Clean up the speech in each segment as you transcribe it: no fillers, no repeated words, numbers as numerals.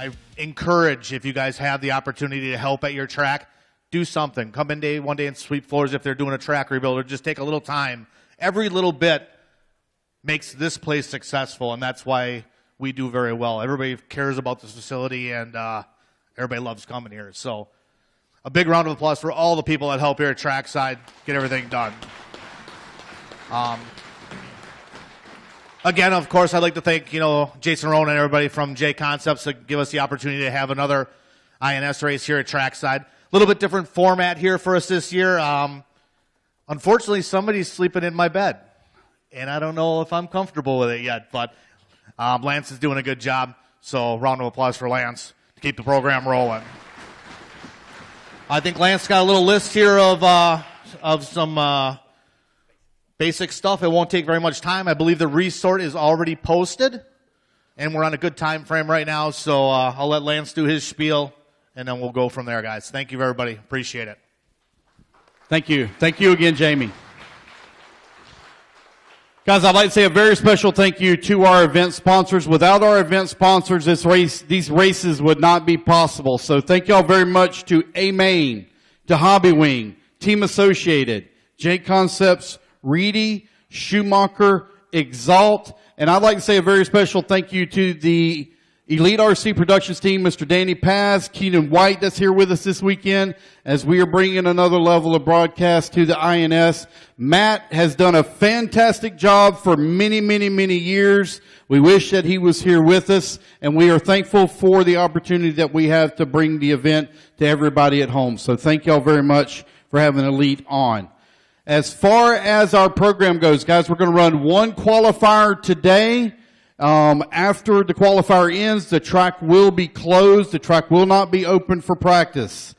I encourage, if you guys have the opportunity to help at your track, do something. Come in one day and sweep floors if they're doing a track rebuild, or just take a little time. Every little bit makes this place successful, and that's why we do very well. Everybody cares about this facility, and everybody loves coming here. So a big round of applause for all the people that help here at Trackside get everything done. Again, of course, I'd like to thank, Jason Rohn and everybody from Jconcepts to give us the opportunity to have another INS race here at Trackside. A little bit different format here for us this year. Unfortunately, somebody's sleeping in my bed, and I don't know if I'm comfortable with it yet, but Lance is doing a good job, so round of applause for Lance to keep the program rolling. I think Lance got a little list here of some basic stuff. It won't take very much time. I believe the resort is already posted, and we're on a good time frame right now, so I'll let Lance do his spiel, and then we'll go from there, guys. Thank you, everybody. Appreciate it. Thank you. Thank you again, Jamie. Guys, I'd like to say a very special thank you to our event sponsors. Without our event sponsors, these races would not be possible. So thank you all very much to A-Main, to Hobby Wing, Team Associated, Jconcepts, Reedy, Schumacher, Exalt, and I'd like to say a very special thank you to the Elite RC Productions team, Mr. Danny Paz, Keenan White that's here with us this weekend as we are bringing another level of broadcast to the INS. Matt has done a fantastic job for many, many, many years. We wish that he was here with us, and we are thankful for the opportunity that we have to bring the event to everybody at home. So thank you all very much for having Elite on. As far as our program goes, guys, we're going to run one qualifier today. After the qualifier ends, the track will be closed. The track will not be open for practice.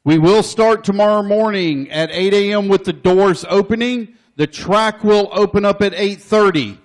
We will start tomorrow morning at 8 a.m. with the doors opening. The track will open up at 8:30.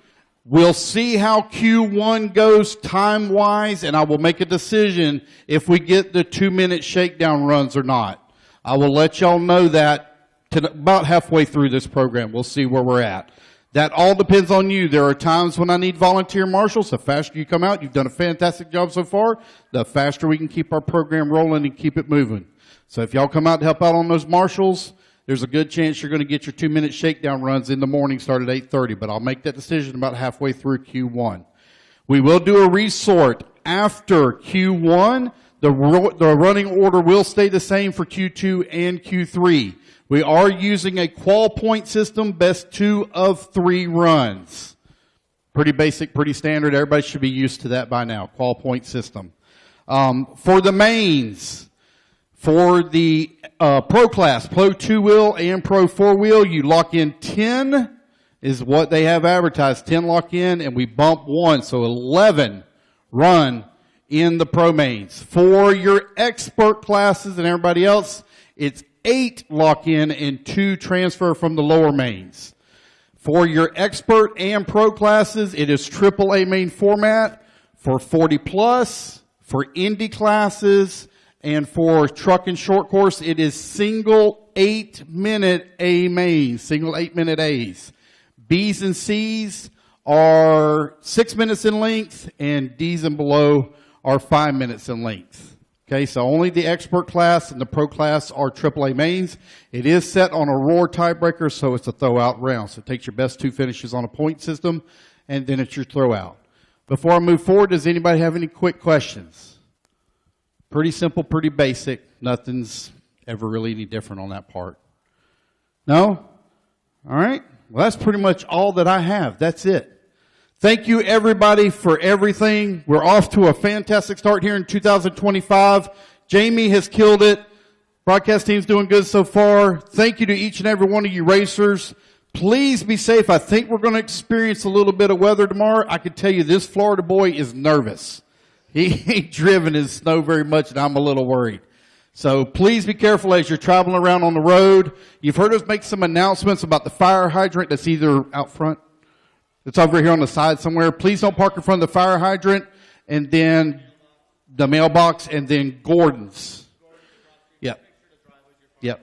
We'll see how Q1 goes time-wise, and I will make a decision if we get the 2-minute shakedown runs or not. I will let y'all know that about halfway through this program. We'll see where we're at. That all depends on you. There are times when I need volunteer marshals. The faster you come out, you've done a fantastic job so far, the faster we can keep our program rolling and keep it moving. So if y'all come out to help out on those marshals, there's a good chance you're going to get your 2-minute shakedown runs in the morning, start at 8:30. But I'll make that decision about halfway through Q1. We will do a resort after Q1. The running order will stay the same for Q2 and Q3. We are using a qual point system, best 2 of 3 runs. Pretty basic, pretty standard. Everybody should be used to that by now, qual point system. For the mains, for the Pro class, Pro 2-wheel and Pro 4-wheel, you lock in 10 is what they have advertised. 10 lock in, and we bump 1, so 11 run in the Pro mains. For your expert classes and everybody else, it's 8 lock in and 2 transfer from the lower mains. For your expert and pro classes, it is AAA main format. For 40 plus, for Indy classes, and for truck and short course, it is single 8-minute A mains, single 8-minute A's. B's and C's are 6 minutes in length, and D's and below are 5 minutes in length. Okay, so only the expert class and the pro class are AAA mains. It is set on a roar tiebreaker, so it's a throw-out round. So it takes your best 2 finishes on a point system, and then it's your throw-out. Before I move forward, does anybody have any quick questions? Pretty simple, pretty basic. Nothing's ever really any different on that part. No? All right. Well, that's pretty much all that I have. That's it. Thank you, everybody, for everything. We're off to a fantastic start here in 2025. Jamie has killed it. Broadcast team's doing good so far. Thank you to each and every one of you racers. Please be safe. I think we're going to experience a little bit of weather tomorrow. I can tell you this Florida boy is nervous. He ain't driven in snow very much, and I'm a little worried. So please be careful as you're traveling around on the road. You've heard us make some announcements about the fire hydrant that's either out front, it's over here on the side somewhere. Please don't park in front of the fire hydrant, and then the mailbox, and then Gordon's. Yep. Yep.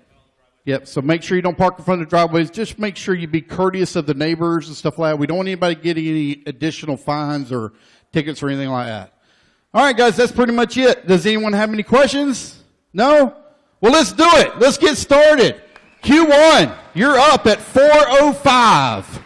Yep. So make sure you don't park in front of the driveways. Just make sure you be courteous of the neighbors and stuff like that. We don't want anybody getting any additional fines or tickets or anything like that. All right, guys, that's pretty much it. Does anyone have any questions? No? Well, let's do it. Let's get started. Q1, you're up at 4:05.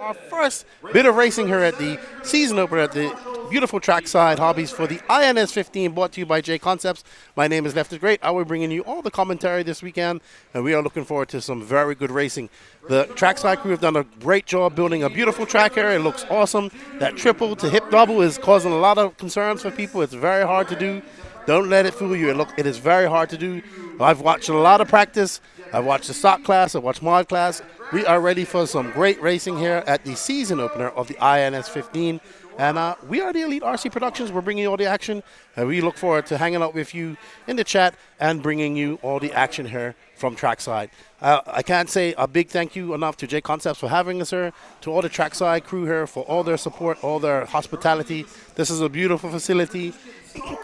Our first bit of racing here at the season opener at the beautiful Trackside Hobbies for the INS15, brought to you by Jconcepts. My name is Left is Great. I will be bringing you all the commentary this weekend, and we are looking forward to some very good racing. The Trackside crew have done a great job building a beautiful track here. It looks awesome. That triple to hip double is causing a lot of concerns for people. It's very hard to do. Don't let it fool you. It is very hard to do. I've watched a lot of practice. I've watched the stock class. I've watched mod class. We are ready for some great racing here at the season opener of the INS15. And we are the Elite RC Productions. We're bringing you all the action. And we look forward to hanging out with you in the chat and bringing you all the action here from Trackside. I can't say a big thank you enough to Jconcepts for having us here, to all the Trackside crew here for all their support, all their hospitality. This is a beautiful facility.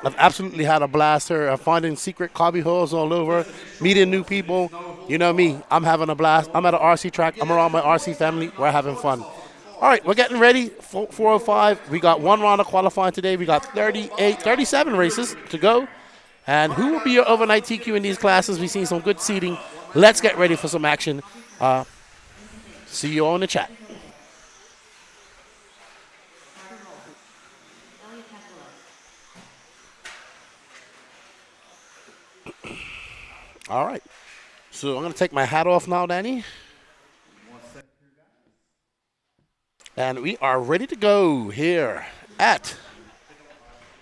I've absolutely had a blast here. I'm finding secret hobby holes all over, meeting new people. You know me, I'm having a blast. I'm at an RC track. I'm around my RC family. We're having fun. All right, we're getting ready. 4:05. We got one round of qualifying today. We got 37 races to go. And who will be your overnight TQ in these classes? We've seen some good seating. Let's get ready for some action. See you all in the chat. All right. So I'm going to take my hat off now, Danny. And we are ready to go here at...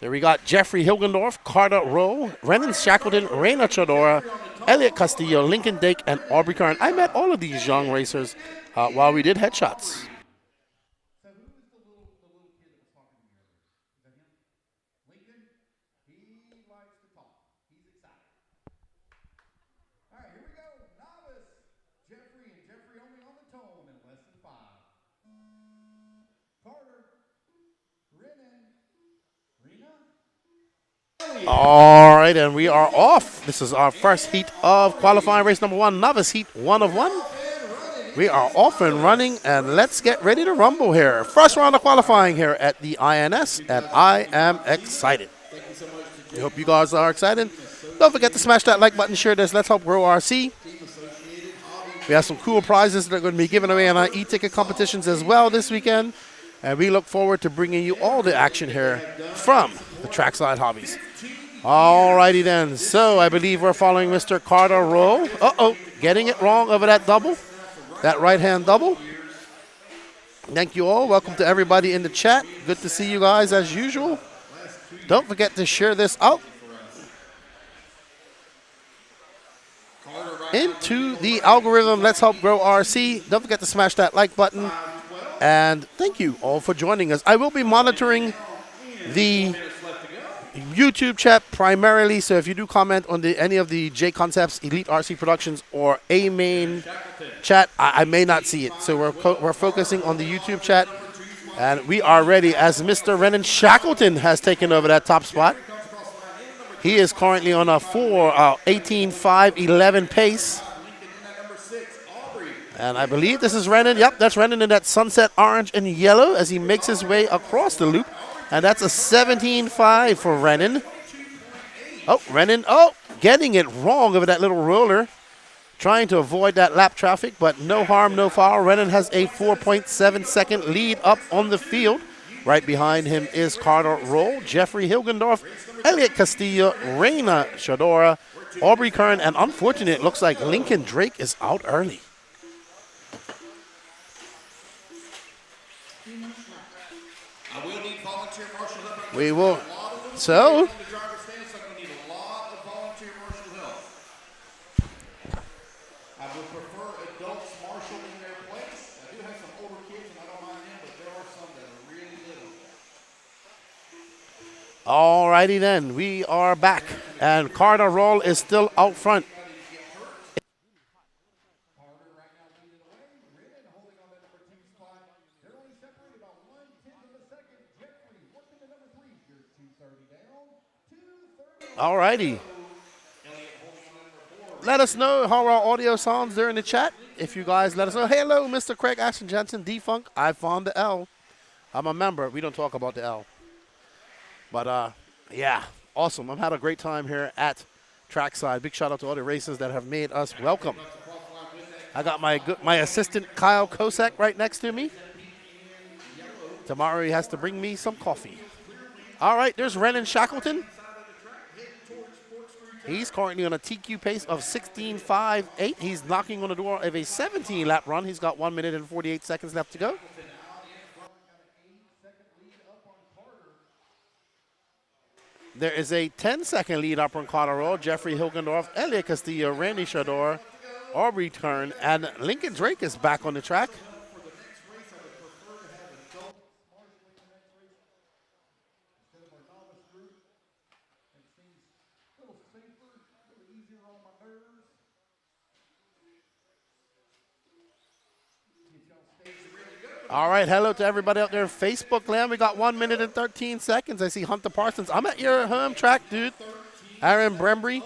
There we got Jeffrey Hilgendorf, Carter Rowe, Renan Shackleton, Reina Chodora, Elliot Castillo, Lincoln Dake, and Aubrey Kern. I met all of these young racers while we did headshots. All right, and we are off. This is our first heat of qualifying race number 1, novice heat 1 of 1. We are off and running, and let's get ready to rumble here. First round of qualifying here at the INS, and I am excited. I hope you guys are excited. Don't forget to smash that like button, share this. Let's help grow RC. We have some cool prizes that are going to be given away in our e-ticket competitions as well this weekend. And we look forward to bringing you all the action here from the Trackside Hobbies. All righty then. So I believe we're following Mr. Carter Rowe. Uh-oh, getting it wrong over that double. That right-hand double. Thank you all. Welcome to everybody in the chat. Good to see you guys as usual. Don't forget to share this out into the algorithm. Let's help grow RC. Don't forget to smash that like button. And thank you all for joining us. I will be monitoring the YouTube chat primarily, so if you do comment on any of the Jconcepts Elite RC Productions or A main chat, I may not see it. So we're focusing on the YouTube chat, and we are ready as Mr. Renan Shackleton has taken over that top spot. He is currently on a 18.5.11 pace. And I believe this is Renan. Yep, that's Renan in that sunset orange and yellow as he makes his way across the loop. And that's a 17.5 for Renan. Oh, Renan, getting it wrong over that little roller. Trying to avoid that lap traffic, but no harm, no foul. Renan has a 4.7 second lead up on the field. Right behind him is Carter Rowe, Jeffrey Hilgendorf, Elliot Castillo, Reina Chodora, Aubrey Kern, and unfortunately, it looks like Lincoln Drake is out early. I will need volunteer marshal help. We will. So, The driver's stand, so I'm going to need a lot of volunteer marshal help. I would prefer adults marshaling their place. I do have some older kids, and I don't mind them, but there are some that are really little. alrighty then, we are back, and Carter Roll is still out front. Alrighty. Let us know how our audio sounds there in the chat. If you guys let us know. Hello, Mr. Craig Ashton Jensen, Defunk. I found the L. I'm a member. We don't talk about the L. But, yeah, awesome. I've had a great time here at Trackside. Big shout out to all the racers that have made us welcome. I got my assistant, Kyle Kosek, right next to me. Tomorrow he has to bring me some coffee. All right, there's Renan Shackleton. He's currently on a TQ pace of 16.58. He's knocking on the door of a 17-lap run. He's got 1 minute and 48 seconds left to go. There is a 10-second lead up on Carter Roll. Jeffrey Hilgendorf, Elliot Castillo, Randy Shador, Aubrey Kern, and Lincoln Drake is back on the track. All right, hello to everybody out there in Facebook land. We got 1 minute and 13 seconds. I see Hunter Parsons. I'm at your home track, dude. Aaron Brembry.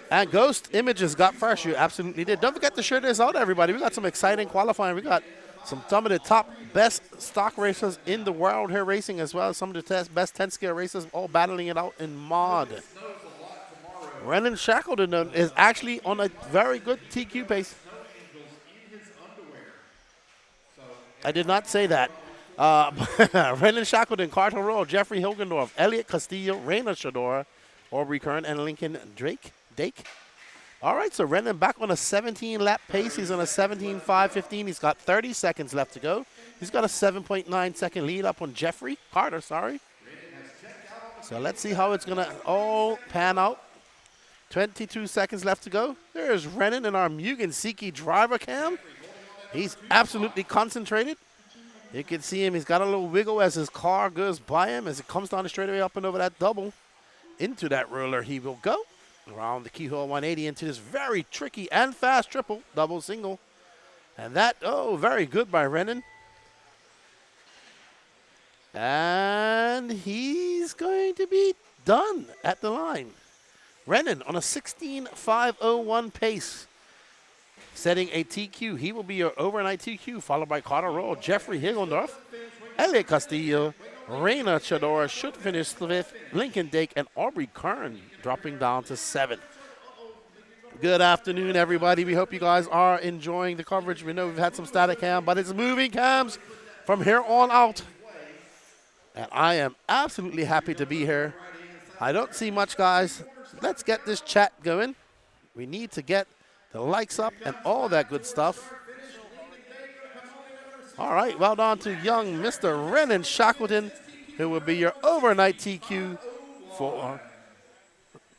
And Ghost Images got fresh. You absolutely did. Don't forget to share this out, everybody. We got some exciting qualifying. We got some of the top best stock racers in the world here racing, as well as some of the best 10-scale racers all battling it out in mod. Renan Shackleton is actually on a very good TQ pace. I did not say that. Renan Shackleton, Carter Roll, Jeffrey Hilgendorf, Elliot Castillo, Raina Shador, Aubrey Kern, and Lincoln Drake. All right, so Renan back on a 17-lap pace. He's on a 17.515. He's got 30 seconds left to go. He's got a 7.9-second lead up on Carter, sorry. So let's see how it's going to all pan out. 22 seconds left to go. There's Renan in our Mugen Siki driver cam. He's absolutely concentrated. You can see him. He's got a little wiggle as his car goes by him. As it comes down the straightaway up and over that double. Into that roller he will go. Around the keyhole 180 into this very tricky and fast triple, double, single. And that, very good by Renan. And he's going to be done at the line. Renan on a 16.501 pace. Setting a TQ. He will be your overnight TQ, followed by Carter Roll, Jeffrey Hilgendorf, Elliot Castillo, Raina Chadora should finish 5th, Lincoln Dake, and Aubrey Kern dropping down to 7th. Good afternoon, everybody. We hope you guys are enjoying the coverage. We know we've had some static cam, but it's moving cams from here on out. And I am absolutely happy to be here. I don't see much, guys. Let's get this chat going. We need to get the likes up and all that good stuff. All right, well done to young Mr. Renan Shackleton, who will be your overnight TQ for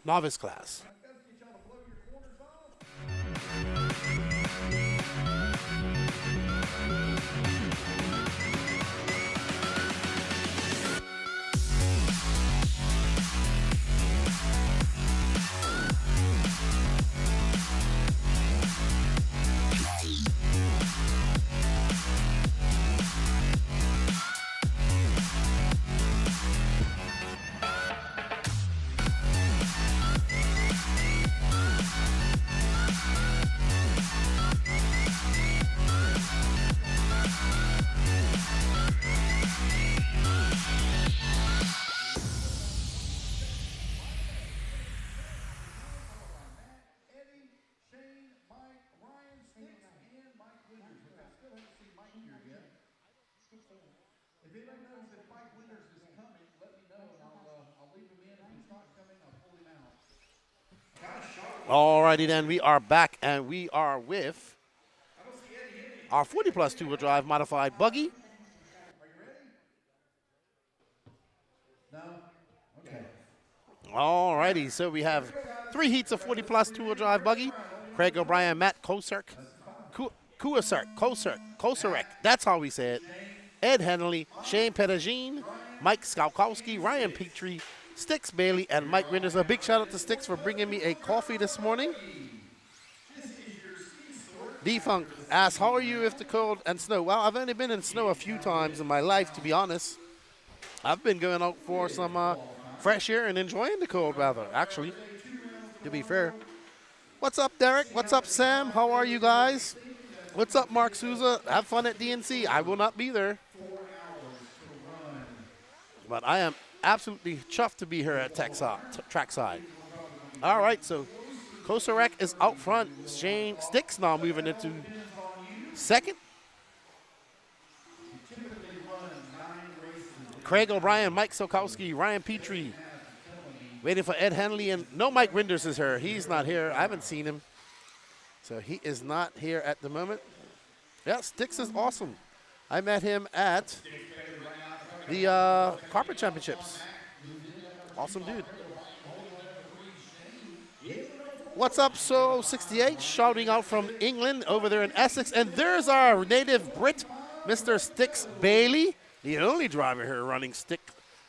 novice class. Alrighty then, we are back and we are with our 40 plus two-wheel drive modified buggy. Alrighty, so we have 3 heats of 40 plus two-wheel drive buggy. Craig O'Brien, Matt Kosarek, that's how we say it. Ed Henley, Shane Pettigene, Mike Skowkowski, Ryan Petrie, Stix Bailey, and Mike Winters. A big shout out to Stix for bringing me a coffee this morning. D-Funk asks, how are you with the cold and snow? Well, I've only been in snow a few times in my life, to be honest. I've been going out for some fresh air and enjoying the cold weather, actually, to be fair. What's up, Derek? What's up, Sam? How are you guys? What's up, Mark Souza? Have fun at DNC. I will not be there. But I am absolutely chuffed to be here at Trackside. All right, so Kosarek is out front. Shane Stix now moving into second. Craig O'Brien, Mike Sokowski, Ryan Petrie. Waiting for Ed Henley, and no Mike Winders is here. He's not here. I haven't seen him. So he is not here at the moment. Yeah, Stix is awesome. I met him at the Carpet Championships. Awesome dude. What's up, So68? Shouting out from England over there in Essex. And there's our native Brit, Mr. Stix Bailey, the only driver here running stick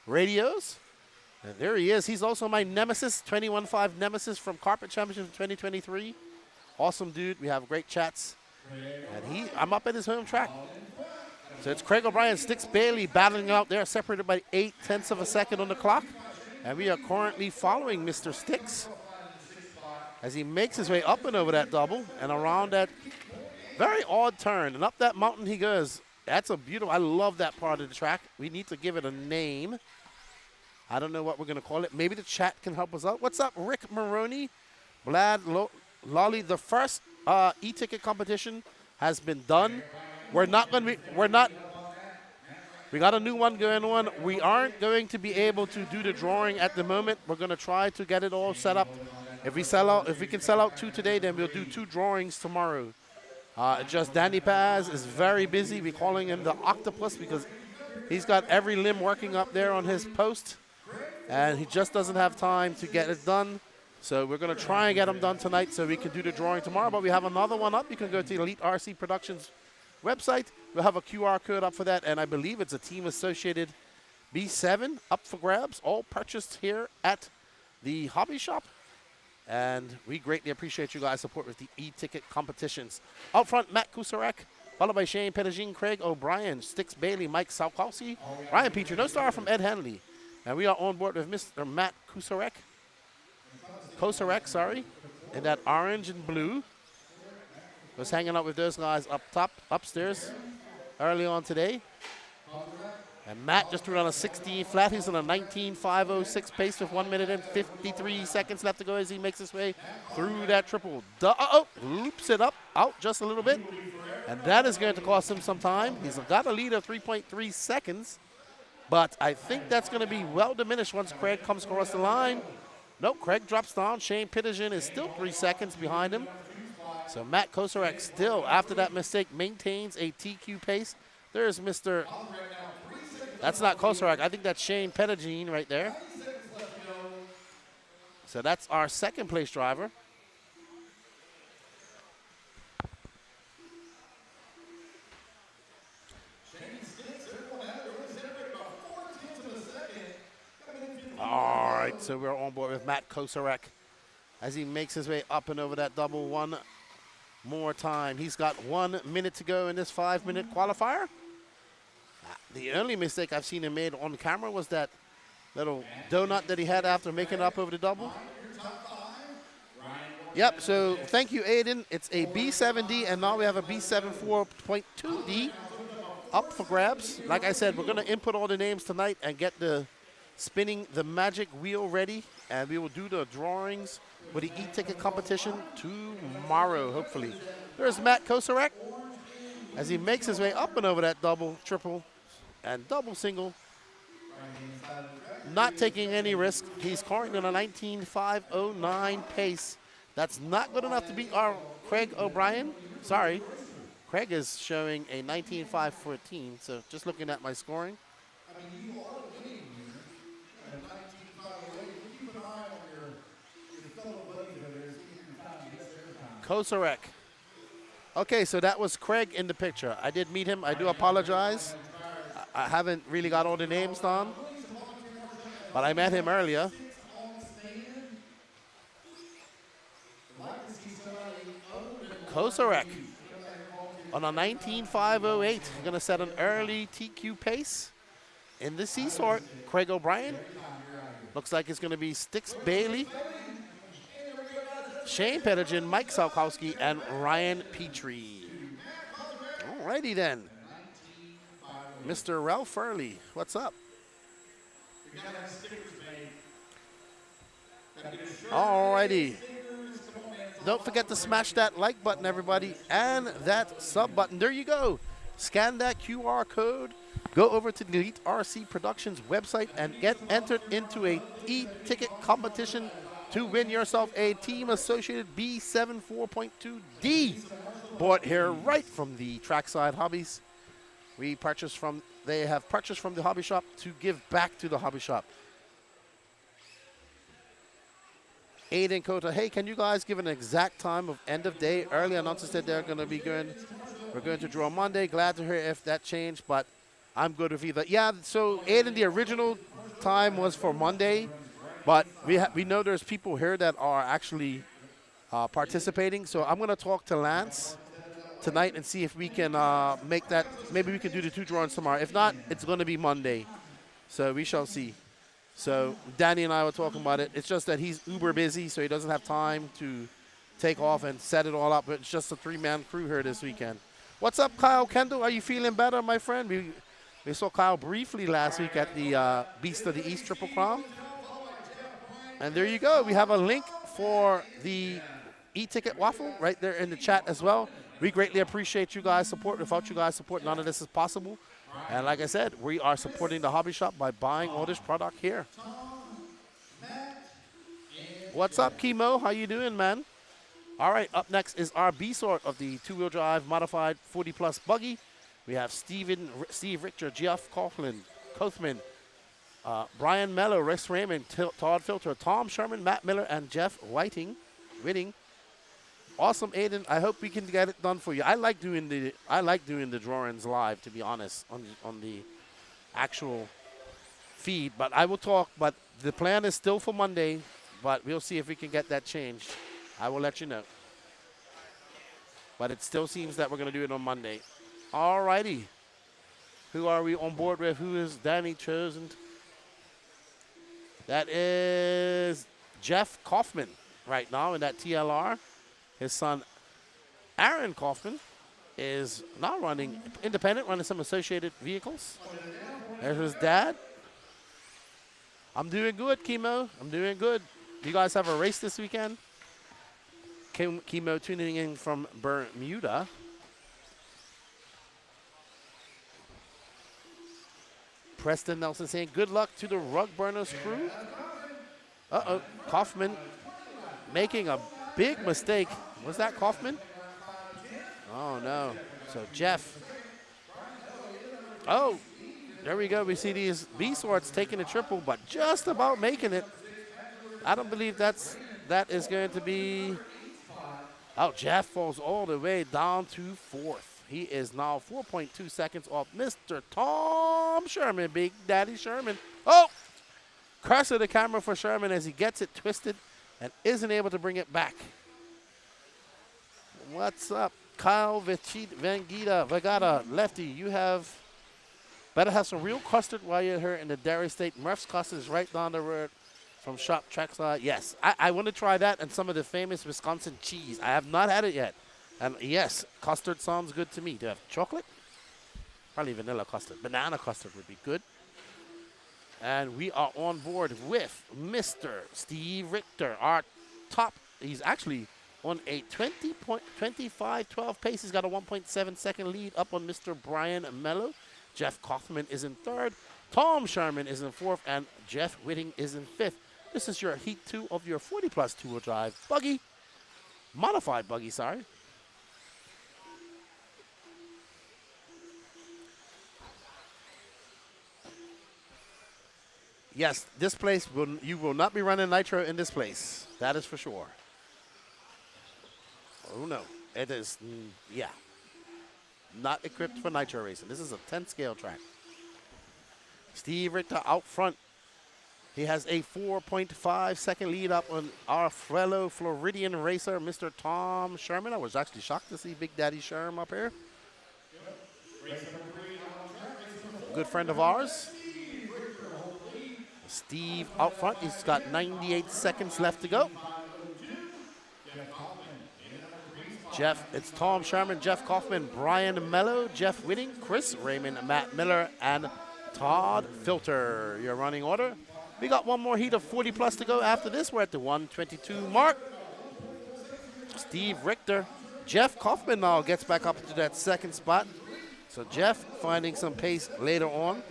radios. And there he is. He's also my nemesis, 21.5 nemesis from Carpet Championship 2023. Awesome dude. We have great chats. And I'm up at his home track. So it's Craig O'Brien, Stix Bailey battling out there, separated by 0.8 of a second on the clock. And we are currently following Mr. Stix as he makes his way up and over that double and around that very odd turn. And up that mountain he goes. That's a beautiful, I love that part of the track. We need to give it a name. I don't know what we're going to call it. Maybe the chat can help us out. What's up, Rick Maroney? Vlad Lolly, the first e-ticket competition has been done. We got a new one going on. We aren't going to be able to do the drawing at the moment. We're going to try to get it all set up. If we can sell out 2 today, then we'll do 2 drawings tomorrow. Just Danny Paz is very busy. We're calling him the octopus because he's got every limb working up there on his post. And he just doesn't have time to get it done. So we're going to try and get him done tonight so we can do the drawing tomorrow. But we have another one up. You can go to Elite RC Productions website. We'll have a QR code up for that. And I believe it's a Team Associated B7 up for grabs, all purchased here at the hobby shop. And we greatly appreciate you guys' support with the e-ticket competitions. Out front, Matt Kusarek, followed by Shane Pettigene, Craig O'Brien, Stix Bailey, Mike Salkowski, Ryan Petrie, no star from Ed Henley. And we are on board with Mr. Matt Kosarek, in that orange and blue. Was hanging out with those guys up top, upstairs, early on today. And Matt just threw on a 16 flat. He's on a 19.506 pace with 1 minute and 53 seconds left to go as he makes his way through that triple. Loops it up, out just a little bit. And that is going to cost him some time. He's got a lead of 3.3 seconds. But I think that's going to be well diminished once Craig comes across the line. Nope, Craig drops down. Shane Pettigene is still 3 seconds behind him. So Matt Kosarek still, after that mistake, maintains a TQ pace. There's Mr. That's not Kosarek. I think that's Shane Pettigene right there. So that's our second place driver. All right, so we're on board with Matt Kosarek as he makes his way up and over that double one more time. He's got 1 minute to go in this 5-minute qualifier. The only mistake I've seen him made on camera was that little donut that he had after making it up over the double. Yep, so thank you, Aiden. It's a B7D, and now we have a B74.2D up for grabs. Like I said, we're going to input all the names tonight and get the spinning the magic wheel ready, and we will do the drawings for the e-ticket competition tomorrow, hopefully. There's Matt Kosarek as he makes his way up and over that double, triple, and double single. Not taking any risk. He's currently on a 19.509 pace. That's not good enough to beat our Craig O'Brien. Sorry. Craig is showing a 19.514, so just looking at my scoring. I mean, you are winning here at 19.508. You keep an eye on your fellow buddies over there. See if you can find the best air time. Kosarek. Okay, so that was Craig in the picture. I did meet him. I do apologize. I haven't really got all the names down, but I met him earlier. Kosarek on a 19.508. Going to set an early TQ pace in the C sort. Craig O'Brien. Looks like it's going to be Styx Bailey, Shane Pettigin, Mike Salkowski, and Ryan Petrie. Alrighty then. Mr. Ralph Furley, what's up? Alrighty. Don't forget to smash that like button, everybody, and that sub button. There you go. Scan that QR code. Go over to the Elite RC Productions website and get entered into a e-ticket competition to win yourself a Team Associated B7 4.2D board here right from the Trackside Hobbies. They have purchased from the hobby shop to give back to the hobby shop. Aiden Kota, hey, can you guys give an exact time of end of day? Early announcers said they're going to be going. We're going to draw Monday. Glad to hear if that changed, but I'm good with either. Yeah, so Aiden, the original time was for Monday, but we know there's people here that are actually participating. So I'm going to talk to Lance tonight and see if we can make that. Maybe we can do the 2 drawings tomorrow. If not, it's going to be Monday. So we shall see. So Danny and I were talking about it. It's just that he's uber busy, so he doesn't have time to take off and set it all up. But it's just a 3-man crew here this weekend. What's up, Kyle Kendall? Are you feeling better, my friend? We saw Kyle briefly last week at the Beast of the East Triple Crown. And there you go. We have a link for the e-ticket waffle right there in the chat as well. We greatly appreciate you guys' support. Without you guys' support, none of this is possible. And like I said, we are supporting the hobby shop by buying all this product here. What's up, Kimo? How you doing, man? All right, up next is our B sort of the 2-wheel drive modified 40-plus buggy. We have Steve Richter, Geoff Kothman, Brian Mello, Rex Raymond, Todd Filter, Tom Sherman, Matt Miller, and Jeff Whiting. Awesome, Aiden. I hope we can get it done for you. I like doing the drawings live, to be honest, on the actual feed. But I will talk. But the plan is still for Monday. But we'll see if we can get that changed. I will let you know. But it still seems that we're going to do it on Monday. All righty. Who are we on board with? Who is Danny chosen? That is Jeff Kaufman right now in that TLR. His son, Aaron Kaufman, is now running independent, running some associated vehicles. There's his dad. I'm doing good, Chemo. I'm doing good. You guys have a race this weekend? Chemo tuning in from Bermuda. Preston Nelson saying, good luck to the Rug Burners crew. Uh-oh, Kaufman making a big mistake. Was that Kaufman? Oh, no. So, Jeff. Oh, there we go. We see these B-sorts taking a triple, but just about making it. I don't believe that is going to be. Oh, Jeff falls all the way down to 4th. He is now 4.2 seconds off Mr. Tom Sherman, Big Daddy Sherman. Oh, curse of the camera for Sherman as he gets it twisted and isn't able to bring it back. What's up, Kyle Vegata, lefty? You better have some real custard while you're here in the Dairy State. Murph's Custard is right down the road from Shop Trackside. Yes, I want to try that and some of the famous Wisconsin cheese. I have not had it yet. And yes, custard sounds good to me. Do you have chocolate? Probably vanilla custard. Banana custard would be good. And we are on board with Mr. Steve Richter, our top. He's actually on a 20.25-12 pace. He's got a 1.7 second lead up on Mr. Brian Mello. Jeff Kaufman is in 3rd. Tom Sherman is in 4th. And Jeff Whitting is in 5th. This is your Heat 2 of your 40-plus 2-wheel drive buggy. Modified buggy, sorry. Yes, this place, you will not be running nitro in this place. That is for sure. Oh, no. It is, yeah. Not equipped for nitro racing. This is a 10 scale track. Steve Richter out front. He has a 4.5 second lead up on our fellow Floridian racer, Mr. Tom Sherman. I was actually shocked to see Big Daddy Sherm up here. Good friend of ours. Steve out front. He's got 98 seconds left to go. Jeff, it's Tom Sherman, Jeff Kaufman, Brian Mello, Jeff Whitting, Chris Raymond, Matt Miller, and Todd Filter. Your running order. We got one more heat of 40 plus to go after this. We're at the 122 mark. Steve Richter. Jeff Kaufman now gets back up to that second spot. So Jeff finding some pace later on.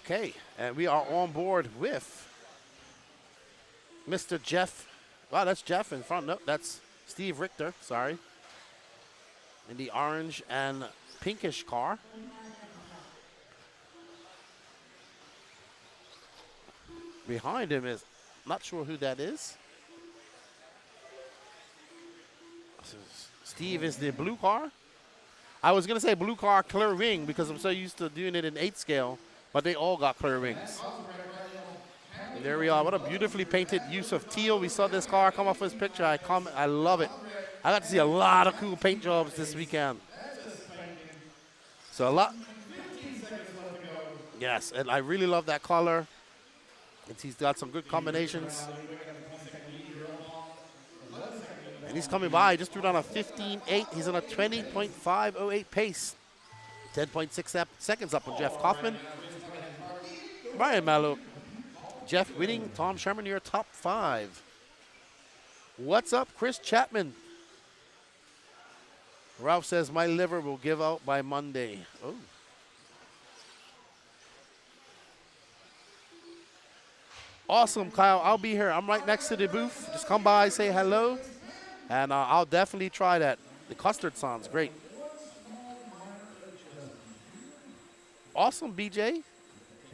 Okay, and we are on board with Mr. Jeff. Wow, that's Jeff in front. No, that's Steve Richter, sorry. In the orange and pinkish car. Behind him is, not sure who that is. So Steve is the blue car. I was going to say blue car, clear wing, because I'm so used to doing it in 8 scale, but they all got clear wings. And there we are. What a beautifully painted use of teal. We saw this car come off his picture. I love it. I got to see a lot of cool paint jobs this weekend. So a lot. Yes, and I really love that color. He's got some good combinations. And he's coming by. He just threw down a 15.8. He's on a 20.508 pace. 10.6 seconds up on Jeff Kaufman. Brian Mallow. Jeff Whitting, Tom Sherman, your top 5. What's up, Chris Chapman? Ralph says, my liver will give out by Monday. Oh. Awesome, Kyle. I'll be here. I'm right next to the booth. Just come by, say hello, and I'll definitely try that. The custard sounds great. Awesome, BJ.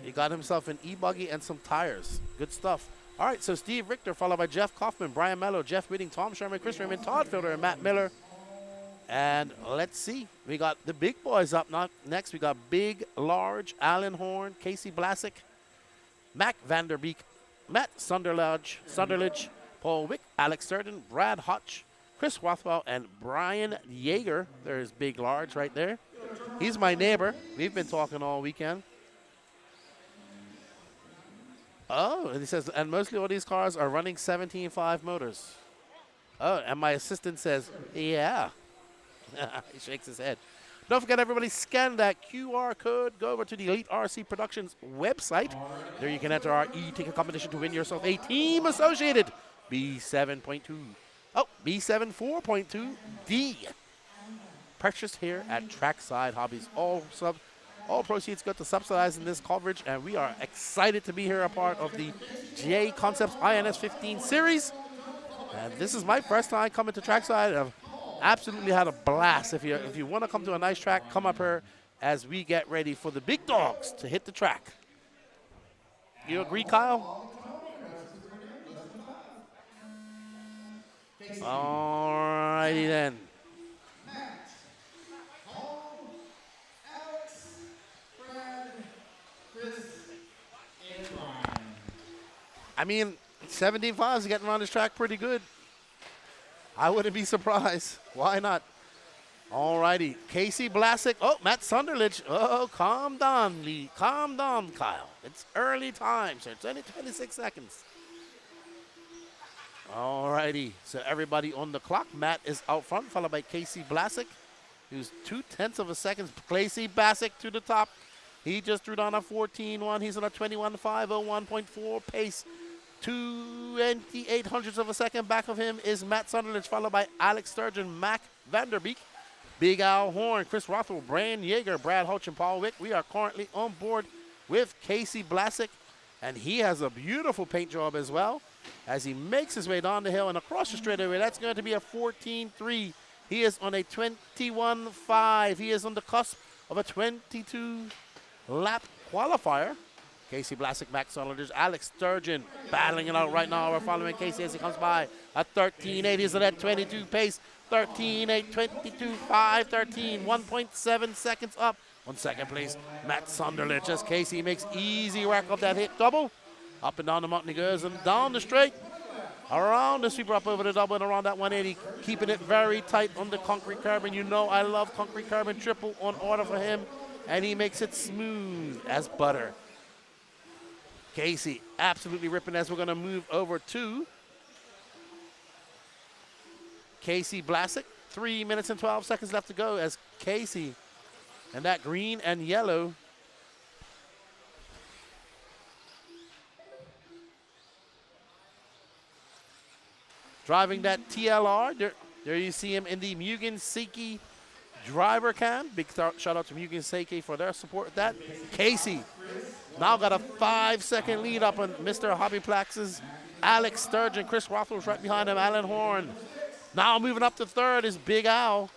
He got himself an e-buggy and some tires. Good stuff. All right, so Steve Richter, followed by Jeff Kaufman, Brian Mello, Jeff Whitting, Tom Sherman, Chris Raymond, Todd Fielder, and Matt Miller. And let's see. We got the big boys up next. We got Big, Large, Alan Horn, Casey Blasek, Mac Vanderbeek, Matt Sunderledge, Paul Wick, Alex Sturden, Brad Hutch, Chris Rothwell, and Brian Yeager. There's Big Large right there. He's my neighbor. We've been talking all weekend. Oh, and he says, and mostly all these cars are running 17.5 motors. Oh, and my assistant says, yeah. He shakes his head. Don't forget, everybody, scan that QR code. Go over to the Elite RC Productions website. There you can enter our e-ticket competition to win yourself a team associated B7.2. Oh, B7 4.2D. Purchased here at Trackside Hobbies. All proceeds go to subsidizing this coverage, and we are excited to be here a part of the Jconcepts INS15 series. And this is my first time coming to Trackside. I've absolutely had a blast. If you want to come to a nice track, come up here as we get ready for the big dogs to hit the track. You agree, Kyle? All righty then. I mean, 17.5 is getting around this track pretty good. I wouldn't be surprised. Why not? All righty. Casey Blasek. Oh, Matt Sunderledge. Oh, calm down, Lee. Calm down, Kyle. It's early time, sir. It's only 26 seconds. All righty. So everybody on the clock. Matt is out front, followed by Casey Blasek, who's 0.2 of a second. Casey Blasek to the top. He just threw down a 14.1. He's on a 21.501.4 pace. 2/2800ths of a second back of him is Matt Sunderland, followed by Alex Sturgeon, Mac Vanderbeek, Big Al Horn, Chris Rothwell, Brian Yeager, Brad Hoch, and Paul Wick. We are currently on board with Casey Blasek And he has a beautiful paint job as well as he makes his way down the hill and across the straightaway. That's going to be a 14.3. He is on a 21.5. He is on the cusp of a 22-lap qualifier. Casey Blasek, Max Sonderlich, Alex Sturgeon battling it out right now. We're following Casey as he comes by. A 13.8. He's at that 22 pace. 13.8, 22.5, 13. 1.7 seconds up. On second place, Matt Sonderlich as Casey makes easy work of that hit double. Up and down the mountain he goes and down the straight. Around the sweeper, up over the double and around that 180. Keeping it very tight on the concrete curb. And you know I love concrete curb and triple on order for him. And he makes it smooth as butter. Casey absolutely ripping as we're going to move over to Casey Blasek. 3 minutes and 12 seconds left to go as Casey and that green and yellow driving that TLR. There you see him in the Mugen Seiki driver cam. Big shout out to Mugen Seiki for their support with that. Casey now got a 5-second lead up on Mr. Hobbyplax's Alex Sturgeon. Chris Rothwell's right behind him. Alan Horn. Now moving up to third is Big Al.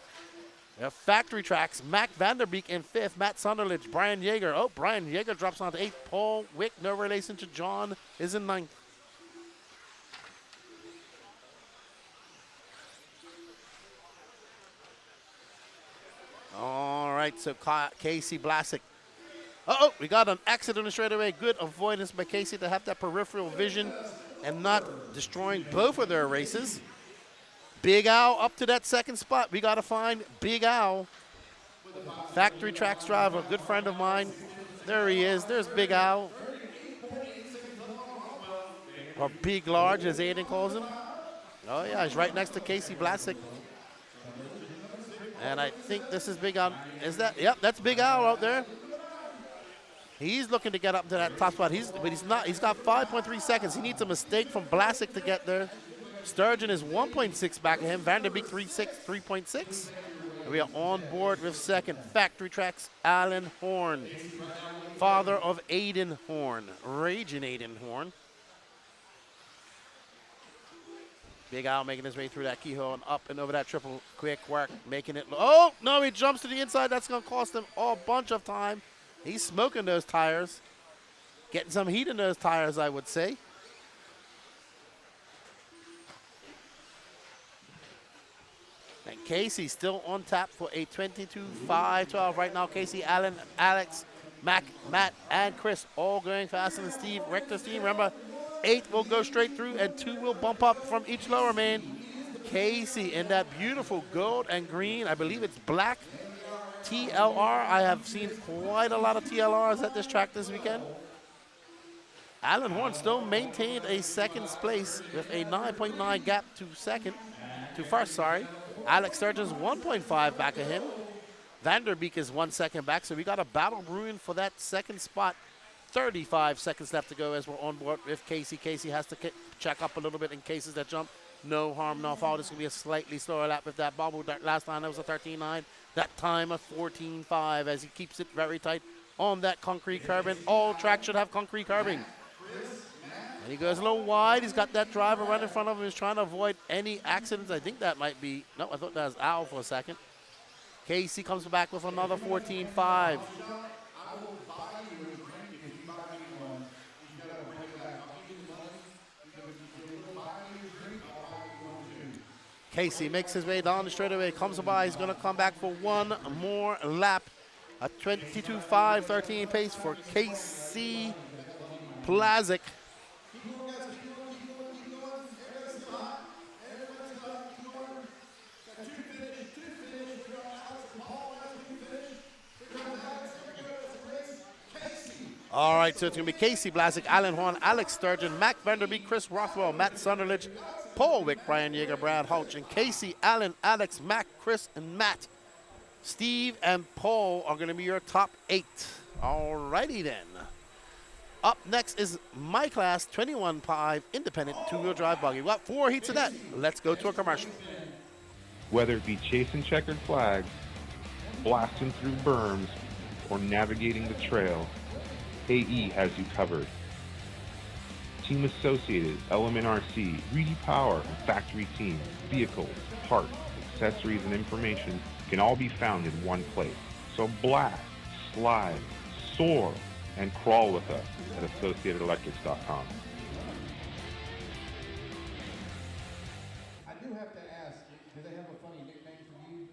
Factory Tracks, Mac Vanderbeek in fifth, Matt Sonderlich, Brian Yeager. Oh, Brian Yeager drops down to eighth. Paul Wick, no relation to John, is in ninth. All right, so Casey Blasek. Uh-oh, we got an accident on the straightaway. Good avoidance by Casey to have that peripheral vision and not destroying both of their races. Big Al up to that second spot. We got to find Big Al. Factory Tracks driver, good friend of mine. There he is. There's Big Al. Or Big Large, as Aiden calls him. Oh, yeah, he's right next to Casey Blasek. And I think this is Big Al. Is that? Yep, that's Big Al out there. He's looking to get up to that top spot. But he's not. He's got 5.3 seconds. He needs a mistake from Blasek to get there. Sturgeon is 1.6 back of him. Vanderbeek 3.6. We are on board with second. Factory Tracks, Alan Horn. Father of Aiden Horn. Raging Aiden Horn. Big Al making his way through that keyhole and up and over that triple. Quick work, making it. Oh, no, he jumps to the inside. That's going to cost him a bunch of time. He's smoking those tires. Getting some heat in those tires, I would say. And Casey still on tap for a 22.512 right now. Casey, Alan, Alex, Mac, Matt, and Chris all going faster than Steve. Rector's team, remember, 8 will go straight through and 2 will bump up from each lower main. Casey in that beautiful gold and green, I believe it's black TLR. I have seen quite a lot of TLRs at this track this weekend. Alan Horn still maintained a second place with a 9.9 gap to first, sorry. Alex Sturgeon's 1.5 back of him. Vanderbeek is 1 second back, so we got a battle brewing for that second spot. 35 seconds left to go as we're on board with Casey. Casey has to check up a little bit in cases that jump. No harm, no foul. This is going to be a slightly slower lap with that bubble. That last time that was a 13.9. That time a 14.5 as he keeps it very tight on that concrete curbing. All tracks should have concrete curbing. And he goes a little wide. He's got that driver right in front of him. He's trying to avoid any accidents. I think that might be, no, I thought that was Al for a second. Casey comes back with another 14.5. Casey makes his way down the straightaway, comes by. He's going to come back for one more lap. A 22.5, 13 pace for Casey Blasek. All right, so it's going to be Casey Blasek, Alan Horn, Alex Sturgeon, Mac Vanderbeek, Chris Rothwell, Matt Sonderlich, Paul Wick, Brian Yeager, Brad Hulch, and Casey, Alan, Alex, Mac, Chris, and Matt. Steve and Paul are going to be your top 8. All righty then. Up next is my class, 21.5 independent two-wheel drive buggy. We've got 4 heats of that. Let's go to a commercial. Whether it be chasing checkered flags, blasting through berms, or navigating the trail, AE has you covered. Team Associated, Element RC, Greedy Power, and Factory Team, vehicles, parts, accessories, and information can all be found in one place. So blast, slide, soar, and crawl with us at AssociatedElectrics.com. I do have to ask, do they have a funny nickname for you?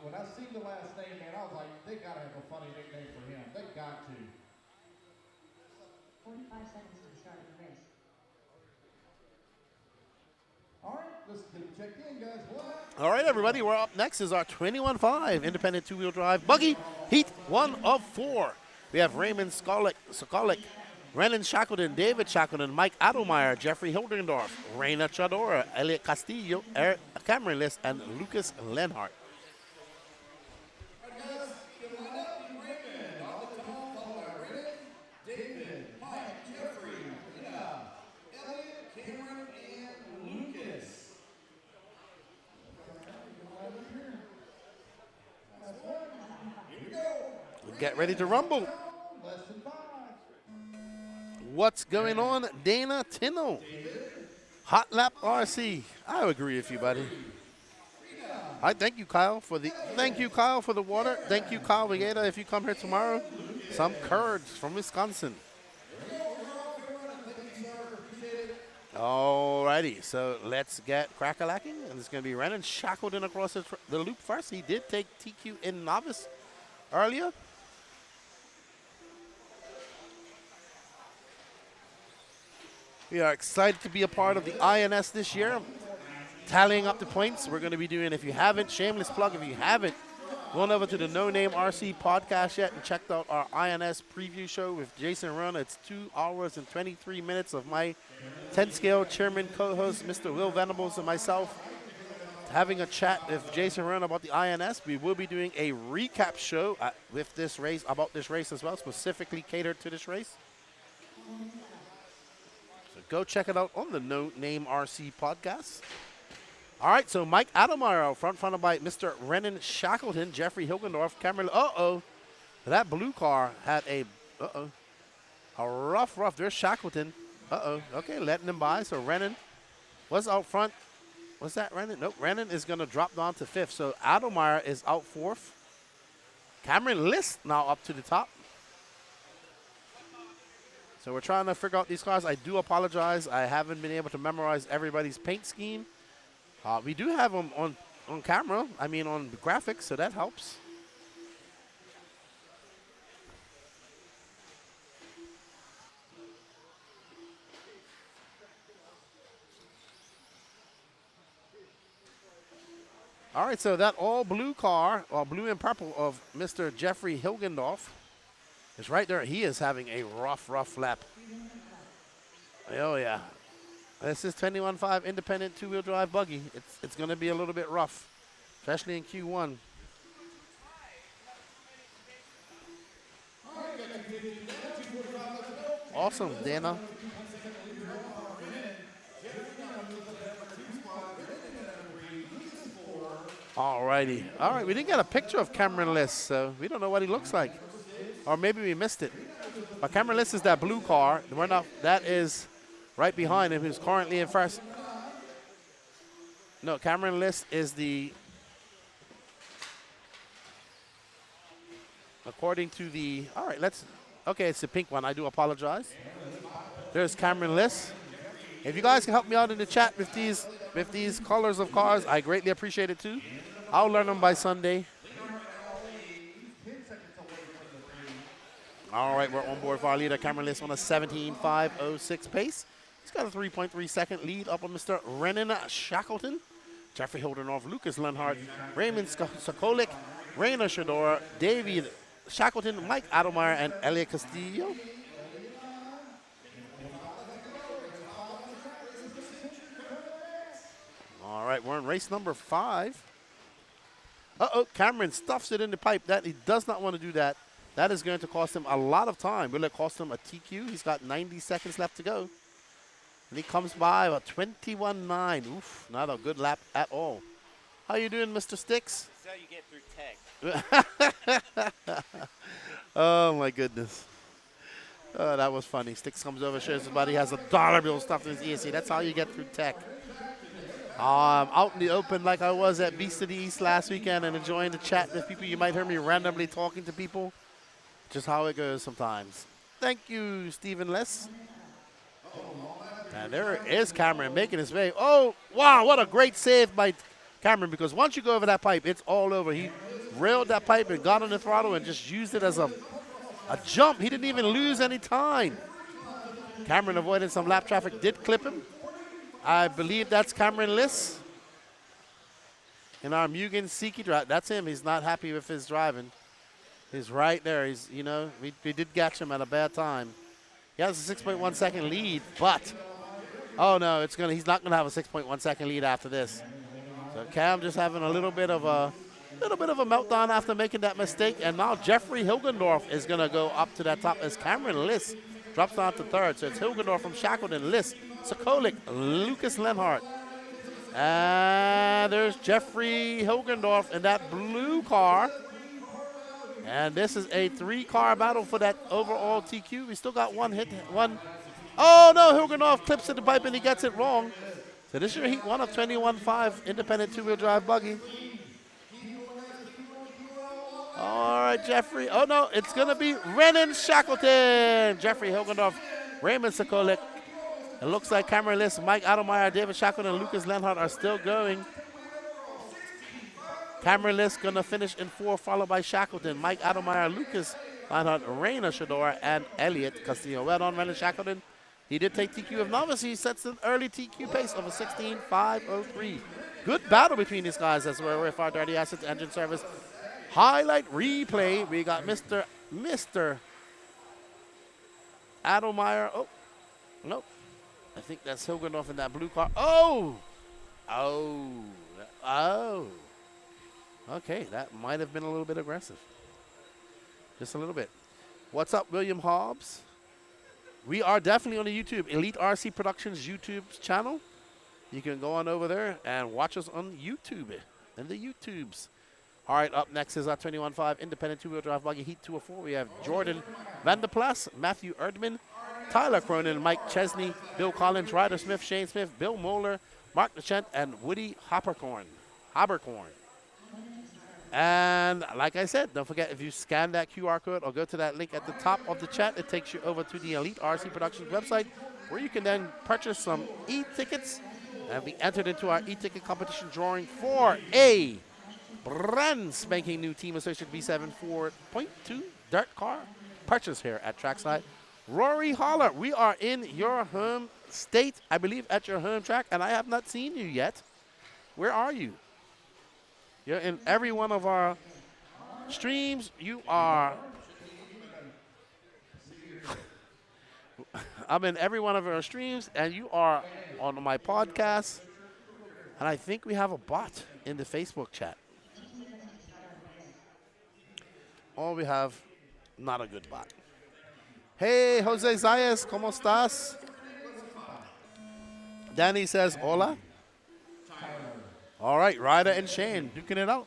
When I seen the last name, man, I was like, they gotta have a funny nickname for him. They got to. 45 seconds to the start of the race. All right, let's get them checked in, guys. What? All right, everybody, we're up next is our 21.5 independent two-wheel drive buggy, heat 1 of 4. We have Raymond Sokolic, Renan Shackleton, David Shackleton, Mike Adelmeyer, Jeffrey Hildendorf, Reina Chadora, Elliot Castillo, Eric Cameron List, and Lucas Lenhart. Get ready to rumble. What's going on, Dana Tino? Hot Lap RC. I agree with you, buddy. I thank you, Kyle, for the water. Thank you, Kyle Vegeta. If you come here tomorrow, some curds from Wisconsin. Alrighty, so let's get crack-a-lacking, and it's going to be Renan Shackleton across the loop first. He did take TQ in novice earlier. We are excited to be a part of the INS this year. Tallying up the points, we're going to be doing, if you haven't, shameless plug, if you haven't gone over to the No Name RC podcast yet and checked out our INS preview show with Jason Run, it's 2 hours and 23 minutes of my 10-scale chairman co-host, Mr. Will Venables, and myself having a chat with Jason Run about the INS. We will be doing a recap show with this race, about this race as well, specifically catered to this race. So go check it out on the No Name RC podcast. All right, so Mike Adelmeyer out front, fronted by Mr. Renan Shackleton, Jeffrey Hilgendorf, Cameron. That blue car had a rough. There's Shackleton. Okay, letting them by. So Renan was out front. Was that Renan? Nope, Renan is going to drop down to 5th. So Adelmeyer is out 4th. Cameron List now up to the top. So we're trying to figure out these cars. I do apologize. I haven't been able to memorize everybody's paint scheme. We do have them on camera, on the graphics, so that helps. All right, so that all blue car, or blue and purple of Mr. Jeffrey Hilgendorf is right there. He is having a rough lap. Oh, yeah. This is 21.5 independent two-wheel drive buggy. It's going to be a little bit rough, especially in Q1. Awesome, Dana. Alrighty. All right, we didn't get a picture of Cameron List, so we don't know what he looks like. Or maybe we missed it. But Cameron List is that blue car. That is right behind him, who's currently in first. No, Cameron List is according to the, all right, okay, it's the pink one. I do apologize. There's Cameron List. If you guys can help me out in the chat with these colors of cars, I greatly appreciate it too. I'll learn them by Sunday. All right, we're on board for our leader, Cameron List, on a 17.506 pace. He's got a 3.3 second lead up on Mr. Renan Shackleton, Jeffrey Hildendorf, Lucas Lenhart, Raymond Sokolic, Reina Shadora, David Shackleton, Mike Adelmeyer, and Elliot Castillo. All right, we're in race number 5. Cameron stuffs it in the pipe. He does not want to do that. That is going to cost him a lot of time. Will it cost him a TQ? He's got 90 seconds left to go. And he comes by about 21.9. Oof, not a good lap at all. How you doing, Mr. Sticks? That's how you get through tech. Oh, my goodness. Oh, that was funny. Sticks comes over, shows his buddy has a dollar bill stuffed in his ear. See, that's how you get through tech. Out in the open like I was at Beast of the East last weekend and enjoying the chat with people. You might hear me randomly talking to people. Just how it goes sometimes. Thank you, Stephen Less. And there is Cameron making his way. Oh, wow, what a great save by Cameron, because once you go over that pipe, it's all over. He railed that pipe and got on the throttle and just used it as a jump. He didn't even lose any time. Cameron avoided some lap traffic, did clip him. I believe that's Cameron Liss in our Mugen Siki drive. That's him. He's not happy with his driving. He's right there. He's, you know, we did catch him at a bad time. He has a 6.1 second lead, but oh no, he's not gonna have a 6.1 second lead after this. So Cam just having a little bit of a meltdown after making that mistake, and now Jeffrey Hilgendorf is gonna go up to that top as Cameron Liss drops down to third. So it's Hilgendorf from Shackleton, Liss, Sokolik, Lucas Lenhart. And there's Jeffrey Hilgendorf in that blue car. And this is a 3-car battle for that overall TQ. We still got one hit. Oh no, Hilgendorf clips at the pipe and he gets it wrong. So this is your heat 1 of 21.5 independent 2-wheel drive buggy. All right, Jeffrey. Oh no, it's gonna be Renan Shackleton. Jeffrey Hilgendorf, Raymond Sokolik. It looks like Cameron Liss, Mike Adelmeyer, David Shackleton, and Lucas Lenhart are still going. Cameron Liss gonna finish in 4, followed by Shackleton, Mike Adelmeyer, Lucas Lenhart, Raina Shador, and Elliot Castillo. Well done, Renan Shackleton. He did take TQ of novice. He sets an early TQ pace of a 16.503. Good battle between these guys as we're with our Dirty Assets engine service. Highlight replay. We got Mr. Adelmeyer. Oh, nope. I think that's Hilgendorf in that blue car. Oh! Okay, that might have been a little bit aggressive. Just a little bit. What's up, William Hobbs? We are definitely on the YouTube, Elite RC Productions YouTube channel. You can go on over there and watch us on YouTube, in the YouTubes. All right, up next is our 21.5 independent 2-wheel drive buggy heat 204. We have Jordan Vanderplas, Matthew Erdman, Tyler Cronin, Mike Chesney, Bill Collins, Ryder Smith, Shane Smith, Bill Moeller, Mark Dechent, and Woody Haberkorn. And like I said, don't forget, if you scan that QR code or go to that link at the top of the chat, it takes you over to the Elite RC Productions website, where you can then purchase some e-tickets and be entered into our e-ticket competition drawing for a brand spanking new Team Associate V7 4.2 dirt car purchase here at Trackside. Rory Holler, we are in your home state, I believe at your home track, and I have not seen you yet. Where are you? You're in every one of our streams. You are. I'm in every one of our streams, and you are on my podcast. And I think we have a bot in the Facebook chat. Or we have not a good bot. Hey, Jose Zayas, ¿cómo estás? Danny says, hola. All right, Ryder and Shane duking it out.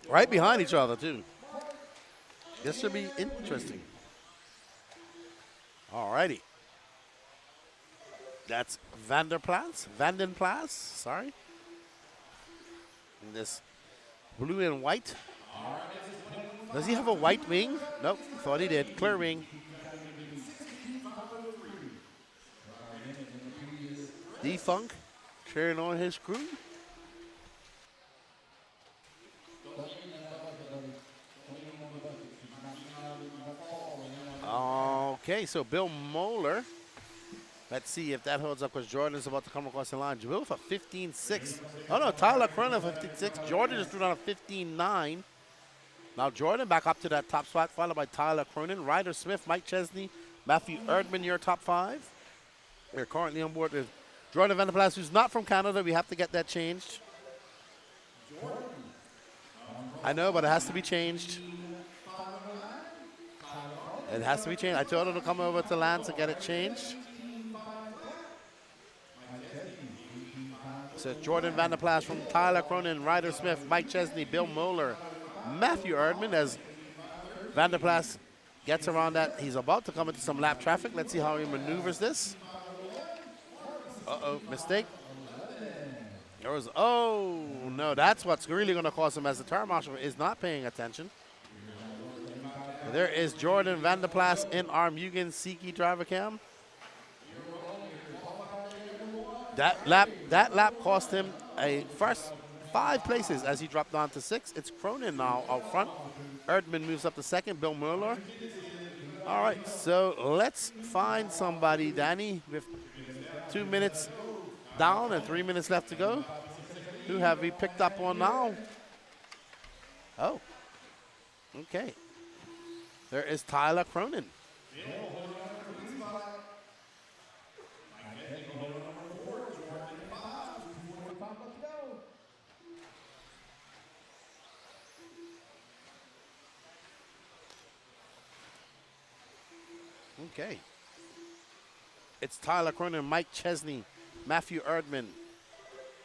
Right behind each other, too. This should be interesting. All righty. That's Vandenplas, sorry. In this blue and white. Does he have a white wing? Nope, thought he did. Clear wing. D-Funk cheering on his crew. Okay, so Bill Moeller. Let's see if that holds up, because Jordan is about to come across the line. Bill with a 15.6. Oh no, Tyler Cronin 15.6. Jordan just threw down a 15.9. Now Jordan back up to that top spot, followed by Tyler Cronin, Ryder Smith, Mike Chesney, Matthew Erdman, your top 5. We're currently on board with Jordan Vanderplas, who's not from Canada. We have to get that changed. I know, but it has to be changed. It has to be changed. I told him to come over to Lance and get it changed. So Jordan Vanderplas from Tyler Cronin, Ryder Smith, Mike Chesney, Bill Moeller, Matthew Erdman as Van der Plas gets around that. He's about to come into some lap traffic. Let's see how he maneuvers this. Uh-oh, mistake. There was, oh, no, that's what's really going to cost him as the tire marshal is not paying attention. There is Jordan Van der Plas in our Mugen Siki driver cam. That lap cost him a first 5 places as he dropped down to 6. It's Cronin now out front. Erdman moves up to 2nd. Bill Mueller. All right, so let's find somebody, Danny, with 2 minutes down and 3 minutes left to go. Who have we picked up on now? Oh, okay. There is Tyler Cronin. Okay. It's Tyler Cronin, Mike Chesney, Matthew Erdman.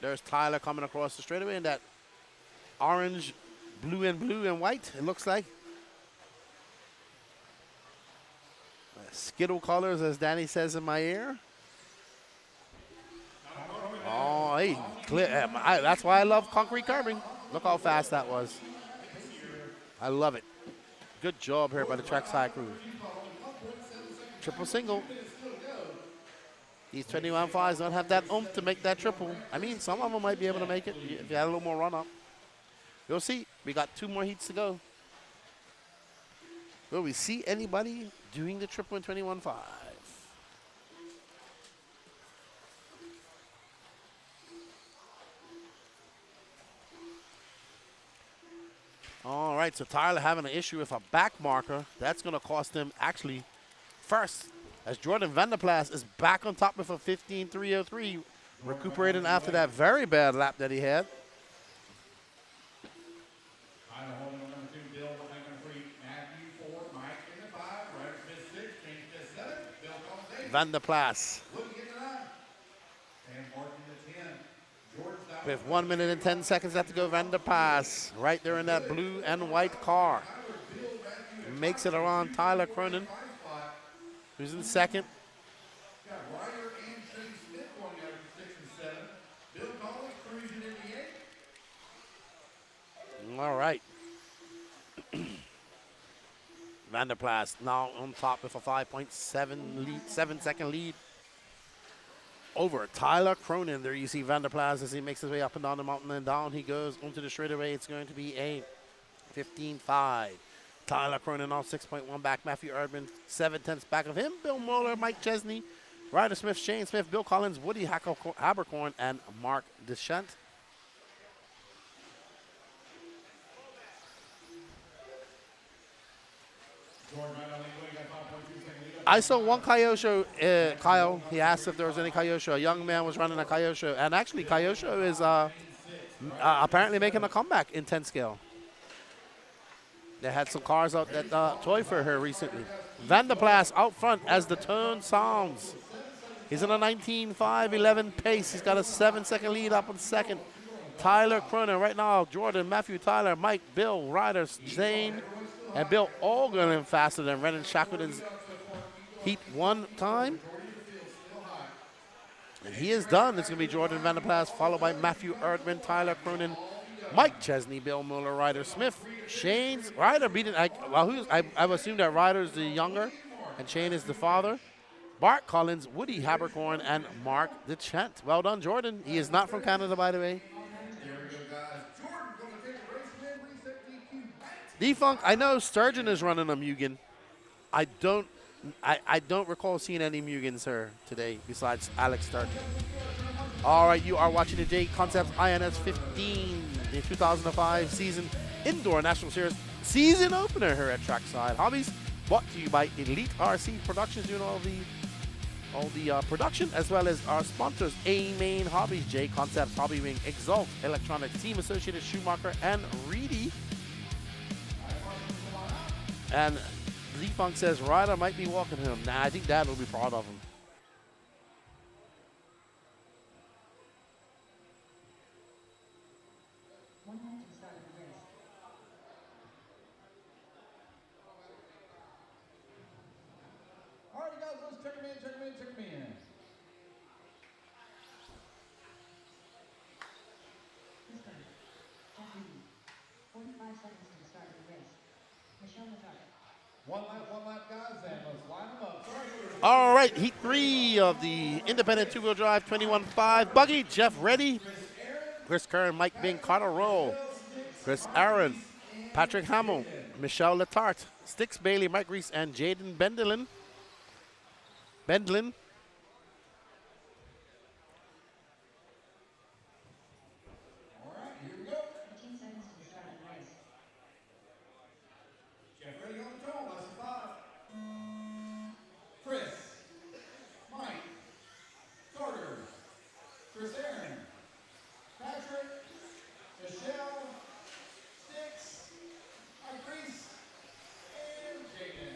There's Tyler coming across the straightaway in that orange, blue and white, it looks like. Skittle colors, as Danny says in my ear. Oh, hey, clear. That's why I love concrete curbing. Look how fast that was. I love it. Good job here by the Trackside crew. Triple single. These 21.5s don't have that oomph to make that triple. I mean, some of them might be able to make it if you had a little more run up. We'll see. We got 2 more heats to go. Will we see anybody doing the triple in 21.5? All right, so Tyler having an issue with a back marker. That's going to cost him actually first, as Jordan Van der Plas is back on top with a 15.303, recuperating after that very bad lap that he had. Van der Plas. With 1 minute and 10 seconds left to go, Van der Plas right there in that blue and white car. Makes it around Tyler Cronin, who's in 2nd. All right. Van der Plas now on top with a 5.7 lead, 7-second lead over Tyler Cronin. There you see Van der Plas as he makes his way up and down the mountain, and down he goes onto the straightaway. It's going to be a 15.5. Tyler Cronin now 6.1 back. Matthew Erdman 7/10 back of him. Bill Mueller, Mike Chesney, Ryder Smith, Shane Smith, Bill Collins, Woody Habercorn, and Mark Deschant. I saw one Kyosho, Kyle, he asked if there was any Kyosho. A young man was running a Kyosho, and actually Kyosho is apparently making a comeback in 10 scale. They had some cars out at Toy Fair here recently. Van der Plas out front as the tone sounds. He's in a 19.511 pace. He's got a 7-second lead up on 2nd. Tyler Cronin right now, Jordan, Matthew, Tyler, Mike, Bill, Ryder, Zane, and Bill all going faster than Renan Shackleton's heat 1 time. And he is done. It's going to be Jordan Van der Plas, followed by Matthew Erdman, Tyler Cronin, Mike Chesney, Bill Mueller, Ryder Smith, Shane's Ryder beating. I assume that Ryder's the younger and Shane is the father. Bart Collins, Woody Habercorn, and Mark Deschant. Well done, Jordan. He is not from Canada, by the way. Defunk, I know Sturgeon is running a Mugen. I don't recall seeing any Mugens here today besides Alex Sturgeon. All right, you are watching the Jconcepts INS15, the 2005 season Indoor National Series season opener here at Trackside Hobbies, brought to you by Elite RC Productions, doing all the production, as well as our sponsors, A-Main Hobbies, Jconcepts, Hobby Wing, Exalt, Electronics, Team Associated, Schumacher, and Reedy. And Z-Funk says Ryder might be walking him. Nah, I think Dad will be proud of him. One lap, guys, and let's line them up. All right, heat 3 of the independent two-wheel drive 21.5 buggy. Jeff Reddy, Chris Kern, Mike Bing, Carter Roll, Chris Aaron, Patrick Hamill, Michelle Letarte, Stix Bailey, Mike Reese, and Jaden Bendlin. 15 seconds to the start of the race. Jeff ready on the control. Lesson 5. Chris, Mike, Carter, Chris Aaron, Patrick, Michelle, Stix, Mike Reese, and Jaden.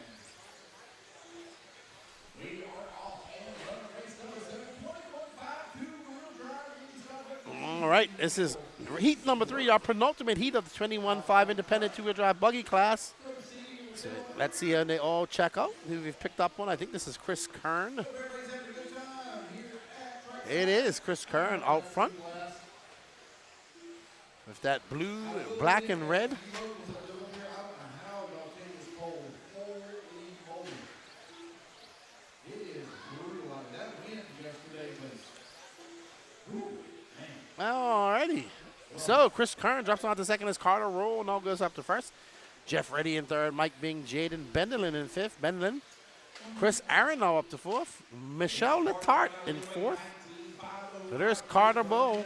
We are off and running race number 7, 20.5 two-wheel drive. All right, this is heat number 3, our penultimate heat of the 21.5 independent two-wheel drive buggy class. So let's see how they all check out. Who we've picked up one. I think this is Chris Kern. It is Chris Kern out front with that blue, black, and red. Alrighty. So Chris Kern drops on to second as Carter Roll now goes up to first. Jeff Reddy in third, Mike Bing, Jaden Bendlin in fifth. Bendlin. Chris Aaron now up to fourth. Michelle Letarte in fourth. So there's Carter Roll.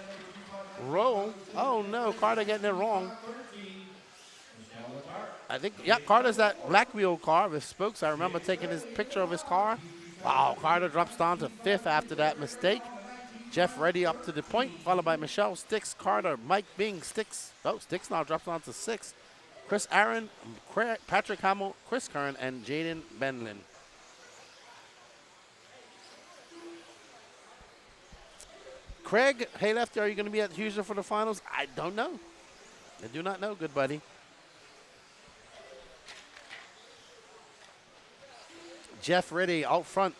Oh no, Carter getting it wrong. I think, yeah, Carter's that black wheel car with spokes. I remember taking his picture of his car. Wow, Carter drops down to fifth after that mistake. Jeff Reddy up to the point, followed by Michelle, Stix, Carter, Mike Bing, Stix. Oh, Stix now drops down to sixth. Chris Aaron, Patrick Hamill, Chris Kern, and Jaden Benlin. Craig, hey Lefty, are you going to be at Houston for the finals? I don't know. I do not know, good buddy. Jeff Reddy out front.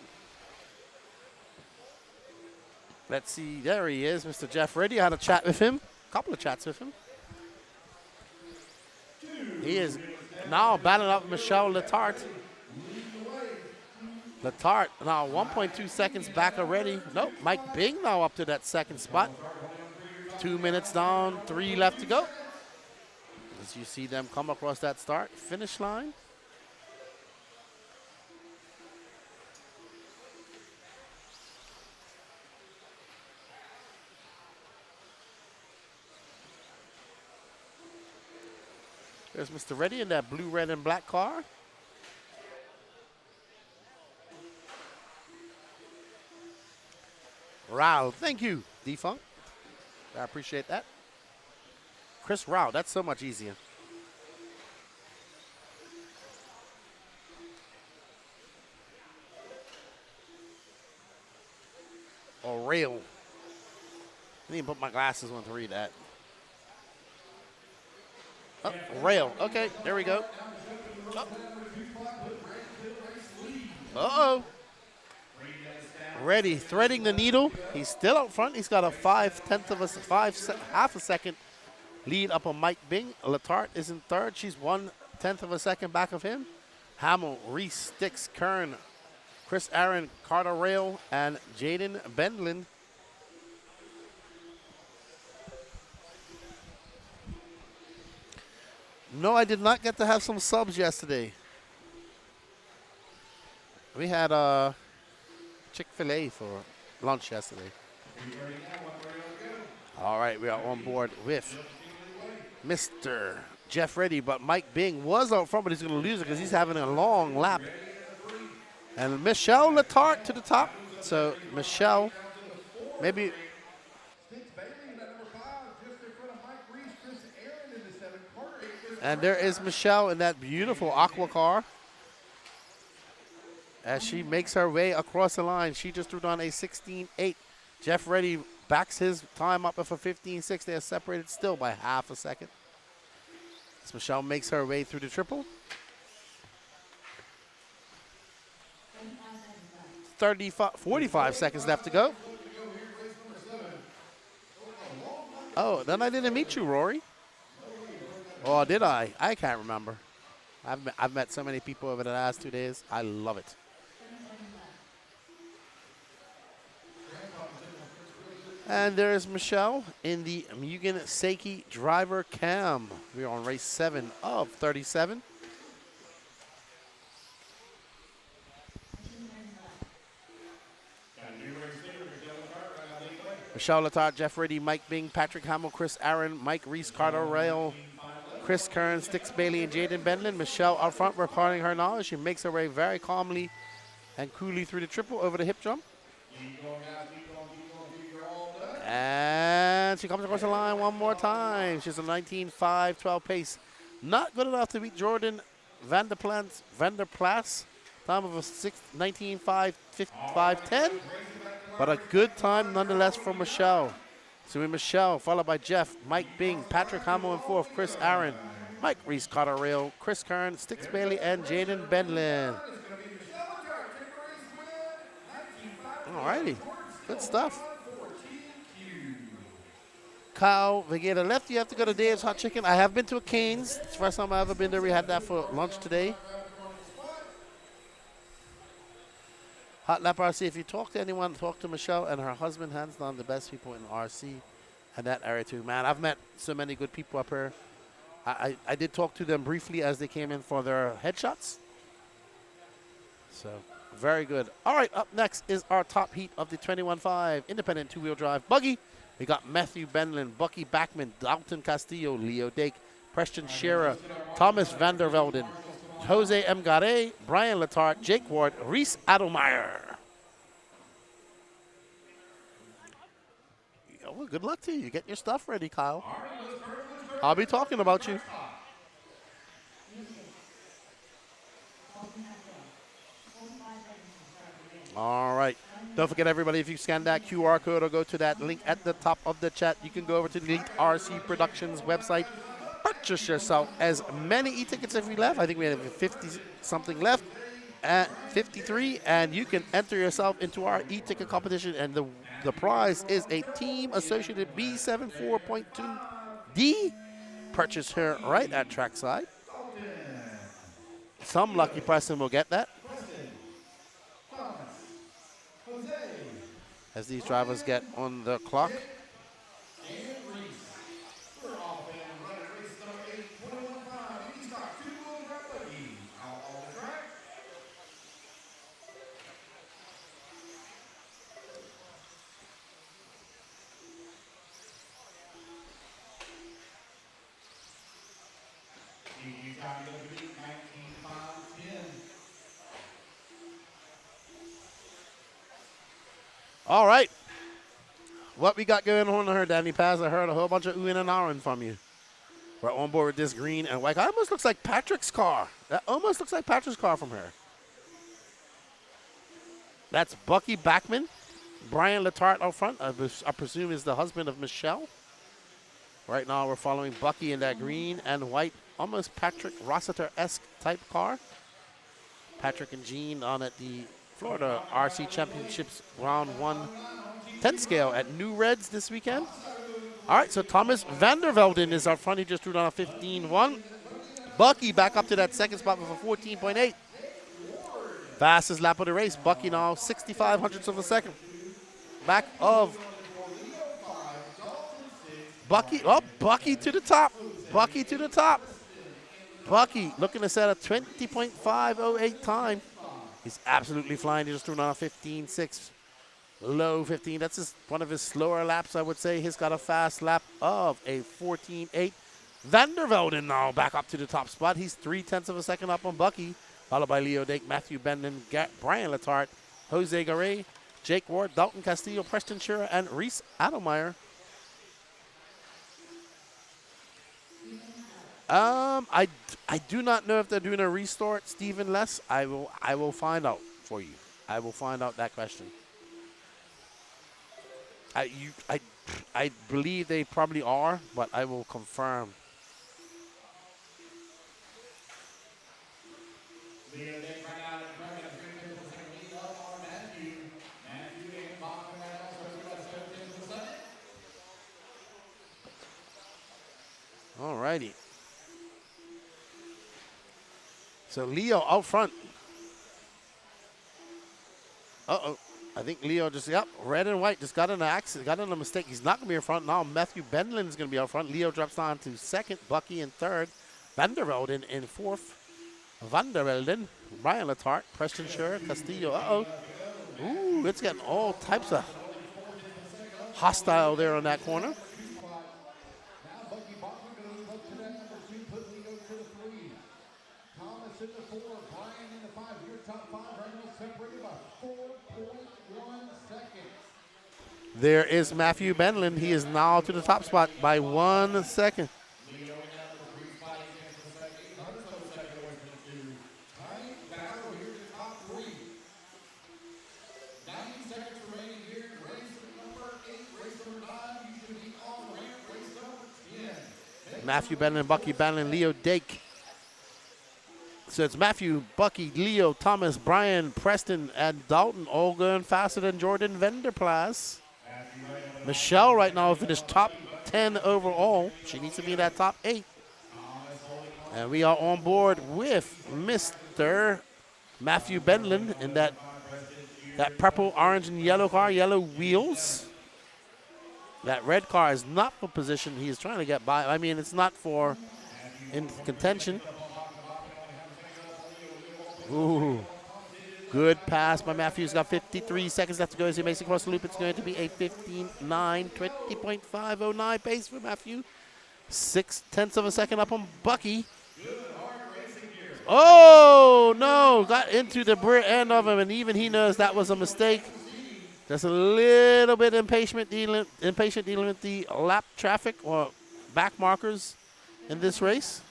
Let's see, there he is, Mr. Jeff Reddy. I had a chat with him, a couple of chats with him. He is now battling up Michelle Letarte. Letarte now 1.2 seconds back already. Nope, Mike Bing now up to that second spot. 2 minutes down, 3 left to go. As you see them come across that finish line. There's Mr. Reddy in that blue, red, and black car. Rao, thank you, Defunct. I appreciate that. Chris Rao, that's so much easier. Or rail. I didn't even put my glasses on to read that. Oh, rail. Okay, there we go. Oh. Uh-oh. Reddy threading the needle. He's still out front. He's got a half a second lead up on Mike Bing. Letarte is in third. She's 1/10 of a second back of him. Hamill, Reese, Stix, Kern, Chris Aaron, Carter Rail, and Jaden Bendlin. No, I did not get to have some subs yesterday. We had Chick-fil-A for lunch yesterday. All right, we are on board with Mr. Jeff Reddy, but Mike Bing was out front, but he's going to lose it because he's having a long lap. And Michelle Letarte to the top. So Michelle, maybe. And there is Michelle in that beautiful aqua car. As she makes her way across the line, she just threw down a 16.8. Jeff Reddy backs his time up with a 15.6. They are separated still by half a second. As Michelle makes her way through the triple. 45 seconds left to go. Oh, then I didn't meet you, Rory. Or did I? I can't remember. I've met so many people over the last 2 days. I love it. And there's Michelle in the Mugen Seiki driver cam. We're on race 7 of 37. Michelle Letarte, Jeff Reddy, Mike Bing, Patrick Hamill, Chris Aaron, Mike Reese, Carter Rail, Chris Kern, Stix Bailey, and Jaden Benlin. Michelle out front recording her knowledge. She makes her way very calmly and coolly through the triple over the hip jump. And she comes across the line one more time. She's a 19.5-12 pace. Not good enough to beat Jordan Vanderplas. Time of a 19.5-10. But a good time nonetheless for Michelle. So we Michelle, followed by Jeff, Mike Bing, Patrick Hamill in fourth, Chris Aaron, Mike Reese, Carter Rail, Chris Kern, Stix Bailey, and Jaden Benlin. Alrighty, good stuff. Kyle Vegeta left. You have to go to Dave's Hot Chicken. I have been to a Cane's. It's the first time I've ever been there. We had that for lunch today. Hot Lap RC, if you talk to anyone, talk to Michelle and her husband, hands down the best people in RC and that area too. Man, I've met so many good people up here. I did talk to them briefly as they came in for their headshots. So, very good. All right, up next is our top heat of the 21.5 independent two-wheel drive buggy. We got Matthew Benlin, Bucky Backman, Dalton Castillo, Leo Dake, Preston Shearer, Thomas Vandervelden, Jose M. Gare, Brian Letarte, Jake Ward, Reese Adelmeyer. Well, good luck to you. Get your stuff ready, Kyle. I'll be talking about you. All right. Don't forget, everybody, if you scan that QR code or go to that link at the top of the chat, you can go over to the Elite RC Productions website. Purchase yourself as many e-tickets as we left. I think we have 50-something left, at 53, and you can enter yourself into our e-ticket competition, and the prize is a Team Associated B74.2D. Purchase her right at Trackside. Some lucky person will get that. As these drivers get on the clock. All right. What we got going on here, Danny Paz? I heard a whole bunch of oohing and ahhing from you. We're on board with this green and white. That almost looks like Patrick's car. That almost looks like Patrick's car from here. That's Bucky Backman. Brian Letarte out front, I presume is the husband of Michelle. Right now we're following Bucky in that green and white, almost Patrick Rossiter-esque type car. Patrick and Jean on at the Florida RC Championships Round 1 10 scale at New Reds this weekend. All right, so Thomas Vandervelden is up front. He just threw down a 15-1. Bucky back up to that second spot with a 14.8. Fastest lap of the race. Bucky now 65 hundredths of a second. Back of Bucky. Oh, Bucky to the top. Bucky to the top. Bucky looking to set a 20.508 time. He's absolutely flying. He just threw down a 15.6. Low 15. That's one of his slower laps, I would say. He's got a fast lap of a 14.8. Vandervelden now back up to the top spot. He's 0.3 of a second up on Bucky, followed by Leo Dake, Matthew Benlin, Brian Letarte, Jose Garay, Jake Ward, Dalton Castillo, Preston Shearer, and Reese Adelmeyer. I do not know if they're doing a restart, Stephen Less. I will find out for you. I will find out that question. I believe they probably are, but I will confirm. All righty. So Leo out front. Uh-oh. I think Leo just, yep, red and white just got in an accident, got in a mistake. He's not going to be in front now. Matthew Benlin is going to be out front. Leo drops down to second. Bucky in third. Vandervelden in fourth. Vandervelden. Brian Letarte. Preston Schur. Castillo. Uh-oh. Ooh, it's getting all types of hostile there on that corner. Now Bucky Bachman goes up to that number 2, put Leo to the 3. Thomas in the 4, Brian in the 5. Your top 5 right now separated by 4.1 seconds. There is Matthew Benlin. He is now to the top spot by 1 second. Leo in that number 3 spot against the second, another second away from the 2. Tight battle here to top 3. 90 seconds remaining here. Race number 8, race number 9. You should be on ramp. Race number 10. Matthew Benlin, Bucky Benlin, Leo Dake. So it's Matthew, Bucky, Leo, Thomas, Brian, Preston, and Dalton all going faster than Jordan Vanderplas. Michelle right now finished top 10 overall. She needs to be in that top 8. And we are on board with Mr. Matthew Benlin in that purple, orange, and yellow car, yellow wheels. That red car is not for position. He is trying to get by. I mean, it's not for in contention. Ooh. Good pass by Matthew. He's got 53 seconds left to go as he makes it across the loop. It's going to be a 20.509 pace for Matthew. 0.6 of a second up on Bucky. Oh, no. Got into the rear end of him, and even he knows that was a mistake. Just a little bit impatient dealing with the lap traffic or back markers in this race.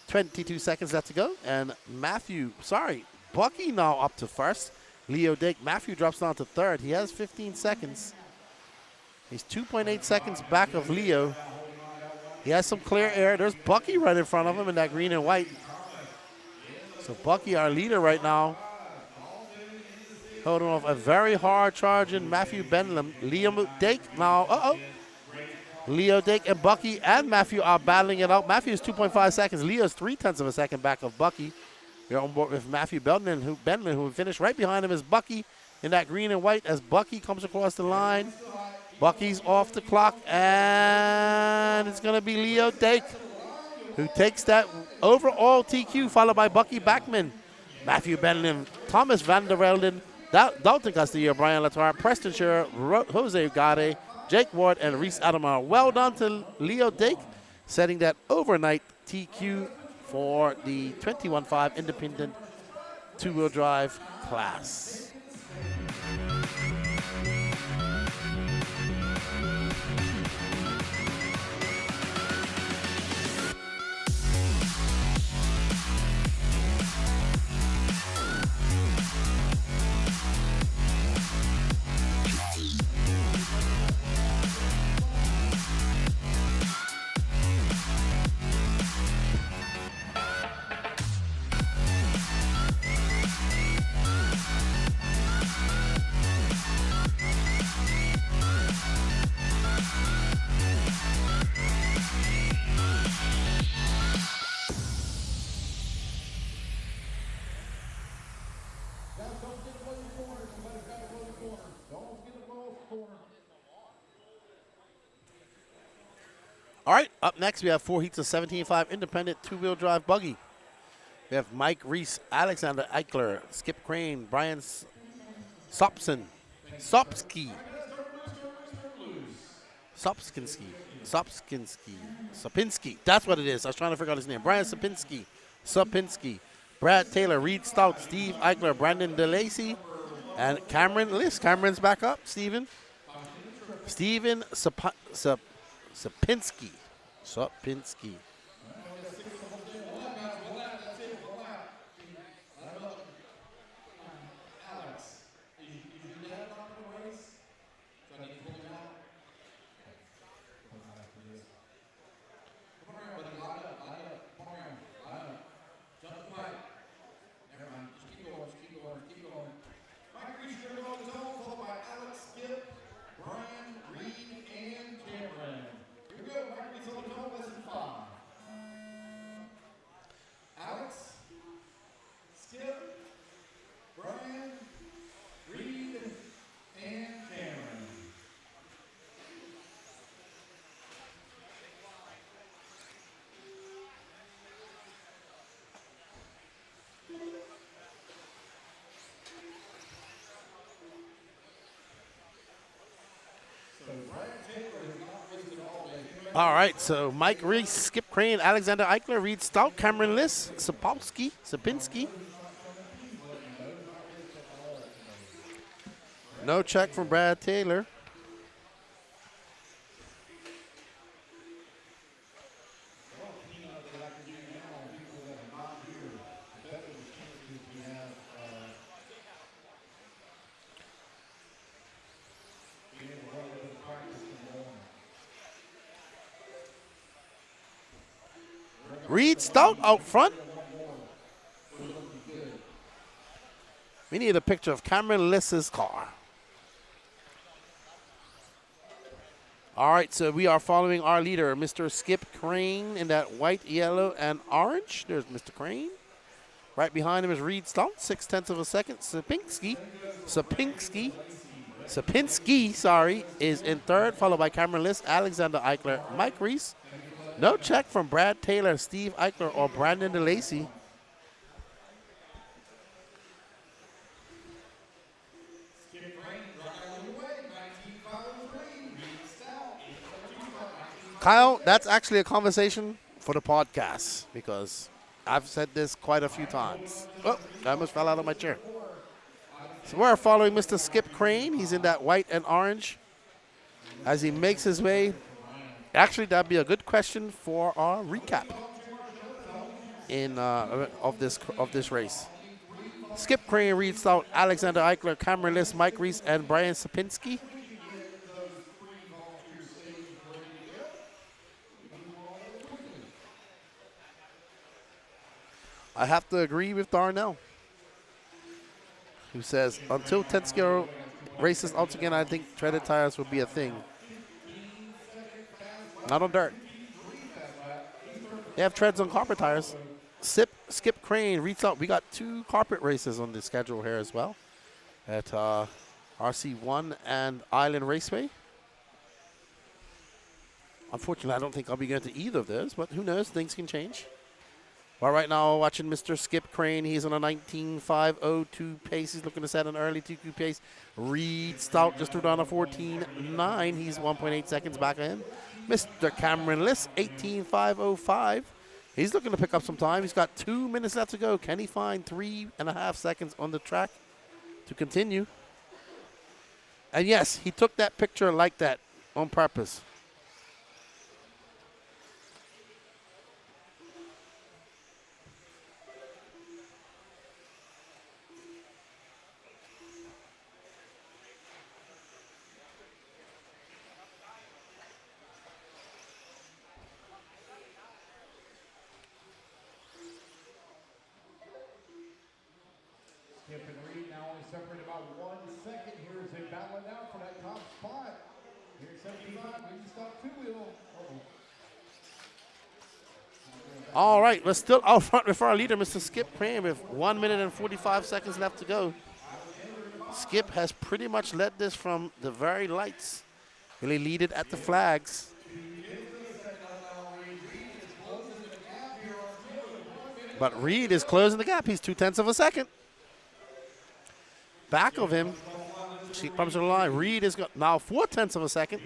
.22 seconds left to go, and Bucky now up to first. Leo Dake. Matthew drops down to third. He has 15 seconds. He's 2.8 seconds back of Leo. He has some clear air. There's Bucky right in front of him in that green and white. So Bucky, our leader right now, holding off a very hard charging Matthew Benlin. Leo Dake now, Leo Dake and Bucky and Matthew are battling it out. Matthew is 2.5 seconds. Leo's 0.3 of a second back of Bucky. We're on board with Matthew Benlin, who finished right behind him is Bucky in that green and white as Bucky comes across the line. Bucky's off the clock, and it's going to be Leo Dake who takes that overall TQ, followed by Bucky Backman, Matthew Benlin, Thomas Vandervelden, Dalton Castillo, Brian Letarte, Preston Schur, Jose Ugarte, Jake Ward, and Reese Adamar. Well done to Leo Dake, setting that overnight TQ for the 21.5 independent two-wheel drive class. All right, up next we have 4 heats of 17.5 independent two-wheel drive buggy. We have Mike Reese, Alexander Eichler, Skip Crane, Brian Sopsky. Sapinski. That's what it is. I was trying to figure out his name. Brian Sapinski. Brad Taylor, Reed Stout, Steve Eichler, Brandon DeLacy, and Cameron List. Cameron's back up. Steven Sapinski. All right, so Mike Reese, Skip Crane, Alexander Eichler, Reed Stout, Cameron Liss, Sapinski. No check from Brad Taylor. Reed Stout out front. We need a picture of Cameron Liss's car. All right, so we are following our leader, Mr. Skip Crane, in that white, yellow, and orange. There's Mr. Crane. Right behind him is Reed Stout, 0.6 of a second. Sapinski, is in third, followed by Cameron Liss, Alexander Eichler, Mike Reese. No check from Brad Taylor, Steve Eichler, or Brandon DeLacy. Kyle, that's actually a conversation for the podcast because I've said this quite a few times. Oh, I almost fell out of my chair. So we're following Mr. Skip Crane. He's in that white and orange as he makes his way. Actually, that'd be a good question for our recap of this race. Skip Crane, Reed Stout, Alexander Eichler, Cameron Liss, Mike Reese, and Brian Sapinski. I have to agree with Darnell, who says, until 10 scale races out again, I think treaded tires will be a thing. Not on dirt. They have treads on carpet tires. Skip Crane, Reed Stout. We got 2 carpet races on the schedule here as well at RC1 and Island Raceway. Unfortunately, I don't think I'll be going to either of those, but who knows? Things can change. Well, right now, watching Mr. Skip Crane. He's on a 19.502 pace. He's looking to set an early TQ pace. Reed Stout just threw down a 14.9. He's 1.8 seconds back of him. Mr. Cameron Liss, 18.505. He's looking to pick up some time. He's got 2 minutes left to go. Can he find 3.5 seconds on the track to continue? And yes, he took that picture like that on purpose. Skip and Reed now only separate about 1 second here as they battle it out for that top spot. Here's 75, Reed Stout two-wheel. All right, we're still out front with our leader, Mr. Skip Crane, with 1 minute and 45 seconds left to go. Skip has pretty much led this from the very lights. Really lead it at the flags. But Reed is closing the gap. He's 0.2 of a second. Back of him, she comes to the line. Reed is now 0.4 of a second.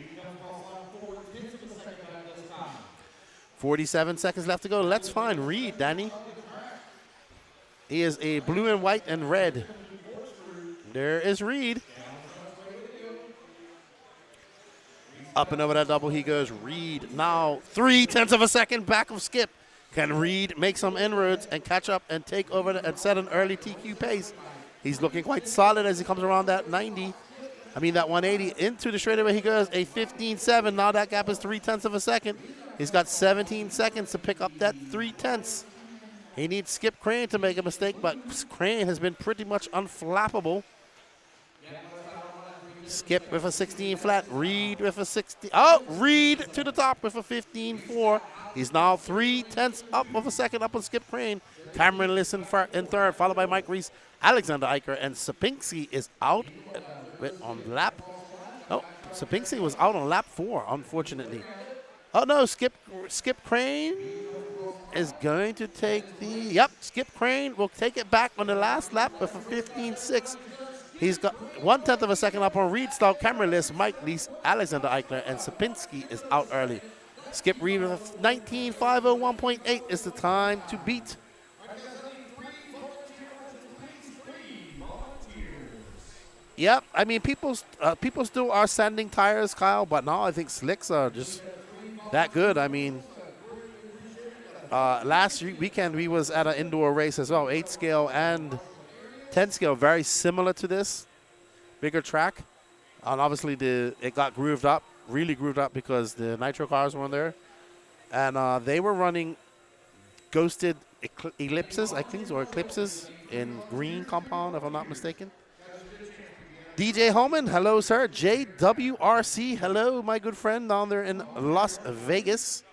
47 seconds left to go. Let's find Reed, Danny. He is a blue and white and red. There is Reed. Up and over that double he goes. Reed now 0.3 of a second back of Skip. Can Reed make some inroads and catch up and take over and set an early TQ pace? He's looking quite solid as he comes around that 180. Into the straightaway he goes, a 15.7. Now that gap is 0.3 of a second. He's got 17 seconds to pick up that 0.3. He needs Skip Crane to make a mistake, but Crane has been pretty much unflappable. Skip with a 16 flat. Reed with a 16. Oh, Reed to the top with a 15.4. He's now 0.3 up of a second up on Skip Crane. Cameron Liss in third, followed by Mike Reese, Alexander Eichler, and Sapinski is out on lap. Oh, Sapinski was out on lap 4, unfortunately. Oh no, Skip Crane is going to take the. Yep, Skip Crane will take it back on the last lap with a 15.6. He's got 1/10 of a second up on Reed Stout, Cameron List, Mike Leese, Alexander Eichler, and Sapinski is out early. Skip Reed with 19:501.8 is the time to beat. Yep, I mean people still are sanding tires, Kyle, but now I think slicks are just that good. I mean, last weekend we was at an indoor race as well, 8 scale and 10 scale, very similar to this, bigger track, and obviously it got grooved up, really grooved up because the nitro cars weren't there, and they were running ghosted ellipses, I think, or eclipses in green compound, if I'm not mistaken. DJ Holman, hello, sir. JWRC, hello, my good friend down there in Las Vegas.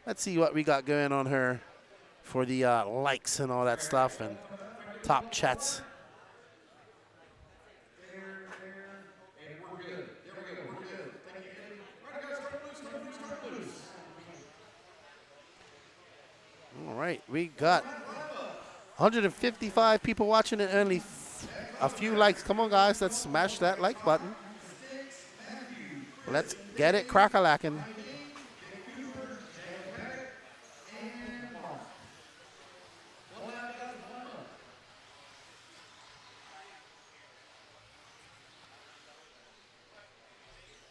Let's see what we got going on here for the likes and all that stuff and top chats. All right, we got 155 people watching and only a few likes. Come on, guys, let's smash that like button. Let's get it crack-a-lacking.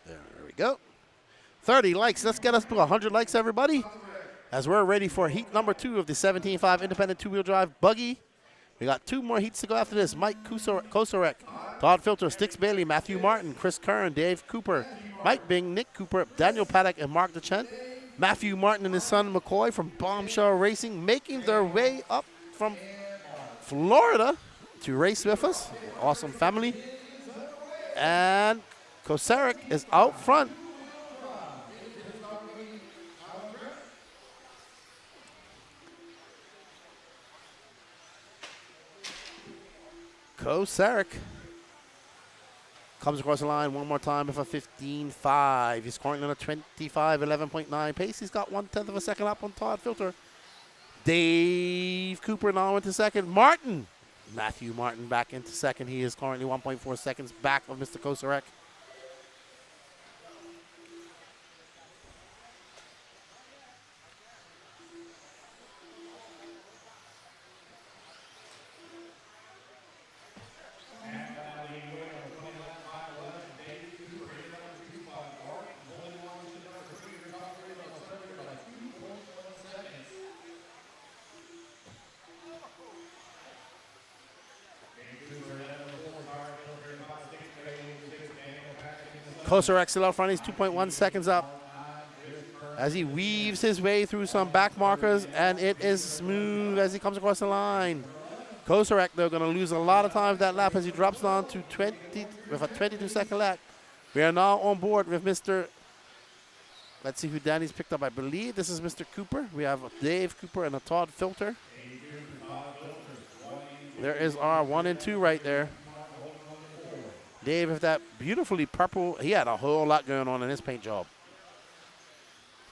There we go. 30 likes. Let's get us to 100 likes, everybody, as we're ready for heat number 2 of the 17.5 independent two-wheel drive buggy. We got 2 more heats to go after this. Mike Kosarek, Todd Filter, Stix Bailey, Matthew Martin, Chris Kern, Dave Cooper, Mike Bing, Nick Cooper, Daniel Paddock, and Mark DeChent. Matthew Martin and his son McCoy from Bombshell Racing making their way up from Florida to race with us. Awesome family. And Kosarek is out front. Kosarek comes across the line one more time with a 15.5. He's currently on a 25:11.9 pace. He's got 1/10 of a second up on Todd Filter. Dave Cooper now into second. Matthew Martin back into second. He is currently 1.4 seconds back of Mr. Kosarek. Kosarek still out front. He's 2.1 seconds up as he weaves his way through some back markers, and it is smooth as he comes across the line. Kosarek, though, going to lose a lot of time with that lap as he drops down to 20 with a 22-second lap. We are now on board with Mr. Let's see who Danny's picked up. I believe this is Mr. Cooper. We have a Dave Cooper and a Todd Filter. There is our 1 and 2 right there. Dave with that beautifully purple. He had a whole lot going on in his paint job.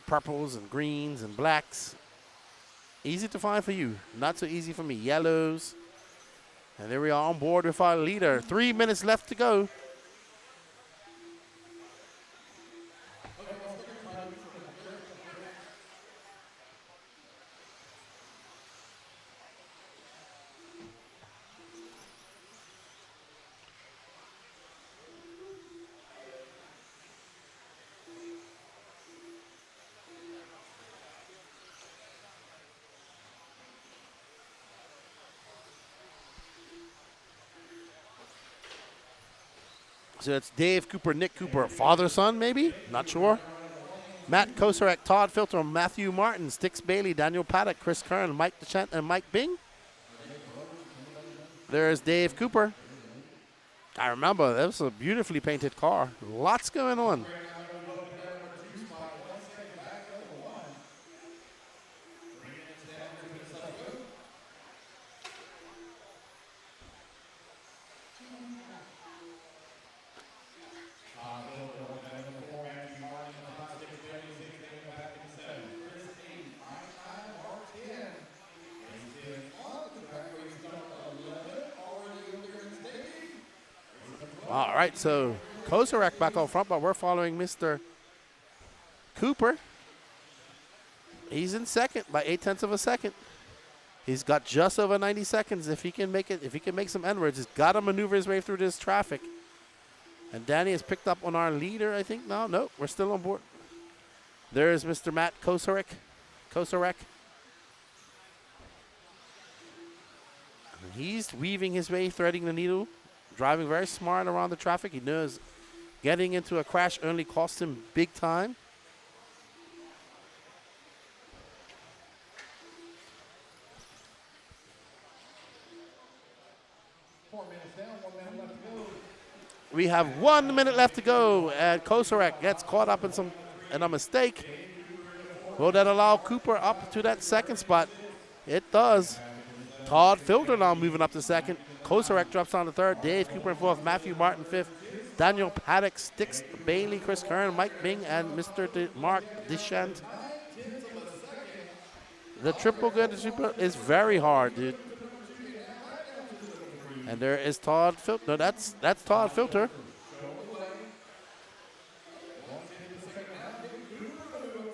Purples and greens and blacks. Easy to find for you. Not so easy for me. Yellows. And there we are on board with our leader. 3 minutes left to go. So it's Dave Cooper, Nick Cooper, father, son, maybe? Not sure. Matt Kosarek, Todd Filter, Matthew Martin, Stix Bailey, Daniel Paddock, Chris Kern, Mike DeChent, and Mike Bing. There's Dave Cooper. I remember, that was a beautifully painted car. Lots going on. All right, so Kozarek back out front, but we're following Mr. Cooper. He's in second by 0.8 of a second. He's got just over 90 seconds. If he can make it, if he can make some N-words, he's got to maneuver his way through this traffic. And Danny has picked up on our leader, I think. No, we're still on board. There's Mr. Matt Kozarek. He's weaving his way, threading the needle, driving very smart around the traffic. He knows getting into a crash only cost him big time. We have 1 minute left to go, and Kozarek gets caught up in a mistake. Will that allow Cooper up to that second spot? It does. Todd Filter now moving up to second. Kozarek drops down to third. Dave Cooper in fourth. Matthew Martin fifth. Daniel Paddock, Sticks Bailey, Chris Kern, Mike Bing, and Mr. Mark Deschant. The triple good is very hard, dude. And there is Todd Filter. No, that's Todd Filter.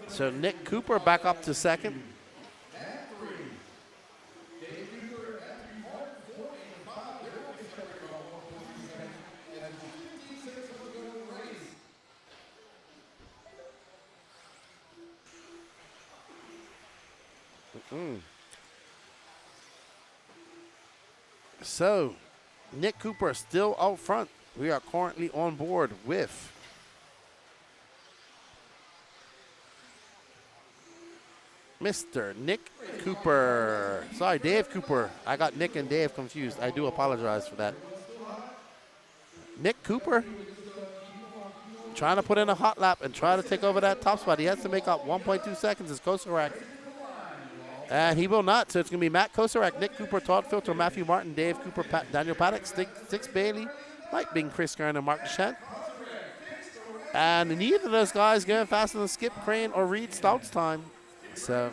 So Nick Cooper back up to second. So, Nick Cooper still out front. We are currently on board with Mr. Nick Cooper. Sorry, Dave Cooper. I got Nick and Dave confused. I do apologize for that. Nick Cooper trying to put in a hot lap and try to take over that top spot. He has to make up 1.2 seconds as Kozarek. And he will not. So it's going to be Matt Kozarek, Nick Cooper, Todd Filter, Matthew Martin, Dave Cooper, Daniel Paddock, Sticks Bailey, Mike Bing, Chris Kern, and Mark Deschant. And neither of those guys going faster than Skip Crane or Reed Stout's time. So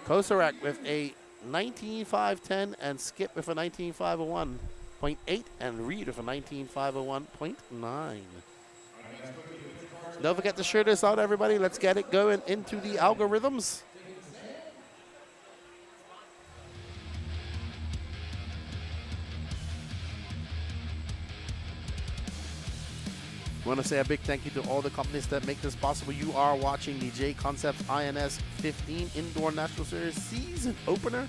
Kozarek with a 19.510 and Skip with a 19.501.8 and Reed with a 19.501.9. Don't forget to share this out, everybody. Let's get it going into the algorithms. I want to say a big thank you to all the companies that make this possible. You are watching the Jconcepts INS15 Indoor National Series Season Opener.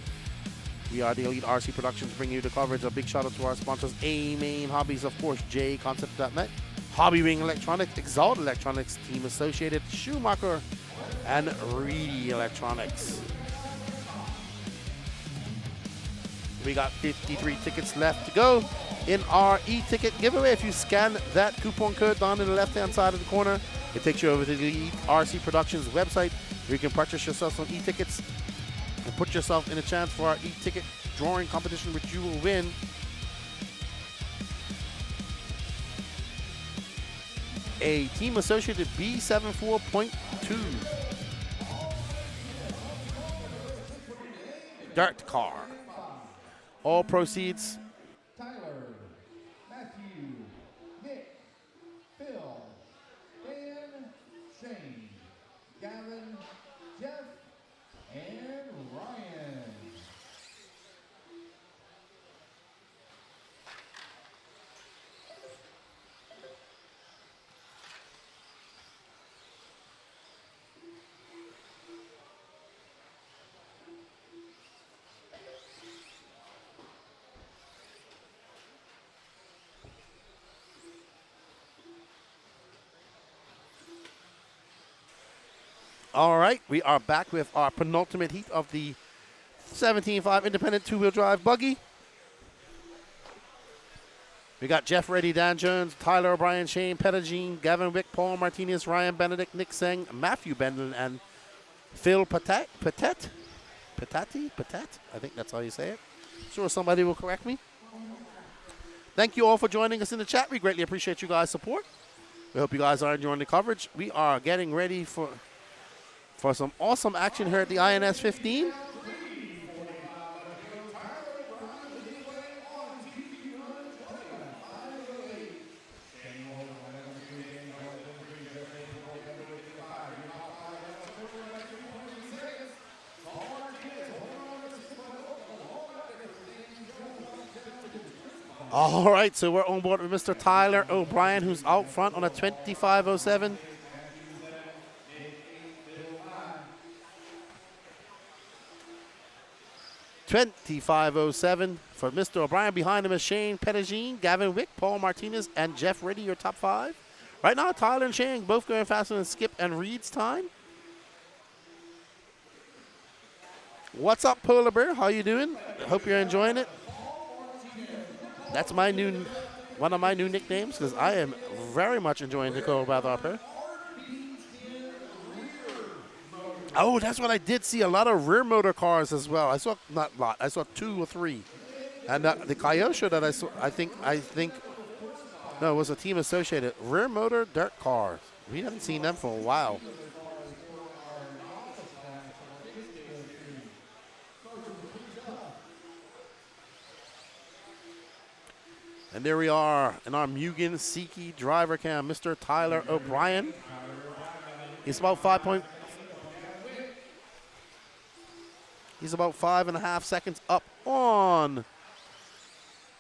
We are the Elite RC Productions bringing you the coverage. A big shout out to our sponsors, A-Main Hobbies, of course, Jconcepts.net, Hobby Wing Electronics, Exalt Electronics, Team Associated, Schumacher, and Reedy Electronics. We got 53 tickets left to go in our e-ticket giveaway. If you scan that coupon code down in the left-hand side of the corner, it takes you over to the RC Productions website where you can purchase yourself some e-tickets and put yourself in a chance for our e-ticket drawing competition, which you will win a Team Associated B74.2 dirt car. All proceeds Tyler, Matthew, Nick, Phil, Dan, Shane, Gavin, Jeff, and Ryan. All right, we are back with our penultimate heat of the 17.5 independent two-wheel drive buggy. We got Jeff Reddy, Dan Jones, Tyler O'Brien, Shane Pettigene, Gavin Wick, Paul Martinez, Ryan Benedict, Nick Seng, Matthew Bendon, and Phil Patat. I think that's how you say it. Sure, somebody will correct me. Thank you all for joining us in the chat. We greatly appreciate you guys' support. We hope you guys are enjoying the coverage. We are getting ready for some awesome action here at the INS 15. All right, so we're on board with Mr. Tyler O'Brien, who's out front on a 25.07. $25.07 for Mr. O'Brien. Behind him is Shane Pettigene, Gavin Wick, Paul Martinez, and Jeff Reddy, your top 5. Right now, Tyler and Shane both going faster than Skip and Reed's time. What's up, Polar Bear? How you doing? Hope you're enjoying it. That's my one of my new nicknames, because I am very much enjoying the Cold Bath Opera. Oh, that's what I did see, a lot of rear motor cars as well. I saw, not a lot, I saw 2 or 3. And the Kyosho that I saw, I think, no, it was a team associated. Rear motor dirt cars. We haven't seen them for a while. And there we are in our Mugen Siki driver cam, Mr. Tyler O'Brien. He's about 5.5 seconds up on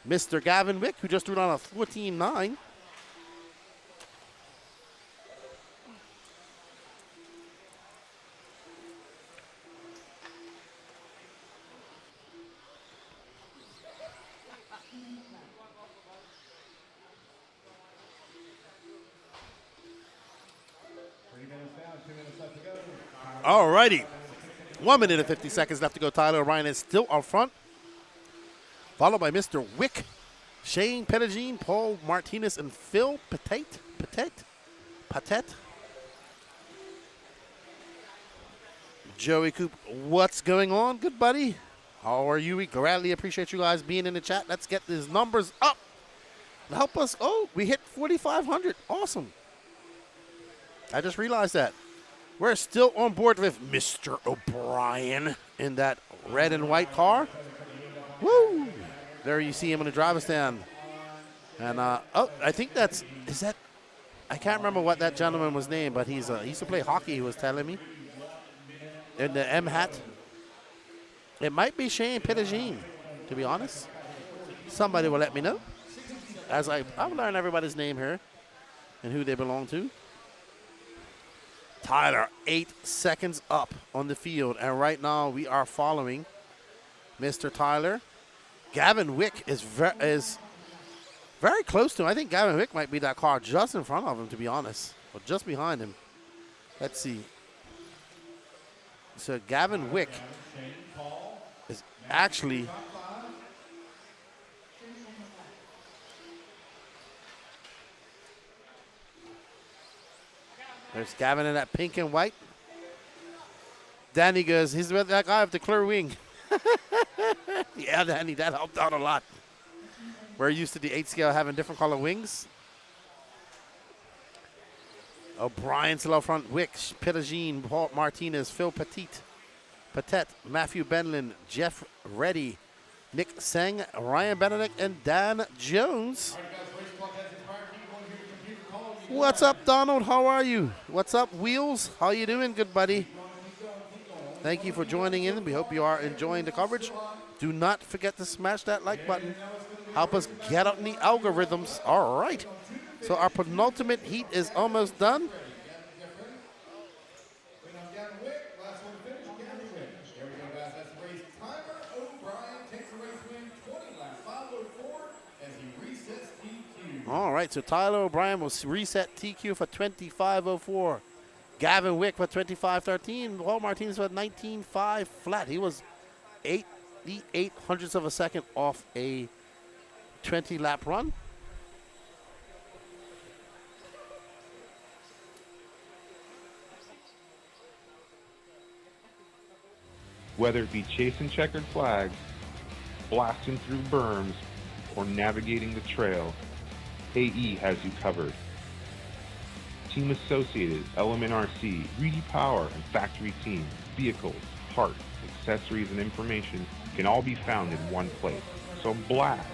Mr. Gavin Wick, who just threw down a 14.9. All righty. 1 minute and 50 seconds left to go. Tyler O'Brien is still out front, followed by Mr. Wick, Shane Pettigene, Paul Martinez, and Phil Patet. Joey Coop, what's going on, good buddy? How are you? We gladly appreciate you guys being in the chat. Let's get these numbers up and help us. Oh, we hit 4,500. Awesome. I just realized that. We're still on board with Mr. O'Brien in that red and white car. Woo! There you see him in the driver's stand. And, I think I can't remember what that gentleman was named, but he used to play hockey, he was telling me. In the M hat. It might be Shane Pettigene, to be honest. Somebody will let me know. As I'll learn everybody's name here and who they belong to. Tyler, 8 seconds up on the field, and right now we are following Mr. Tyler. Gavin Wick is very close to him. I think Gavin Wick might be that car just in front of him, to be honest, or just behind him. Let's see. So Gavin Wick is actually there's Gavin in that pink and white. Danny goes, he's with that guy with the clear wing. Yeah, Danny, that helped out a lot. We're used to the 8 scale having different color wings. O'Brien still out front. Wick, Pettigene, Paul Martinez, Phil Patet, Matthew Benlin, Jeff Reddy, Nick Seng, Ryan Benedict, and Dan Jones. What's up, Donald? How are you? What's up, Wheels? How you doing, good buddy? Thank you for joining in. We hope you are enjoying the coverage. Do not forget to smash that like button. Help us get up in the algorithms. All right. So our penultimate heat is almost done. All right, so Tyler O'Brien will reset TQ for 25.04. Gavin Wick for 25.13. Paul Martinez for 19.5 flat. He was 88 hundredths of a second off a 20-lap run. Whether it be chasing checkered flags, blasting through berms, or navigating the trail, AE has you covered. Team Associated, Element RC, Reedy Power, and Factory Team, vehicles, parts, accessories, and information can all be found in one place. So blast,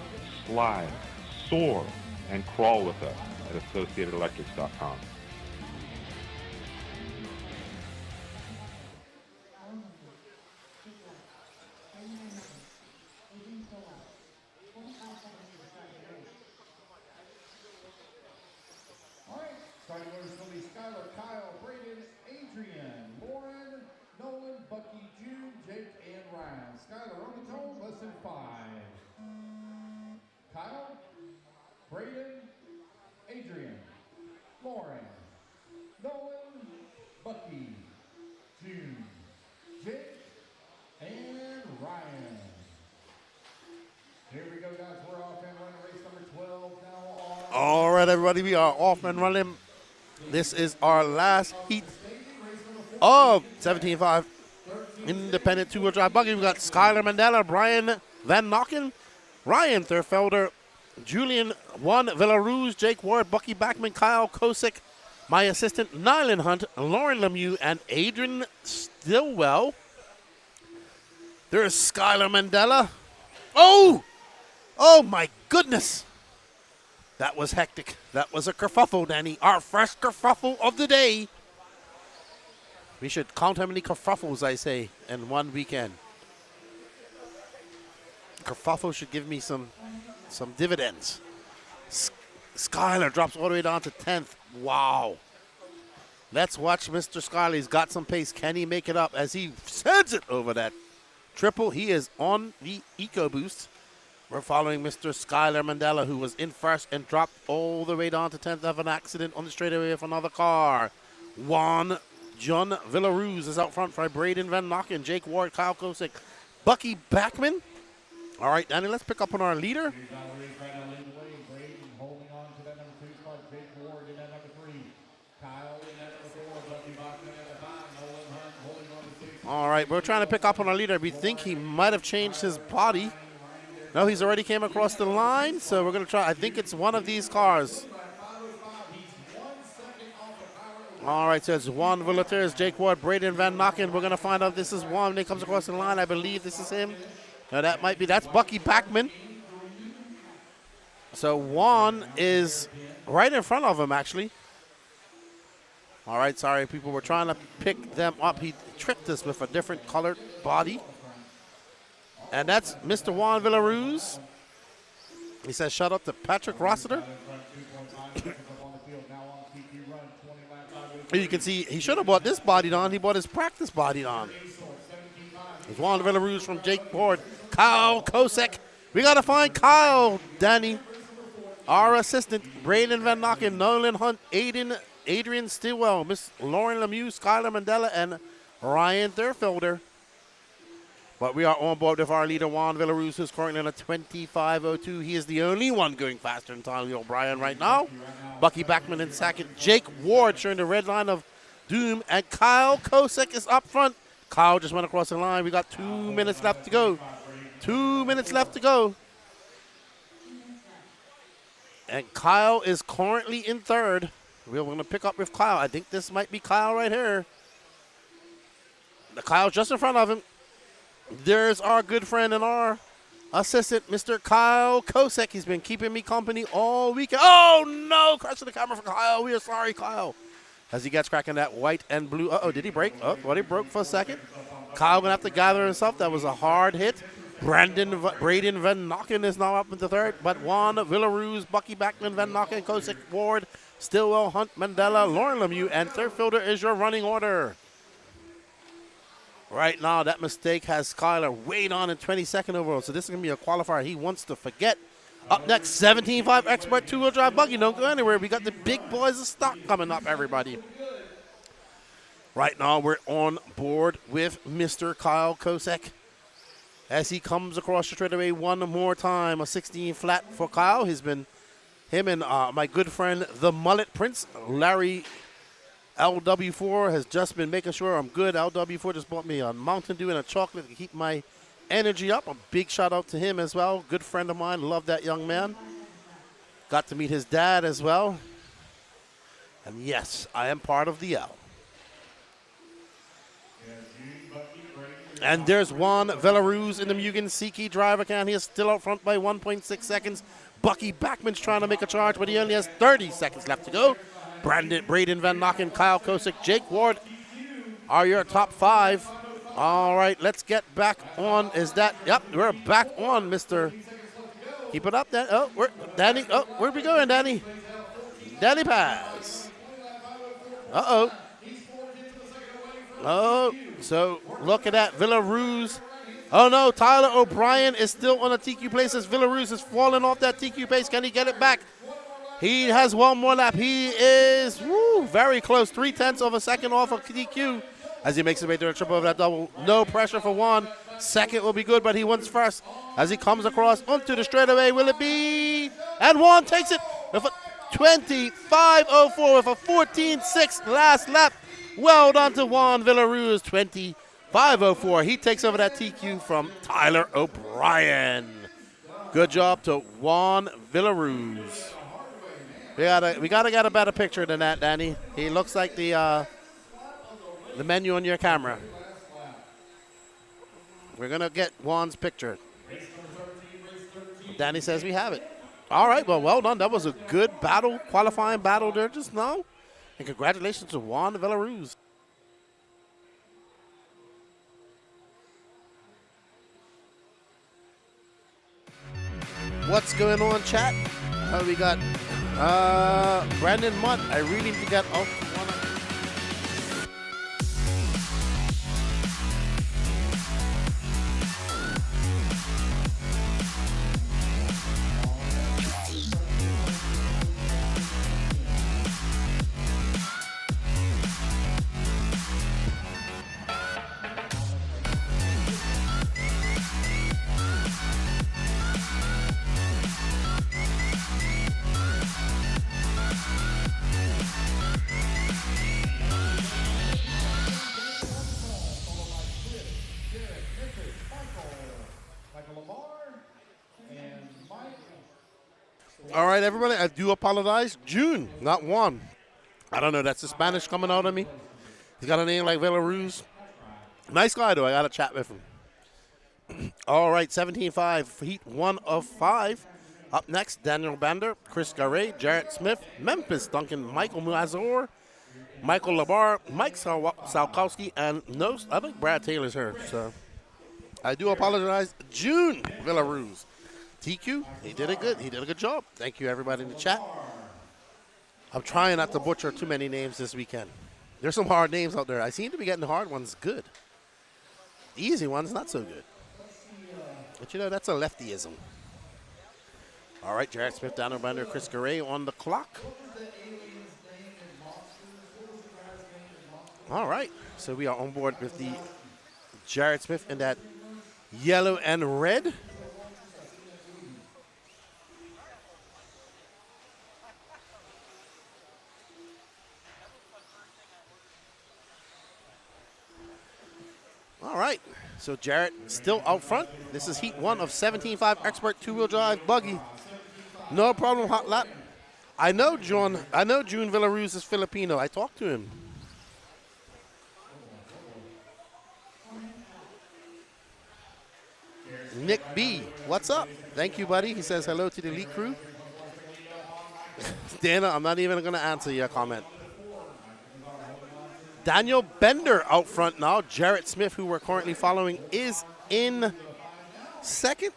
slide, soar, and crawl with us at AssociatedElectrics.com. everybody. We are off and running. This is our last heat of 17.5 independent two-wheel drive buggy. We got Skylar Mandela, Brian Van Nocken, Ryan Thurfelder, Julian Juan Villaruz, Jake Ward, Bucky Backman, Kyle Kosick, my assistant Nylan Hunt, Lauren Lemieux, and Adrian Stillwell. There's Skylar Mandela. Oh! Oh my goodness! That was hectic. That was a kerfuffle, Danny. Our first kerfuffle of the day. We should count how many kerfuffles I say in one weekend. Kerfuffle should give me some dividends. Skylar drops all the way down to 10th. Wow. Let's watch Mr. Skylar. He's got some pace. Can he make it up as he sends it over that triple? He is on the EcoBoost. We're following Mr. Skylar Mandela, who was in first and dropped all the way down to 10th of an accident on the straightaway of another car. John Villaruz is out front for Braden Van Nocken, Jake Ward, Kyle Kosick, Bucky Backman. All right, Danny, let's pick up on our leader. All right, we're trying to pick up on our leader. We think he might have changed his body. No, he's already came across the line, so we're going to try. I think it's one of these cars. All right, so it's Juan Villaters, Jake Ward, Braden Van Nocken. We're going to find out if this is Juan when he comes across the line. I believe this is him. No, that might be. That's Bucky Backman. So Juan is right in front of him, actually. All right, sorry, people. We're trying to pick them up. He tricked us with a different colored body. And that's Mr. Juan Villaruz. He says, shout out to Patrick Rossiter. You can see he should have bought this body on. He bought his practice body on. It's Juan Villaruz from Jake Ward. Kyle Kosick. We got to find Kyle, Danny. Our assistant, Braden Van Nocken, Nolan Hunt, Adrian Stillwell, Miss Lauren Lemieux, Skylar Mandela, and Ryan Thurfelder. But we are on board with our leader, Juan Villaruz, who's currently on a 25.02. He is the only one going faster than Tyler O'Brien right now. Bucky Backman in second. Jake Ward showing the red line of doom. And Kyle Kosick is up front. Kyle just went across the line. We got 2 minutes left to go. 2 minutes left to go. And Kyle is currently in third. We're going to pick up with Kyle. I think this might be Kyle right here. The Kyle's just in front of him. There's our good friend and our assistant, Mr. Kyle Kosick. He's been keeping me company all weekend. Oh, no. Crashing the camera for Kyle. We are sorry, Kyle. As he gets cracking that white and blue. Uh-oh, did he break? Oh, well, he broke for a second. Kyle going to have to gather himself. That was a hard hit. Braden Van Nocken is now up in the third. But Juan Villaruz, Bucky Backman, Van Nocken, Kosick, Ward, Stillwell, Hunt, Mandela, Lauren Lemieux, and third fielder is your running order. Right now, that mistake has Skylar way on in 22nd overall. So this is going to be a qualifier he wants to forget. Up next, 17.5 Expert two-wheel drive buggy. Don't go anywhere. We got the big boys of stock coming up, everybody. Right now, we're on board with Mr. Kyle Kosick as he comes across the straightaway one more time. A 16 flat for Kyle. He's been him and my good friend, the Mullet Prince, Larry LW4 has just been making sure I'm good. LW4 just bought me a Mountain Dew and a chocolate to keep my energy up. A big shout out to him as well. Good friend of mine. Love that young man. Got to meet his dad as well. And yes, I am part of the L. And there's Juan Villaruz in the Mugen Siki driver can. He is still out front by 1.6 seconds. Bucky Backman's trying to make a charge, but he only has 30 seconds left to go. Braden Van Nocken, Kyle Kosick, Jake Ward are your top five. All right, let's get back on. Is that, yep, we're back on, Mr. Keep it up, Dan. Oh, Danny, oh, where we going, Danny? Danny pass. Uh-oh. Oh, so look at that, Villaruz. Oh, no, Tyler O'Brien is still on a TQ place as Villaruz is falling off that TQ pace. Can he get it back? He has one more lap. He is very close, 0.3 of a second off of TQ as he makes his way to the triple over that double. No pressure for Juan. Second will be good, but he wins first as he comes across onto the straightaway. Will it be? And Juan takes it. 25.04 with a 14.6 last lap. Well done to Juan Villaruz, 25.04. He takes over that TQ from Tyler O'Brien. Good job to Juan Villaruz. We gotta get a better picture than that, Danny. He looks like the menu on your camera. We're gonna get Juan's picture. Danny says we have it. All right, well done. That was a good battle, qualifying battle there just now. And congratulations to Juan Villaruz. What's going on, chat? We got Brandon Mutt. I really need to get off one. All right, everybody, I do apologize. June, not Juan. I don't know, that's the Spanish coming out of me. He's got a name like Villaruz. Nice guy, though. I got to chat with him. All right, 17.5, heat 1 of 5. Up next, Daniel Bender, Chris Garay, Jarrett Smith, Memphis Duncan, Michael Mazur, Michael Labar, Mike Salkowski, and no, I think Brad Taylor's here. So I do apologize. June Villaruz. TQ, he did it good. He did a good job. Thank you, everybody in the chat. I'm trying not to butcher too many names this weekend. There's some hard names out there. I seem to be getting the hard ones good. The easy ones, not so good. But, you know, that's a leftyism. All right, Jared Smith, Daniel Bender, Chris Garay on the clock. All right, so we are on board with the Jared Smith in that yellow and red. All right, so Jarrett still out front. This is heat 1 of 17.5 expert two-wheel drive buggy. No problem, hot lap. I know June Villaruz is Filipino. I talked to him. Nick B, what's up? Thank you, buddy. He says hello to the elite crew. Dana, I'm not even going to answer your comment. Daniel Bender out front now. Jarrett Smith, who we're currently following, is in second.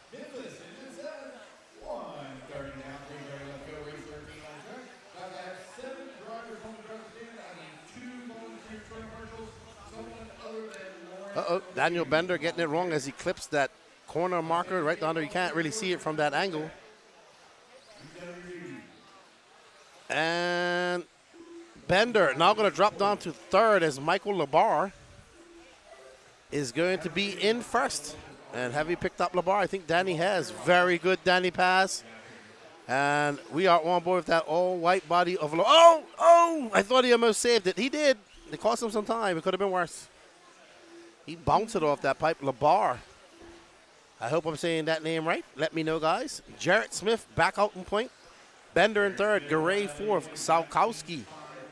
Uh-oh, Daniel Bender getting it wrong as he clips that corner marker right down there. You can't really see it from that angle. And Bender now going to drop down to third as Michael Labar is going to be in first. And have you picked up Labar? I think Danny has. Very good Danny pass. And we are on board with that all-white body of Labar. Oh! I thought he almost saved it. He did. It cost him some time. It could have been worse. He bounced it off that pipe. Labar. I hope I'm saying that name right. Let me know, guys. Jarrett Smith back out in point. Bender in third. Garay fourth. Salkowski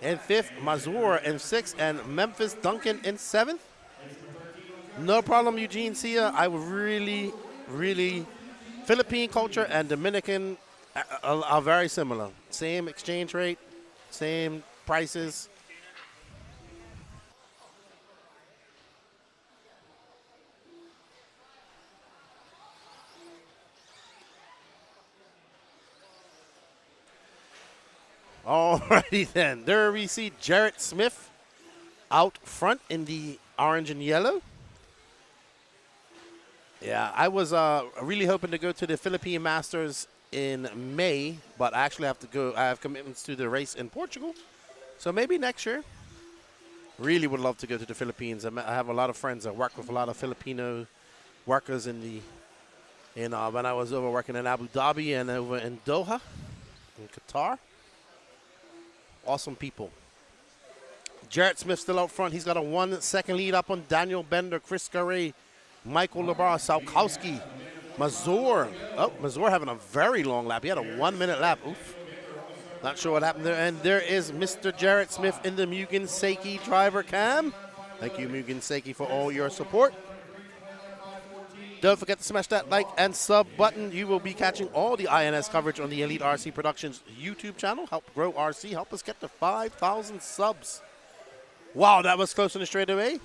in fifth, Mazur in sixth, and Memphis Duncan in seventh. No problem, Eugene Sia. I would really, Philippine culture and Dominican are very similar. Same exchange rate, same prices. Alrighty then. There we see Jarrett Smith out front in the orange and yellow. Yeah, I was really hoping to go to the Philippine Masters in May, but I actually have to go. I have commitments to the race in Portugal. So maybe next year. Really would love to go to the Philippines. I have a lot of friends that work with a lot of Filipino workers when I was over working in Abu Dhabi and over in Doha, in Qatar. Awesome people. Jarrett Smith still out front. He's got a 1 second lead up on Daniel Bender, Chris Garay, Michael Labar, Salkowski, Mazur. Oh, Mazur having a very long lap. He had a 1 minute lap. Oof. Not sure what happened there. And there is Mr. Jarrett Smith in the Mugen Seiki driver cam. Thank you, Mugen Seiki, for all your support. Don't forget to smash that like and sub button. You will be catching all the INS coverage on the Elite RC Productions YouTube channel. Help grow RC. Help us get to 5,000 subs. Wow, that was close on the straightaway.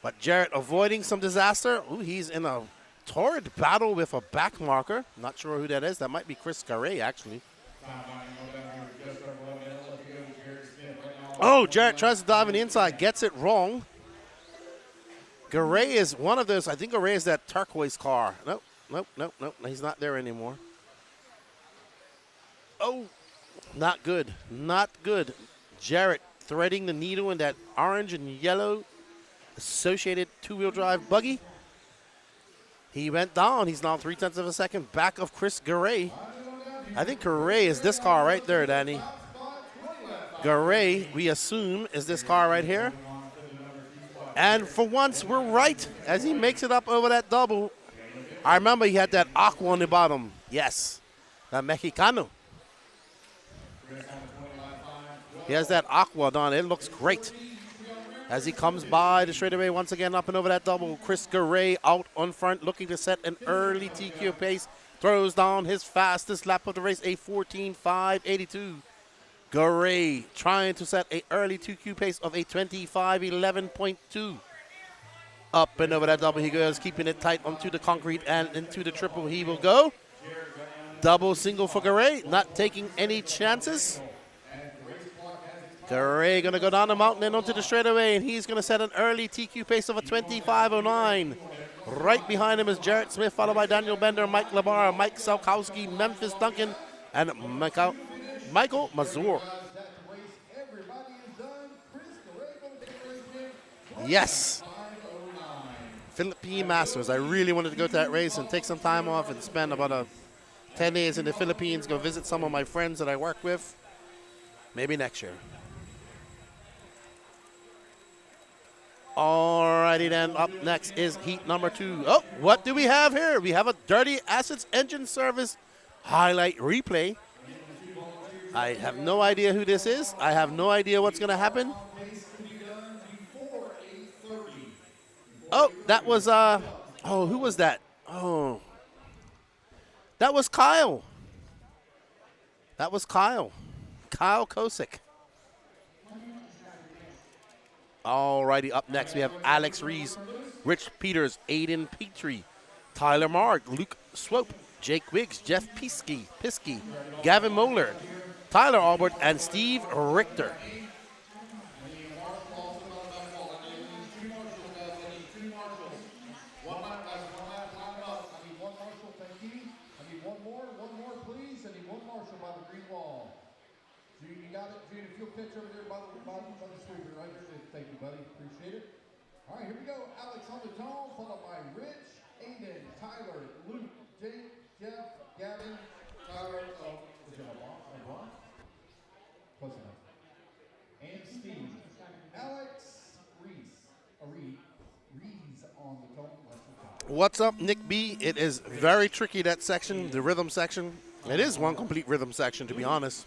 But Jarrett avoiding some disaster. Ooh, he's in a torrid battle with a back marker. Not sure who that is. That might be Chris Garay, actually. Oh, Jarrett tries to dive on the inside. Gets it wrong. Garay is one of those. I think Garay is that turquoise car. Nope. He's not there anymore. Oh, not good. Not good. Jarrett threading the needle in that orange and yellow associated two-wheel drive buggy. He went down. He's now 0.3 of a second back of Chris Garay. I think Garay is this car right there, Danny. Garay, we assume, is this car right here. And for once, we're right as he makes it up over that double. I remember he had that aqua on the bottom. Yes, that Mexicano. He has that aqua on. It looks great. As he comes by the straightaway once again up and over that double. Chris Garay out on front looking to set an early TQ pace. Throws down his fastest lap of the race, a 14.582. Garay trying to set an early 2Q pace of a 25.11.2. Up and over that double he goes, keeping it tight onto the concrete and into the triple he will go. Double single for Garay, not taking any chances. Garay going to go down the mountain and onto the straightaway, and he's going to set an early TQ pace of a 25.09. Right behind him is Jarrett Smith, followed by Daniel Bender, Mike Labar, Mike Salkowski, Memphis Duncan, and Michael Mazur. Yes. Philippine Masters. I really wanted to go to that race and take some time off and spend about 10 days in the Philippines, go visit some of my friends that I work with. Maybe next year. Alrighty then, up next is heat number 2. Oh, what do we have here? We have a Dirty Assets Engine Service highlight replay. I have no idea who this is. I have no idea what's going to happen. Oh, that was, who was that? Oh, that was Kyle. That was Kyle. Kyle Kosick. Alrighty, up next we have Alex Rees, Rich Peters, Aiden Petrie, Tyler Marg, Luke Swope, Jake Wiggs, Jeff Pisky, Gavin Moeller, Tyler Albert, and Steve Richter. Pitch over there by the sweeper right there. Thank you, buddy. Appreciate it. All right, here we go. Alex on the tone, followed by Rich, Aiden, Tyler, Luke, Jake, Jeff, Gavin, Tyler, is it LeBron? Close enough. And Steve. Alex Rees on the tone. What's up, Nick B? It is very tricky, that section, the rhythm section. It is one complete rhythm section, to be honest.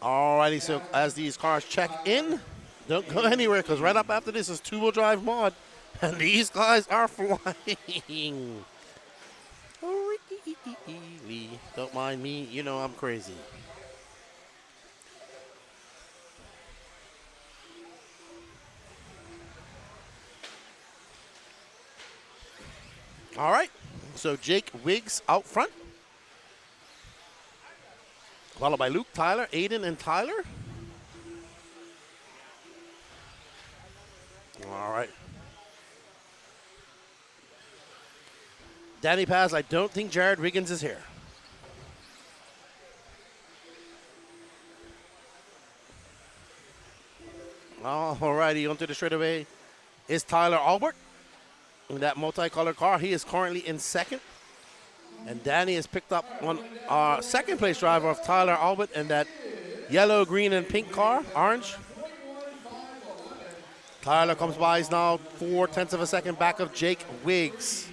Alrighty, so as these cars check in, don't go anywhere because right up after this is two-wheel drive mod, and these guys are flying. Don't mind me, you know I'm crazy. All right, so Jake Wiggs out front. Followed by Luke, Tyler, Aiden, and Tyler. All right. Danny Paz, I don't think Jared Wiggins is here. All righty, onto the straightaway is Tyler Albert in that multicolored car. He is currently in second. And Danny has picked up on our second place driver of Tyler Albert in that yellow, green, and pink car, orange. Tyler comes by, he's now 0.4 of a second back of Jake Wiggs.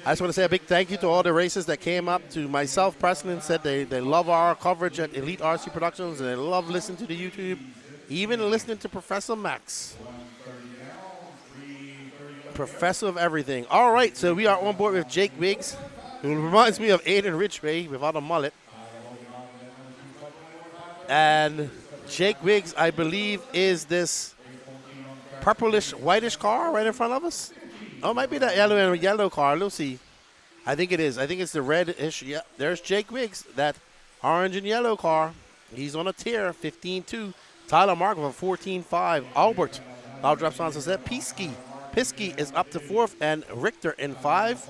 I just want to say a big thank you to all the racers that came up to myself, Preston, and said they love our coverage at Elite RC Productions and they love listening to the YouTube, even listening to Professor Max. Professor of everything. All right, so we are on board with Jake Wiggs, who reminds me of Aiden Ridgway without a mullet. And Jake Wiggs, I believe, is this purplish, whitish car right in front of us. Oh, it might be that yellow car. Let's see. I think it is. I think it's the reddish. Yeah, there's Jake Wiggs, that orange and yellow car. He's on a tier, 15-2. Tyler Mark with a 14-5. Albert now drops on to set. Pisky is up to 4th, and Richter in 5.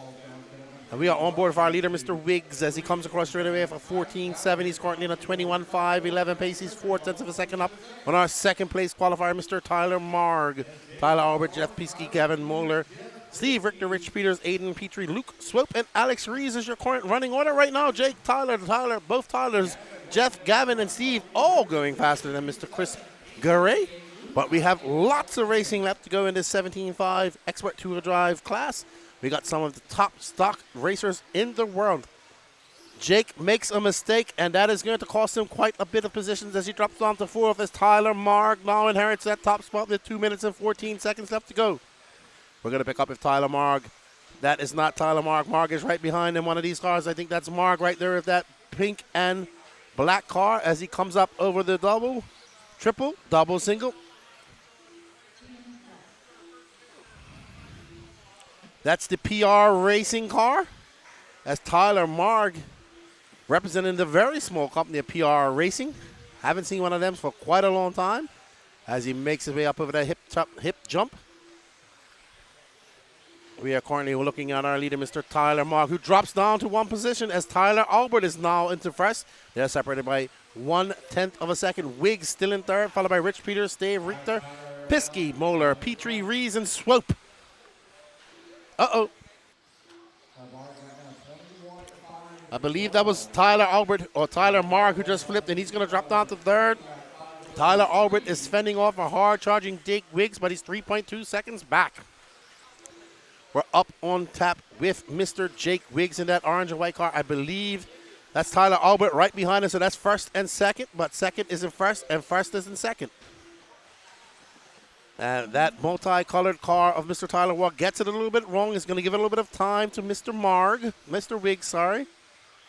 And we are on board with our leader, Mr. Wiggs, as he comes across straight away for 14.7. He's currently in a 21.5, 11 pace. He's 0.4 of a second up on our second place qualifier, Mr. Tyler Marg. Tyler Albert, Jeff Pisky, Gavin Moeller, Steve Richter, Rich Peters, Aiden Petrie, Luke Swope, and Alex Rees is your current running order right now. Jake, Tyler, both Tylers, Jeff, Gavin, and Steve all going faster than Mr. Chris Garay. But we have lots of racing left to go in this 17.5 Expert Two-Wheel Drive class. We got some of the top stock racers in the world. Jake makes a mistake, and that is going to cost him quite a bit of positions as he drops down to 4th as Tyler Marg now inherits that top spot with 2 minutes and 14 seconds left to go. We're going to pick up with Tyler Marg. That is not Tyler Marg. Marg is right behind in one of these cars. I think that's Marg right there with that pink and black car as he comes up over the double, triple, double, single. That's the PR racing car as Tyler Marg representing the very small company of PR Racing. Haven't seen one of them for quite a long time as he makes his way up over that hip jump. We are currently looking at our leader, Mr. Tyler Marg, who drops down to 1 position as Tyler Albert is now into first. They're separated by 1/10 of a second. Wiggs still in 3rd, followed by Rich Peters, Dave Richter, Pisky, Moeller, Petrie, Rees, and Swope. Uh-oh. I believe that was Tyler Albert or Tyler Marg who just flipped, and he's going to drop down to 3rd. Tyler Albert is fending off a hard-charging Jake Wiggs, but he's 3.2 seconds back. We're up on tap with Mr. Jake Wiggs in that orange and white car. I believe that's Tyler Albert right behind us, so that's 1st and 2nd, but 2nd is in 1st, and 1st is in 2nd. And that multicolored car of Mr. Tyler Marg gets it a little bit wrong. It's going to give it a little bit of time to Mr. Wiggs, sorry.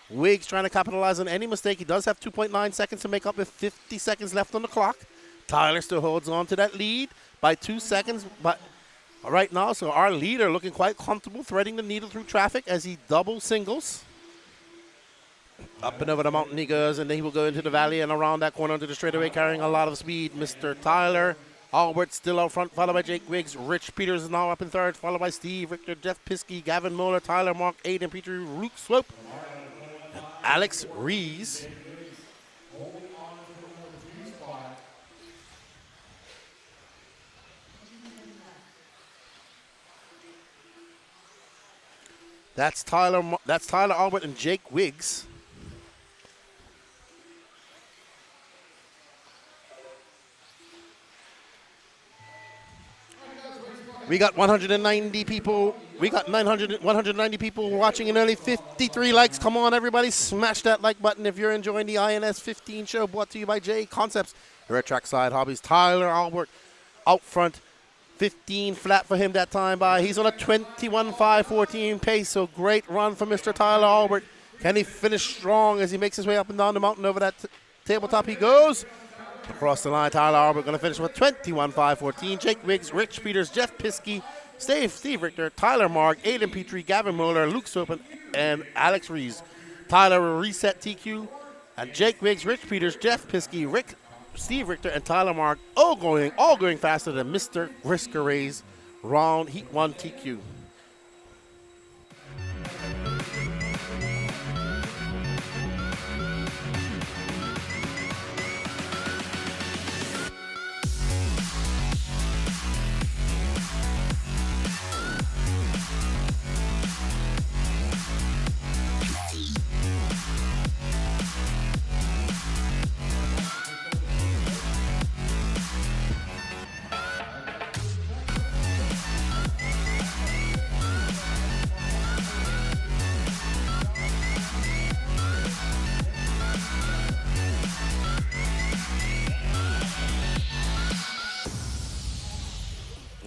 Wiggs trying to capitalize on any mistake. He does have 2.9 seconds to make up with 50 seconds left on the clock. Tyler still holds on to that lead by 2 seconds, but right now, so our leader looking quite comfortable threading the needle through traffic as he double singles. Up and over the mountain he goes, and then he will go into the valley and around that corner into the straightaway carrying a lot of speed. Mr. Tyler Albert still out front, followed by Jake Wiggs. Rich Peters is now up in 3rd, followed by Steve Richter, Jeff Pisky, Gavin Moeller, Tyler Mark, Aiden Petrie, Luke Swope, and Alex Rees. That's Tyler Albert and Jake Wiggs. We got 190 people. We got 190 people watching and only 53 likes. Come on, everybody, smash that like button if you're enjoying the INS 15 show brought to you by Jconcepts. Here at Trackside Hobbies, Tyler Albert out front. 15 flat for him that time by. He's on a 21.514 pace, so great run for Mr. Tyler Albert. Can he finish strong as he makes his way up and down the mountain over that tabletop he goes? Across the line, Tyler Albert going to finish with 21.514. Jake Wiggs, Rich Peters, Jeff Pisky, Steve Richter, Tyler Marg, Aiden Petrie, Gavin Moeller, Luke Swope, and Alex Rees. Tyler will reset TQ. And Jake Wiggs, Rich Peters, Jeff Pisky, Steve Richter, and Tyler Marg all going faster than Mr. Riscaray's round Heat 1 TQ.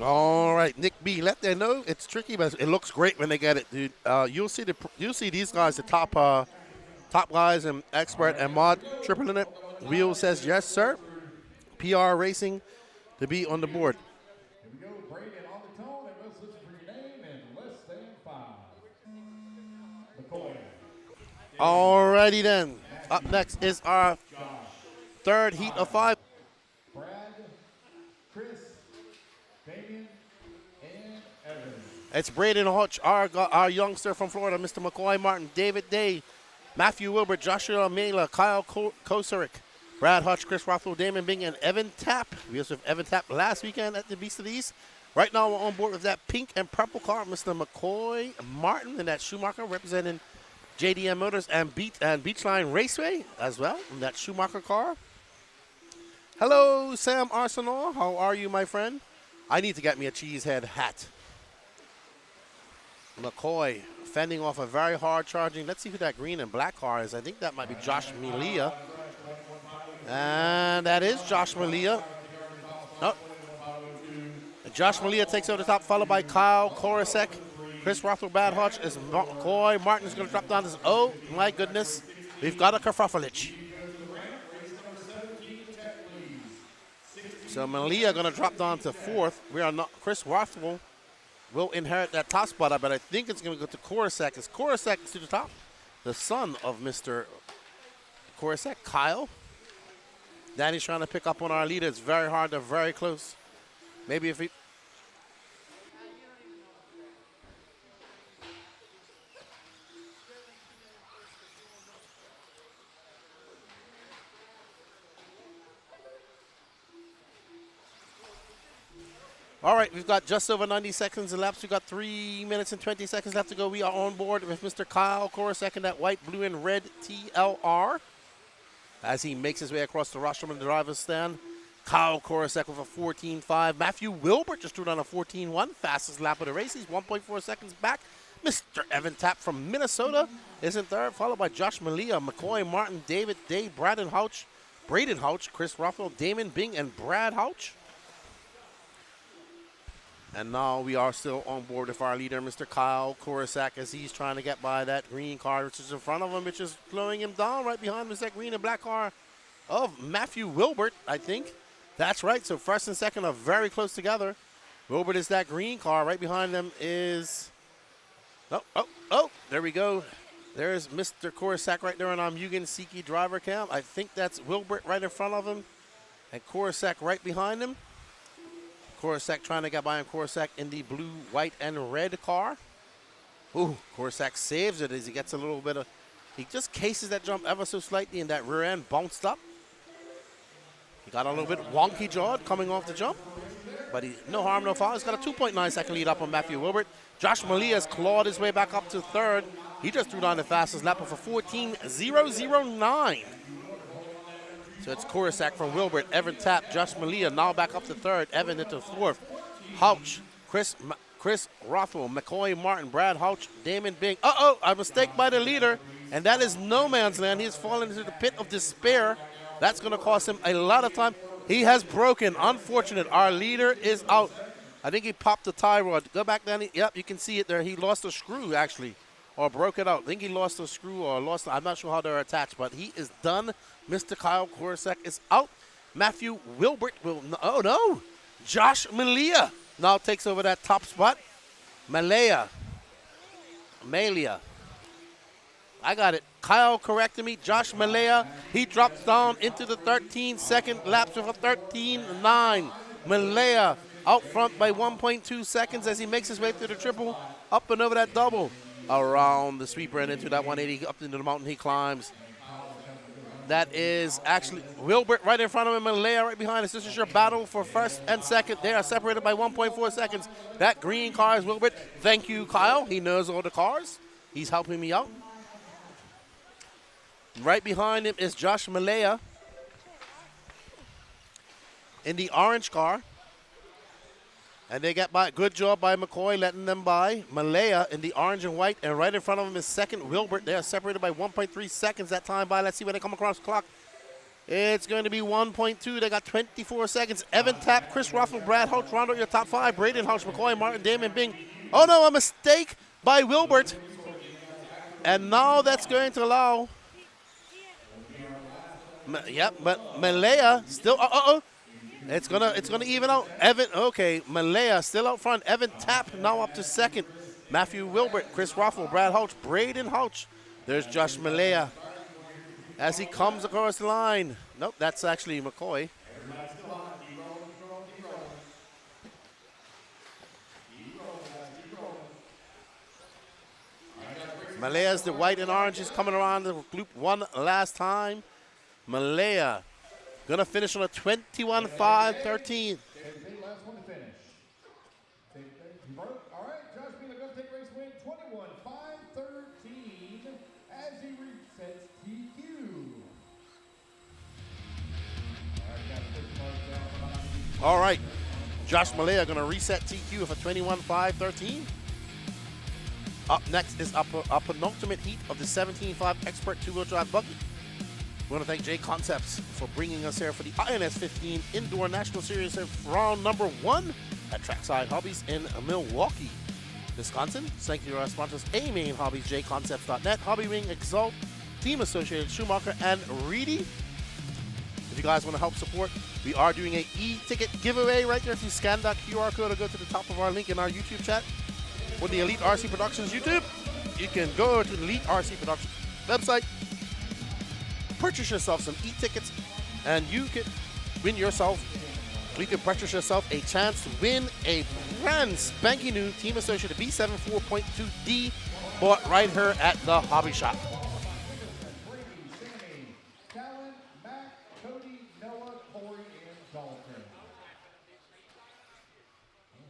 All right, Nick B. Let them know it's tricky, but it looks great when they get it, dude. You'll see these guys, the top guys and expert and mod tripling it. Wheel says yes, sir. PR Racing to be on the board. Here we go, Brandon on the tone, and let's listen for your name in less than 5. McCoy. All righty then. Up next is our third heat of 5. Brad, Chris, Damien, and Evan. It's Braden Hodge, our youngster from Florida, Mr. McCoy Martin, David Day, Matthew Wilbert, Joshua Mela, Kyle Kosarik, Brad Hodge, Chris Rothwell, Damon Bing, and Evan Tapp. We also have Evan Tapp last weekend at the Beast of the East. Right now we're on board with that pink and purple car, Mr. McCoy Martin, and that Schumacher representing JDM Motors and Beachline Raceway as well, in that Schumacher car. Hello, Sam Arsenal. How are you, my friend? I need to get me a cheesehead hat. McCoy fending off a very hard charging. Let's see who that green and black car is. I think that might be Josh Melia. And that is Josh Melia. Oh. Josh Melia takes over the top, followed by Kyle Korosek. Chris Rothwell, Bad Hodge is McCoy. Martin's going to drop down. Oh, my goodness. We've got a kerfuffle. So Melia going to drop down to 4th. We are not. Chris Rothwell will inherit that top spot, but I think it's going to go to Korosek. As Korosek is to the top, the son of Mr. Korosek, Kyle. Danny's trying to pick up on our leader. It's very hard. They're very close. Maybe if he... All right, we've got just over 90 seconds elapsed. We've got 3 minutes and 20 seconds left to go. We are on board with Mr. Kyle Korosek in that white, blue, and red TLR as he makes his way across the rostrum in the driver's stand. Kyle Korosek with a 14.5. Matthew Wilbert just threw down a 14.1. Fastest lap of the race. He's 1.4 seconds back. Mr. Evan Tapp from Minnesota is in third, followed by Josh Melia, McCoy Martin, David Day, Braden Houch, Chris Rothwell, Damon Bing, and Brad Houch. And now we are still on board with our leader, Mr. Kyle Korosek, as he's trying to get by that green car, which is in front of him, which is slowing him down. Right behind him is that green and black car of Matthew Wilbert, I think. That's right. So first and second are very close together. Wilbert is that green car. Right behind them is... Oh, there we go. There's Mr. Korosek right there on our Mugen Siki driver cam. I think that's Wilbert right in front of him and Korosek right behind him. Korosek trying to get by on Korosek in the blue, white, and red car. Ooh, Korosek saves it as he gets a little bit of... He just cases that jump ever so slightly and that rear end bounced up. He got a little bit wonky jawed coming off the jump. But no harm, no foul. He's got a 2.9 second lead up on Matthew Wilbert. Josh Melia has clawed his way back up to third. He just threw down the fastest lap of a 14.009. So it's Korosek from Wilbert, Evan Tapp, Josh Melia now back up to third, Evan into fourth. Houch, Chris Rothwell, McCoy Martin, Brad Houch, Damon Bing. A mistake by the leader, and that is no man's land. He has fallen into the pit of despair. That's going to cost him a lot of time. He has broken. Unfortunate. Our leader is out. I think he popped the tie rod. Go back, Danny. Yep, you can see it there. He lost a screw, actually, or broke it out. I think he lost a screw or lost. I'm not sure how they're attached, but he is done. Mr. Kyle Korosek is out. Matthew Wilbert will. Oh no! Josh Melia now takes over that top spot. Melia. I got it. Kyle corrected me. Josh Melia. He drops down into the 13-second laps with a 13.9. Melia out front by 1.2 seconds as he makes his way through the triple, up and over that double, around the sweeper and into that 180, up into the mountain he climbs. That is actually Wilbert right in front of him and Melia right behind us. This is your battle for first and second. They are separated by 1.4 seconds. That green car is Wilbert. Thank you, Kyle. He knows all the cars. He's helping me out. Right behind him is Josh Melia in the orange car. And they get by. Good job by McCoy letting them by. Melia in the orange and white. And right in front of him is second Wilbert. They are separated by 1.3 seconds that time by. Let's see when they come across the clock. It's going to be 1.2. They got 24 seconds. Evan Tapp, Chris Ruffle, Brad Holt, round out your top 5. Braden Houch, McCoy, Martin, Damon, Bing. Oh no, a mistake by Wilbert. And now that's going to allow. But Malaya still. It's gonna even out. Evan. Okay, Malaya still out front. Evan Tapp now up to second. Matthew Wilbert, Chris Ruffle, Brad Houch, Braden Houch. There's Josh Malaya as he comes across the line. Nope, that's actually McCoy. Malaya's the white and orange is coming around the loop one last time. Malaya gonna finish on a 21-5-13. Last one to finish. All right, Josh Miller going to take race win 21-5-13 as he resets TQ. All right, Josh Malaya gonna reset TQ for 21-5-13. Up next is a penultimate heat of the 17.5 Expert two-wheel drive buggy. We want to thank Jconcepts for bringing us here for the INS15 Indoor National Series of round number 1 at Trackside Hobbies in Milwaukee, Wisconsin. Thank you to our sponsors, A-Main Hobbies, Jconcepts.net, Hobby Wing, Exalt, Team Associated, Schumacher, and Reedy. If you guys want to help support, we are doing an e-ticket giveaway right there. If you scan that QR code or go to the top of our link in our YouTube chat with the Elite RC Productions YouTube, you can go to the Elite RC Productions website, purchase yourself some e-tickets, and you can win yourself. You can purchase yourself a chance to win a brand spanking new Team Associated B7 4.2D bought right here at the Hobby Shop. Callan, Matt, Cody, Noah, Corey, and Dalton.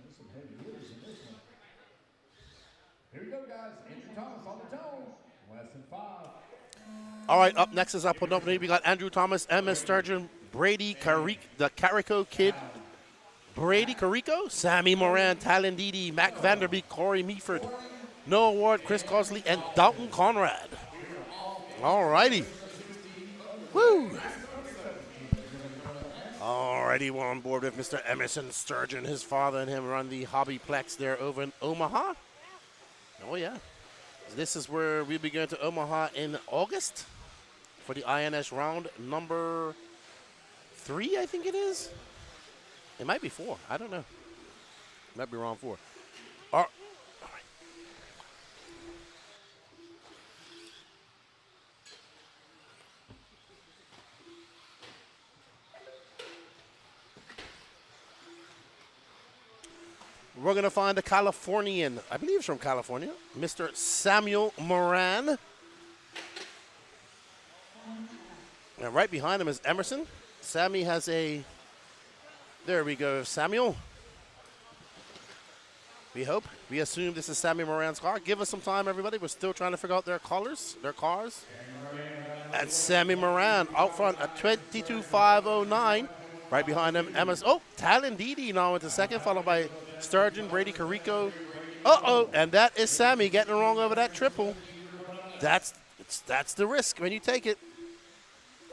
There's some heavy hitters in this one. Here we go, guys. Andrew Thomas on the tone. Less than 5. All right, up next is our penultimate. We got Andrew Thomas, Emma Sturgeon, Brady Carico, the Carico kid, Brady Carico, Sammy Moran, Talon Didi, Mac Vanderbeek, Corey Meaford, Noah Ward, Chris Cosley, and Dalton Conrad. All righty. Woo! All righty, we're on board with Mr. Emerson Sturgeon. His father and him run the Hobbyplex there over in Omaha. Oh, yeah. This is where we'll be going to Omaha in August for the INS round number 3, I think it is. It might be 4. I don't know. Might be round 4. All right. We're going to find a Californian, I believe he's from California, Mr. Samuel Moran. And right behind him is Emerson. Sammy has a, there we go, Samuel. We hope, we assume this is Sammy Moran's car. Give us some time, everybody. We're still trying to figure out their colors, their cars. And Sammy Moran out front at 22.509. Right behind them, Emerson. Oh, Talon Didi now into second, followed by Sturgeon, Brady Carico. Uh-oh, and that is Sammy getting wrong over that triple. That's the risk when you take it.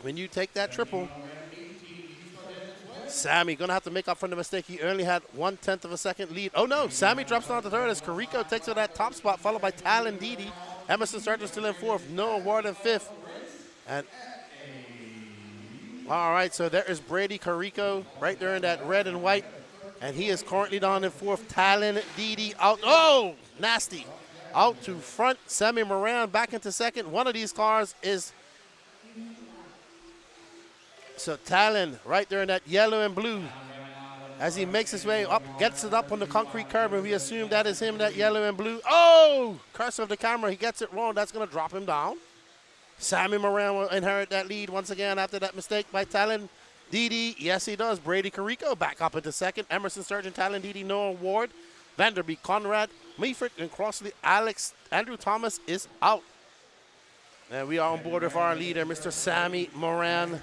When you take that triple. Sammy going to have to make up for the mistake. He only had 1/10 of a second lead. Oh, no, Sammy drops down to third as Carico takes over that top spot, followed by Talon Didi. Emerson Sturgeon still in fourth. Noah Ward in fifth. And all right, so there is Brady Carico right there in that red and white. And he is currently down in fourth. Talon Didi out. Oh, nasty. Out to front. Sammy Moran back into second. One of these cars is. So Talon right there in that yellow and blue. As he makes his way up, gets it up on the concrete curb. And we assume that is him, that yellow and blue. Oh, curse of the camera. He gets it wrong. That's going to drop him down. Sammy Moran will inherit that lead once again after that mistake by Talon Didi. Yes, he does. Brady Carico back up into second. Emerson Sturgeon, Talon Didi, Noah Ward, Vanderbeek, Conrad, Meaford, and Crossley. Andrew Thomas is out. And we are on board with our leader, Mr. Sammy Moran,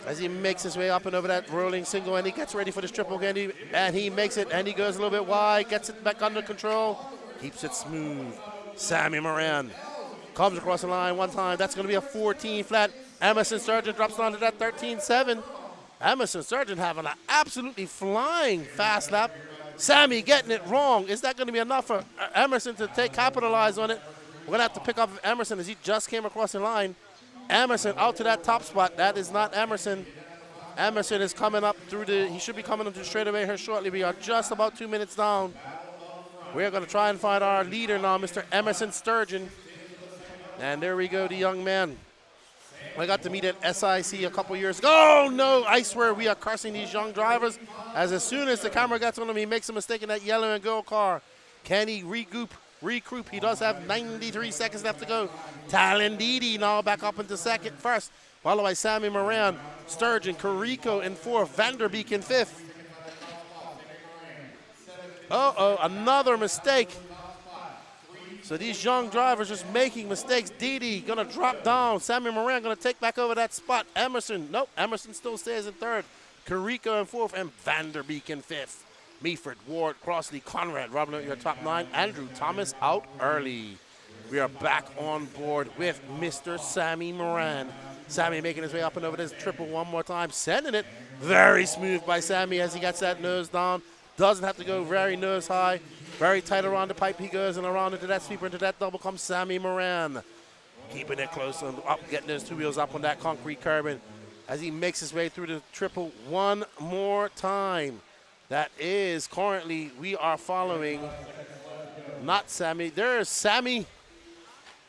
as he makes his way up and over that rolling single, and he gets ready for this triple again. And he makes it, and he goes a little bit wide, gets it back under control, keeps it smooth. Sammy Moran comes across the line one time. That's going to be a 14 flat. Emerson Sturgeon drops down to that 13.7. Emerson Sturgeon having an absolutely flying fast lap. Sammy getting it wrong. Is that going to be enough for Emerson to capitalize on it? We're going to have to pick up Emerson as he just came across the line. Emerson out to that top spot. That is not Emerson. Emerson is coming up through he should be coming up to the straightaway here shortly. We are just about 2 minutes down. We're going to try and find our leader now, Mr. Emerson Sturgeon. And there we go, the young man. I got to meet at SIC a couple years ago. Oh, no, I swear we are cursing these young drivers. As soon as the camera gets on him, he makes a mistake in that yellow and gold car. Can he regroup? He does have 93 seconds left to go. Talendidi now back up into first, followed by Sammy Moran, Sturgeon, Carrico in fourth, Vanderbeek in fifth. Uh-oh, another mistake. So these young drivers just making mistakes. Didi gonna drop down. Sammy Moran gonna take back over that spot. Emerson, nope, Emerson still stays in third. Carrico in fourth and Vanderbeek in fifth. Meaford, Ward, Crossley, Conrad, rounding out your top 9. Andrew Thomas out early. We are back on board with Mr. Sammy Moran. Sammy making his way up and over this triple one more time, sending it very smooth by Sammy as he gets that nose down. Doesn't have to go very nose high. Very tight around the pipe he goes, and around into that sweeper, into that double comes Sammy Moran. Keeping it close and up, getting those two wheels up on that concrete curbing as he makes his way through the triple one more time. That is currently, we are following, not Sammy. There's Sammy.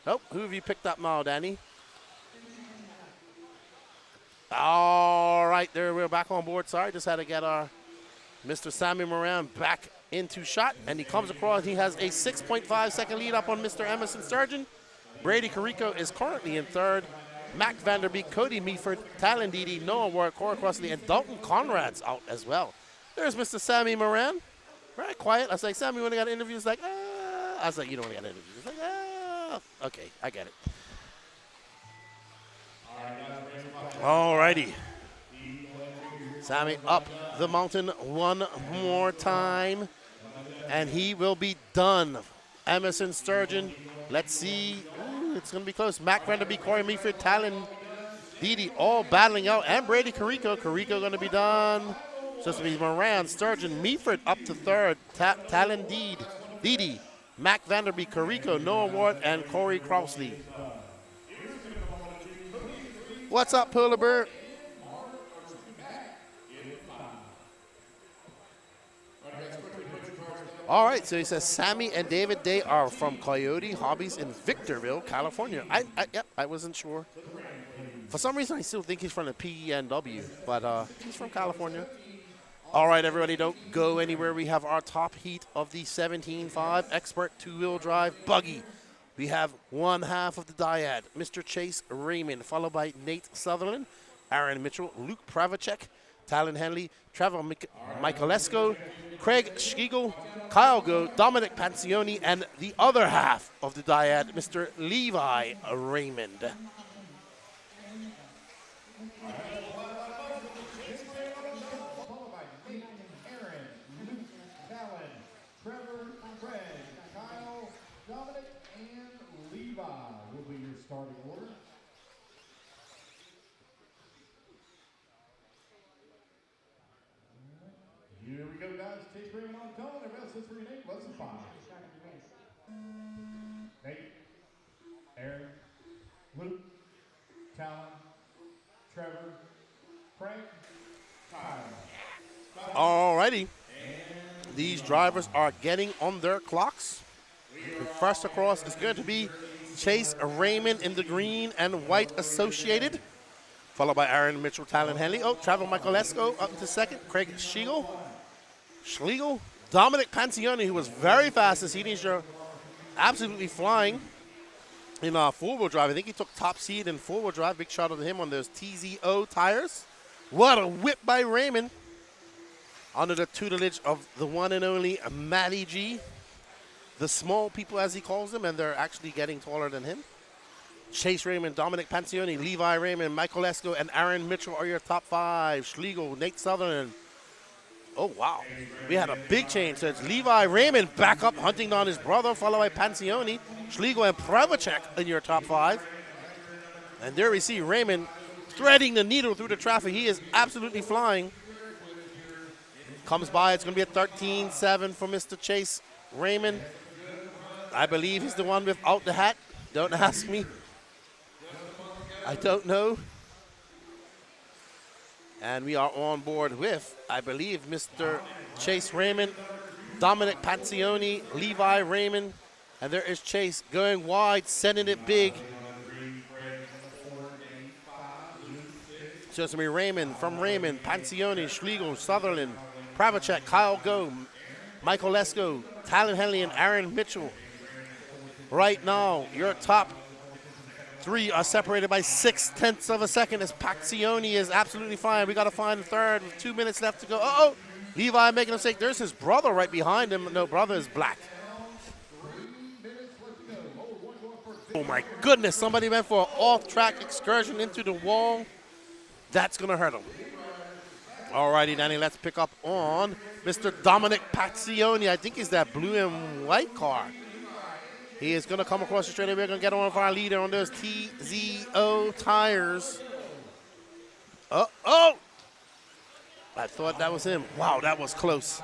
Nope, who have you picked up now, Danny? All right, there, we're back on board. Sorry, just had to get our Mr. Sammy Moran back into shot, and he comes across. He has a 6.5 second lead up on Mr. Emerson Sturgeon. Brady Carrico is currently in third. Mac Vanderbeek, Cody Meaford, Talendidi, Noah Ward, Cora Crossley, and Dalton Conrad's out as well. There's Mr. Sammy Moran. Very quiet. I was like, Sammy, when I got an interview, he's like, ah. I was like, you don't want to get an interview. He's like, ah. Okay, I get it. All righty. Sammy up the mountain one more time, and he will be done. Emerson Sturgeon, let's see. Ooh, it's going to be close. Mac Vanderbeek, Corey Meaford, Talon, Didi, all battling out, and Brady Carrico. Carrico going to be done. So it's going to be Moran, Sturgeon, Meaford up to third. Talon, Didi, Mac Vanderbeek, Carrico, Noah Ward, and Corey Crossley. What's up, Polar Bear? All right, so he says Sammy and David Day are from Coyote Hobbies in Victorville, California. Yep, I wasn't sure. For some reason, I still think he's from the PNW, but he's from California. All right, everybody, don't go anywhere. We have our top heat of the 17.5 Expert two-wheel drive buggy. We have one half of the dyad, Mr. Chase Raymond, followed by Nate Sutherland, Aaron Mitchell, Luke Pravacek, Talon Henley, Trevor Michalesco, Craig Schigel, Kyle Go, Dominic Panzioni, and the other half of the dyad, Mr. Levi Raymond. Followed by Nate, Aaron, Luke, Talon, Trevor, Craig, Kyle, Dominic, and Levi will be your starting order. Here we go, guys. Chase Raymond on the cone. Everybody else, for your name. Let's five. Nate, Aaron, Luke, Talon, Trevor, Frank, Kyle. All righty. These drivers are getting on their clocks. The first across is going to be Chase Raymond in the green and white associated, followed by Aaron Mitchell, Talon Henley. Oh, Trevor Michalesco up to second. Craig Schlegel, Dominic Panzioni, who was very fast this evening, absolutely flying in four-wheel drive. I think he took top seed in four-wheel drive. Big shout out to him on those TZO tires. What a whip by Raymond. Under the tutelage of the one and only Matty G. The small people, as he calls them, and they're actually getting taller than him. Chase Raymond, Dominic Panzioni, Levi Raymond, Michael Esco, and Aaron Mitchell are your top five. Schlegel, Nate Sutherland. Oh, wow. We had a big change. So it's Levi Raymond back up, hunting down his brother, followed by Panzioni, Schlegel, and Pravacek in your top five. And there we see Raymond threading the needle through the traffic. He is absolutely flying. Comes by. It's going to be a 13-7 for Mr. Chase Raymond. I believe he's the one without the hat. Don't ask me. I don't know. And we are on board with, I believe, Mr. Chase Raymond, Dominic Pazioni, Levi Raymond, and there is Chase going wide, sending it big. So it's going to be Raymond, from Raymond, Pazioni, Schlegel, Sutherland, Pravacek, Kyle Go, Michael Lesko, Talon Henley, and Aaron Mitchell. Right now, your top three are separated by 0.6 of a second as Pazioni is absolutely flying. We got to find the third with 2 minutes left to go. Uh-oh, Levi making a mistake. There's his brother right behind him. No, brother is black. Oh my goodness, somebody went for an off-track excursion into the wall. That's going to hurt him. All righty, Danny, let's pick up on Mr. Dominic Pazioni. I think he's that blue and white car. He is going to come across the straightaway. We're going to get on with our leader on those TZO tires. Oh! I thought that was him. Wow, that was close.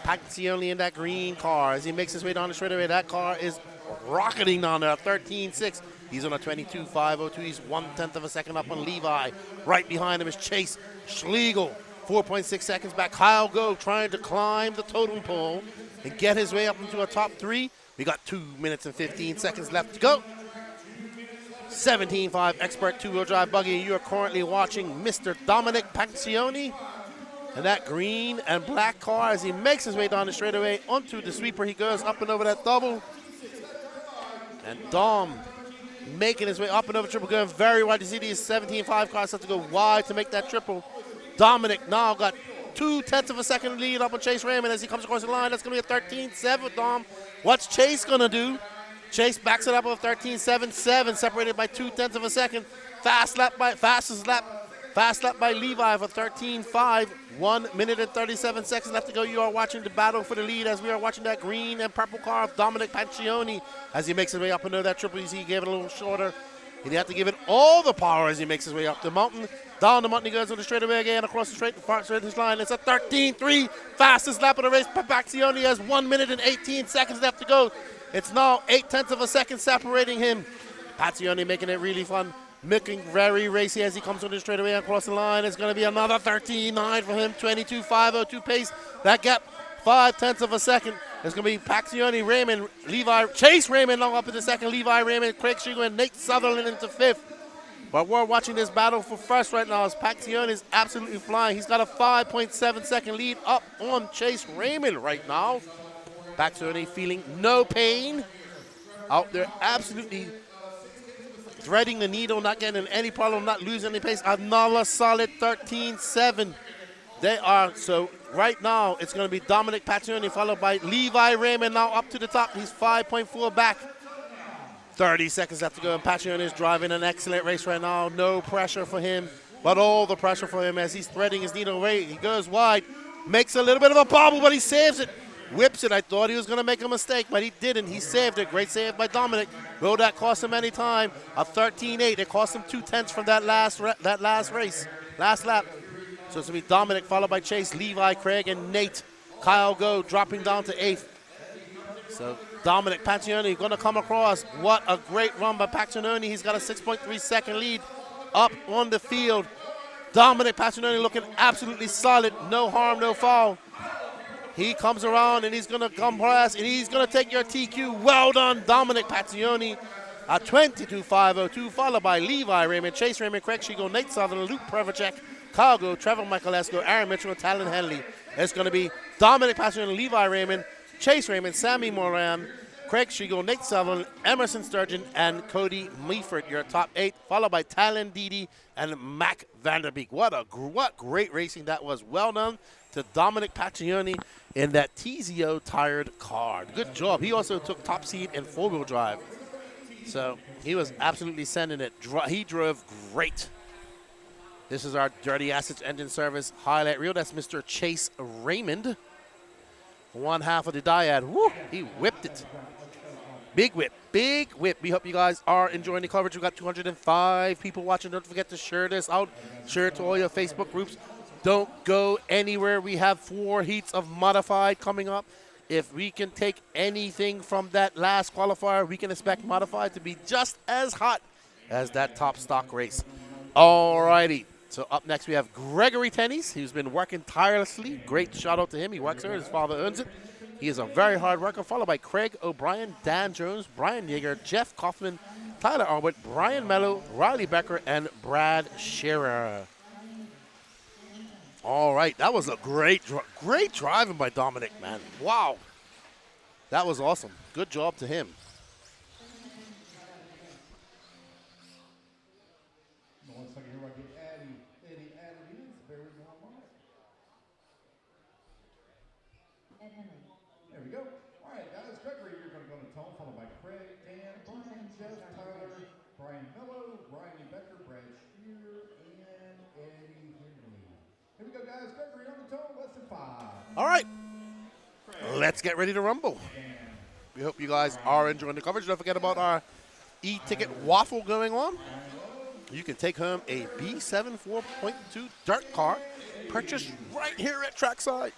Pazioni in that green car as he makes his way down the straightaway. That car is rocketing down there, 13.6. He's on a 22.502. He's 1/10 of a second up on Levi. Right behind him is Chase Schlegel. 4.6 seconds back. Kyle Go trying to climb the totem pole and get his way up into a top three. We got 2 minutes and 15 seconds left to go. 17.5 expert two-wheel drive buggy. You are currently watching Mr. Dominic Pazioni and that green and black car as he makes his way down the straightaway onto the sweeper. He goes up and over that double. And Dom making his way up and over triple, going very wide. You see these 17.5 cars have to go wide to make that triple. Dominic now got 0.2 of a second lead up on Chase Raymond as he comes across the line. That's going to be a 13.7, Dom. What's Chase going to do? Chase backs it up with 13.77, separated by 0.2 of a second. Fast lap by Levi for 13.5. 1 minute and 37 seconds left to go. You are watching the battle for the lead as we are watching that green and purple car of Dominic Pazioni as he makes his way up into that triple. You see he gave it a little shorter. He'd have to give it all the power as he makes his way up the mountain. Down the mountain he goes on the straightaway again across the straight line. It's a 13.3, fastest lap of the race. Pazioni has 1 minute and 18 seconds left to go. It's now 0.8 of a second separating him. Pazioni making it really fun, making very racy as he comes on the straightaway across the line. It's going to be another 13.9 for him, 22.502 pace. That gap, 0.5 of a second. It's going to be Pazioni, Raymond, Levi, Chase Raymond now up in the second, Levi Raymond, Craig Schlegel, and Nate Sutherland into fifth. But we're watching this battle for first right now as Pazioni is absolutely flying. He's got a 5.7 second lead up on Chase Raymond right now. Pazioni feeling no pain. Out there absolutely threading the needle, not getting in any problem, not losing any pace. Another solid 13.7. They are, so right now it's going to be Dominic Pazioni followed by Levi Raymond now up to the top. He's 5.4 back. 30 seconds left to go, and Pazioni is driving an excellent race right now. No pressure for him, but all the pressure for him as he's threading his needle away. He goes wide, makes a little bit of a bobble, but he saves it. Whips it. I thought he was going to make a mistake, but he didn't. He saved it. Great save by Dominic. Will that cost him any time? A 13.8. It cost him 0.2 from that last race, last lap. So it's going to be Dominic followed by Chase, Levi, Craig, and Nate. Kyle Go dropping down to 8th. So Dominic Pazioni going to come across. What a great run by Pazioni. He's got a 6.3 second lead up on the field. Dominic Pazioni looking absolutely solid. No harm, no foul. He comes around and he's going to come past and he's going to take your TQ. Well done, Dominic Pazioni. A 22.502 followed by Levi Raymond, Chase Raymond, Craig Schlegel, Nate Sutherland, Luke Prevacek, Kyle Go, Trevor Michaelesco, Aaron Mitchell, and Talon Henley. It's going to be Dominic Pazioni, Levi Raymond, Chase Raymond, Sammy Moran, Craig Schlegel, Nate Sutherland, Emerson Sturgeon, and Cody Meaford, your top 8, followed by Talon Didi and Mac Vanderbeek. What great racing that was. Well done to Dominic Pazioni in that TZO tired car. Good job. He also took top seed in four-wheel drive. So he was absolutely sending it. He drove great. This is our Dirty Assets Engine Service highlight reel. That's Mr. Chase Raymond. One half of the dyad. Woo, he whipped it. Big whip, big whip. We hope you guys are enjoying the coverage. We've got 205 people watching. Don't forget to share this out. Share it to all your Facebook groups. Don't go anywhere. We have 4 heats of modified coming up. If we can take anything from that last qualifier, we can expect modified to be just as hot as that top stock race. All righty. So up next we have Gregory Tennies, who's been working tirelessly. Great shout out to him. He works hard. His father earns it. He is a very hard worker, followed by Craig O'Brien, Dan Jones, Brian Yeager, Jeff Kaufman, Tyler Albert, Brian Mello, Riley Becker, and Brad Scherer. All right, that was a great driving by Dominic, man. Wow. That was awesome. Good job to him. One second here, I get Eddie added in. Very normal. Ed Henley. There we go. All right, guys. Gregory, you're going to go to tone, followed by Craig, Dan, Brian, Jeff, Tyler, Brian Mello, Riley Becker, Brad Shear, and Eddie Henley. Here we go, guys. Gregory on the tone, less than 5. All right. Let's get ready to rumble. We hope you guys are enjoying the coverage. Don't forget about our e-ticket waffle going on. You can take home a B7 4.2 dirt car purchased right here at Trackside.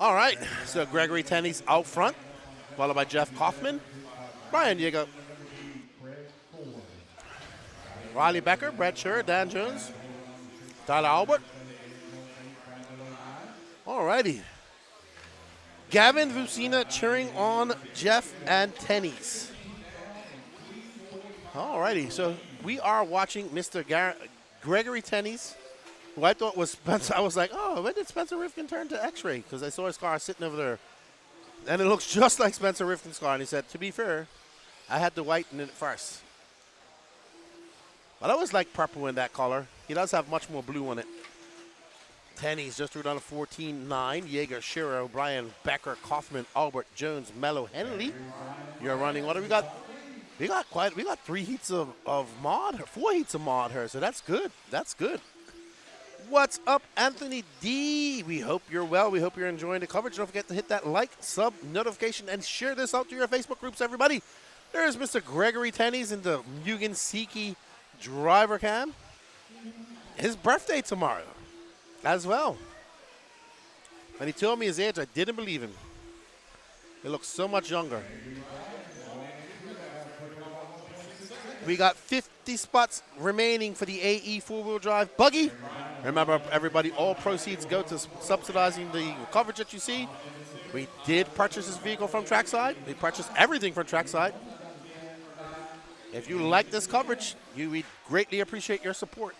All right, so Gregory Tennies out front, followed by Jeff Kaufman, Brian Yeager, Riley Becker, Brett Scherer, Dan Jones, Tyler Albert. All righty. Gavin Vucina cheering on Jeff and Tennies. All righty, so we are watching Mr. Gregory Tennies, who I thought was Spencer. I was like, oh, when did Spencer Rifkin turn to X-ray? Because I saw his car sitting over there. And it looks just like Spencer Rifkin's car. And he said, to be fair, I had to whiten it first. But I always like purple in that color. He does have much more blue on it. Tennies just threw down a 14-9. Yeager, Scherer, O'Brien, Becker, Kaufman, Albert, Jones, Mello, Henley. You're running what? We got 3 heats of mod, 4 heats of mod here. So that's good. That's good. What's up, Anthony D? We hope you're well. We hope you're enjoying the coverage. Don't forget to hit that like, sub, notification, and share this out to your Facebook groups, everybody. There's Mr. Gregory Tennies in the Mugen Siki driver cam. His birthday tomorrow as well. When he told me his age, I didn't believe him. He looks so much younger. We got 50 spots remaining for the AE four-wheel drive buggy. Remember, everybody, all proceeds go to subsidizing the coverage that you see. We did purchase this vehicle from Trackside. We purchased everything from Trackside. If you like this coverage, we greatly appreciate your support.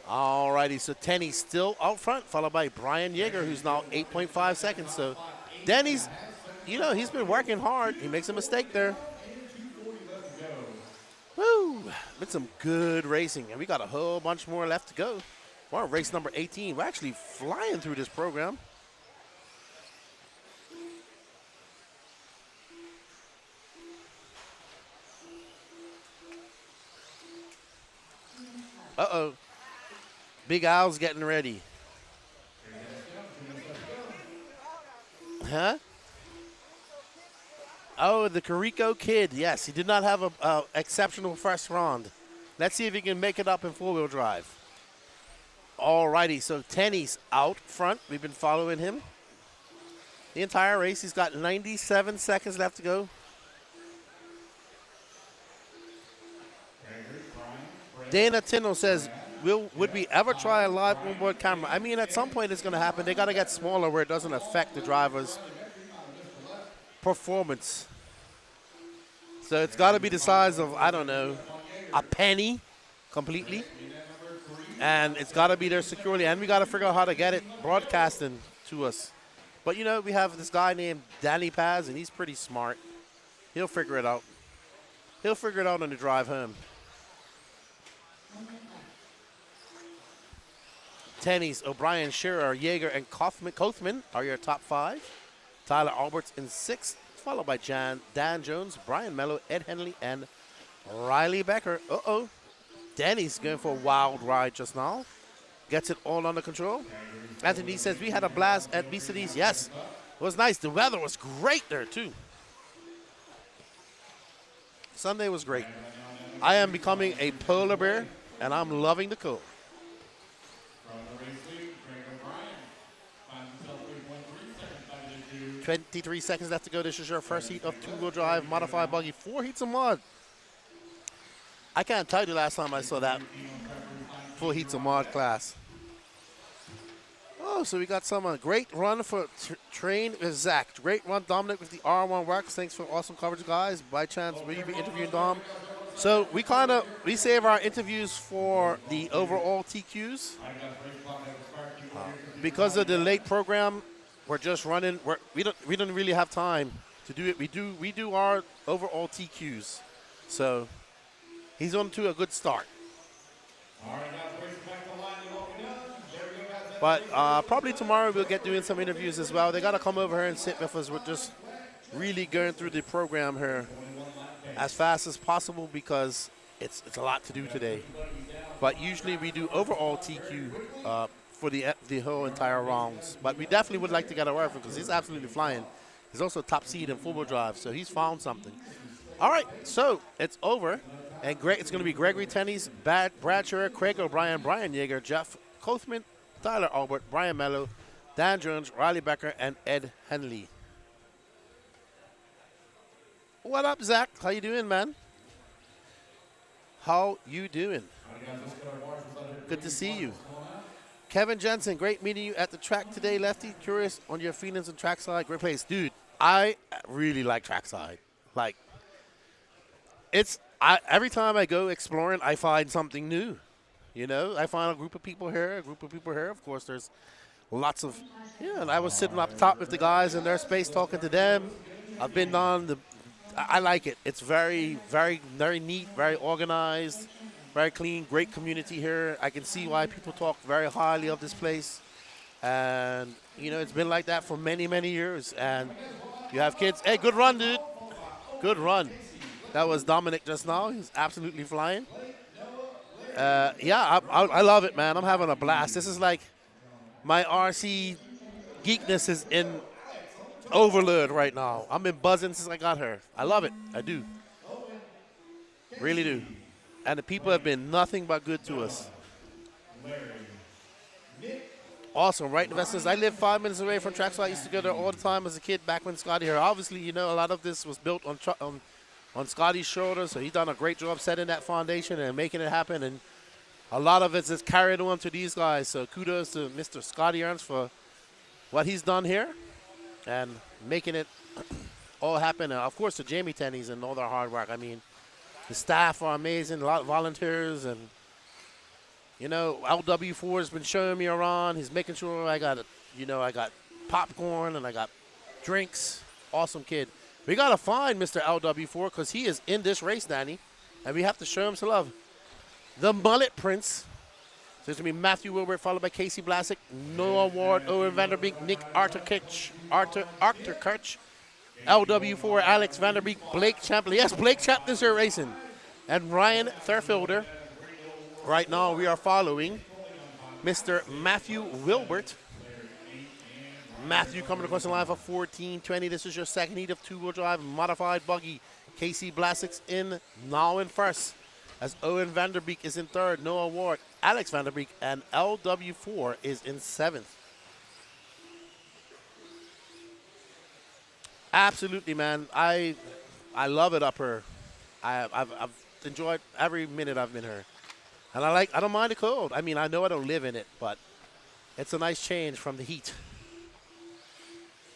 All righty, so Tenny's still out front, followed by Brian Yeager, who's now 8.5 seconds. So Denny's, he's been working hard. He makes a mistake there. Woo! Been some good racing, and we got a whole bunch more left to go. We're on race number 18. We're actually flying through this program. Uh-oh. Big Al's getting ready. Huh? Oh, the Carico kid. Yes, he did not have a exceptional first round. Let's see if he can make it up in four-wheel drive. All righty, so Tenny's out front. We've been following him the entire race. He's got 97 seconds left to go. Dana Tindall says, would we ever try a live onboard camera? I mean, at some point it's going to happen. They got to get smaller where it doesn't affect the driver's performance. So it's got to be the size of, I don't know, a penny completely. And it's got to be there securely, and we got to figure out how to get it broadcasting to us. But, you know, we have this guy named Danny Paz, and he's pretty smart. He'll figure it out. He'll figure it out on the drive home. Tennies, O'Brien, Shearer, Yeager, and Kothman are your top 5. Tyler Alberts in 6th, followed by Dan Jones, Brian Mello, Ed Henley, and Riley Becker. Uh-oh. Danny's going for a wild ride just now. Gets it all under control. Anthony says, we had a blast at BCDs. Yes, it was nice. The weather was great there, too. Sunday was great. I am becoming a polar bear, and I'm loving the cold. 23 seconds left to go. This is your first heat of two-wheel drive modified buggy. 4 heats of mod. I can't tell you the last time I saw that 4 heats of mod class. Oh, so we got some great run for Train with Zach. Great run, Dominic, with the R1 Works. Thanks for awesome coverage, guys. By chance, will you be interviewing Dom? So we save our interviews for the overall TQs. Because of the late program, we're just running. We don't really have time to do it. We do our overall TQs. So he's on to a good start. But probably tomorrow we'll get doing some interviews as well. They got to come over here and sit with us. We're just really going through the program here as fast as possible because it's a lot to do today. But usually we do overall TQ for the whole entire rounds. But we definitely would like to get a word because he's absolutely flying. He's also top seed in four-wheel drive, so he's found something. All right, so it's over. And it's going to be Gregory Tenney's, Brad Scherer, Craig O'Brien, Brian Yeager, Jeff Kothman, Tyler Albert, Brian Mello, Dan Jones, Riley Becker, and Ed Henley. What up, Zach? How you doing, man? How you doing? Good to see you. Kevin Jensen, great meeting you at the track today, Lefty. Curious on your feelings on Trackside. Great place. Dude, I really like Trackside. Like, every time I go exploring, I find something new. You know, I find a group of people here, Of course, there's lots of, and I was sitting up top with the guys in their space talking to them. I've been on I like it. It's very, very, very neat, very organized, very clean, great community here. I can see why people talk very highly of this place. And, you know, it's been like that for many, many years. And you have kids. Hey, good run, dude. Good run. That was Dominic just now. He's absolutely flying. Yeah, I love it, man. I'm having a blast. This is like my RC geekness is in overload right now. I've been buzzing since I got here. I love it. I do. Really do. And the people have been nothing but good to us. Awesome, right, investors? I live 5 minutes away from Trackside. I used to go there all the time as a kid back when Scotty here. Obviously, you know, a lot of this was built on Scotty's shoulders, so he's done a great job setting that foundation and making it happen. And a lot of it's just carried on to these guys. So kudos to Mr. Scotty Ernst for what he's done here and making it all happen. And of course, to Jamie Tenney's and all their hard work. I mean, the staff are amazing, a lot of volunteers, and you know, LW4 has been showing me around. He's making sure I got popcorn and I got drinks. Awesome kid. We got to find Mr. LW4 because he is in this race, Danny, and we have to show him some love. The Mullet Prince. So it's going to be Matthew Wilbert, followed by Casey Blasek, Noah Ward, Owen Vanderbeek, Nick Arterkirch, LW4, Alex Vanderbeek, Blake Champlin. Yes, Blake Champlin is here racing. And Ryan Thurfielder. Right now we are following Mr. Matthew Wilbert. Matthew coming across the line for 14:20. This is your second heat of two-wheel drive modified buggy. Casey Blasek's now in first. As Owen Vanderbeek is in third. Noah Ward, Alex Vanderbeek, and LW4 is in seventh. Absolutely, man. I love it up here. I've enjoyed every minute I've been here. And I don't mind the cold. I mean, I know I don't live in it, but it's a nice change from the heat.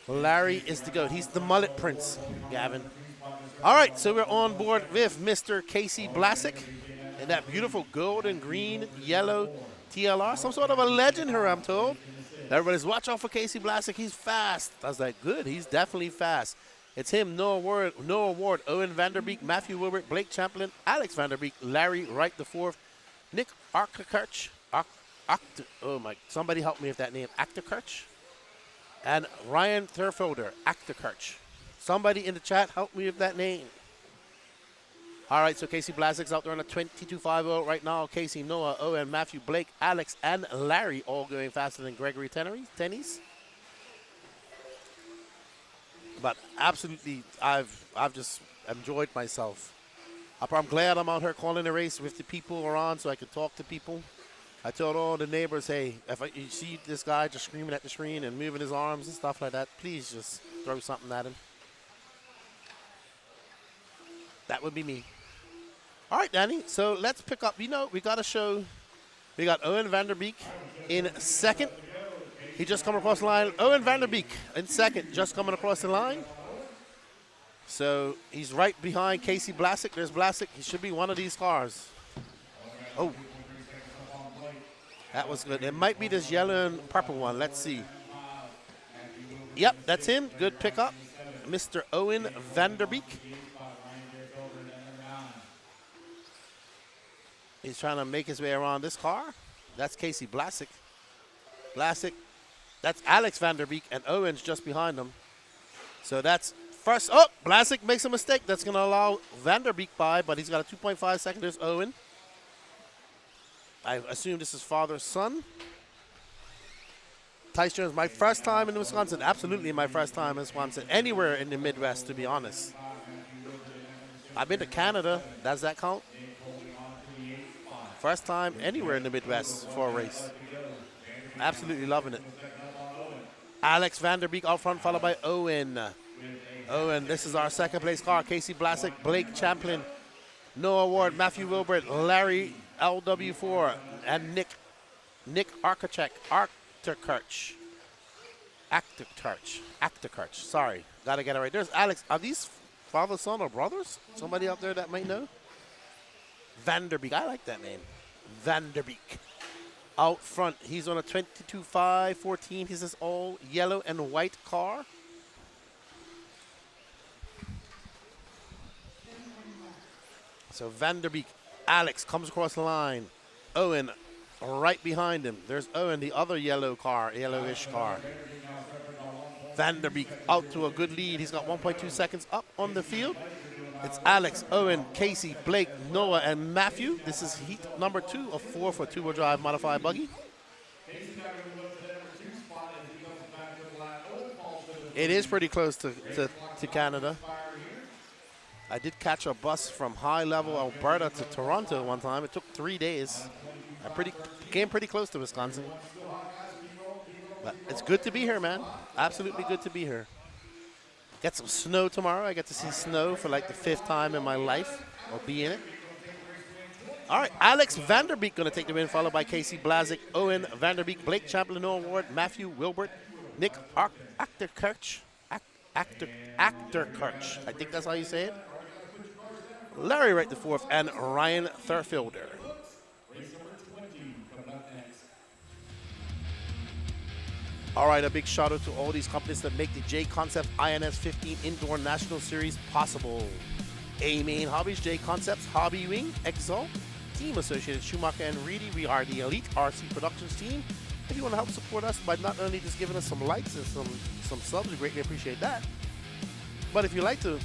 Larry is the GOAT. He's the Mullet Prince, Gavin. All right, so we're on board with Mr. Casey Blasek in that beautiful gold and green, yellow TLR, some sort of a legend here, I'm told. Everybody's watch out for Casey Blasek. He's fast. I was like, good. He's definitely fast. It's him, Noah Ward, Owen Vanderbeek, Matthew Wilbert, Blake Champlin, Alex Vanderbeek, Larry Wright IV, Nick Arkakirch, somebody help me with that name, Aktakirch, and Ryan Thurfelder, Aktakirch. Somebody in the chat help me with that name. All right, so Casey Blasek's out there on a 22.50 right now. Casey, Noah, Owen, Matthew, Blake, Alex, and Larry all going faster than Gregory Tennies. But absolutely, I've just enjoyed myself. I'm glad I'm out here calling the race with the people around so I can talk to people. I told all the neighbors, hey, if you see this guy just screaming at the screen and moving his arms and stuff like that, please just throw something at him. That would be me. All right, Danny, so let's pick up. We got to show. We got Owen Vanderbeek in second. He just come across the line. Owen Vanderbeek in second, just coming across the line. So he's right behind Casey Blasek. There's Blasek. He should be one of these cars. Oh, that was good. It might be this yellow and purple one. Let's see. Yep, that's him. Good pickup. Mr. Owen Vanderbeek. He's trying to make his way around this car. That's Casey Blasek. That's Alex Vanderbeek, and Owen's just behind him. So that's first. Oh, Blasek makes a mistake. That's going to allow Vanderbeek by, but he's got a 2.5 second. There's Owen. I assume this is father-son. Tice Jones, my first time in Wisconsin. Absolutely my first time in Wisconsin. Anywhere in the Midwest, to be honest. I've been to Canada. Does that count? First time anywhere in the Midwest for a race. Absolutely loving it. Alex Vanderbeek out front, followed by Owen. This is our second place car. Casey Blasek, Blake Champlin, Noah Ward, Matthew Wilbert, Larry LW4, and Nick Arkakirch. Aktakirch. Sorry, gotta get it right. There's Alex. Are these father, son, or brothers? Somebody out there that might know? Vanderbeek. I like that name. Vanderbeek. Out front, he's on a 22.514. He's this all yellow and white car. So Vanderbeek, Alex comes across the line. Owen right behind him. There's Owen, the other yellowish car. Vanderbeek out to a good lead. He's got 1.2 seconds up on the field. It's Alex, Owen, Casey, Blake, Noah, and Matthew. This is heat number 2 of 4 for two-wheel drive modified buggy. It is pretty close to Canada. I did catch a bus from high-level Alberta to Toronto one time. It took 3 days. I came pretty close to Wisconsin. But it's good to be here, man. Absolutely good to be here. Get some snow tomorrow. I get to see snow for like the 5th time in my life. I'll be in it. All right, Alex Vanderbeek going to take the win, followed by Casey Blasek, Owen Vanderbeek, Blake Champlin, Noah Ward, Matthew Wilbert, Nick Aktakirch. Aktakirch. I think that's how you say it. Larry Wright IV, and Ryan Thurfelder. All right, a big shout out to all these companies that make the Jconcepts INS15 Indoor National Series possible. A-Main Hobbies, Jconcepts, Hobby Wing, Exalt, Team Associated Schumacher and Reedy. We are the Elite RC Productions team. If you want to help support us by not only just giving us some likes and some subs, we greatly appreciate that. But if you'd like to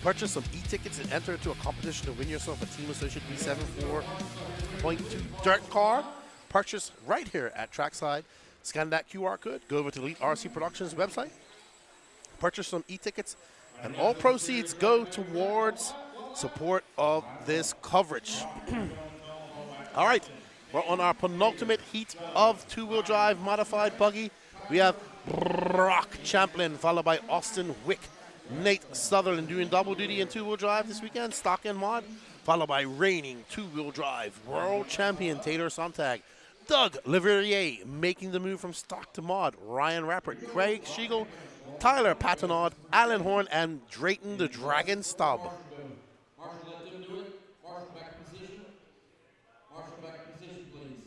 purchase some e-tickets and enter into a competition to win yourself a Team Associated B74.2 dirt car, purchase right here at Trackside. Scan that QR code, go over to Elite RC Productions website, purchase some e-tickets, and all proceeds go towards support of this coverage. All right, we're on our penultimate heat of two-wheel drive modified buggy. We have Brock Champlin, followed by Austin Wick, Nate Sutherland doing double duty in two-wheel drive this weekend, stock and mod, followed by reigning two-wheel drive world champion Taylor Sontag. Doug Leverrier making the move from stock to mod. Ryan Rappert, Craig Schiegel, Tyler Patonod, Alan Horn, and Drayton the Dragon Stubb. Marshall, let them do it. Marshall, back in position. Marshall, back in position, please.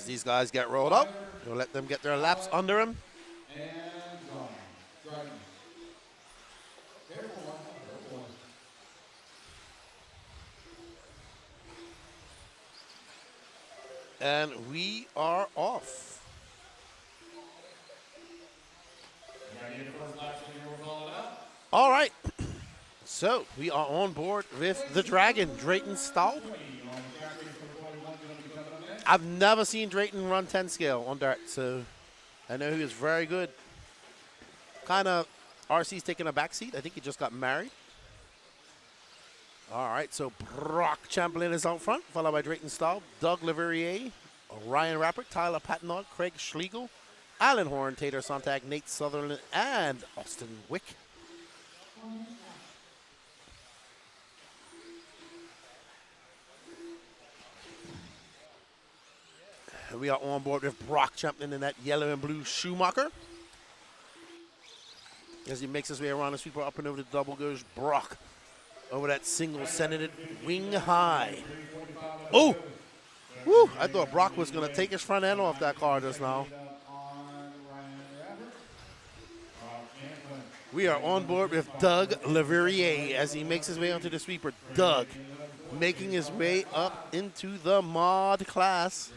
As these guys get rolled up, we'll let them get their laps under them. And we are off. All right. So we are on board with the Dragon, Drayton Staub. I've never seen Drayton run 10 scale on dirt, so I know he is very good. Kind of, RC's taking a back seat. I think he just got married. All right, so Brock Chamberlain is out front, followed by Drayton Staub, Doug Leverrier, Ryan Rappert, Tyler Patnaud, Craig Schlegel, Alan Horn, Tater Sontag, Nate Sutherland, and Austin Wick. We are on board with Brock Chamberlain in that yellow and blue Schumacher. As he makes his way around the sweeper, up and over the double goes Brock. Over that single, sending it wing high. Oh! Woo! I thought Brock was going to take his front end off that car just now. We are on board with Doug Leverrier as he makes his way onto the sweeper. Doug making his way up into the mod class.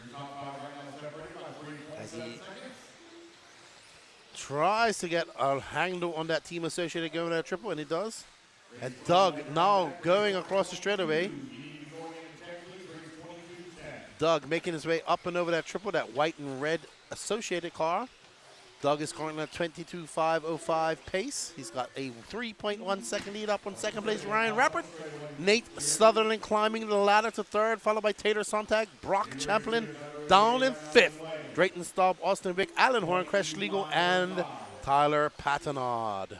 As he tries to get a handle on that team associated going to triple, and he does. And Doug now going across the straightaway. Doug making his way up and over that triple, that white and red associated car. Doug is currently at 22.505 pace. He's got a 3.1 second lead up on second place, Ryan Rappert. Nate Sutherland climbing the ladder to third, followed by Tater Sontag, Brock Chamberlain down in fifth. Drayton Staub, Austin Wick, Alan Horn, Craig Schlegel, and Tyler Patnaud.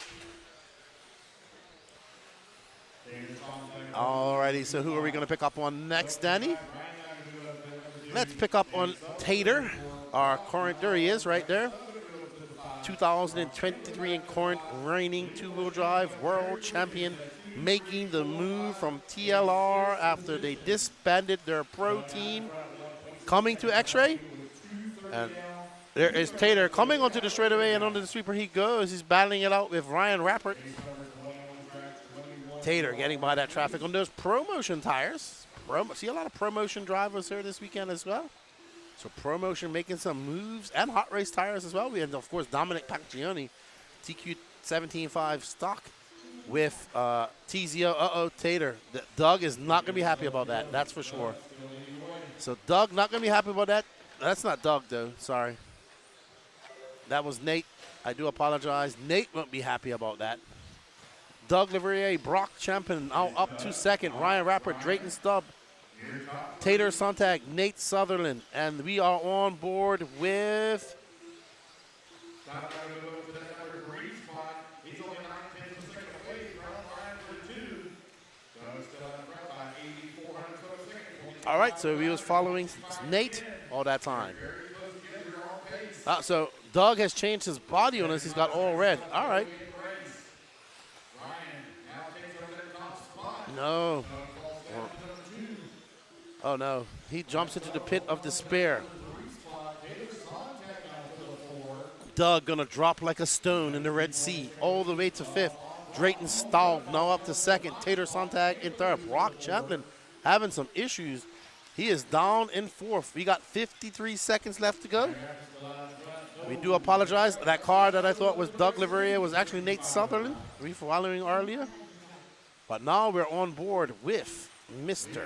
Alrighty, so who are we going to pick up on next, Danny? Let's pick up on Tater, our current, there he is right there. 2023 in current reigning two-wheel drive world champion, making the move from TLR after they disbanded their pro team, coming to X-Ray. And there is Tater coming onto the straightaway, and onto the sweeper he goes. He's battling it out with Ryan Rappert. Tater getting by that traffic on those ProMotion tires. See a lot of ProMotion drivers here this weekend as well. So ProMotion making some moves, and hot race tires as well. We had, of course, Dominic Pacchioni, TQ17.5 stock with TZO. Tater. Doug is not going to be happy about that. That's for sure. So Doug not going to be happy about that. That's not Doug, though. Sorry. That was Nate. I do apologize. Nate won't be happy about that. Doug Leverrier, Brock Champion now up to second. Ryan Rappert, Drayton Staub, Tater Sontag, Nate Sutherland. And we are on board with all right, so he was following Nate all that time. So Doug has changed his body on us. He's got all red. All right. No. Oh, no. He jumps into the pit of despair. Doug going to drop like a stone in the Red Sea all the way to fifth. Drayton Staub now up to second. Tater Sontag in third. Brock Chamberlain having some issues. He is down in fourth. We got 53 seconds left to go. We do apologize. That car that I thought was Doug Leverrier was actually Nate Sutherland. We were following earlier. But now we're on board with Mr.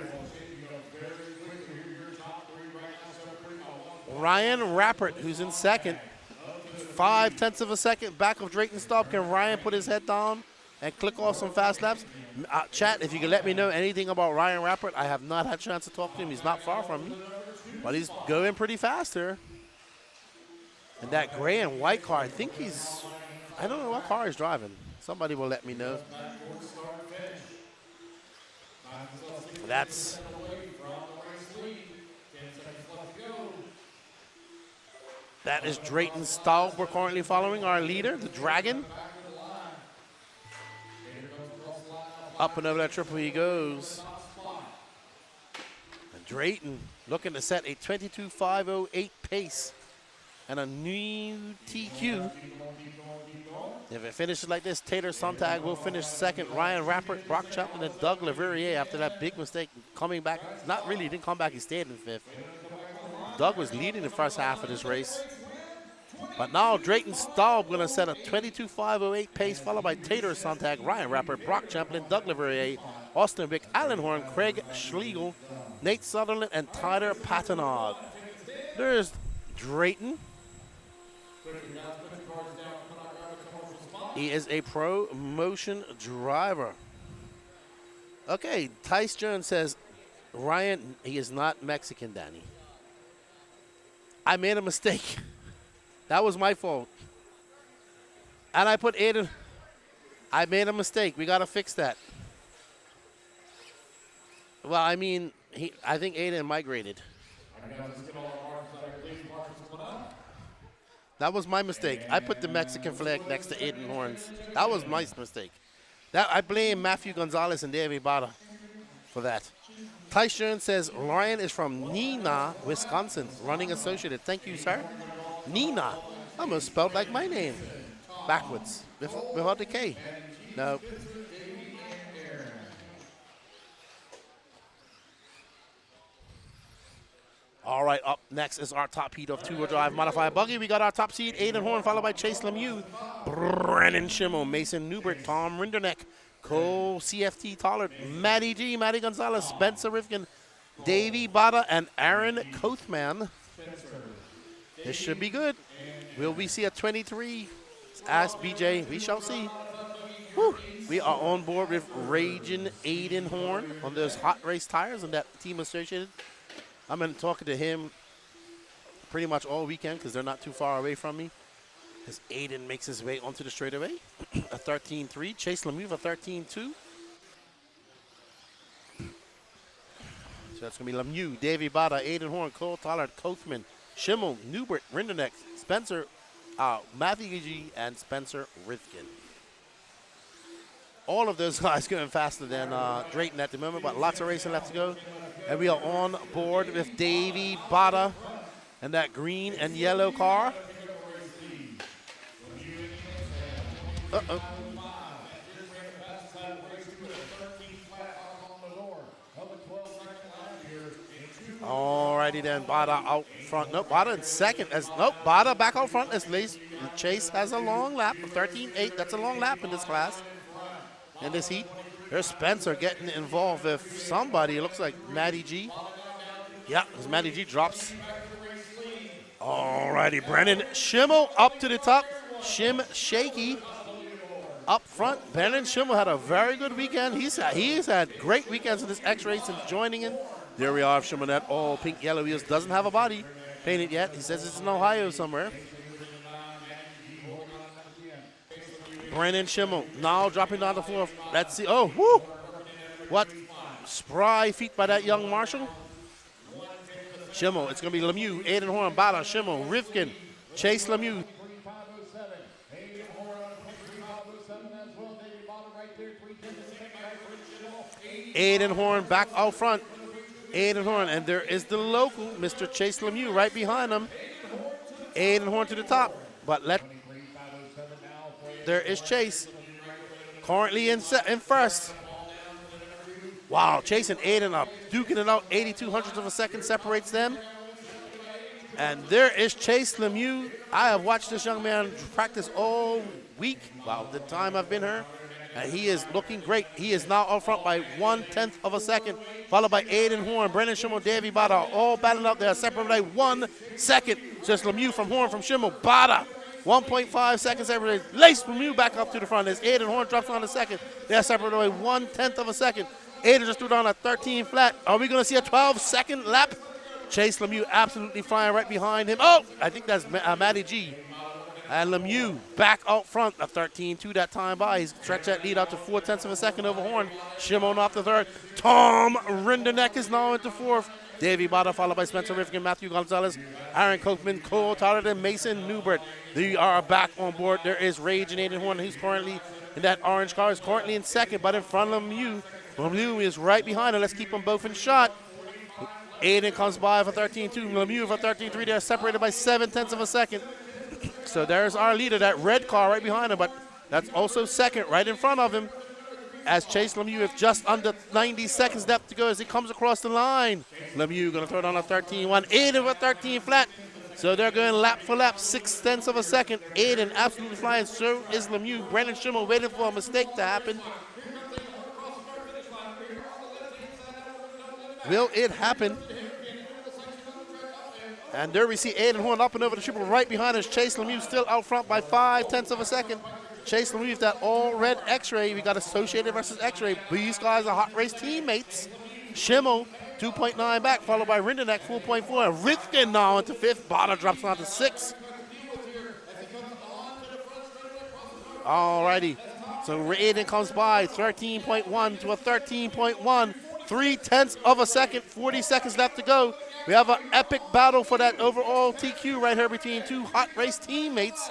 Ryan Rappert, who's in second. 0.5 of a second back of Drayton Staub. Can Ryan put his head down and click off some fast laps? Chat, if you can let me know anything about Ryan Rappert. I have not had a chance to talk to him. He's not far from me. But he's going pretty fast here. And that gray and white car, I think I don't know what car he's driving. Somebody will let me know. That is Drayton Staub. We're currently following our leader, the Dragon. Up and over that triple he goes. And Drayton looking to set a 22.508 pace and a new TQ. If it finishes like this, Taylor Sontag will finish second. Ryan Rappert, Brock Chapman, and Doug Leverrier after that big mistake coming back. Not really, he didn't come back, he stayed in fifth. Doug was leading the first half of this race. But now Drayton Staub going to set a 22.508 pace, followed by Taylor Sontag, Ryan Rappert, Brock Champlin, Doug Leverrier, Austin Wick, Alan Horn, Craig Schlegel, Nate Sutherland, and Tyler Patanag. There's Drayton. He is a pro motion driver. Okay, Tice Jones says, Ryan, he is not Mexican, Danny. I made a mistake. That was my fault. And I put Aiden. I made a mistake. We got to fix that. Well, I mean, I think Aiden migrated. That was my mistake. I put the Mexican flag next to Aiden Horns. That was my mistake. I blame Matthew Gonzalez and Davey Bada for that. Tyshern says, Ryan is from Neenah, Wisconsin, running associated. Thank you, sir. Neenah. Almost spelled like my name. Backwards. Without the K. No. All right, up next is our top heat of two-wheel drive modified buggy. We got our top seed, Aiden Horn, followed by Chase Lemieux, Brennan Schimmel, Mason Newbert, Tom Rinderneck, Cole CFT Tollard, Matty G, Matty Gonzalez, Spencer Rifkin, Davey Bada, and Aaron Kothman. This should be good. Will we see a 23? Ask BJ. We shall see. Whew. We are on board with Raging Aiden Horn on those hot race tires and that team associated. I've been talking to him pretty much all weekend because they're not too far away from me. As Aiden makes his way onto the straightaway. A 13.3. Chase Lemieux, a 13.2. So that's going to be Lemieux, Davey Bada, Aiden Horn, Cole Tollard, Kothman, Schimmel, Newbert, Rinderneck, Spencer, Matthew G, and Spencer Rifkin. All of those guys going faster than Drayton at the moment, but lots of racing left to go. And we are on board with Davey Bada and that green and yellow car. Uh-oh. Alrighty then, Bada out front. Nope, Bada in second. Bada back out front as Chase has a long lap, 13.8. That's a long lap in this class, in this heat. There's Spencer getting involved with somebody. It looks like Matty G. Yeah, as Matty G drops. Alrighty, Brennan Schimmel up to the top. Shim Shaky up front. Brennan Schimmel had a very good weekend. He's had great weekends in this X-Race and joining in. There we are, Schimmel, that all pink yellow wheels. Doesn't have a body painted yet. He says it's in Ohio somewhere. Brennan Schimmel now dropping down the floor. Let's see. Oh, whoo! What spry feet by that young Marshall. Schimmel, it's going to be Lemieux, Aiden Horn, Bada, Schimmel, Rifkin, Chase Lemieux. Aiden Horn back out front. Aiden Horn, and there is the local, Mr. Chase Lemieux, right behind him. Aiden Horn to the top, but there is Chase, currently in first. Wow, Chase and Aiden are duking it out. 82 hundredths of a second separates them. And there is Chase Lemieux. I have watched this young man practice all week. Wow, the time I've been here. And he is looking great. He is now out front by 1/10 of a second, followed by Aiden Horn, Brennan Schimmel, Davey Bada, all battling out there, separated by 1 second. Just Lemieux from Horn, from Schimmel, Bada. 1.5 seconds separated. Lace Lemieux back up to the front as Aiden Horn drops on the second. They're separated by 1/10 of a second. Aiden just threw down a 13 flat. Are we going to see a 12-second lap? Chase Lemieux absolutely flying right behind him. Oh, I think that's Matty G. And Lemieux back out front, a 13.2 that time by. He's stretched that lead out to 0.4 of a second over Horn. Shimon off the third. Tom Rinderneck is now into fourth. Davey Bada followed by Spencer Rifkin, Matthew Gonzalez, Aaron Kochman, Cole Tollard, and Mason Newbert. They are back on board. There is Rage and Aiden Horn, who's currently in that orange car, is currently in second, but in front of Lemieux. Lemieux is right behind him. Let's keep them both in shot. Aiden comes by for 13.2. Lemieux for 13.3. They're separated by 0.7 of a second. So there's our leader, that red car right behind him, but that's also second right in front of him. As Chase Lemieux with just under 90 seconds left to go as he comes across the line. Lemieux going to throw it on a 13.1. Aiden with 13 flat. So they're going lap for lap, 0.6 of a second. Aiden absolutely flying. So is Lemieux. Brandon Schimmel waiting for a mistake to happen. Will it happen? And there we see Aiden Horn up and over the triple right behind us. Chase Lemieux still out front by 0.5 of a second. Chase Lemieux with that all red X-Ray. We got Associated versus X-Ray. These guys are hot race teammates. Schimmel 2.9 back, followed by Rindenek 4.4. Rifkin now into fifth. Bada drops down to sixth. Alrighty. So Aiden comes by 13.1 to a 13.1. 0.3 of a second. 40 seconds left to go. We have an epic battle for that overall TQ right here between two hot race teammates.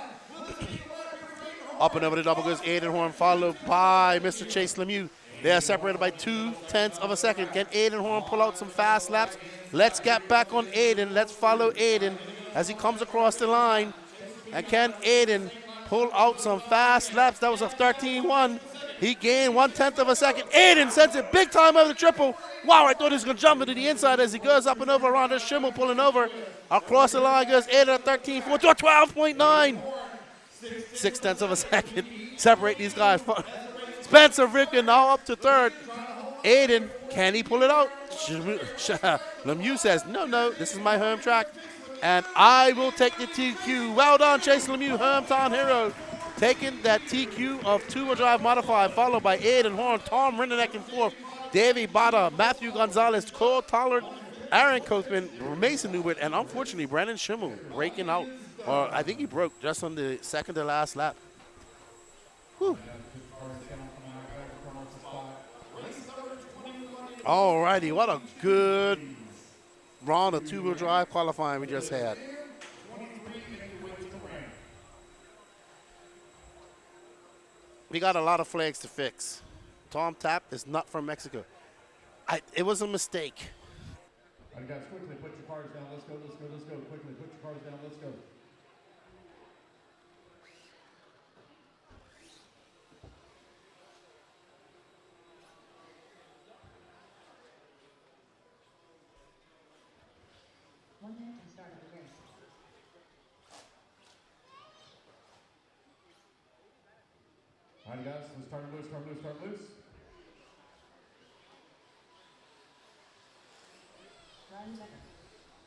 Up and over the double goes Aiden Horn, followed by Mr. Chase Lemieux. They are separated by 0.2 of a second. Can Aiden Horn pull out some fast laps? Let's get back on Aiden. Let's follow Aiden as he comes across the line. And can Aiden pull out some fast laps? That was a 13.1. He gained 1/10 of a second. Aiden sends it big time over the triple. Wow, I thought he was going to jump into the inside as he goes up and over around this Schimmel pulling over. Across the line goes Aiden at 13.4 to a 12.9. 0.6 of a second. Separate these guys. Spencer Rifkin now up to third. Aiden, can he pull it out? Lemieux says, no, this is my home track. And I will take the TQ. Well done, Chase Lemieux, hometown hero. Taking that TQ of two-wheel drive modified, followed by Aiden Horn, Tom Rindenek in fourth, Davey Bada, Matthew Gonzalez, Cole Tollard, Aaron Kothman, Mason Newbert, and unfortunately Brandon Schimmel breaking out. Or I think he broke just on the second to last lap. Whew. Alrighty, what a good round of two-wheel drive qualifying we just had. We got a lot of flags to fix. Tom Tapp is not from Mexico. It was a mistake. All right, guys, quickly put your cars down. Let's go. Quickly put your cars down. Let's go. One minute to start the race. All right, guys, let's start loose. Ryan Becker.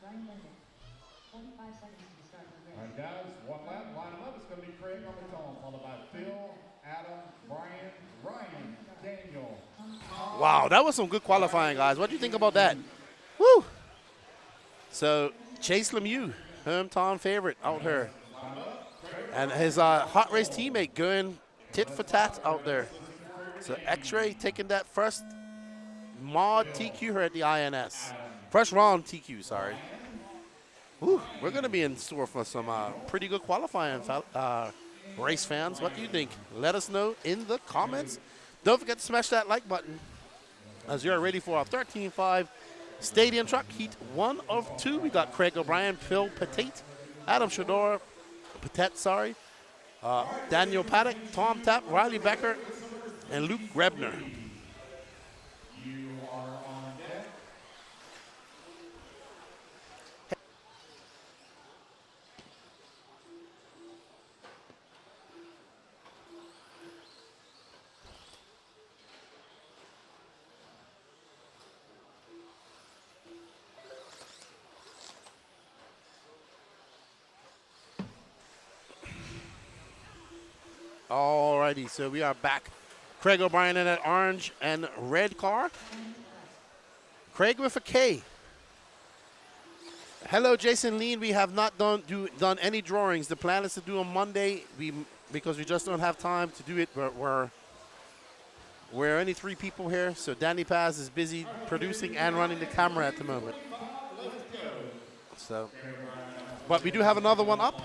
Ryan Linden. 45 seconds to start the race. All right, guys, one lap, line them up. It's going to be Craig on the tone, followed by Phil, Adam, Brian, Ryan, Daniel. Wow, that was some good qualifying, guys. What do you think about that? Woo! So, Chase Lemieux, hometown favorite out here. And his hot race teammate going tit for tat out there. So, X-Ray taking that first mod TQ here at the INS. First round TQ, sorry. Woo, we're going to be in store for some pretty good qualifying, race fans. What do you think? Let us know in the comments. Don't forget to smash that like button as you're ready for our 13.5 Stadium Truck Heat 1 of 2. We got Craig O'Brien, Phil Pettit, Adam Shador, Daniel Paddock, Tom Tapp, Riley Becker, and Luke Grebner. Alrighty, so we are back. Craig O'Brien in that orange and red car. Craig with a K. Hello, Jason Lean. We have not done any drawings. The plan is to do on Monday because we just don't have time to do it. But we're only 3 people here, so Danny Paz is busy producing and running the camera at the moment. So, but we do have another one up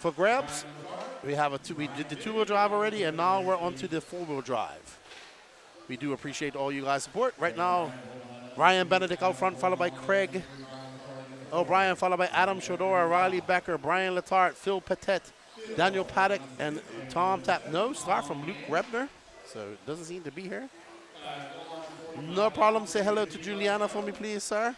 for grabs. We did the 2-wheel drive already, and now we're on to the 4-wheel drive. We do appreciate all you guys' support. Right now, Ryan Benedict out front, followed by Craig O'Brien, followed by Adam Shodora, Riley Becker, Brian Letarte, Phil Petit, Daniel Paddock, and Tom Tapp. No start from Luke Rebner, so it doesn't seem to be here. No problem. Say hello to Juliana for me, please, sir.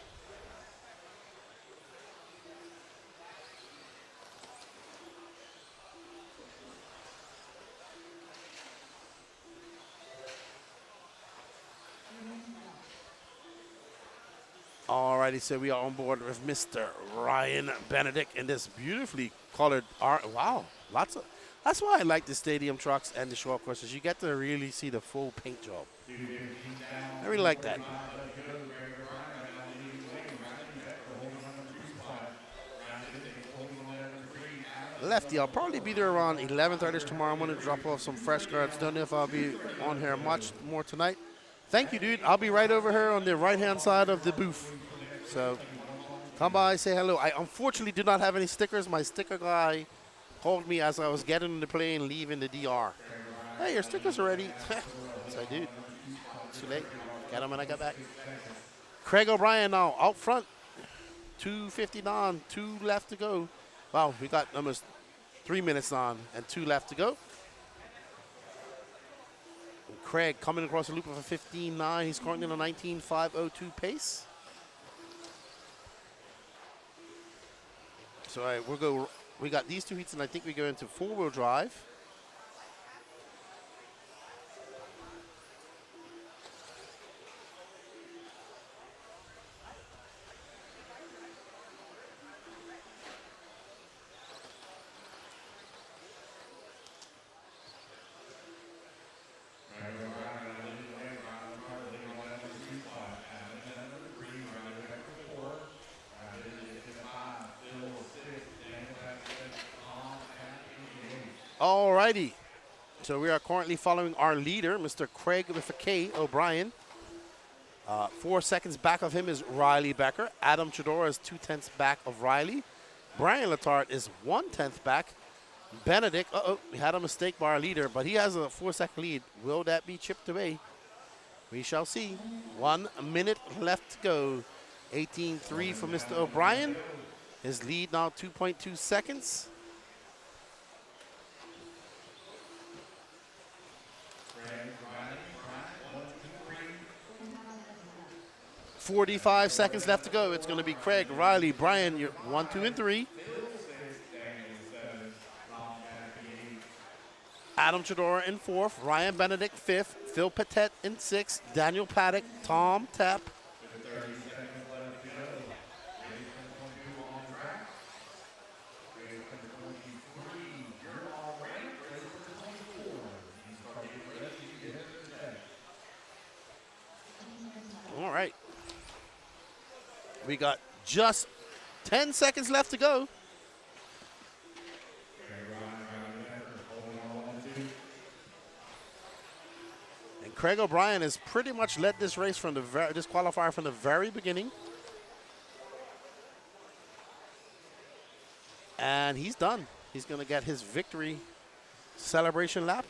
Alrighty, so we are on board with Mr. Ryan Benedict in this beautifully colored art. Wow, lots of. That's why I like the stadium trucks and the short courses. You get to really see the full paint job. I really like that. Lefty, I'll probably be there around 11:30 tomorrow. I'm going to drop off some fresh cards. Don't know if I'll be on here much more tonight. Thank you, dude. I'll be right over here on the right-hand side of the booth. So come by, say hello. I unfortunately do not have any stickers. My sticker guy called me as I was getting on the plane leaving the DR. Hey, your stickers are ready. So I do. Too late. Get them when I get back. Craig O'Brien now out front. 2:59, 2 left to go. Wow, we got almost 3 minutes on and 2 left to go. And Craig coming across the loop of a 15.9. He's currently in a 19.502 pace. So all right, we got these 2 heats, and I think we go into 4-wheel drive. Alrighty, so we are currently following our leader, Mr. Craig with a K, O'Brien. 4 seconds back of him is Riley Becker. Adam Chidora is 2/10 back of Riley. Brian Letarte is 1/10 back. Benedict, we had a mistake by our leader, but he has a 4-second lead. Will that be chipped away? We shall see. 1 minute left to go. 18.3 for Mr. O'Brien. His lead now 2.2 seconds. 45 seconds left to go. It's going to be Craig, Riley, Brian, 1, 2, and 3. Adam Chidora in 4th, Ryan Benedict 5th, Phil Petit in 6th, Daniel Paddock, Tom Tapp. All right. We got just 10 seconds left to go. And Craig O'Brien has pretty much led this race from this qualifier from the very beginning. And he's done. He's going to get his victory celebration lap.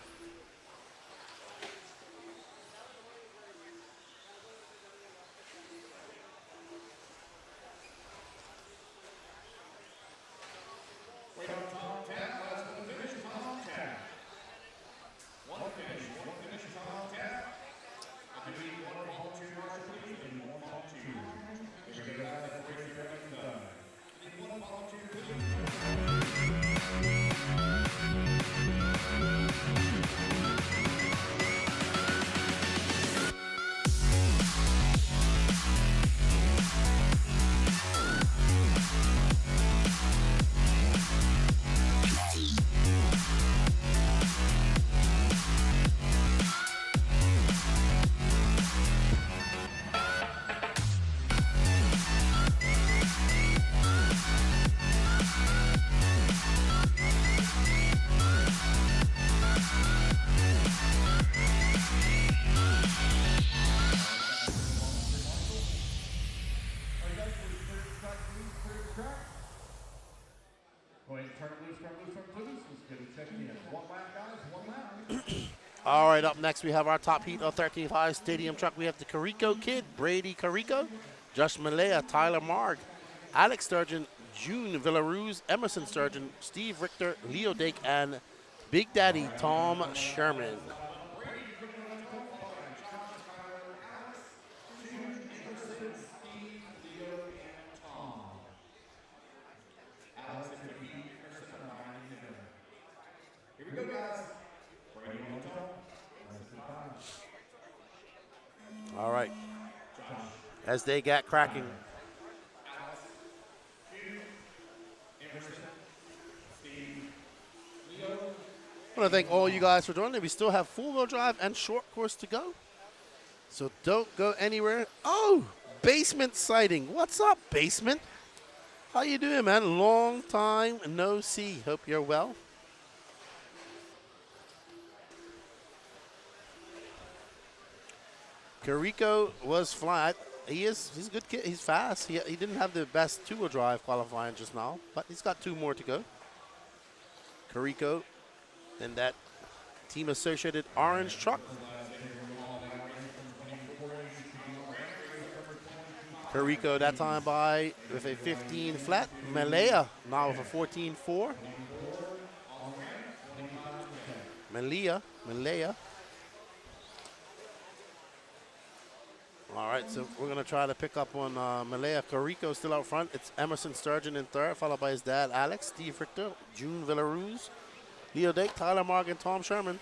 All right, up next we have our top heat of 13th High Stadium truck. We have the Carico Kid, Brady Carico, Josh Malaya, Tyler Marg, Alex Sturgeon, June Villaruz, Emerson Sturgeon, Steve Richter, Leo Dake, and Big Daddy Tom Sherman. All right. As they get cracking. I want to thank all you guys for joining. We still have full-wheel drive and short course to go. So don't go anywhere. Oh, Basement sighting. What's up, Basement? How you doing, man? Long time no see. Hope you're well. Carico was flat. He's a good kid. He's fast. He didn't have the best two-wheel drive qualifying just now, but he's got 2 more to go. Carico in that team associated orange truck. Carico that time by with a 15 flat. Malaya now with a 14.4. Malaya. All right, so we're going to try to pick up on Malaya. Carico still out front. It's Emerson Sturgeon in third, followed by his dad, Alex, Steve Richter, June Villaruz, Leo Dake, Tyler Morgan, Tom Sherman.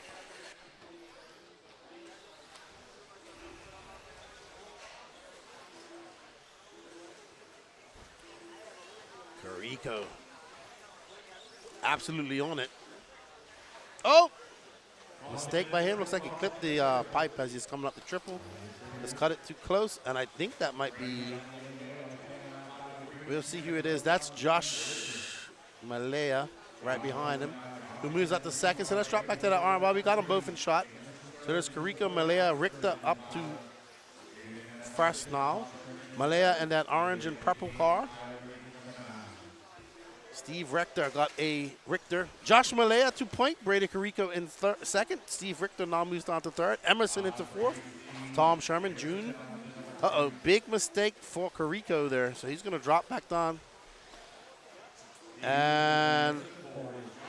Carico absolutely on it. Oh! Mistake by him. Looks like he clipped the pipe as he's coming up the triple. Just cut it too close, and I think that might be, we'll see who it is. That's Josh Malaya right behind him, who moves up to second. So let's drop back to that arm bar. We got them both in shot. So there's Carico, Malaya, Richter up to first now. Malaya in that orange and purple car. Steve Richter got a Richter. Josh Malaya to point. Brady Carico in second. Steve Richter now moves down to third. Emerson into fourth. Tom Sherman, June. Uh-oh, big mistake for Carico there. So he's going to drop back down. And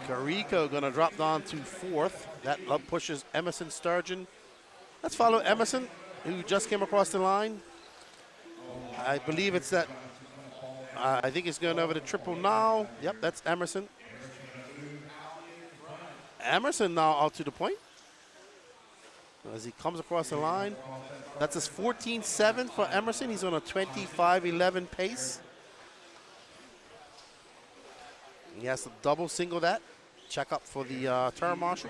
Carico going to drop down to fourth. That pushes Emerson Sturgeon. Let's follow Emerson, who just came across the line. I believe it's that. I think he's going over the triple now. Yep, that's Emerson. Emerson now out to the point. As he comes across the line. That's his 14.7 for Emerson. He's on a 25.11 pace. He has to double single that. Check up for the turn marshal.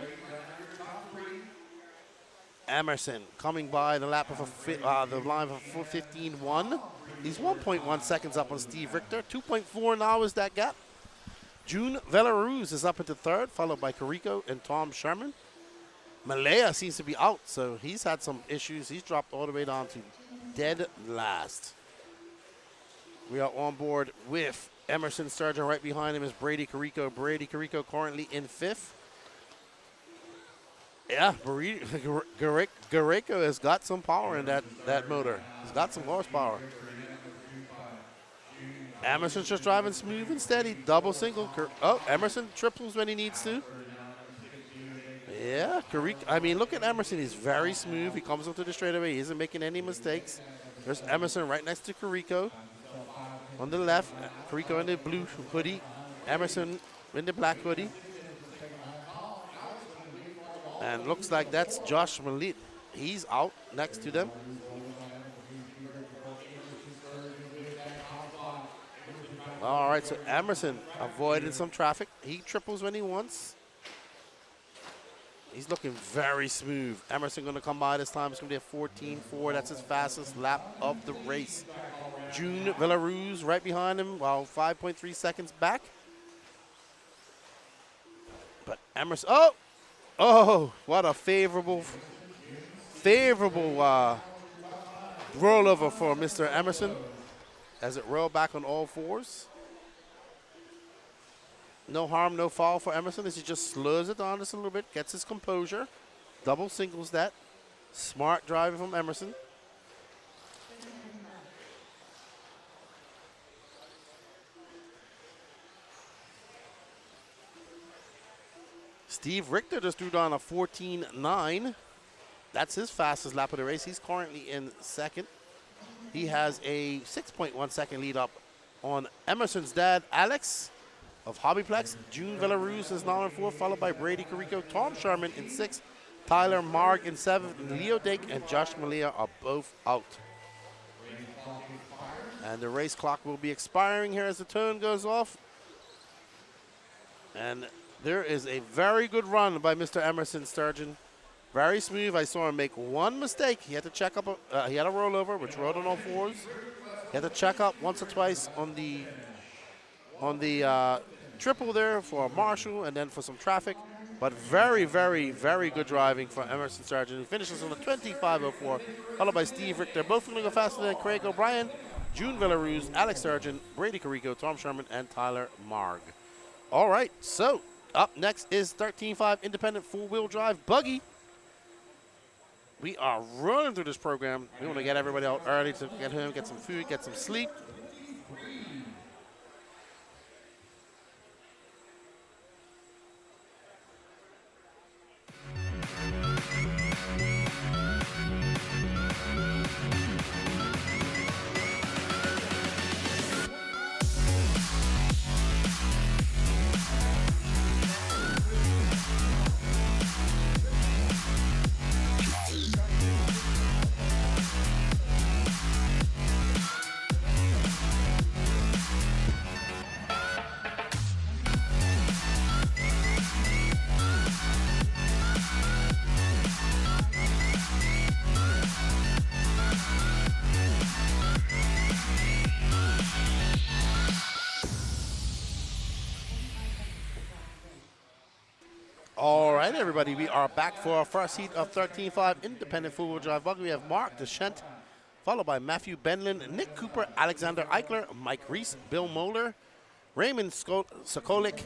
Emerson coming by the lap of the line of a 15.1. He's 1.1 seconds up on Steve Richter. 2.4 now is that gap. June Villaruz is up into third, followed by Carico and Tom Sherman. Malaya seems to be out, so he's had some issues. He's dropped all the way down to dead last. We are on board with Emerson Sturgeon. Right behind him is Brady Carico. Brady Carico currently in fifth. Yeah, Carico has got some power in that motor. He's got some horsepower. Emerson's just driving smooth and steady. Double single. Oh, Emerson triples when he needs to. Yeah, Carico. I mean, look at Emerson. He's very smooth. He comes onto the straightaway. He isn't making any mistakes. There's Emerson right next to Carico. On the left, Carico in the blue hoodie. Emerson in the black hoodie. And looks like that's Josh Malit. He's out next to them. All right, so Emerson avoiding some traffic. He triples when he wants. He's looking very smooth. Emerson going to come by this time. It's going to be a 14.4. That's his fastest lap of the race. June Villaruz right behind him, while 5.3 seconds back. But Emerson, oh, what a favorable rollover for Mr. Emerson as it rolled back on all fours. No harm, no foul for Emerson as he just slows it down just a little bit, gets his composure. Double singles that. Smart driving from Emerson. Steve Richter just threw down a 14.9. That's his fastest lap of the race. He's currently in second. He has a 6.1 second lead up on Emerson's dad, Alex of Hobbyplex. June Villaruz is now in fourth, followed by Brady Carrico. Tom Sherman in sixth. Tyler Marg in seventh. Leo Dake and Josh Malia are both out. And the race clock will be expiring here as the turn goes off. And there is a very good run by Mr. Emerson Sturgeon. Very smooth. I saw him make one mistake. He had to check up. He had a rollover, which rode on all fours. He had to check up once or twice on the triple there for a marshal and then for some traffic. But very, very, very good driving for Emerson Sturgeon, who finishes on a 25.04, followed by Steve Richter. Both going to go faster than Craig O'Brien, June Villaruz, Alex Sturgeon, Brady Carrico, Tom Sherman, and Tyler Marg. All right, so up next is 13.5 independent four-wheel drive buggy. We are running through this program. We want to get everybody out early to get home, get some food, get some sleep. All right, everybody, we are back for our first heat of 13.5 independent four-wheel drive buggy. We have Mark Deschent, followed by Matthew Benlin, Nick Cooper, Alexander Eichler, Mike Reese, Bill Moeller, Raymond Sokolik,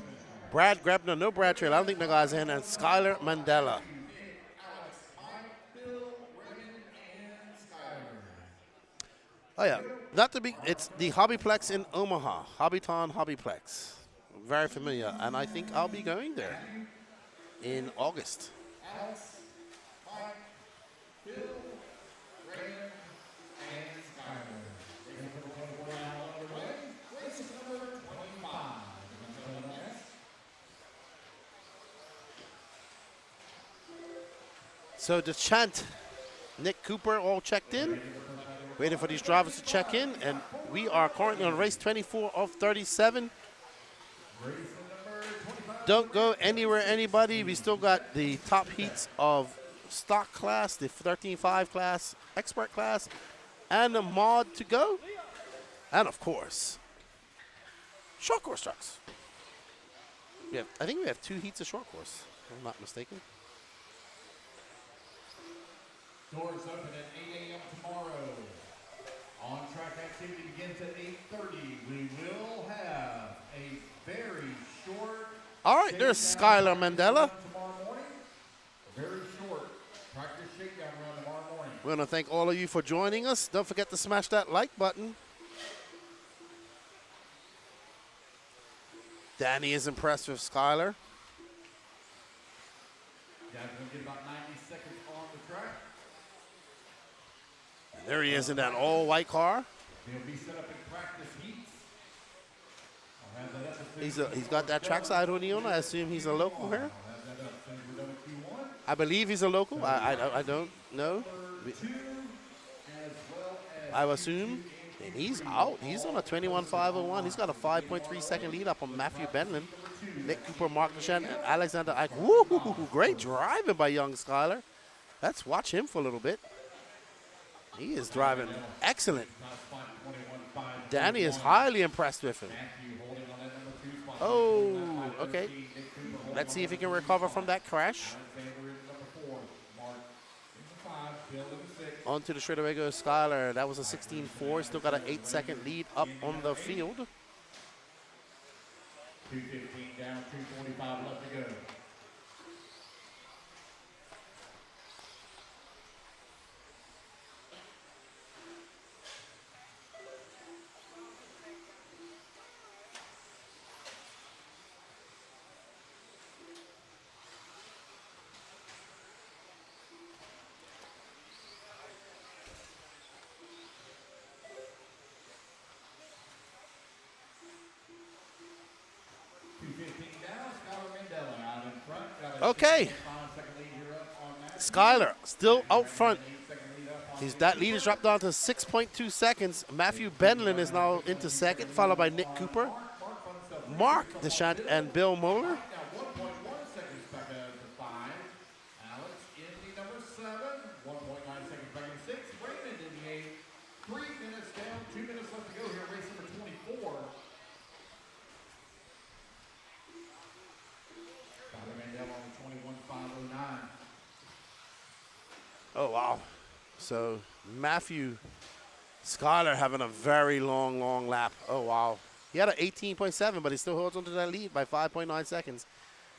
Brad Grebner, no Brad Trail, I don't think the guy's in, and Skylar Mandela. Oh, yeah, not to be, it's the Hobbyplex in Omaha, Hobbyton Hobbyplex. Very familiar, and I think I'll be going there in August. Alex, Mike, Bill, Raymond, and Skyler. Racing for the 24 mile underway. Race number 25. So Deschant, Nick Cooper all checked in. Waiting for these drivers to check in, and we are currently on race 24 of 37. Don't go anywhere, anybody. We still got the top heats of stock class, the 13.5 class, expert class, and the mod to go. And of course, short course trucks. I think we have 2 heats of short course, if I'm not mistaken. Doors open at 8 a.m. tomorrow. On-track activity begins at 8:30. We will have a very short. All right, there's Skylar Mandela. Tomorrow morning. A very short practice shakedown run tomorrow morning. We want to thank all of you for joining us. Don't forget to smash that like button. Danny is impressed with Skylar. Guys, going to get about 90 seconds on the track. And there he is in that all-white car. They'll be set up in practice heats. I'll have that up as He's got that trackside hoodie on. I assume he's a local here. I'll have that up as soon as we're done with Q1. I believe he's a local. I don't know. I assume. And he's out. He's on a 21.501. He's got a 5.3 second lead up on Matthew Benlin, Nick Cooper, Mark Deschent, and Alexander Ike. Woo! Great driving by young Skylar. Let's watch him for a little bit. He is driving excellent. Danny is highly impressed with him. Oh, okay. Let's see if he can recover from that crash. Onto the straightaway goes Skylar. That was a 16.4. Still got an 8-second lead up on the field. 2:15 down, 2:45 left to go. Okay. Skyler still out front. That lead has dropped down to 6.2 seconds. Matthew Benlin is now into second, followed by Nick Cooper, Mark Deschamps, and Bill Moeller. Now 1.1 seconds back to 5. Alex in the number 7. 1.9 seconds back to 6. Raymond in the 8. 3 minutes down. 2 minutes left to go here. Race number 24. Tyler Mandel on 21.509. Oh, wow. So Matthew Skyler having a very long lap. Oh, wow. He had an 18.7, but he still holds onto that lead by 5.9 seconds.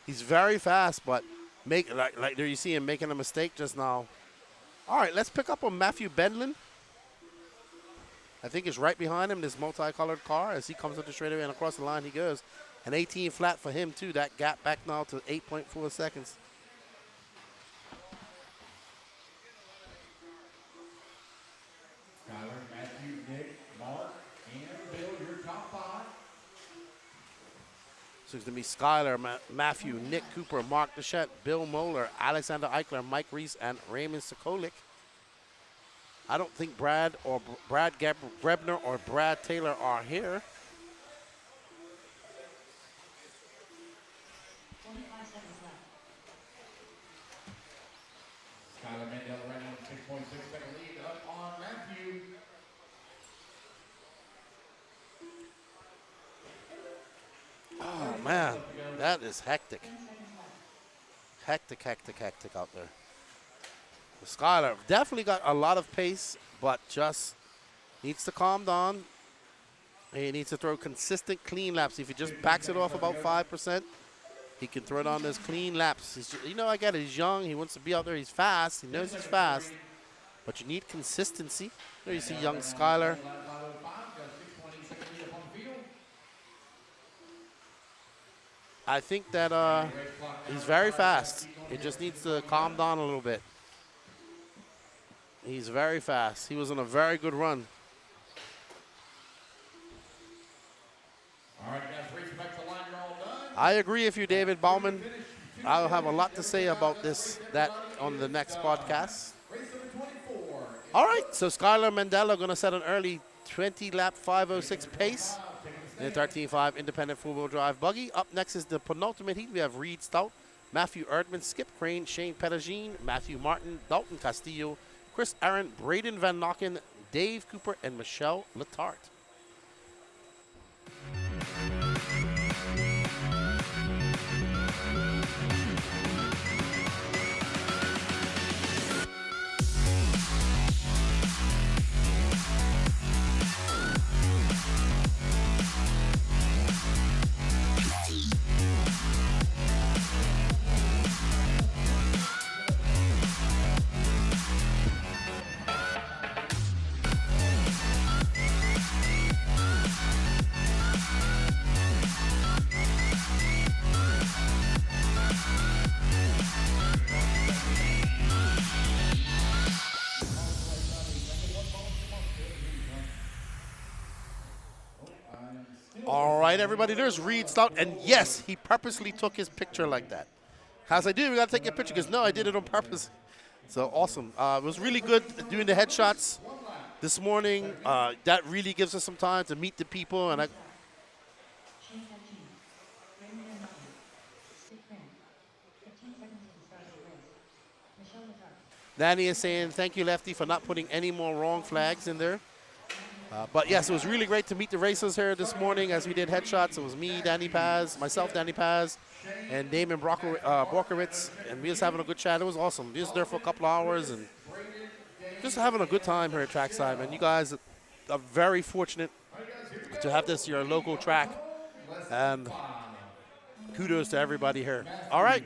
He's very fast, but like there you see him making a mistake just now. All right, let's pick up on Matthew Benlin. I think it's right behind him, this multicolored car. As he comes up the straightaway and across the line he goes. An 18 flat for him, too. That gap back now to 8.4 seconds. Tyler, Matthew, Nick, Mark, and Bill, your top 5. So it's going to be Skyler, Matthew, Nick Cooper, Mark Deschamps, Bill Moeller, Alexander Eichler, Mike Reese, and Raymond Sokolik. I don't think Brad Grebner or Brad Taylor are here. 25 seconds left. Tyler Mandel right now 6.6 second lead up on Matthew. Oh, man, that is hectic. 10 seconds left. Hectic out there. Skyler definitely got a lot of pace, but just needs to calm down. He needs to throw consistent, clean laps. If he just backs it off about 5%, he can throw it on those clean laps. I get it. He's young. He wants to be out there. He's fast. He knows he's fast. But you need consistency. There you see young Skyler. I think that he's very fast. He just needs to calm down a little bit. He's very fast. He was on a very good run. All right, guys, race back to the line. You're all done. I agree with you, David Bauman. I'll have a lot to say about that on the next podcast. Race number 24. All right, so Skyler Mandela going to set an early 20-lap 5:06 pace in a 13.5 independent four-wheel drive buggy. Up next is the penultimate heat. We have Reed Stout, Matthew Erdman, Skip Crane, Shane Pettigene, Matthew Martin, Dalton Castillo, Chris Aaron, Braden Van Nocken, Dave Cooper, and Michelle Letarte. All right, everybody, there's Reed Stout, and yes, he purposely took his picture like that. As I do, we got to take your picture, because no, I did it on purpose. So awesome. It was really good doing the headshots this morning. That really gives us some time to meet the people, and Shane Pettigene, Raymond Van Nocken, Skip Crane. 15 seconds to the start of the race. Michelle Letarte. Danny is saying thank you, Lefty, for not putting any more wrong flags in there. But yes, it was really great to meet the racers here this morning as we did headshots. It was me, Danny Paz, myself, Danny Paz, and Damon Borkowitz, and we was having a good chat. It was awesome. We was there for a couple hours and just having a good time here at Trackside, man. You guys are very fortunate to have this your local track, and kudos to everybody here. All right,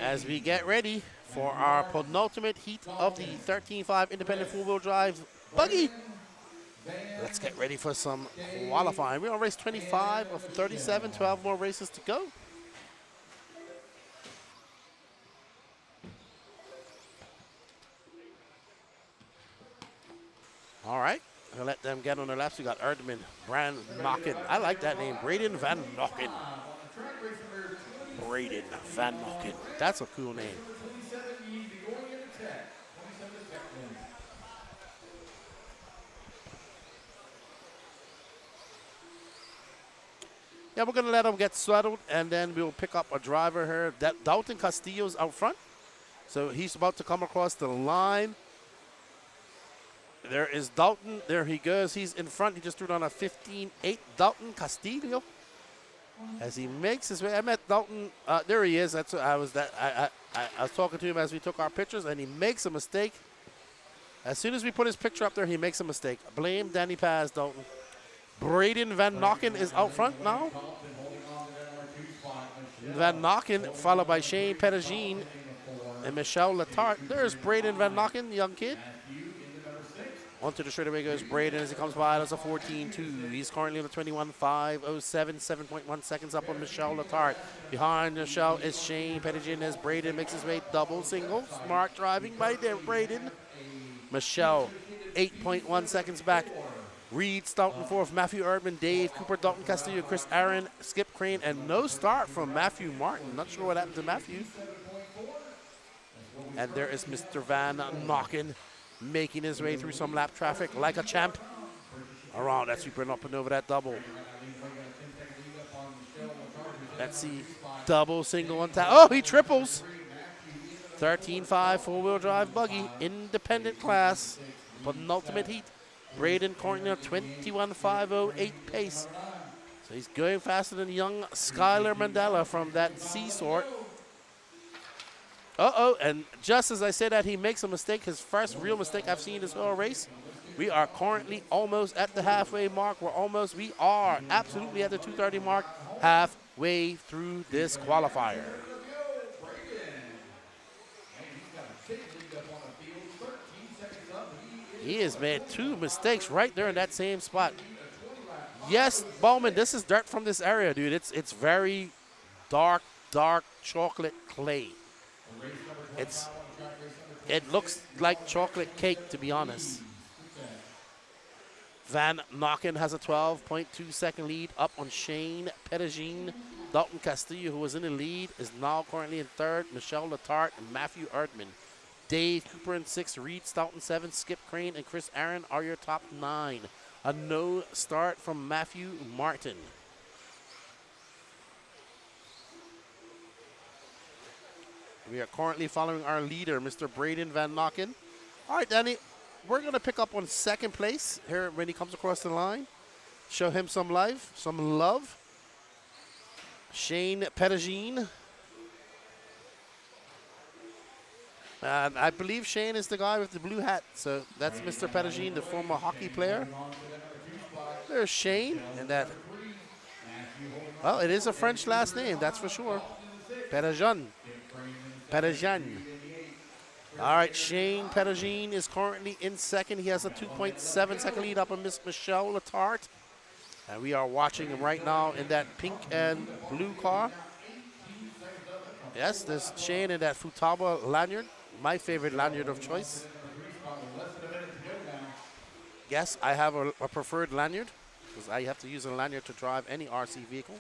as we get ready for our penultimate heat of the 13.5 independent four-wheel drive buggy, let's get ready for some qualifying. We're on race 25 of 37, 12 more races to go. All right, I'll let them get on their laps. We got Erdman, Brand Nocken. I like that name, Braden Van Nocken. On the track, race number Braden Van Nokken. That's a cool name. Yeah, we're going to let him get settled, and then we'll pick up a driver here. That Dalton Castillo's out front. So he's about to come across the line. There is Dalton. There he goes. He's in front. He just threw down a 15.8. Dalton Castillo. As he makes his way. I met Dalton. There he is. That's what I was talking to him as we took our pictures, and he makes a mistake. As soon as we put his picture up there, he makes a mistake. Blame Danny Paz, Dalton. Braden Van Nokken is out front now. Van Nokken, followed by Shane Pettigene and Michel Letarte. There's Braden Van Nokken, the young kid. Onto the straightaway goes Braden as he comes by. That's a 14.2. He's currently on the 21.507, 7.1 seconds up on Michel Letarte. Behind Michel is Shane Pettigene as Braden makes his way double single. Smart driving by there, Braden. Michel, 8.1 seconds back. Reed, Stoughton fourth, Matthew Erdman, Dave Cooper, Dalton Castillo, Chris Aaron, Skip Crane, and no start from Matthew Martin. Not sure what happened to Matthew. And there is Mr. Van Nokken making his way through some lap traffic like a champ. Around that sweeper and up and over that double. Let's see. Double, single, one tap. Oh, he triples. 13.5 four-wheel drive buggy, independent class, penultimate heat. Braden currently on 21.508 pace. So he's going faster than young Skyler Mandela from that C sort. Uh-oh, and just as I say that, he makes a mistake, his first real mistake I've seen this whole race. We are currently almost at the halfway mark. We are absolutely at the 2:30 mark, halfway through this qualifier. He has made two mistakes right there in that same spot. Yes, Bowman, this is dirt from this area, dude. It's very dark chocolate clay. It looks like chocolate cake, to be honest. Van Nokken has a 12.2 second lead up on Shane Pettigene. Dalton Castillo, who was in the lead, is now currently in third. Michel Letarte and Matthew Erdman. Dave Cooper in 6, Reed Stoughton 7, Skip Crane and Chris Aaron are your top 9. A no start from Matthew Martin. We are currently following our leader, Mr. Braden Van Nokken. All right, Danny, we're going to pick up on second place here when he comes across the line. Show him some love. Shane Pettigene. And I believe Shane is the guy with the blue hat. So that's Mr. Pettigene, the former hockey player. There's Shane. And that, well, it is a French last name, that's for sure. Pettigene. All right, Shane Pettigene is currently in second. He has a 2.7 second lead up on Miss Michel Letarte. And we are watching him right now in that pink and blue car. Yes, there's Shane in that Futaba lanyard. My favorite lanyard of choice. Yes, I have a preferred lanyard because I have to use a lanyard to drive any RC vehicle.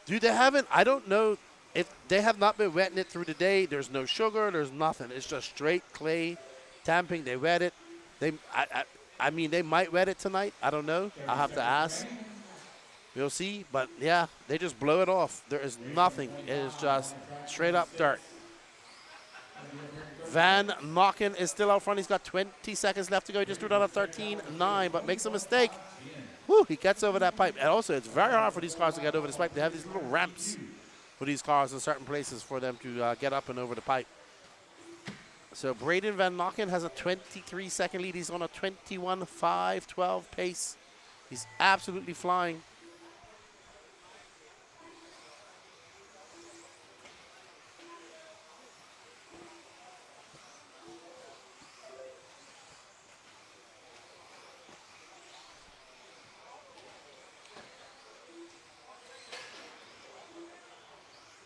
Dude, they haven't, I don't know if they have not been wetting it through the day. There's no sugar, there's nothing. It's just straight clay tamping. They wet it. I mean, they might wet it tonight. I don't know. I'll have to ask. We'll see, but yeah, they just blow it off. There is nothing. It is just straight up dirt. Van Nokken is still out front. He's got 20 seconds left to go. He just threw down a 13.9, but makes a mistake. Woo, he gets over that pipe. And also, it's very hard for these cars to get over this pipe. They have these little ramps for these cars in certain places for them to get up and over the pipe. So Braden Van Nokken has a 23-second lead. He's on a 21.512 pace. He's absolutely flying.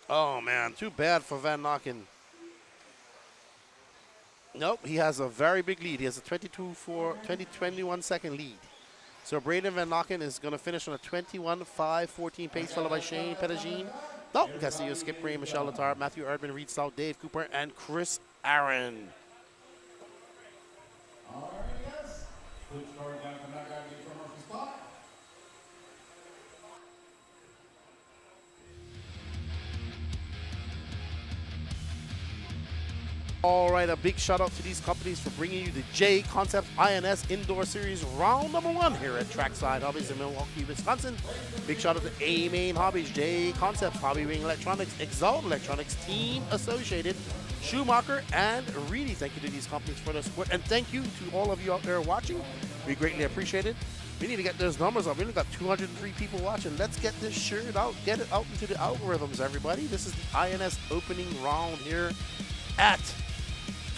Oh, man, too bad for Van Nokken. Nope, he has a very big lead. He has a 21 second lead. So Braden Van Nocken is going to finish on a 21-5-14 pace, followed by Shane Pettigene, Dalton Castillo, Skip Ray, Michelle Latar, Matthew Erdman, Reed Stout, Dave Cooper, and Chris Aaron. All right, yes. Please start down from that guy to get from our spot. All right, a big shout out to these companies for bringing you the Jconcepts INS Indoor Series round number 1 here at Trackside Hobbies in Milwaukee, Wisconsin. Big shout out to A-Main Hobbies, Jconcepts, Hobby Wing Electronics, Exalt Electronics, Team Associated, Schumacher, and Reedy. Thank you to these companies for their support. And thank you to all of you out there watching. We greatly appreciate it. We need to get those numbers up. We only got 203 people watching. Let's get this shirt out. Get it out into the algorithms, everybody. This is the INS opening round here at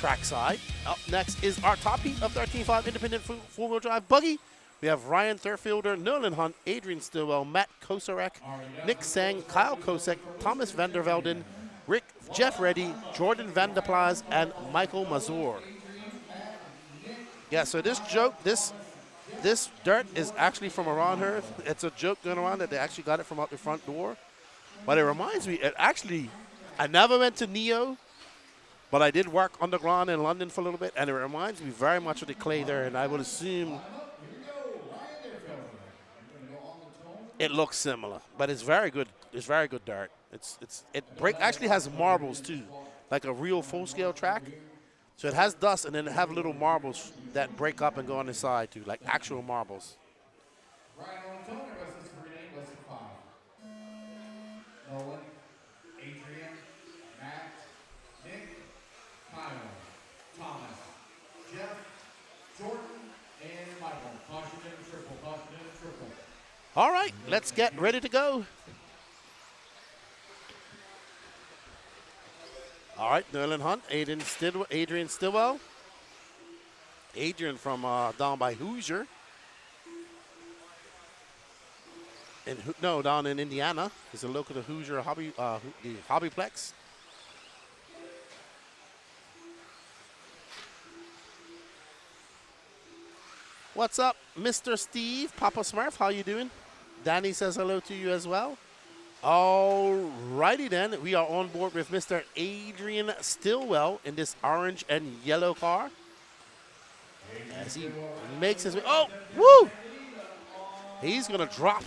Trackside. Up next is our top heat of 13.5 independent four-wheel drive buggy. We have Ryan Thurfielder, Nolan Hunt, Adrian Stillwell, Matt Kosarek, Nick Sang, Kyle Kosek, Thomas Vandervelden, Jeff Reddy, Jordan Van der Plaas, and Michael Mazur. Yeah, so this dirt is actually from around here. It's a joke going around that they actually got it from out the front door. But it reminds me, I never went to Neo, but I did work underground in London for a little bit, and it reminds me very much of the clay there, and I would assume it looks similar, but it's very good. It's very good dirt. Actually has marbles too, like a real full-scale track. So it has dust, and then it have little marbles that break up and go on the side too, like actual marbles. Ryan Antone, rest is 3 names, less than 5. Nolan, Adrian, Matt, Nick, Kyle, Thomas, Jeff, Jordan, and Michael. Caution and triple, caution and triple. All right, let's get ready to go. All right, Nolan Hunt, Adrian Stillwell. Adrian from down by Hoosier. Down in Indiana. He's a local to Hoosier Hobby, the Hobbyplex. What's up, Mr. Steve, Papa Smurf? How you doing? Danny says hello to you as well. All righty then, we are on board with Mr. Adrian Stillwell in this orange and yellow car. As he makes his way, oh, woo! He's gonna drop.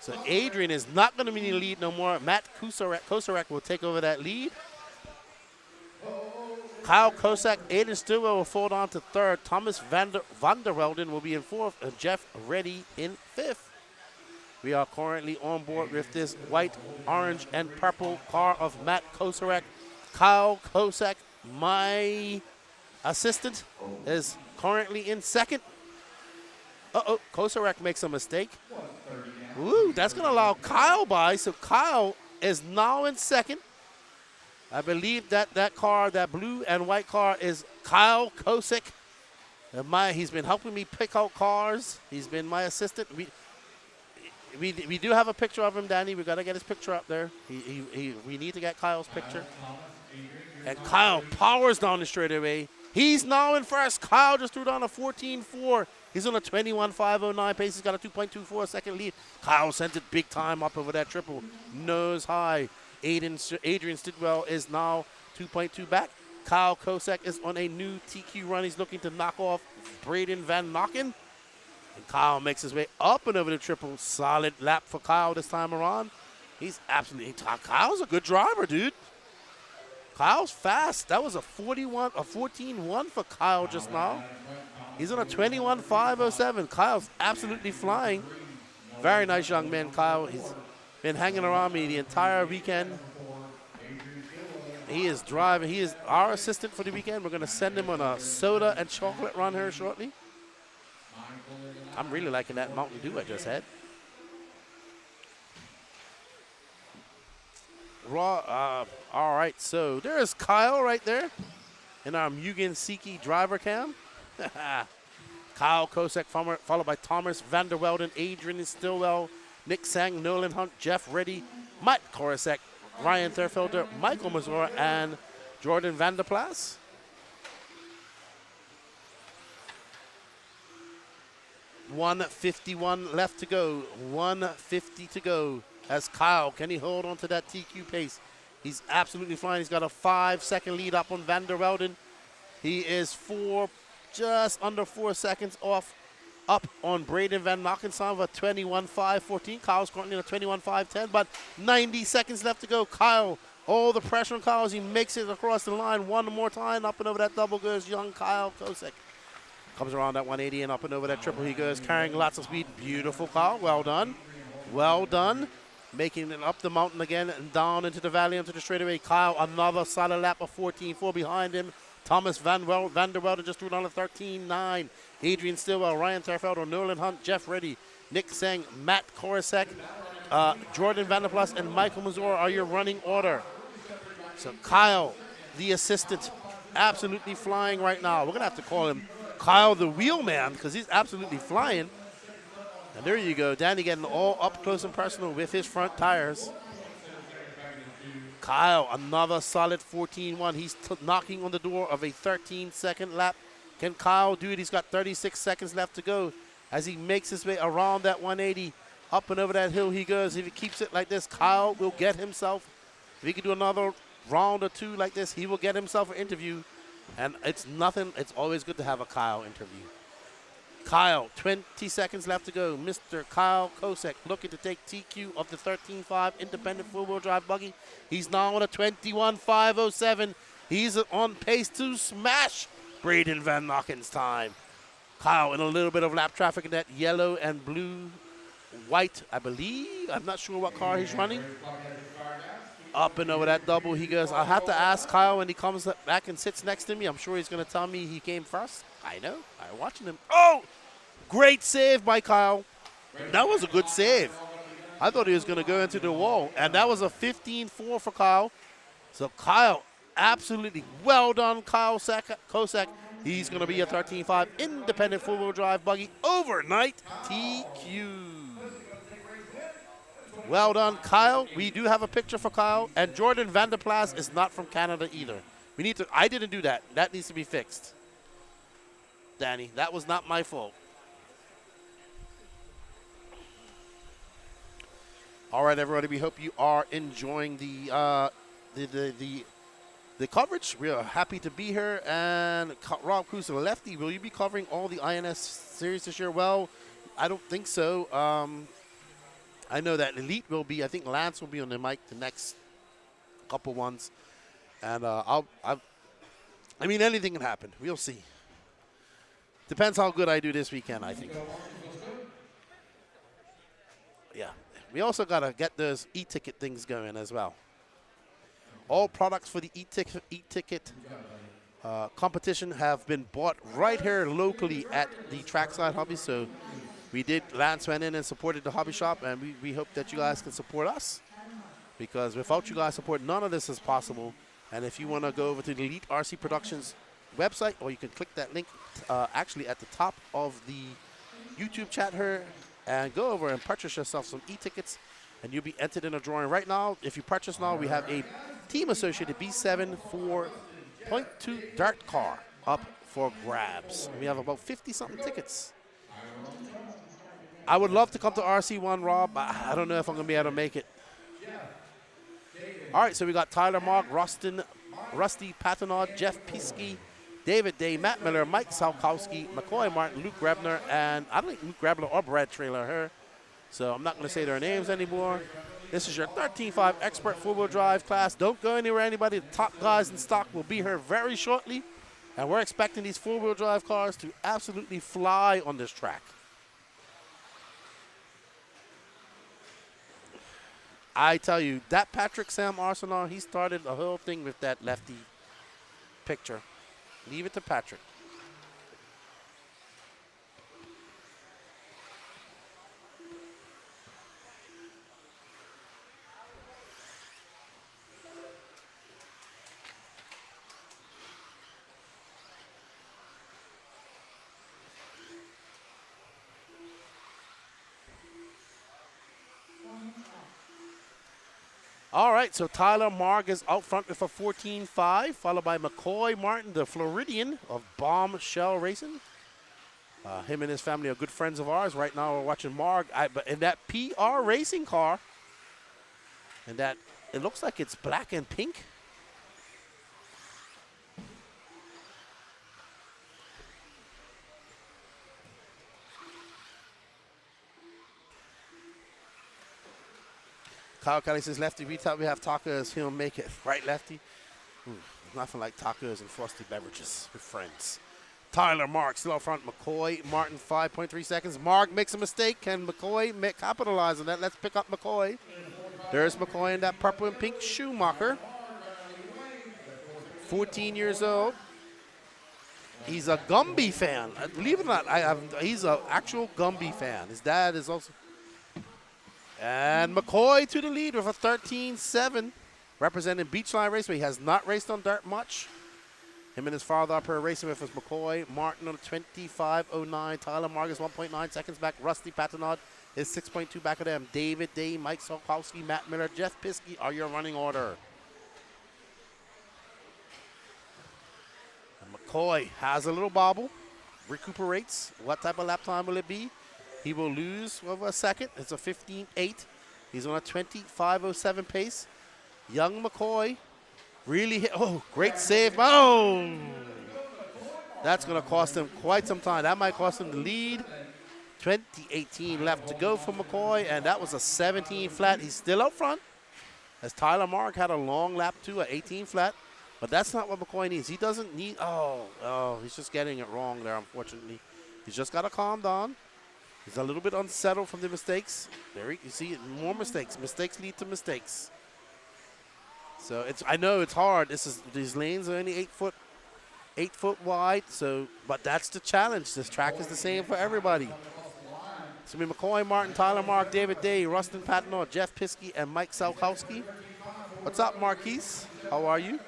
So Adrian is not gonna be in the lead no more. Matt Kosarek will take over that lead. Kyle Kosek, Aiden Stillwell will fall down to 3rd. Thomas Vandervelden will be in 4th, and Jeff Reddy in 5th. We are currently on board with this white, orange, and purple car of Matt Kosarek. Kyle Kosek, my assistant, is currently in 2nd. Uh-oh, Kosarek makes a mistake. Ooh, that's going to allow Kyle by, so Kyle is now in 2nd. I believe that car, that blue and white car, is Kyle Kosek. He's been helping me pick out cars. He's been my assistant. We do have a picture of him, Danny. We got to get his picture up there. We need to get Kyle's picture. And Kyle powers down the straightaway. He's now in 1st. Kyle just threw down a 14.4. He's on a 21.509 pace. He's got a 2.24 second lead. Kyle sent it big time up over that triple. Nose high. Adrian Stidwell is now 2.2 back. Kyle Kosek is on a new TQ run. He's looking to knock off Braden Van Nocken. And Kyle makes his way up and over the triple. Solid lap for Kyle this time around. Kyle's a good driver, dude. Kyle's fast. That was a 14.1 for Kyle just now. He's on a 21.507. Kyle's absolutely flying. Very nice young man, Kyle. He's been hanging around me the entire weekend. He is driving. He is our assistant for the weekend. We're going to send him on a soda and chocolate run here shortly. I'm really liking that Mountain Dew I just had. All right, so there's Kyle right there in our Mugen Siki driver cam. Kyle Kosek, followed by Thomas Vandervelden, Adrian Stillwell, Nick Sang, Nolan Hunt, Jeff Reddy, Mike Korosek, Ryan Thurfelder, Michael Mazur, and Jordan Van der Plaas. 1:51 left to go. 1:50 to go. As Kyle, can he hold on to that TQ pace? He's absolutely flying. He's got a 5-second lead up on Van der Welden. He is just under 4 seconds off up on Braden Van Nockenstein with a 21.5.14. Kyle's currently in a 21.5.10, but 90 seconds left to go. Kyle, all the pressure on Kyle as he makes it across the line one more time. Up and over that double goes young Kyle Kosek. Comes around that 180 and up and over that triple he goes, carrying lots of speed. Beautiful, Kyle. Well done. Well done. Making it up the mountain again and down into the valley, into the straightaway. Kyle, another solid lap of 14.4 behind him. Thomas Van der Welden just threw down a 13.9. Adrian Stillwell, Ryan Terfelder, Nolan Hunt, Jeff Reddy, Nick Seng, Matt Korosek, Jordan Vanderplas, and Michael Mazur are your running order. So Kyle, the assistant, absolutely flying right now. We're going to have to call him Kyle the Wheelman because he's absolutely flying. And there you go. Danny getting all up close and personal with his front tires. Kyle, another solid 14.1. He's knocking on the door of a 13-second lap. Can Kyle do it? He's got 36 seconds left to go as he makes his way around that 180. Up and over that hill he goes. If he keeps it like this, Kyle will get himself. If he can do another round or two like this, he will get himself an interview. And it's nothing. It's always good to have a Kyle interview. Kyle, 20 seconds left to go. Mr. Kyle Kosek looking to take TQ of the 13.5 independent four-wheel drive buggy. He's now on a 21.507. He's on pace to smash Braden Van Nocken's time. Kyle in a little bit of lap traffic in that yellow and blue, white, I believe. I'm not sure what car he's running. Up and over that double he goes. I'll have to ask Kyle when he comes back and sits next to me. I'm sure he's going to tell me he came first. I know. I'm watching him. Oh! Great save by Kyle. That was a good save. I thought he was going to go into the wall. And that was a 15.4 for Kyle. So Kyle, absolutely well done, Kyle Kosek. He's going to be a 13.5 independent four-wheel drive buggy overnight TQ. Well done, Kyle. We do have a picture for Kyle. And Jordan Vanderplas is not from Canada either. We need to. I didn't do that. That needs to be fixed. Danny, that was not my fault. All right, everybody. We hope you are enjoying the coverage. We are happy to be here. And Rob Cruz, the lefty, will you be covering all the INS series this year? Well, I don't think so. I know that Elite will be. I think Lance will be on the mic the next couple ones. And I mean, anything can happen. We'll see. Depends how good I do this weekend, I think. Yeah. We also got to get those e-ticket things going as well. All products for the e-ticket competition have been bought right here locally at the Trackside Hobbies. So Lance went in and supported the hobby shop, and we hope that you guys can support us, because without you guys' support, none of this is possible. And if you want to go over to the Elite RC Productions website, or you can click that link actually at the top of the YouTube chat here, and go over and purchase yourself some e-tickets, and you'll be entered in a drawing. Right now, if you purchase now, we have a Team Associated B7 4.2 Dart car up for grabs. We have about 50-something tickets. I would love to come to RC1, Rob. I don't know if I'm going to be able to make it. All right, so we got Tyler Mark, Rusty Patanod, Jeff Piskey, David Day, Matt Miller, Mike Salkowski, McCoy Martin, Luke Grebner, and I don't think Luke Grebner or Brad Trailer here, so I'm not going to say their names anymore. This is your 13.5 expert four-wheel drive class. Don't go anywhere, anybody. The top guys in stock will be here very shortly, and we're expecting these four-wheel drive cars to absolutely fly on this track. I tell you, that Patrick Sam Arsenault, he started the whole thing with that lefty picture. Leave it to Patrick. All right, so Tyler Marg is out front with a 14.5, followed by McCoy Martin, the Floridian of Bombshell Racing. Him and his family are good friends of ours. Right now we're watching Marg. But in that PR racing car, and that it looks like it's black and pink. Kyle Kelly says, lefty, we thought we have tacos. He'll make it. Right, lefty? Nothing like tacos and frosty beverages with friends. Tyler Mark still out front. McCoy, Martin, 5.3 seconds. Mark makes a mistake. Can McCoy capitalize on that? Let's pick up McCoy. There's McCoy in that purple and pink Schumacher. 14 years old. He's a Gumby fan. Believe it or not, he's an actual Gumby fan. His dad is also. And McCoy to the lead with a 13.7, representing Beachline Raceway. He has not raced on dirt much. Him and his father up here racing with us. McCoy, Martin on a 25.09. Tyler Marcus 1.9 seconds back. Rusty Patinod is 6.2 back of them. David Day, Mike Solkowski, Matt Miller, Jeff Piskey are your running order. And McCoy has a little bobble, recuperates. What type of lap time will it be? He will lose over a second. It's a 15.8. He's on a 25.07 pace. Young McCoy really hit. Oh, great save. Oh! That's going to cost him quite some time. That might cost him the lead. 20.18 left to go for McCoy, and that was a 17 flat. He's still out front, as Tyler Mark had a long lap too, an 18 flat. But that's not what McCoy needs. He doesn't need. Oh, he's just getting it wrong there, unfortunately. He's just got to calm down. He's a little bit unsettled from the mistakes. There you see more mistakes. Mistakes lead to mistakes. So I know it's hard. These lanes are only 8 foot wide. So, but that's the challenge. This track is the same for everybody. So McCoy, Martin, Tyler Mark, David Day, Rustin Patnor, Jeff Piskey, and Mike Salkowski. What's up, Marquise? How are you?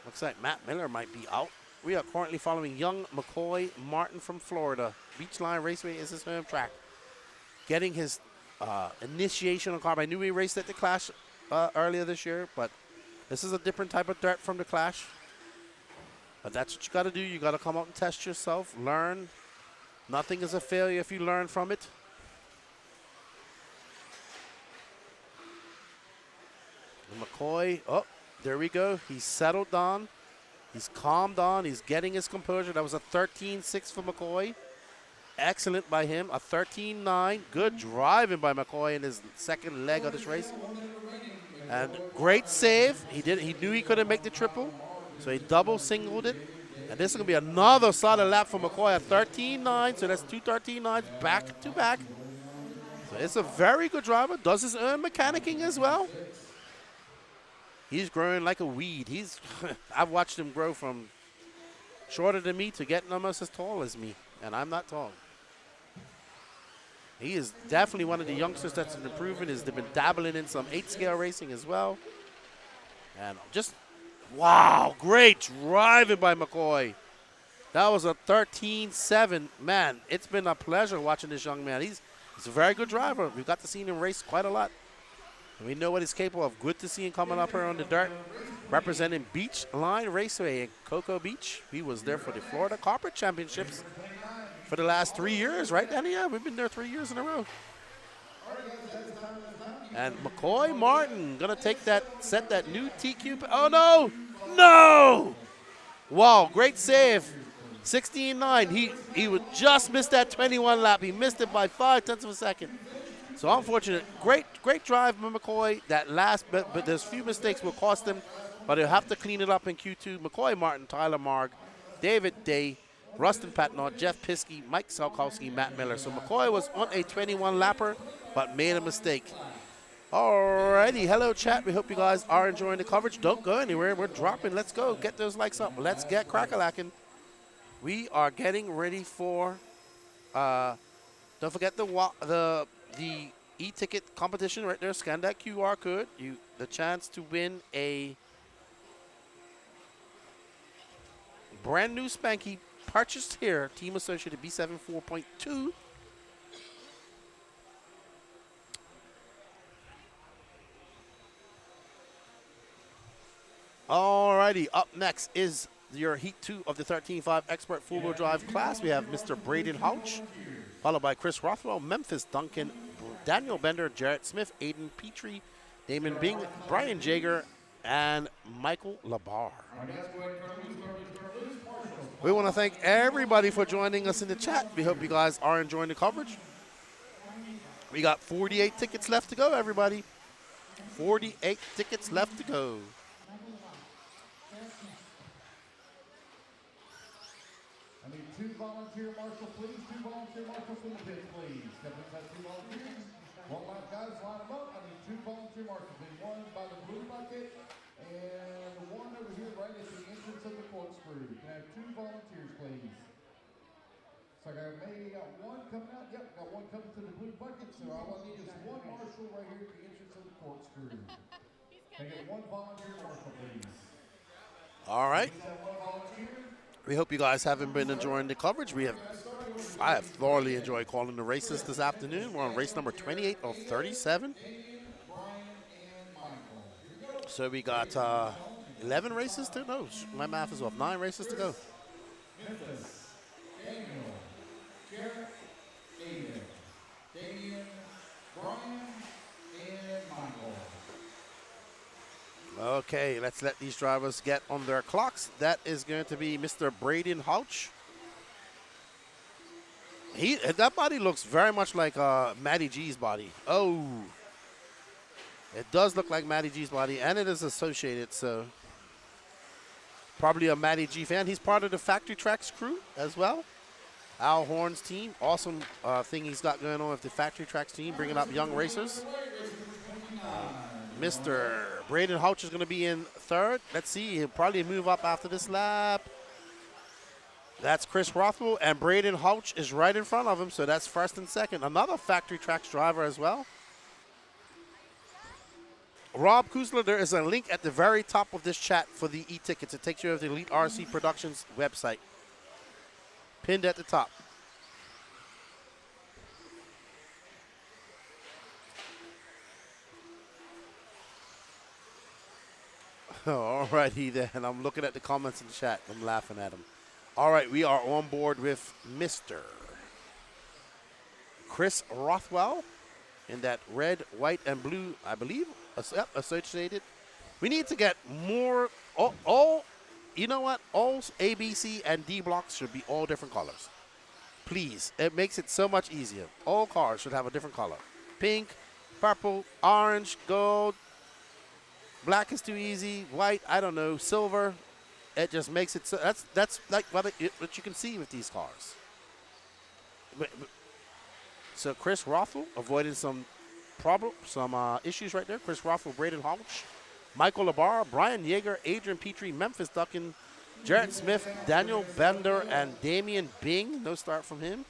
Looks like Matt Miller might be out. We are currently following young McCoy Martin from Florida. Beachline Raceway is his home track. Getting his initiation on carb. I knew he raced at the Clash earlier this year, but this is a different type of dirt from the Clash. But that's what you got to do. You got to come out and test yourself, learn. Nothing is a failure if you learn from it. And McCoy, oh, there we go. He's settled down. He's calmed down. He's getting his composure. That was a 13.6 for McCoy. Excellent by him. A 13.9. Good driving by McCoy in his second leg of this race. And great save. He knew he couldn't make the triple, so he double singled it. And this is going to be another solid lap for McCoy. A 13.9. So that's two 13.9s back to back. So it's a very good driver. Does his own mechanicking as well. He's growing like a weed. I've watched him grow from shorter than me to getting almost as tall as me, and I'm not tall. He is definitely one of the youngsters that's improving. He's been dabbling in some 8-scale racing as well. And just, wow, great driving by McCoy. That was a 13.7. Man, it's been a pleasure watching this young man. He's a very good driver. We've got to see him race quite a lot. And we know what he's capable of. Good to see him coming up here on the dirt, representing Beachline Raceway in Cocoa Beach. He was there for the Florida Carpet Championships for the last 3 years, right, Danny? Yeah, we've been there 3 years in a row. And McCoy Martin gonna take that, set that new TQ. Oh no, no! Wow, great save. 16.9. He would just miss that 21 lap. He missed it by 0.5 of a second. So unfortunate. Great drive by McCoy. That last bit, but there's few mistakes will cost him, but he'll have to clean it up in Q2. McCoy Martin, Tyler Marg, David Day, Rustin Patnod, Jeff Piskey, Mike Salkowski, Matt Miller. So McCoy was on a 21 lapper, but made a mistake. Alrighty, hello chat. We hope you guys are enjoying the coverage. Don't go anywhere. We're dropping. Let's go. Get those likes up. Let's get crack-a-lacking. We are getting ready for. Don't forget the e-ticket competition right there. Scan that QR code. The chance to win a brand new Spanky purchased here. Team Associated B7 4.2. Alrighty, up next is your Heat 2 of the 13.5 Expert Four-Wheel Drive class, we have Mr. Braden Houch, followed by Chris Rothwell, Memphis Duncan, Daniel Bender, Jarrett Smith, Aiden Petrie, Damon Bing, Brian Jager, and Michael Labar. We want to thank everybody for joining us in the chat. We hope you guys are enjoying the coverage. We got 48 tickets left to go, everybody. 48 tickets left to go. I need 2 volunteer marshals, please. 2 volunteer marshals from the pits, please. Stephens has 2 volunteers. 1 lap, guys, line them up. I need 2 volunteer marshals. Need 1 by the blue bucket and 1 over here right at the entrance of the corkscrew. Can I have 2 volunteers, please? So I maybe got 1 coming out. Yep, got 1 coming to the blue bucket. So all I need is 1 marshal right here at the entrance of the corkscrew. Can I get 1 volunteer marshal, please? All right. Please have 1 volunteer. We hope you guys haven't been enjoying the coverage. I have thoroughly enjoyed calling the races this afternoon. We're on race number 28 of 37. So we got 11 races to go. My math is off. 9 races to go. Memphis, Daniel, Jarrett, Aiden, Damien, Brian, and Michael. Okay, let's let these drivers get on their clocks. That is going to be Mr. Braden Houch. That body looks very much like Matty G's body. Oh, it does look like Matty G's body, and it is associated, so probably a Matty G fan. He's part of the Factory Tracks crew as well. Al Horn's team, awesome thing he's got going on with the Factory Tracks team, bringing up young racers. Mr. Braden Houch is going to be in 3rd. Let's see, he'll probably move up after this lap. That's Chris Rothwell, and Braden Houch is right in front of him, so that's 1st and 2nd. Another Factory Tracks driver as well. Rob Kuzler, there is a link at the very top of this chat for the e-tickets. It takes you over to the Elite RC Productions website. Pinned at the top. All righty then. I'm looking at the comments in the chat. I'm laughing at them. All right, we are on board with Mr. Chris Rothwell in that red, white, and blue, I believe, associated. We need to get more, you know what? All A, B, C, and D blocks should be all different colors. Please. It makes it so much easier. All cars should have a different color. Pink, purple, orange, gold. Black is too easy. White, I don't know. Silver. It just makes it so. That's like what you can see with these cars. So Chris Rothwell avoided some issues right there. Chris Rothwell, Braden Houch, Michael Labar, Brian Yeager, Adrian Petrie, Memphis Duncan, Jarrett Smith, Daniel Bender, and Damian Bing. No start from him.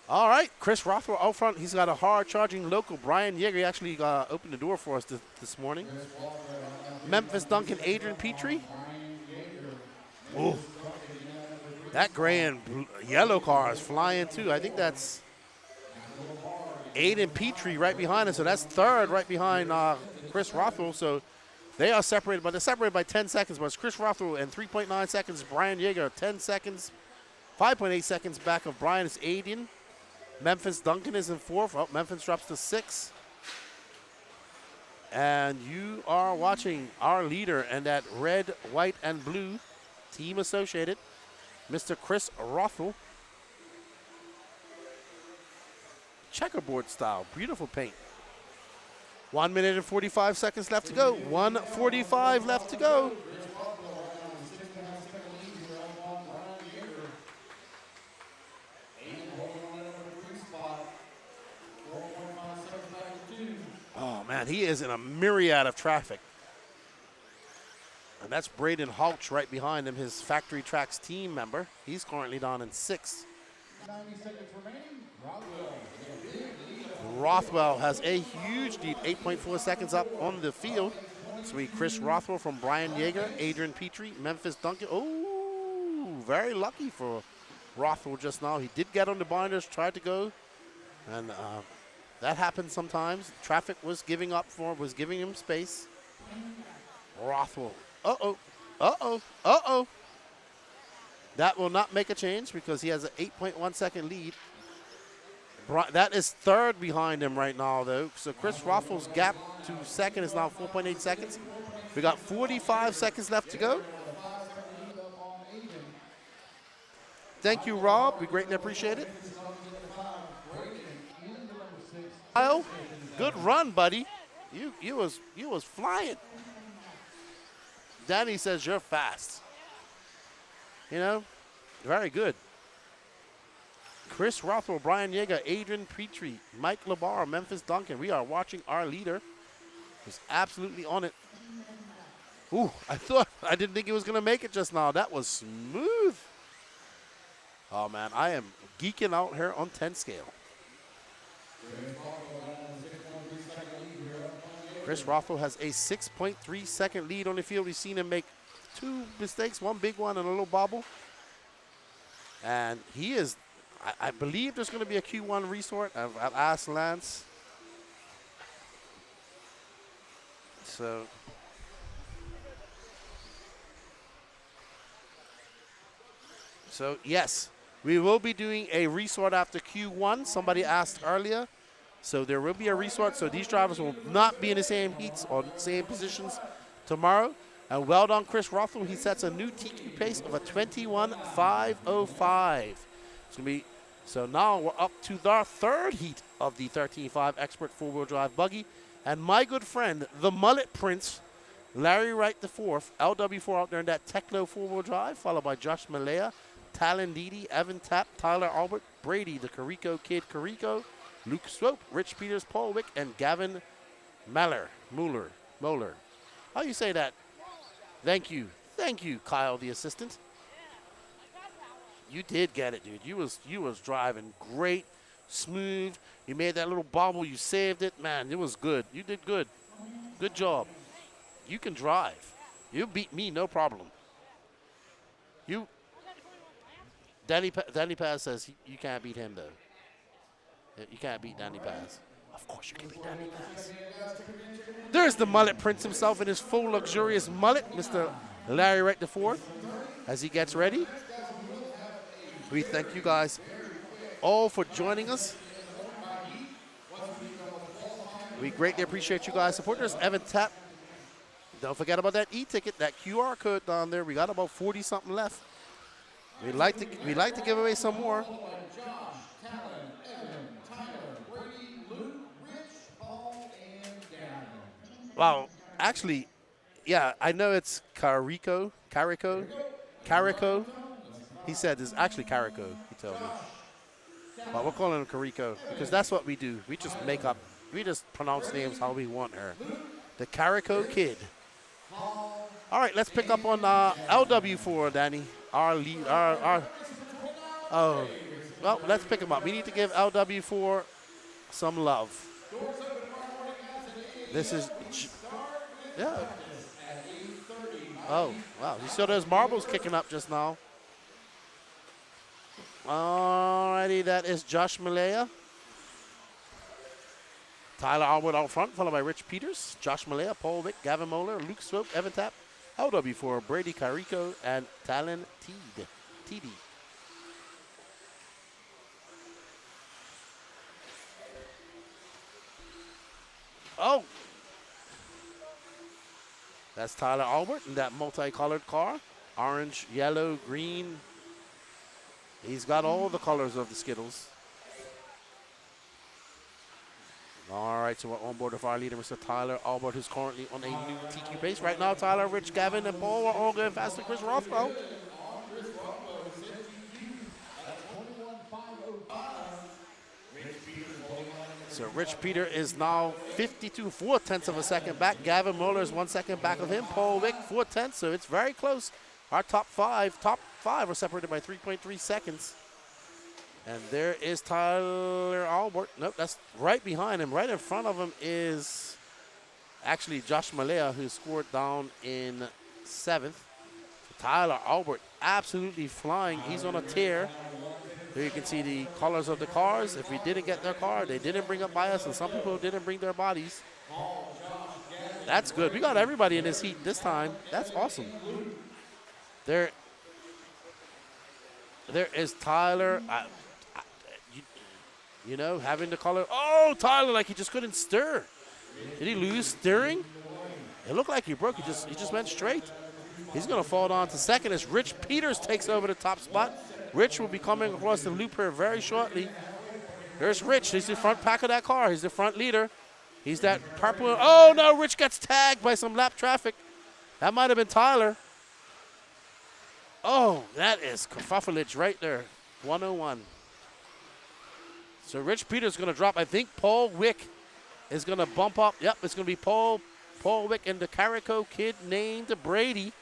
All right, Chris Rothwell out front. He's got a hard-charging local. Brian Yeager actually opened the door for us this morning. Memphis Duncan, Adrian Petrie. Ooh. That gray and yellow car is flying, too. I think that's Aiden Petrie right behind us. So that's 3rd right behind Chris Rothwell. So they are separated, but they're separated by 10 seconds. But it's Chris Rothwell in 3.9 seconds. Brian Yeager, 10 seconds. 5.8 seconds back of Brian is Aiden. Memphis Duncan is in 4th. Oh, Memphis drops to 6th. And you are watching our leader and that red, white, and blue team associated, Mr. Chris Rothwell. Checkerboard style. Beautiful paint. 1 minute and 45 seconds left to go. 1:45 left to go. Oh, man, he is in a myriad of traffic. And that's Braden Houch right behind him, his Factory Tracks team member. He's currently down in 6th. 90 seconds remaining. Rothwell has a huge lead, 8.4 seconds up on the field. So we Chris Rothwell from Brian Yeager, Adrian Petrie, Memphis Duncan. Oh, very lucky for Rothwell just now. He did get on the binders, tried to go, and that happens sometimes. Traffic was giving him space. Rothwell. That will not make a change because he has an 8.1 second lead. That is third behind him right now, though. So Chris Rothwell's gap to second is now 4.8 seconds. We got 45 seconds left to go. Thank you, Rob. We greatly appreciate it. Kyle, good run, buddy. You was flying. Danny says you're fast. You know, very good. Chris Rothwell, Brian Yeager, Adrian Petrie, Mike Labar, Memphis Duncan. We are watching our leader. He's absolutely on it. Ooh, I didn't think he was going to make it just now. That was smooth. Oh, man, I am geeking out here on 10 scale. Chris Rothwell has a 6.3 second lead on the field. We've seen him make 2 mistakes, one big one and a little bobble. And he is, I believe there's going to be a Q1 resort. I've asked Lance. So yes, we will be doing a resort after Q1. Somebody asked earlier. So there will be a resort. So these drivers will not be in the same heats or same positions tomorrow. And well done, Chris Rothwell. He sets a new TQ pace of a 21.505. It's gonna be, so now we're up to the third heat of the 13.5 Expert four-wheel drive buggy. And my good friend, the Mullet Prince, Larry Wright IV, LW4 out there in that Techno four-wheel drive, followed by Josh Malaya, Talon Didi, Evan Tapp, Tyler Albert, Brady, the Carico Kid Carico, Luke Swope, Rich Peters, Paul Wick, and Gavin Muller. How you say that? Thank you, Kyle, the assistant. You did get it, dude. You was driving great, smooth. You made that little bobble. You saved it, man. It was good. You did good. Good job. You can drive. You beat me, no problem. Danny Paz says you can't beat him though. You can't beat Danny Paz. Of course you can beat Danny Paz. There's the Mullet Prince himself in his full luxurious mullet, Mr. Larry Wright IV, as he gets ready. We thank you guys all for joining us. We greatly appreciate you guys' support. There's Evan Tapp. Don't forget about that e-ticket, that QR code down there. We got about 40-something left. We'd like to give away some more. Wow, actually, yeah, I know it's Carico. He said it's actually Carico, he told me. But we're calling him Carico because that's what we do. We just pronounce names how we want her. The Carico Kid. All right, let's pick up on LW4, Danny. Our lead, well, let's pick him up. We need to give LW4 some love. This is, yeah. Oh, wow. You saw those marbles kicking up just now. Alrighty, that is Josh Malaya. Tyler Alwood out front, followed by Rich Peters, Josh Malaya, Paul Wick, Gavin Moeller, Luke Swope, Evan Tapp, LW4, Brady Carico, and Talon TD. Oh! That's Tyler Albert in that multicolored car. Orange, yellow, green. He's got all the colors of the Skittles. All right, so we're on board with our leader, Mr. Tyler Albert, who's currently on a new TQ pace. Right now, Tyler, Rich, Gavin, and Paul are all going faster than Chris Rothwell. So Rich Peter is now 4/10 of a second back. Gavin Mueller is 1 second back of him. Paul Wick, 4/10, so it's very close. Our top five are separated by 3.3 seconds. And there is Tyler Albert. Nope, that's right behind him. Right in front of him is actually Josh Malea, who scored down in 7th. Tyler Albert absolutely flying. He's on a tear. Here you can see the colors of the cars. If we didn't get their car, they didn't bring up bias, and some people didn't bring their bodies. That's good. We got everybody in this heat this time. That's awesome. There is Tyler. You know, having the color. Oh, Tyler, like he just couldn't stir. Did he lose steering? It looked like he broke. He just went straight. He's going to fall down to second as Rich Peters takes over the top spot. Rich will be coming across the loop here very shortly. There's Rich. He's the front pack of that car. He's the front leader. He's that purple. Oh, no, Rich gets tagged by some lap traffic. That might have been Tyler. Oh, that is kerfuffleage right there. 101. So Rich Peters is going to drop. I think Paul Wick is going to bump up. Yep, it's going to be Paul Wick and the Carico kid named Brady.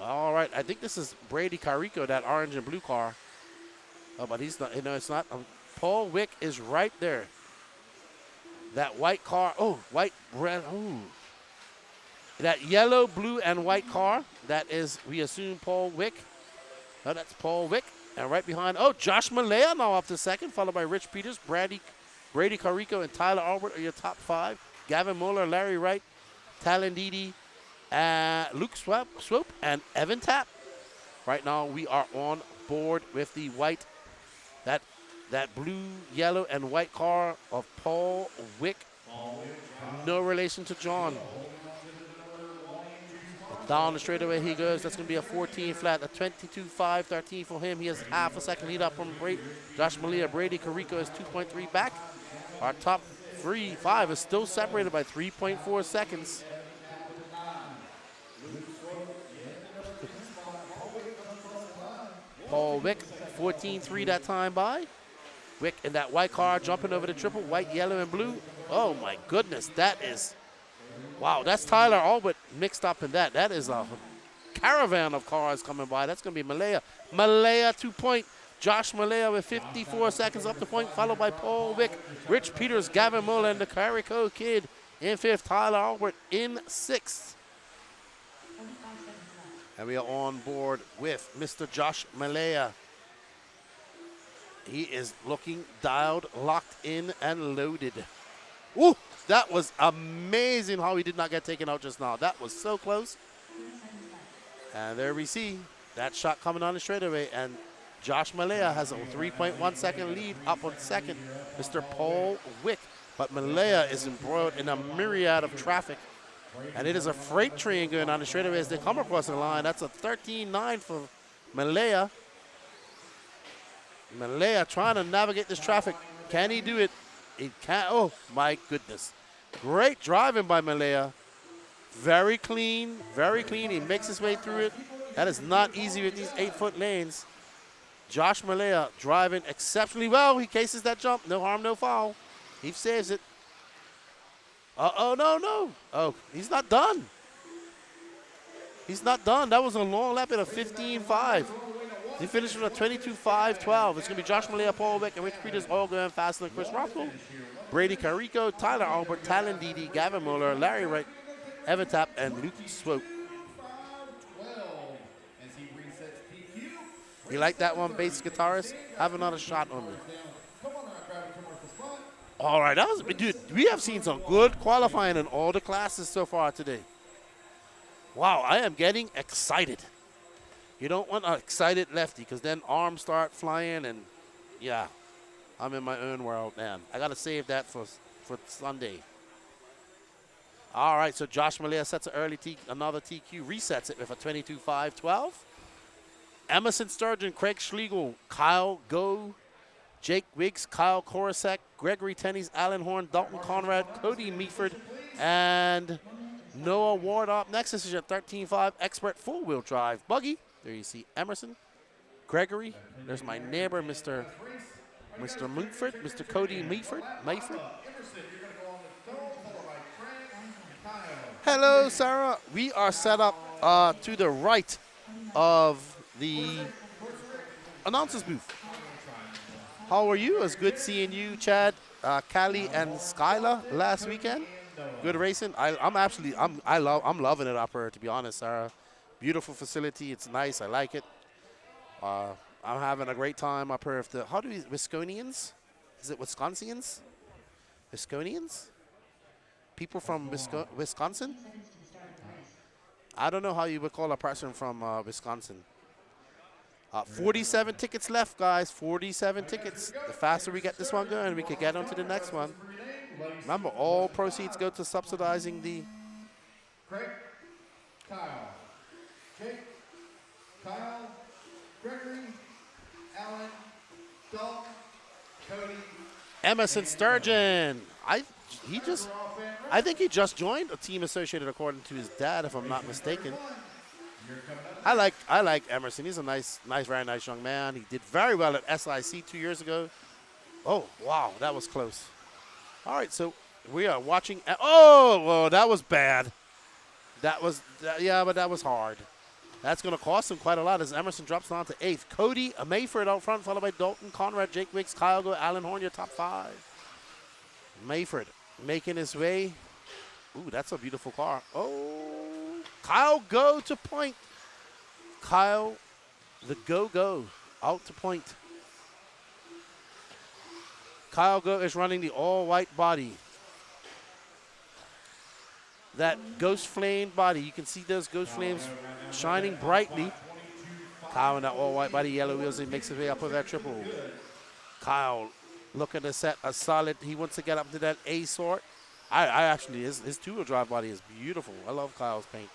All right, I think this is Brady Carico, that orange and blue car. Oh, but he's not. No, it's not. Paul Wick is right there. That white car. Oh, white, red. Oh. That yellow, blue, and white car. That is, we assume, Paul Wick. Oh, that's Paul Wick. And right behind, oh, Josh Malea now up to second, followed by Rich Peters, Brady Carico, and Tyler Albert are your top 5. Gavin Moeller, Larry Wright, Talon Didi, Luke Swope, and Evan Tapp. Right now, we are on board with the white, that blue, yellow, and white car of Paul Wick. No relation to John. Down the straightaway he goes. That's going to be a 14 flat, a 22.5, 13 for him. He has half a second lead up from Josh Malea. Brady Carico is 2.3 back. Our top 5 is still separated by 3.4 seconds. Paul Wick, 14.3 that time by. Wick in that white car jumping over the triple, white, yellow, and blue. Oh my goodness, that is, wow, that's Tyler Albert mixed up in that. That is a caravan of cars coming by. That's going to be Malea. Malea 2 point. Josh Malea with 54 seconds up the point, followed by Paul Wick, Rich Peters, Gavin Muller, and the Carico kid in 5th. Tyler Albert in 6th. And we are on board with Mr. Josh Malea. He is looking dialed, locked in, and loaded. Ooh, that was amazing how he did not get taken out just now. That was so close. And there we see that shot coming on the straightaway. And Josh Malea has a 3.1 second lead up on second, Mr. Paul Wick. But Malea is embroiled in a myriad of traffic. And it is a freight train going on the straightaway as they come across the line. That's a 13.9 for Malea. Malea trying to navigate this traffic. Can he do it? He can't. Oh, my goodness. Great driving by Malea. Very clean, very clean. He makes his way through it. That is not easy with these 8-foot lanes. Josh Malea driving exceptionally well. He cases that jump. No harm, no foul. He saves it. Uh-oh, no. Oh, he's not done. He's not done. That was a long lap at a 15.5. He finished with a 22.5.12. It's going to be Josh Malea, Paul Wick, and Rich Peters all going faster than Chris Roscoe. Brady Carico, Tyler Albert, Talon Didi, Gavin Muller, Larry Wright, Evan Tapp, and Luke Swope. You like that one, bass guitarist? Have another shot on me. All right, dude, we have seen some good qualifying in all the classes so far today. Wow, I am getting excited. You don't want an excited lefty because then arms start flying and, yeah, I'm in my own world, man. I got to save that for Sunday. All right, so Josh Malea sets an early another TQ, resets it with a 22.5.12. Emerson Sturgeon, Craig Schlegel, Kyle Go, Jake Wiggs, Kyle Korosek, Gregory Tenney's, Alan Horn, Dalton Conrad, Cody Meaford, and Noah Ward up next. This is your 13.5 expert full-wheel drive buggy. There you see Emerson, Gregory. There's my neighbor, Mr. Moonford, Mr. Cody Meaford. Hello, Sarah. We are set up to the right of the announcer's booth. How are you? It was good seeing you, Chad, Callie, and Skyla last weekend. Good racing. I'm loving it up here, to be honest, Sarah. Beautiful facility. It's nice. I like it. I'm having a great time up here. How do we, Wisconians? Is it Wisconsinians? Wisconians? People from Wisconsin? I don't know how you would call a person from Wisconsin. 47 tickets left, guys. 47 tickets. The faster we get this one going, we could get on to the next one. Remember, all proceeds go to subsidizing the... Craig, Kyle, Jake, Kyle, Gregory, Alan, Dalton, Cody. Emerson Sturgeon. I think he just joined a team associated according to his dad, if I'm not mistaken. I like Emerson. He's a very nice young man. He did very well at SIC 2 years ago. Oh, wow, that was close. All right, so we are watching. Oh, well, that was bad. That was hard. That's going to cost him quite a lot as Emerson drops down to 8th. Cody Mayford out front, followed by Dalton, Conrad, Jake Wicks, Kyle Go, Alan Horn, your top 5. Mayford making his way. Ooh, that's a beautiful car. Oh, Kyle Go to point. Kyle, the go out to point. Kyle Go is running the all-white body. That ghost flame body. You can see those ghost flames shining brightly. Kyle in that all-white body, yellow wheels. He makes his way up with that triple. Kyle looking to set a solid. He wants to get up to that A sort. I actually, his two-wheel drive body is beautiful. I love Kyle's paint.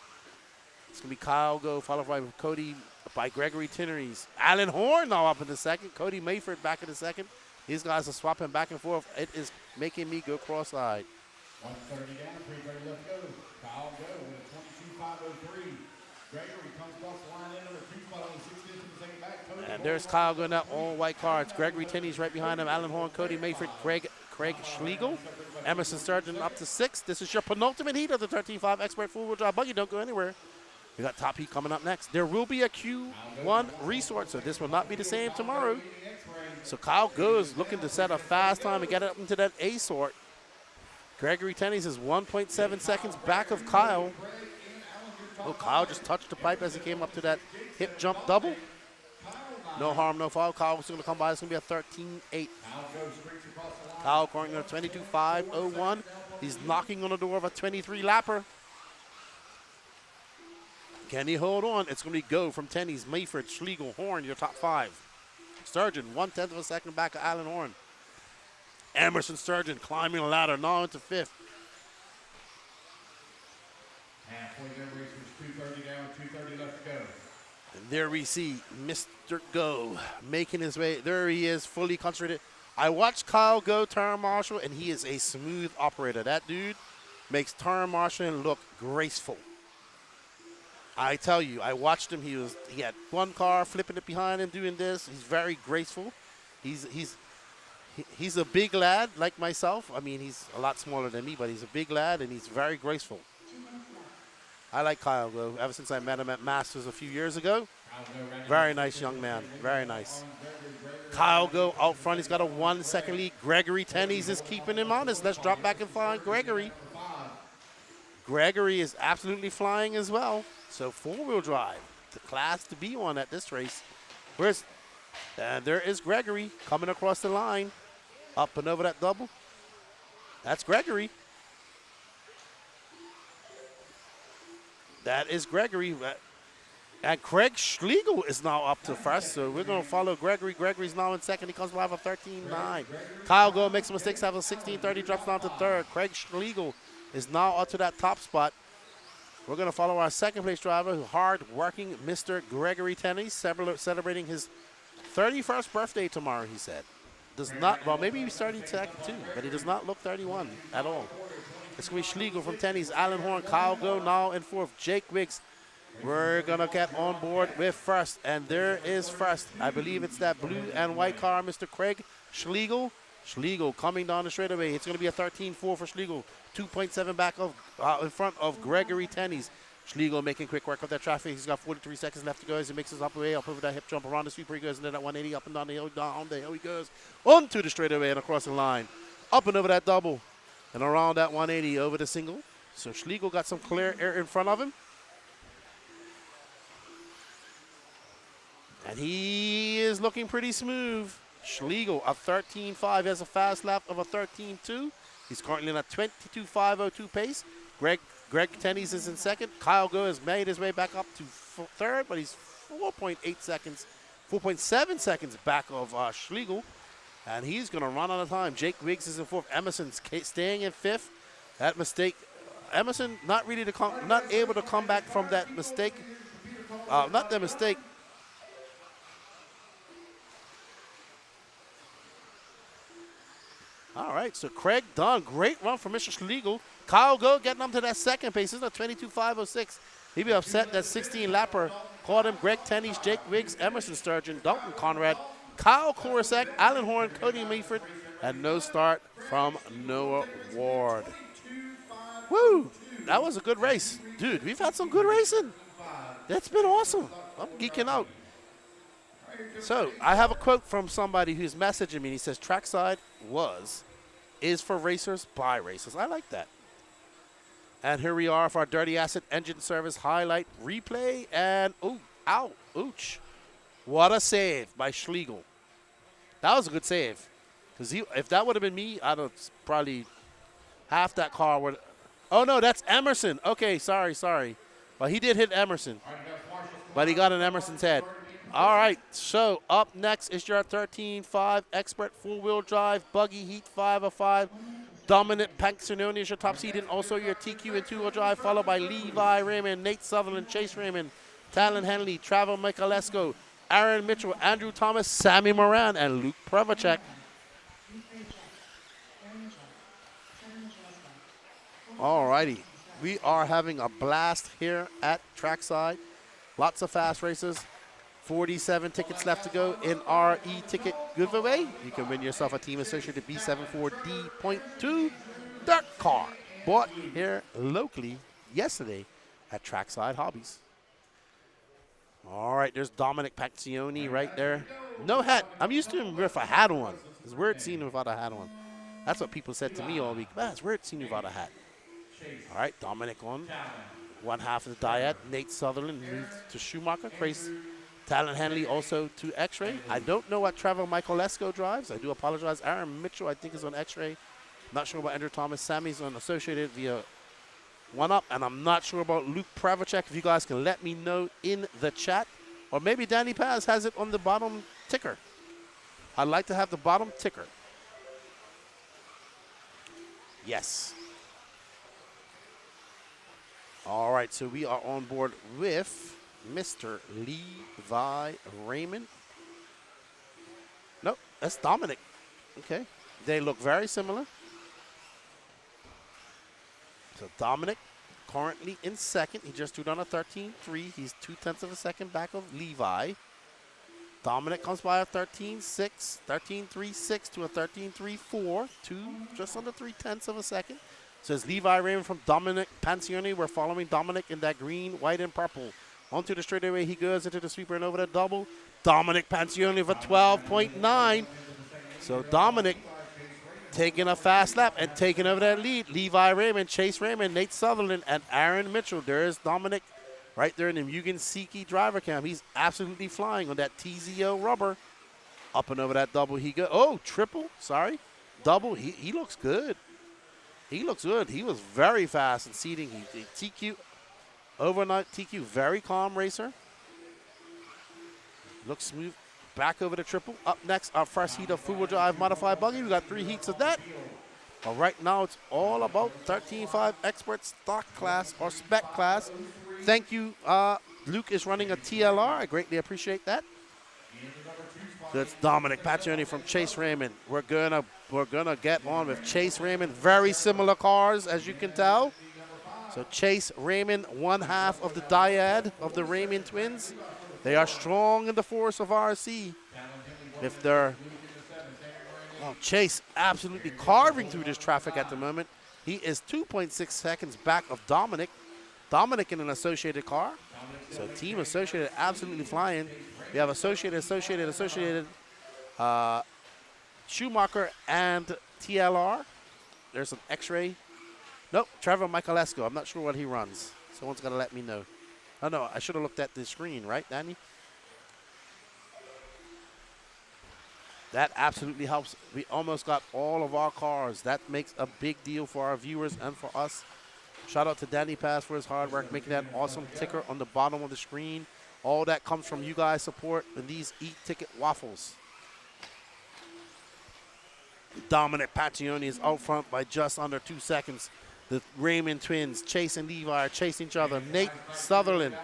It's going to be Kyle Go, followed by Cody, by Gregory Tinneries. Alan Horn now up in the second. Cody Mayford back in the second. These guys are swapping back and forth. It is making me go cross-eyed. 130 down, 330 left to go. Kyle Go with a 22.503. Gregory comes across the line in number 2 spot on 16th in the second back. Cody And there's Kyle Go in that all-white car. It's Gregory Tinneries right behind him. Alan Horn, Cody Mayford, Craig Schlegel. Emerson Sturgeon up to 6th. This is your penultimate heat of the 13.5 Expert Four-Wheel Drive Buggy. Don't go anywhere. We got top heat coming up next. There will be a Q1 resort, so this will not be the same tomorrow. So Kyle goes looking to set a fast time and get it up into that A sort. Gregory Tennies is 1.7 seconds back of Kyle. Oh, Kyle just touched the pipe as he came up to that hip jump double. No harm, no foul. Kyle's going to come by. It's going to be a 13.8. Kyle cornering a 22.501. He's knocking on the door of a 23 lapper. Can he hold on? It's going to be go from Tennies, Mayford, Schlegel, Horn, your top 5. Sturgeon, 1/10 of a second back of Alan Horn. Emerson Sturgeon climbing the ladder now into 5th. halfway there, race was 230 down, 230 left to go. And there we see Mr. Go making his way. There he is, fully concentrated. I watched Kyle Go turn marshal, and he is a smooth operator. That dude makes turn marshaling look graceful. I tell you, I watched him. He had one car flipping it behind him, doing this. He's very graceful. He's a big lad like myself. I mean, he's a lot smaller than me, but he's a big lad and he's very graceful. I like Kyle Go ever since I met him at Masters a few years ago. Very nice young man. Very nice. Kyle Go out front. He's got a 1 second lead. Gregory Tennies is keeping him honest. Let's drop back and find Gregory. Gregory is absolutely flying as well. So 4-wheel drive, the class to be on at this race. And there is Gregory coming across the line, up and over that double. That's Gregory. That is Gregory. And Craig Schlegel is now up to first, so we're going to follow Gregory. Gregory's now in second. He comes by with a 13.9. Kyle Go makes mistakes, have a 16.30, drops down to third. Craig Schlegel is now up to that top spot. We're going to follow our second place driver, hard-working Mr. Gregory Tennies, celebrating his 31st birthday tomorrow, he said. Does not, well, maybe he's starting second too, but he does not look 31 at all. It's going to be Schlegel from Tennies, Alan Horn, Kyle Go now in 4th, Jake Wicks. We're going to get on board with first, and there is first. I believe it's that blue and white car, Mr. Craig Schlegel. Schlegel coming down the straightaway. It's going to be a 13.4 for Schlegel. 2.7 back of in front of Gregory Tennies. Schlegel making quick work of that traffic. He's got 43 seconds left to go as he makes his up way up over that hip jump around the sweeper. He goes into that 180 up and down the hill, down the hill he goes. Onto the straightaway and across the line. Up and over that double and around that 180 over the single. So Schlegel got some clear air in front of him. And he is looking pretty smooth. Schlegel, a 13.5, has a fast lap of a 13.2. He's currently in a 22.502 pace. Greg Tennies is in second. Kyle Go has made his way back up to third, but he's 4.7 seconds back of Schlegel. And he's going to run out of time. Jake Wiggs is in fourth. Emerson's staying in fifth. That mistake, Emerson not able to come back from that mistake. Not the mistake. All right, so Craig Dunn, great run from Mr. Schlegel. Kyle Go getting up to that second pace. This is a 22.506. He'd be upset that 16-lapper caught him. Greg Tennies, Jake Wiggs, Emerson Sturgeon, Dalton Conrad, Kyle Korosek, Alan Horn, Cody Meaford, and no start from Noah Ward. Woo! That was a good race. Dude, we've had some good racing. That's been awesome. I'm geeking out. So, I have a quote from somebody who's messaging me. He says, Trackside is for racers, by racers. I like that. And here we are for our Dirty Acid Engine Service highlight replay. And, ouch. What a save by Schlegel. That was a good save. Because if that would have been me, I'd have probably half that car would. Oh, no, that's Emerson. Okay, sorry. Well, he did hit Emerson. But he got in Emerson's head. All right, so up next is your 13.5 expert four-wheel drive buggy heat 505. Dominant Panxanoni is your top seed, and also your TQ and two-wheel drive, followed by Levi Raymond, Nate Sutherland, Chase Raymond, Talon Henley, Travel Michalesco, Aaron Mitchell, Andrew Thomas, Sammy Moran, and Luke Prevacek. All righty, we are having a blast here at Trackside. Lots of fast races. 47 tickets left to go in our e-ticket giveaway. You can win yourself a Team Associated B74D.2 dirt car. Bought here locally yesterday at Trackside Hobbies. All right, there's Dominic Pacioni right there. No hat. I'm used to him with a hat on. It's weird seeing him without a hat on. That's what people said to me all week. Man, it's weird seeing you without a hat. All right, Dominic on one half of the dyad. Nate Sutherland moved to Schumacher. Grace Talon Henley also to X-Ray. I don't know what Trevor Michalesco drives. I do apologize. Aaron Mitchell, I think, is on X-Ray. Not sure about Andrew Thomas. Sammy's on Associated via 1UP. And I'm not sure about Luke Prevacek. If you guys can let me know in the chat. Or maybe Danny Paz has it on the bottom ticker. I'd like to have the bottom ticker. Yes. All right, so we are on board with Mr. Levi Raymond. Nope, that's Dominic. Okay, they look very similar. So Dominic currently in second. He just threw down a 13.3. He's 0.2 of a second back of Levi. Dominic comes by a 13.6, 13.36 to a 13.34, just under 0.3 of a second. So it's Levi Raymond from Dominic Pancioni. We're following Dominic in that green, white, and purple. Onto the straightaway he goes into the sweeper and over the double. Dominic Pancioni for 12.9. So Dominic taking a fast lap and taking over that lead. Levi Raymond, Chase Raymond, Nate Sutherland, and Aaron Mitchell. There's Dominic right there in the Mugen Siki driver cam. He's absolutely flying on that TZO rubber. Up and over that double he goes. Oh, triple, sorry. Double, he looks good. He looks good. He was very fast in seating. He TQ, overnight TQ, very calm racer. Looks smooth. Back over the triple. Up next, our first heat of four-wheel drive modified buggy. We got 3 heats of that. But right now, it's all about 13.5 expert stock class or spec class. Thank you. Luke is running a TLR. I greatly appreciate that. That's Dominic Pacioni from Chase Raymond. We're gonna get on with Chase Raymond. Very similar cars, as you can tell. So Chase Raymond, one half of the dyad of the Raymond twins. They are strong in the force of RC. If they're Chase absolutely carving through this traffic at the moment. He is 2.6 seconds back of Dominic. Dominic in an associated car. So Team Associated absolutely flying. We have Associated, Schumacher, and TLR. There's an X-ray. Nope, Trevor Michalesco. I'm not sure what he runs. Someone's got to let me know. Oh, no, I should have looked at the screen, right, Danny? That absolutely helps. We almost got all of our cars. That makes a big deal for our viewers and for us. Shout out to Danny Pass for his hard work, making that awesome ticker on the bottom of the screen. All that comes from you guys' support and these e-ticket waffles. Dominic Paccioni is out front by just under 2 seconds. The Raymond twins, Chase and Levi, are chasing each other. Nate Sutherland.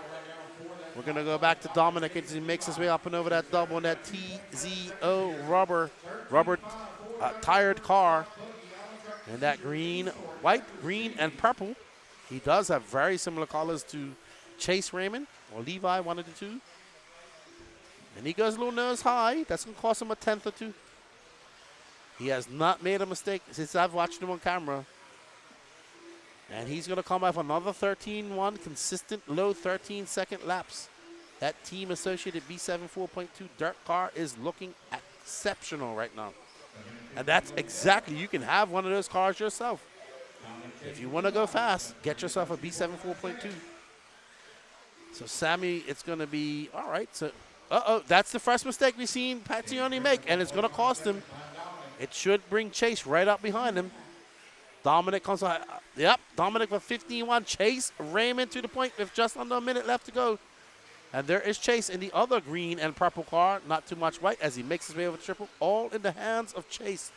We're going to go back to Dominic as he makes his way up and over that double in that TZO rubber tired car. And that green, white, green, and purple. He does have very similar colors to Chase Raymond or Levi, one of the two. And he goes a little nose high. That's going to cost him a tenth or two. He has not made a mistake since I've watched him on camera. And he's going to come off another 13-1, consistent low 13-second laps. That Team Associated B7 4.2 dirt car is looking exceptional right now. And that's exactly, you can have one of those cars yourself. If you want to go fast, get yourself a B7 4.2. So Sammy, it's going to be, all right. So, that's the first mistake we've seen Paccioni make, and it's going to cost him. It should bring Chase right up behind him. Dominic comes on. Yep, Dominic with 15-1. Chase Raymond to the point with just under a minute left to go. And there is Chase in the other green and purple car. Not too much white as he makes his way over the triple. All in the hands of Chase.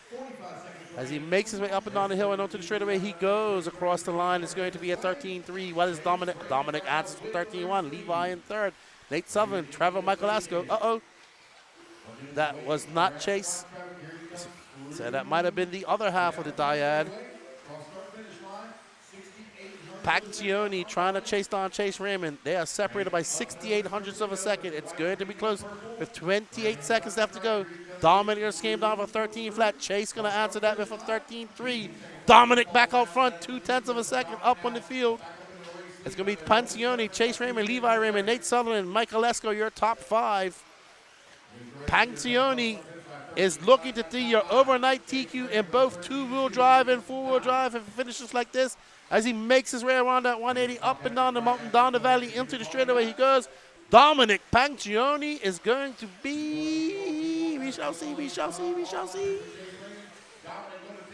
As he makes his way up and down the hill and onto the straightaway, he goes across the line. It's going to be a 13-3. What is Dominic? Dominic answers for 13-1. Levi in third. Nate Sutherland, Trevor Michalesco. That was not Chase. So that might have been the other half of the dyad. Paccioni trying to chase down Chase Raymond. They are separated by 68 hundredths of a second. It's going to be close with 28 seconds left to go. Dominic just came down for 13 flat. Chase going to answer that with a 13-3. Dominic back out front, 0.2 of a second up on the field. It's going to be Paccioni, Chase Raymond, Levi Raymond, Nate Sutherland, Michalesco, your top five. Paccioni is looking to see your overnight TQ in both two-wheel drive and four-wheel drive. If it finishes like this, as he makes his way around that 180 up and down the mountain, down the valley, into the straightaway he goes. Dominic Paccioni is going to be, we shall see.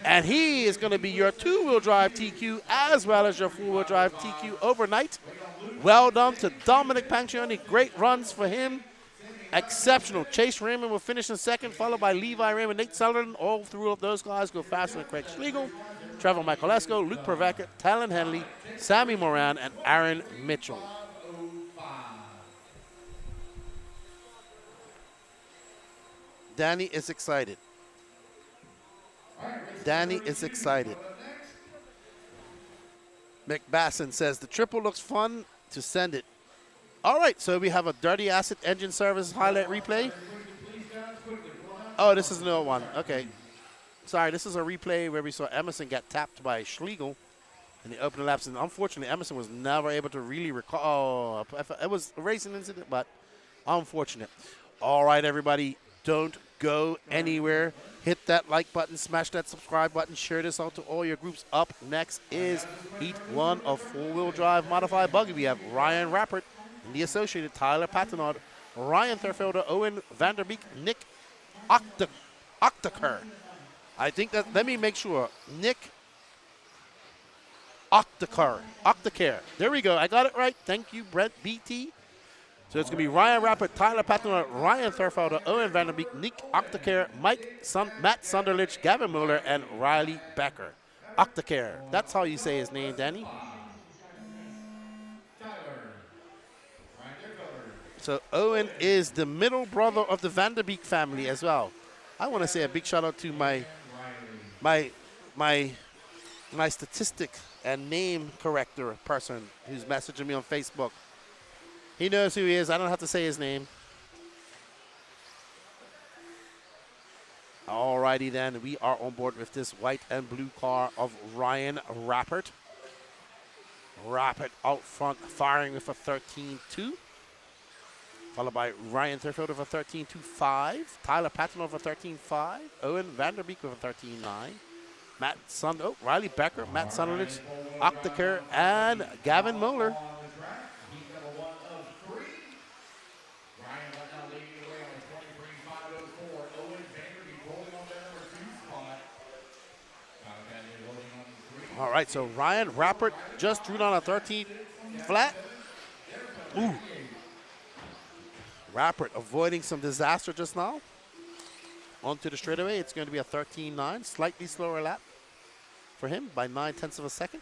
And he is going to be your two-wheel drive TQ as well as your four-wheel drive TQ overnight. Well done to Dominic Paccioni. Great runs for him. Exceptional. Chase Raymond will finish in second, followed by Levi Raymond, Nate Sutherland. All three of those guys go faster than Craig Schlegel, Trevor Michalesco, Luke Pervecca, Talon Henley, Sammy Moran, and Aaron Mitchell. Danny is excited. Danny is excited. McBasson says, the triple looks fun to send it. All right, so we have a Dirty Acid Engine Service highlight replay. Oh, this is another one. Okay. Sorry, this is a replay where we saw Emerson get tapped by Schlegel in the opening laps. And unfortunately, Emerson was never able to really recall. Oh, it was a racing incident, but unfortunate. All right, everybody, don't go anywhere. Hit that like button, smash that subscribe button, share this out to all your groups. Up next is Heat 1 of four-wheel drive modified buggy. We have Ryan Rappert in the Associated, Tyler Patinod, Ryan Thurfelder, Owen Vanderbeek, Nick Octaker. I think that, let me make sure, Nick Octaker. There we go, I got it right. Thank you, Brent BT. So it's going to be Ryan Rappert, Tyler Patinod, Ryan Thurfelder, Owen Vanderbeek, Nick Octaker, Matt Sunderlich, Gavin Mueller, and Riley Becker. Octaker, that's how you say his name, Danny. So Owen is the middle brother of the Vanderbeek family as well. I want to say a big shout out to my statistic and name corrector person who's messaging me on Facebook. He knows who he is. I don't have to say his name. All righty then. We are on board with this white and blue car of Ryan Rappert. Rapid out front, firing with a 13-2. Followed by Ryan Thurfield with a 13-2-5. Tyler Patton with a 13-5. Owen Vanderbeek with a 13-9. Matt Sun, oh, Riley Becker, Matt Sunderlich, Octaker, and Gavin Moeller. All right, so Ryan Rappert just threw down a 13 flat. Ooh. Rappert avoiding some disaster just now. Onto the straightaway, it's going to be a 13-9, slightly slower lap for him by 9/10 of a second.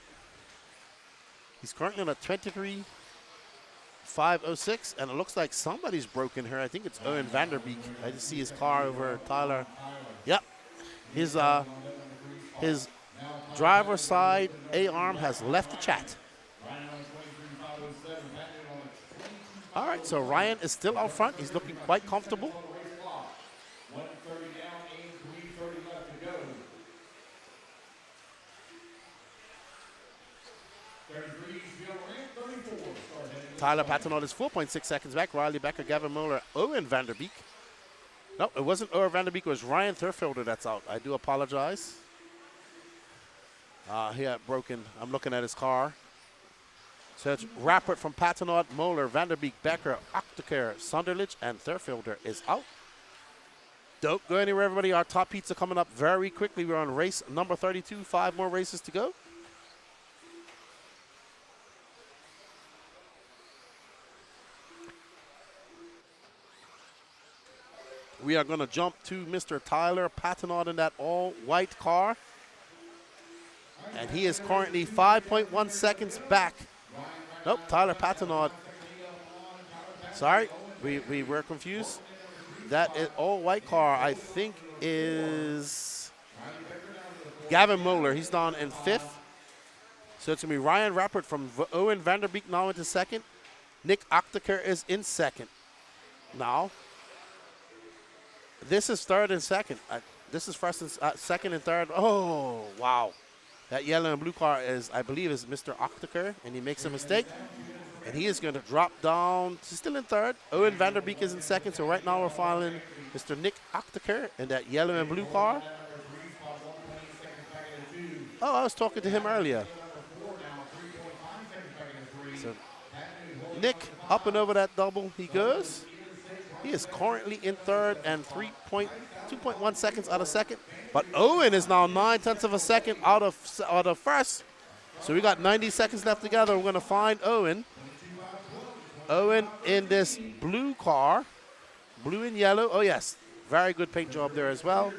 He's currently on a 23.506, and it looks like somebody's broken here. I think it's Owen Vanderbeek. I just see his car over Tyler. Yep, his driver's side A-arm has left the chat. All right, so Ryan is still out front. He's looking quite comfortable. Tyler Patton is 4.6 seconds back. Riley Becker, Gavin Muller, Owen Vanderbeek. No, it wasn't Owen Vanderbeek. It was Ryan Thurfielder that's out. I do apologize. He had broken. I'm looking at his car. So it's Rappert from Patenot, Moeller, Vanderbeek, Becker, Octacare, Sunderlich, and Thurfielder is out. Don't go anywhere, everybody. Our top pizza coming up very quickly. We're on race number 32. 5 more races to go. We are going to jump to Mr. Tyler Patenot in that all-white car. And he is currently 5.1 seconds back. Nope, Tyler Patenot. Sorry, we were confused. That is all-white car, I think, is Gavin Moeller. He's down in 5th. So it's going to be Ryan Rappert from Owen Vanderbeek now into 2nd. Nick Octaker is in 2nd now. This is 3rd and 2nd. This is 1st and 2nd and 3rd. Oh, wow. That yellow and blue car is, I believe, is Mr. Octaker, and he makes a mistake. And he is going to drop down. He's still in 3rd. Owen Vanderbeek is in 2nd. So right now we're following Mr. Nick Octaker in that yellow and blue car. Oh, I was talking to him earlier. So Nick up and over that double he goes. He is currently in 3rd and 2.1 seconds out of 2nd. But Owen is now 9/10 of a second out of 1st. So we got 90 seconds left together. We're going to find Owen. Owen in this blue car. Blue and yellow. Oh, yes. Very good paint job there as well.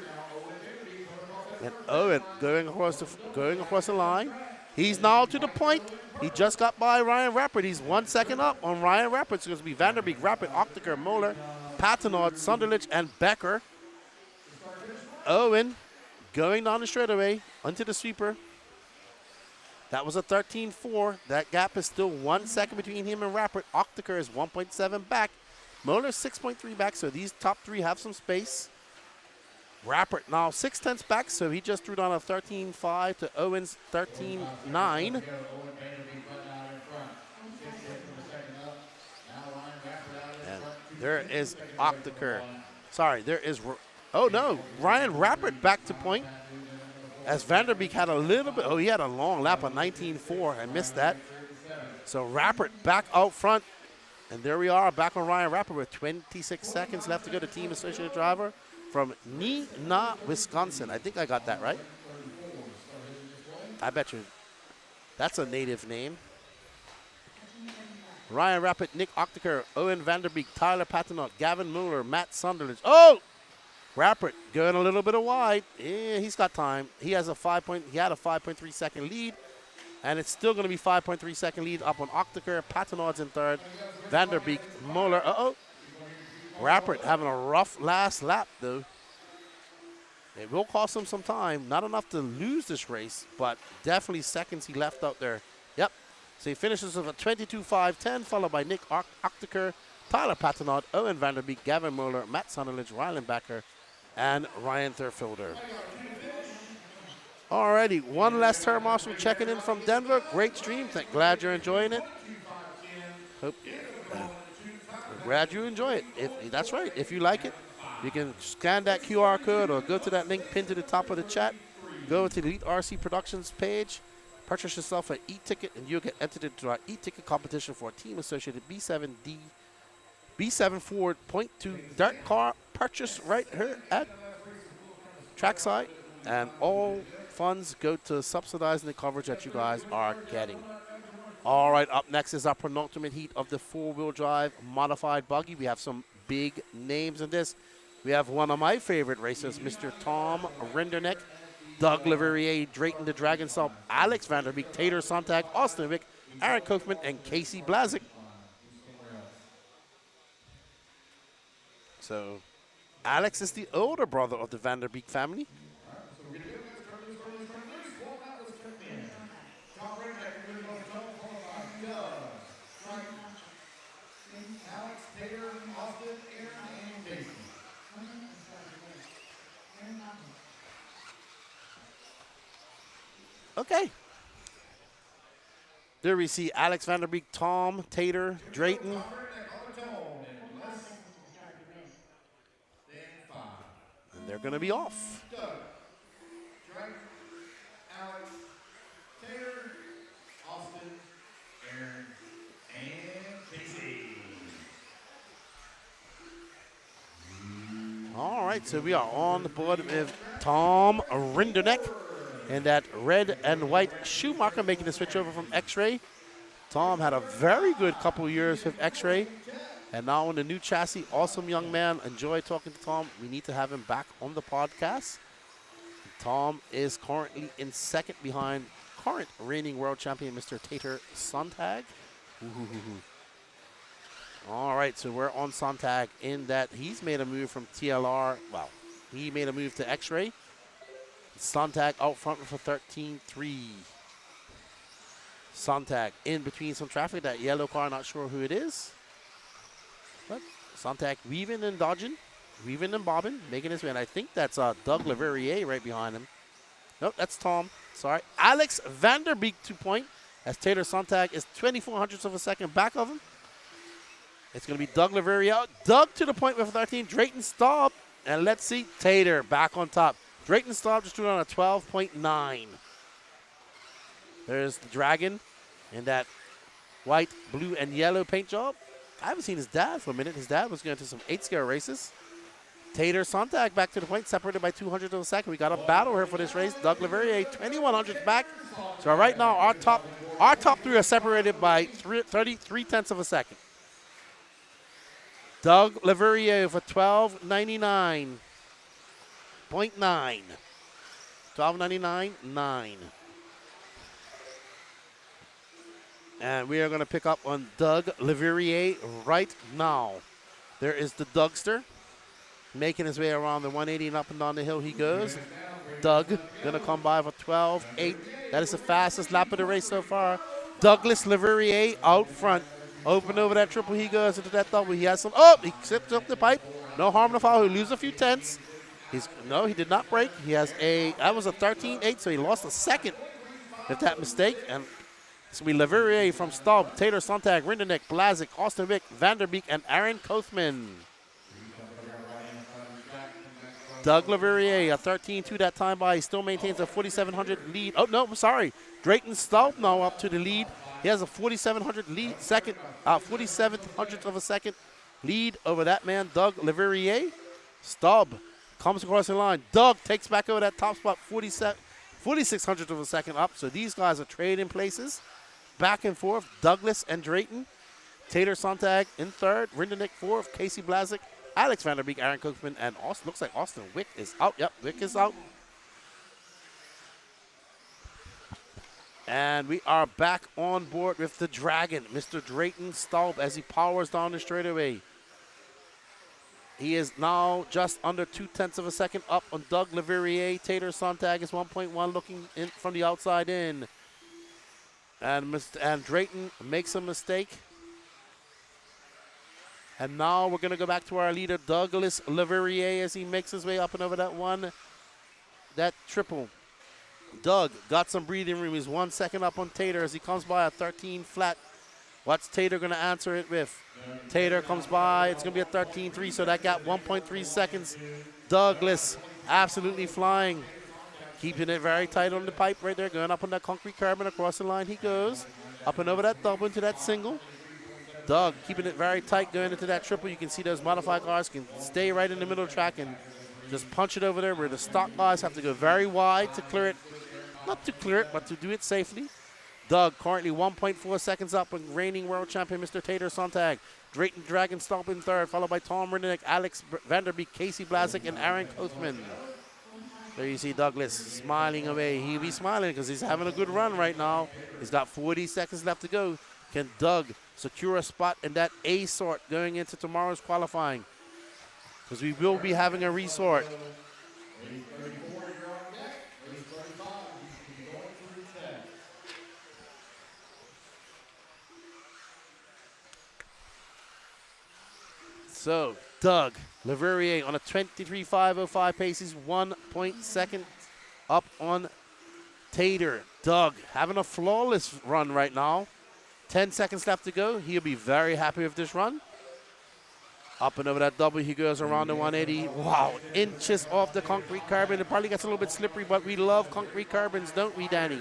And Owen going across the line. He's now to the point. He just got by Ryan Rappert. He's 1 second up on Ryan Rappert. It's going to be Vanderbeek, Rappert, Octaker, Moeller, Patenot, Sunderlich, and Becker. Owen going down the straightaway onto the sweeper. That was a 13.4. That gap is still 1 second between him and Rappert. Octaker is 1.7 back. Moeller 6.3 back, so these top 3 have some space. Rappert now 6/10 back, so he just threw down a 13.5 to Owen's 13.9. And there is Octaker. Sorry, there is, oh no, Ryan Rappert back to point. As Vanderbeek had a little bit, oh, he had a long lap of 19.4. I missed that. So Rappert back out front. And there we are, back on Ryan Rappert with 26 seconds left to go. The team associated driver from Neenah, Wisconsin. I think I got that right. I bet you that's a native name. Ryan Rappert, Nick Octaker, Owen Vanderbeek, Tyler Patenot, Gavin Mueller, Matt Sunderlich. Oh! Rappert going a little bit of wide. Yeah, he's got time. He has he had a 5.3 second lead. And it's still going to be 5.3 second lead up on Octaker. Patenot's in 3rd. Vanderbeek, Mueller. Uh-oh. Rappert having a rough last lap, though. It will cost him some time. Not enough to lose this race, but definitely seconds he left out there. Yep. So he finishes with a 22.5.10, followed by Nick Octaker, Tyler Patenot, Owen Vanderbeek, Gavin Mueller, Matt Sunderlich, Rylan Becker, and Ryan Thurfielder. Alrighty, one last turn marshal checking in from Denver. Great stream. Glad you're enjoying it. Hope, glad you enjoy it. That's right. If you like it, you can scan that QR code or go to that link pinned to the top of the chat. Go to the Elite RC Productions page. Purchase yourself an e-ticket, and you'll get entered into our e-ticket competition for a team-associated B7 Ford .2 dirt car purchase right here at Trackside. And all funds go to subsidizing the coverage that you guys are getting. All right, up next is our penultimate heat of the four-wheel drive modified buggy. We have some big names in this. We have one of my favorite racers, Mr. Tom Rinderneck, Doug Leverrier, Drayton the Dragon Stomp, Alex Vanderbeek, Tater Sontag, Austin Wick, Aaron Kochman, and Casey Blazik. So, Alex is the older brother of the Vanderbeek family. Okay. There we see Alex Vanderbeek, Tom, Tater, Drayton. And they're going to be off. All right, so we are on the board with Tom Rinderneck and that red and white Schumacher making the switch over from X-Ray. Tom had a very good couple years with X-Ray, and now in the new chassis, awesome young man. Enjoy talking to Tom. We need to have him back on the podcast. Tom is currently in second behind current reigning world champion, Mr. Tater Sontag. All right, so we're on Sontag in that he's made a move from TLR. Well, he made a move to X-Ray. Sontag out front with a 13.3. Sontag in between some traffic. That yellow car, not sure who it is. But Sontag weaving and dodging, weaving and bobbing, making his way. And I think that's Doug Leverrier right behind him. Nope, that's Tom. Sorry. Alex Vanderbeek 2 point as Tater Sontag is 24 hundredths of a second back of him. It's going to be Doug Leverrier out. Doug to the point with 13. Drayton Staub. And let's see Tater back on top. Drayton Staub just threw on a 12.9. There's the Dragon in that white, blue, and yellow paint job. I haven't seen his dad for a minute. His dad was going to some 8-scale races. Tater Sontag back to the point, separated by 200 of a second. We got a battle here for this race. Doug Leverrier, 2,100 back. So right now, our top three are separated by 33 tenths of a second. Doug Leverrier for 12.99. 0.9. 12.99.9. And we are going to pick up on Doug Leverrier right now. There is the Dougster making his way around the 180 and up and down the hill he goes. Doug going to come by for 12.8. That is the fastest lap of the race so far. Douglas Leverrier out front. Open over that triple, he goes into that double. He has some, he slips up the pipe. No harm, no foul. He loses a few tenths. No, he did not break. He has that was a 13.8, so he lost a second with that mistake. And it's going to be Leverrier from Staub, Tater Sontag, Rinderneck, Blazik, Austin Wick, Vanderbeek, and Aaron Kothman. Doug Leverrier, a 13.2 that time by. He still maintains a 4,700 lead. Oh, no, I'm sorry. Drayton Staub now up to the lead. He has a 4,700 lead, 4,700th of a second lead over that man, Doug Leverrier. Staub comes across the line. Doug takes back over that top spot, 4,600th of a second up. So these guys are trading places, back and forth. Douglas and Drayton. Tater Sontag in third. Rinderneck fourth. Casey Blazik, Alex Vanderbeek, Aaron Kochman, and looks like Austin Wick is out. Yep, Wick is out. And we are back on board with the Dragon, Mr. Drayton Staub, as he powers down the straightaway. He is now just under 2 tenths of a second up on Doug Leverrier. Tater Sontag is 1.1 looking in from the outside in. And Drayton makes a mistake. And now we're going to go back to our leader, Douglas Leverrier, as he makes his way up and over that triple. Doug got some breathing room. He's 1 second up on Tater as he comes by a 13 flat. What's Tater going to answer it with? Tater comes by. It's going to be a 13.3, so that got 1.3 seconds. Douglas absolutely flying. Keeping it very tight on the pipe right there. Going up on that concrete curb and across the line he goes. Up and over that double into that single. Doug keeping it very tight going into that triple. You can see those modified cars can stay right in the middle of the track and just punch it over there where the stock guys have to go very wide to clear it. Not to clear it, but to do it safely. Doug currently 1.4 seconds up with reigning world champion Mr. Tater Sontag. Drayton Dragon Stomp in third, followed by Tom Rennick, Alex Vanderbeek, Casey Blasick, and Aaron Kothman. There you see Douglas smiling away. He'll be smiling because he's having a good run right now. He's got 40 seconds left to go. Can Doug secure a spot in that A sort going into tomorrow's qualifying? Because we will be having a resort. So, Doug Leverrier on a 23.505 pace. He's 1 second up on Tater. Doug having a flawless run right now. 10 seconds left to go. He'll be very happy with this run. Up and over that double, he goes around the 180. Wow, inches off the concrete carbon. It probably gets a little bit slippery, but we love concrete carbons, don't we, Danny?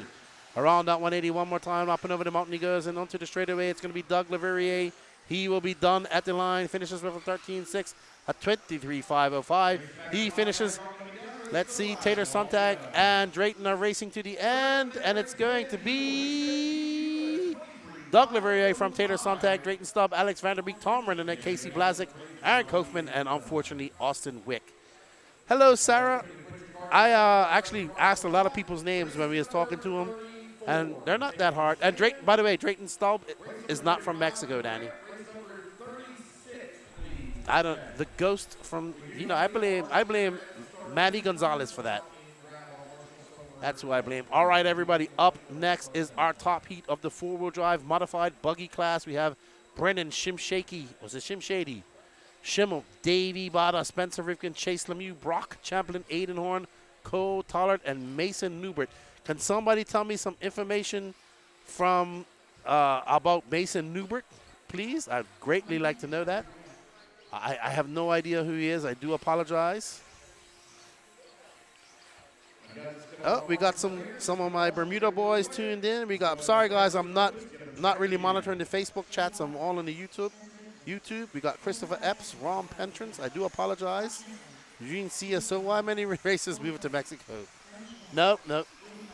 Around that 180 one more time. Up and over the mountain he goes, and onto the straightaway. It's going to be Doug Leverrier. He will be done at the line. Finishes with a 13.6, a 23.505. He finishes. Let's see, Tater Sontag and Drayton are racing to the end, and it's going to be Doug Leverrier from Tater Sontag, Drayton Stubb, Alex Vanderbeek, Tom Rennick, Casey Blasick, Aaron Kochman, and unfortunately, Austin Wick. Hello, Sarah. I actually asked a lot of people's names when we was talking to them, and they're not that hard. And Drayton, by the way, Drayton Stubb is not from Mexico, Danny. The ghost from, I blame Manny Gonzalez for that. That's who I blame. All right, everybody. Up next is our top heat of the four-wheel drive modified buggy class. We have Brennan Shimshady. Was it Shimshady? Schimmel, Davey Bada, Spencer Rifkin, Chase Lemieux, Brock Champlin, Aiden Horn, Cole Tollard, and Mason Newbert. Can somebody tell me some information from about Mason Newbert, please? I'd greatly like to know that. I have no idea who he is. I do apologize. Oh, we got some of my Bermuda boys tuned in. Sorry guys, I'm not really monitoring the Facebook chats. I'm all on the YouTube. We got Christopher Epps, Ron Pentrance. I do apologize. Eugene Cia. So why many races moving to Mexico? Nope.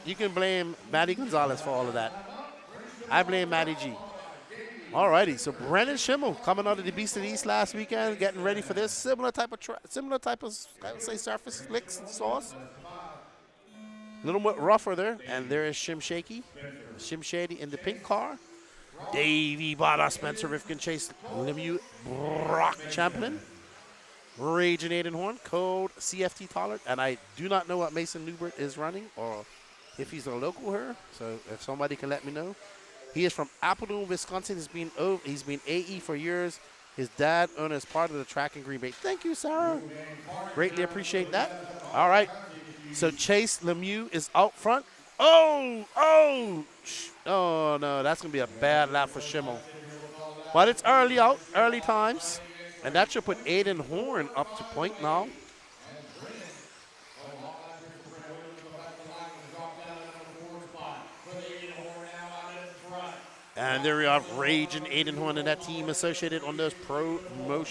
You can blame Matty Gonzalez for all of that. I blame Matty G. Alrighty, so Brennan Schimmel coming out of the Beast of the East last weekend, getting ready for this similar type of I would say surface slicks and sauce. A little bit rougher there, and there is Shimshady in the pink car. Davey Bada, Spencer Rifkin, Chase Lemieux, Brock Champlin, Raging Aiden Horn, Code CFT Tollard, and I do not know what Mason Newbert is running or if he's a local here. So if somebody can let me know. He is from Appleton, Wisconsin. He's been AE for years. His dad owned as part of the track in Green Bay. Thank you, Sarah. Greatly appreciate that. All right. So Chase Lemieux is out front. Oh, no, that's going to be a bad lap for Schimmel. But it's early times. And that should put Aiden Horn up to point now. And there we are, Raging Aiden Horn and that team associated on those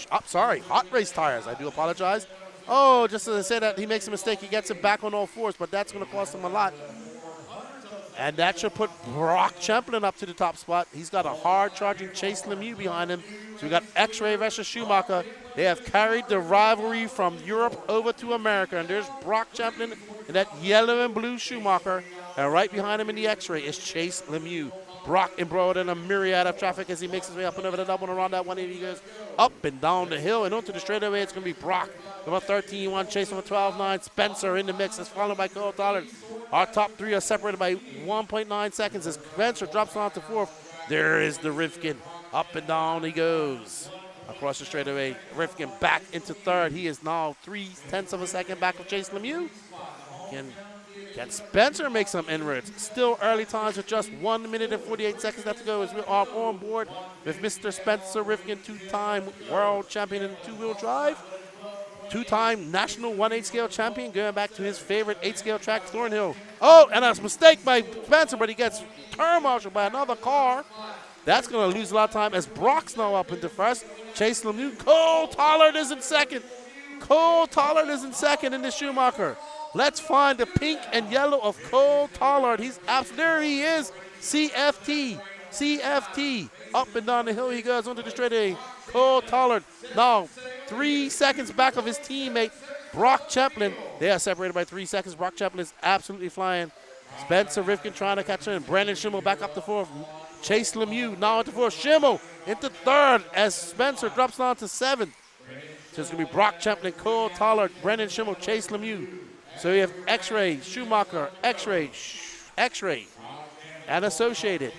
hot race tires. I do apologize. Oh, just as I said that, he makes a mistake. He gets it back on all fours, but that's going to cost him a lot. And that should put Brock Champlin up to the top spot. He's got a hard-charging Chase Lemieux behind him. So we got X-Ray versus Schumacher. They have carried the rivalry from Europe over to America. And there's Brock Champlin and that yellow and blue Schumacher. And right behind him in the X-Ray is Chase Lemieux. Brock embroiled in a myriad of traffic as he makes his way up and over the double and around that 180. He goes up and down the hill and onto the straightaway. It's going to be Brock with a 13-1, Chase with a 12-9. Spencer in the mix is followed by Cole Tollard. Our top three are separated by 1.9 seconds as Spencer drops on to fourth. There is the Rifkin. Up and down he goes. Across the straightaway, Rifkin back into third. He is now 0.3 of a second back of Chase Lemieux. Can Can Spencer make some inroads? Still early times with just 1 minute and 48 seconds left to go as we are on board with Mr. Spencer Rifkin, two-time world champion in two-wheel drive, two-time national 1/8 scale champion, going back to his favorite 8-scale track, Thornhill. Oh, and a mistake by Spencer, but he gets turn-marshaled by another car. That's going to lose a lot of time as Brock's now up into first. Chase Lemieux. Cole Tollard is in second. Cole Tollard is in second in the Schumacher. Let's find the pink and yellow of Cole Tollard. There he is. CFT. CFT. Up and down the hill he goes onto the straightaway. Cole Tollard now 3 seconds back of his teammate, Brock Chaplin. They are separated by 3 seconds. Brock Chaplin is absolutely flying. Spencer Rifkin trying to catch him. Brandon Schimmel back up to fourth. Chase Lemieux now into fourth. Schimmel into third as Spencer drops down to seventh. So it's going to be Brock Chaplin, Cole Tollard, Brandon Schimmel, Chase Lemieux. So we have X-Ray, Schumacher, X-Ray, X-Ray, and Associated.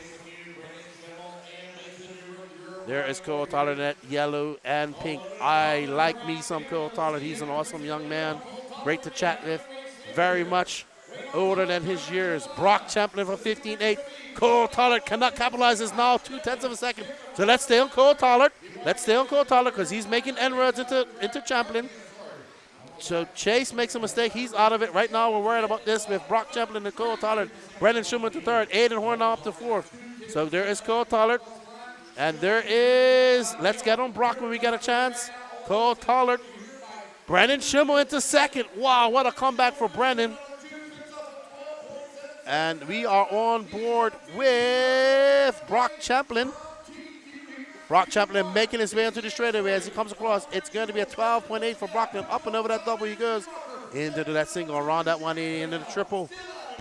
There is Cole Tollard in that yellow and pink. I like me some Cole Tollard. He's an awesome young man. Great to chat with. Very much older than his years. Brock Champlin for 15.8. Cole Tollard cannot capitalize this now, 0.2 of a second. So let's stay on Cole Tollard. Let's stay on Cole Tollard because he's making inroads into Champlin. So Chase makes a mistake. He's out of it. Right now we're worried about this with Brock Champlin and Cole Tollard. Brendan Schumann to third. Aiden Horn now up to fourth. So there is Cole Tollard. And there is, let's get on Brock when we get a chance. Cole Tollard. Brendan Schimmel into second. Wow, what a comeback for Brendan. And we are on board with Brock Champlin. Brock Champlin making his way into the straightaway as he comes across. It's going to be a 12.8 for Brock. Up and over that double he goes. Into that single, around that 180, into the triple.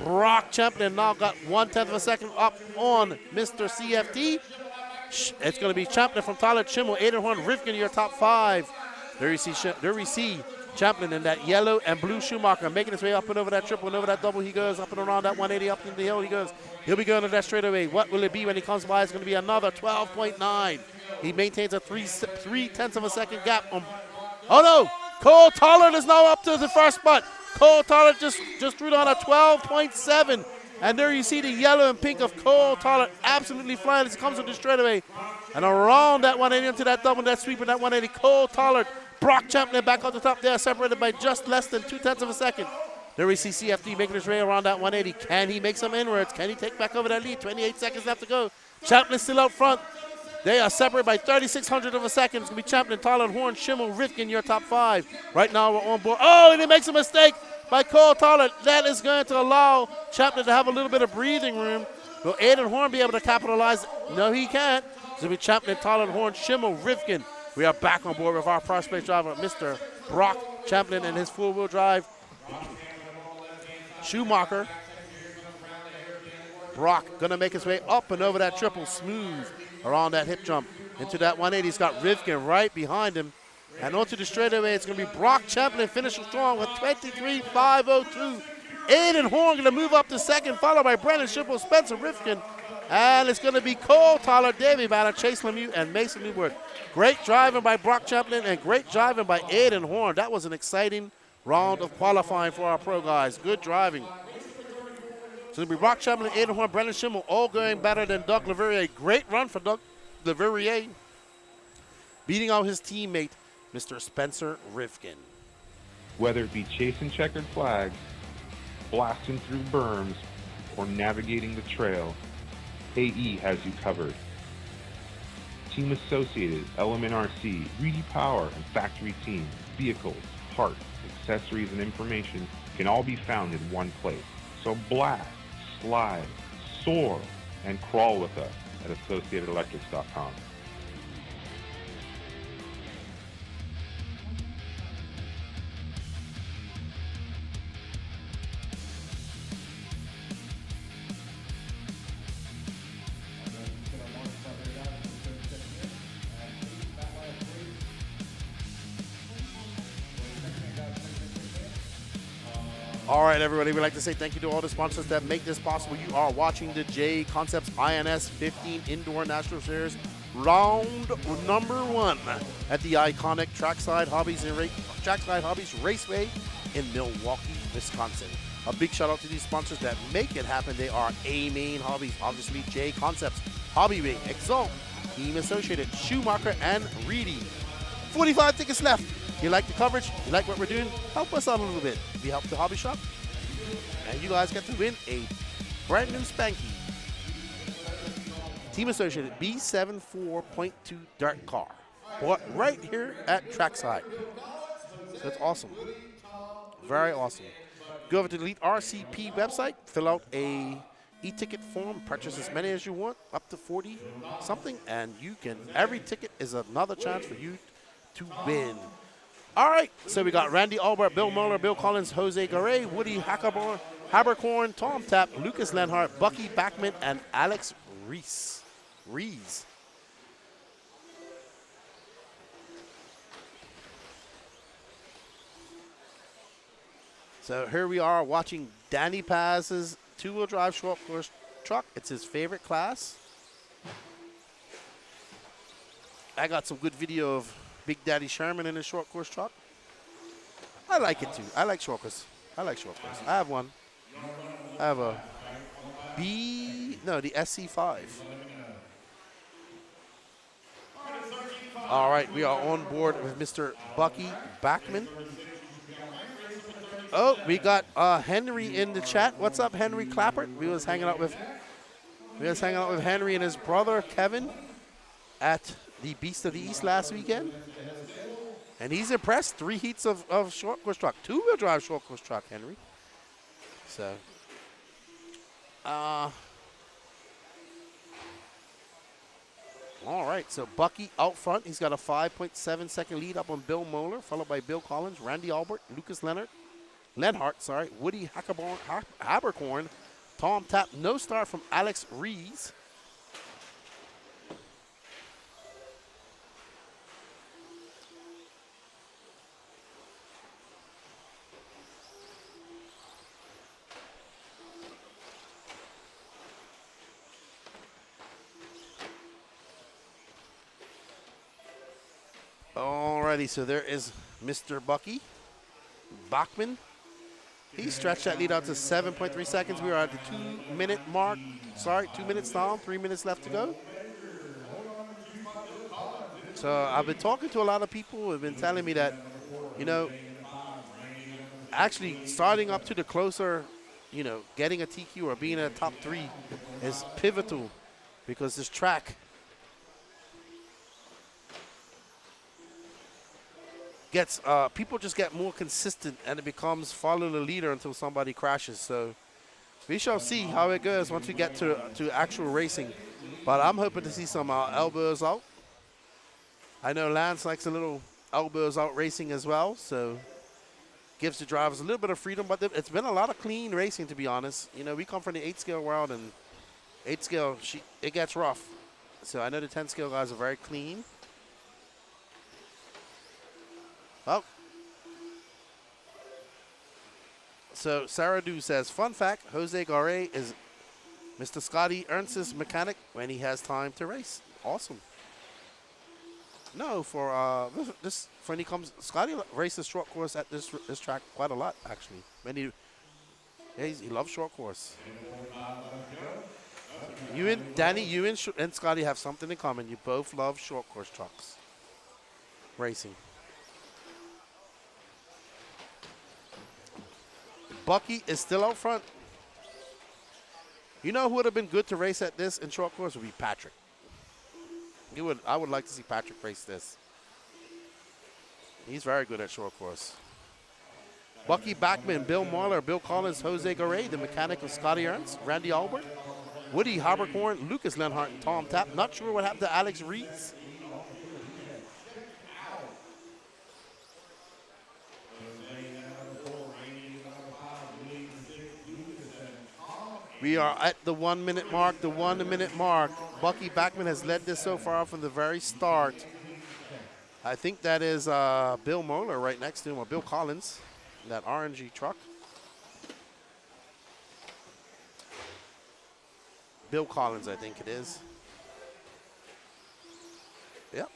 Brock Champlin now got 1/10 of a second up on Mr. CFT. It's going to be Champlin from Tyler Schimmel, Aiden Horn, Rifkin, your top five. There we see Champlin in that yellow and blue Schumacher making his way up and over that triple and over that double. He goes up and around that 180, up in the hill he goes. He'll be going to that straightaway. What will it be when he comes by? It's going to be another 12.9. He maintains a 3/10 of a second gap. Oh no! Cole Tollard is now up to the first spot. Cole Tollard just threw down a 12.7. And there you see the yellow and pink of Cole Tollard absolutely flying as he comes with the straightaway. And around that 180 into that double, that sweep of that 180, Cole Tollard, Brock Champlin back on the top there, separated by just less than 0.2 of a second. There we see CFT making his way around that 180. Can he make some inroads? Can he take back over that lead? 28 seconds left to go. Champlin still out front. They are separated by 0.36 of a second. It's going to be Champlin, Tollard, Horn, Schimmel, Rifkin, your top five. Right now we're on board. Oh, and he makes a mistake by Cole Tollard. That is going to allow Champlin to have a little bit of breathing room. Will Aiden Horn be able to capitalize? No, he can't. It's going to be Champlin, Tollard, Horn, Schimmel, Rifkin. We are back on board with our prospect driver, Mr. Brock Champlin, and his four-wheel drive. Schumacher. Brock going to make his way up and over that triple smooth around that hip jump. Into that 180, he's got Rifkin right behind him. And onto the straightaway, it's going to be Brock Champlin finishing strong with 23.502. Aiden Horn going to move up to second, followed by Brandon Schimmel, Spencer Rifkin. And it's going to be Cole Tollard, Davey Banner, Chase Lemieux, and Mason Newberg. Great driving by Brock Champlin and great driving by Aiden Horn. That was an exciting round of qualifying for our pro guys. Good driving. So it'll be Brock Champlin, Aiden Horn, Brandon Schimmel, all going better than Doug Leverrier. Great run for Doug Leverrier, beating out his teammate, Mr. Spencer Rifkin. Whether it be chasing checkered flags, blasting through berms, or navigating the trail, AE has you covered. Team Associated, Element RC, Reedy Power, and Factory Team, vehicles, parts, accessories, and information can all be found in one place. So blast, slide, soar, and crawl with us at AssociatedElectrics.com. All right, everybody, we'd like to say thank you to all the sponsors that make this possible. You are watching the Jconcepts INS15 Indoor National Series round number 1 at the iconic Trackside Hobbies Raceway in Milwaukee, Wisconsin. A big shout out to these sponsors that make it happen. They are A-Main Hobbies, obviously Jconcepts, Hobby Wing, Exalt, Team Associated, Schumacher, and Reedy. 45 tickets left. You like the coverage? You like what we're doing? Help us out a little bit. We help the hobby shop. And you guys get to win a brand new spanky Team Associated B7 4.2 dirt car. Bought right here at Trackside. So it's awesome. Very awesome. Go over to the Elite RCP website, fill out a e-ticket form, purchase as many as you want, up to 40 something, and you can, every ticket is another chance for you to win. All right, so we got Randy Albert, Bill Muller, Bill Collins, Jose Garay, Woody Habercorn, Tom Tapp, Lucas Lenhart, Bucky Backman, and Alex Reese. So here we are watching Danny Paz's two-wheel drive short course truck. It's his favorite class. I got some good video of Big Daddy Sherman in his short course truck. I like it too. I like short course. I have one. I have a the SC5. All right, we are on board with Mr. Bucky Backman. Oh, we got Henry in the chat. What's up, Henry Clappert? We was hanging out with Henry and his brother Kevin at the Beast of the East last weekend, and he's impressed. 3 heats of short course truck, two-wheel drive short course truck, Henry. So, all right. So Bucky out front. He's got a 5.7 second lead up on Bill Moeller, followed by Bill Collins, Randy Albert, Lucas Lenhart, Woody Habercorn, Tom Tapp, no start from Alex Reese. Alrighty, so there is Mr. Bucky Bachman. He stretched that lead out to 7.3 seconds. We are at the 2-minute mark. 2 minutes down, 3 minutes left to go. So I've been talking to a lot of people who have been telling me that, actually starting up to the closer, getting a TQ or being in the top 3 is pivotal, because this track gets people just get more consistent, and it becomes follow the leader until somebody crashes. So we shall see how it goes once we get to actual racing. But I'm hoping to see some elbows out. I know Lance likes a little elbows out racing as well, so gives the drivers a little bit of freedom. But it's been a lot of clean racing, to be honest. We come from the 8-scale world, and 8-scale, it gets rough. So I know the 10-scale guys are very clean. Oh. So Sarah Du says, fun fact, Jose Garay is Mr. Scotty Ernst's mechanic when he has time to race. Awesome. No, for this, when he comes, Scotty races short course at this track quite a lot, actually. He loves short course. Danny, and Scotty have something in common. You both love short course trucks. Racing. Bucky is still out front. You know who would have been good to race at this in short course would be Patrick. I would like to see Patrick race this. He's very good at short course. Bucky Backman, Bill Marler, Bill Collins, Jose Garay, the mechanic of Scotty Ernst, Randy Albert, Woody Habercorn, Lucas Lenhart, and Tom Tapp. Not sure what happened to Alex Reese. We are at the 1 minute mark, Bucky Backman has led this so far from the very start. I think that is Bill Moeller right next to him, or Bill Collins, that orangey truck. Bill Collins, I think it is. Yep.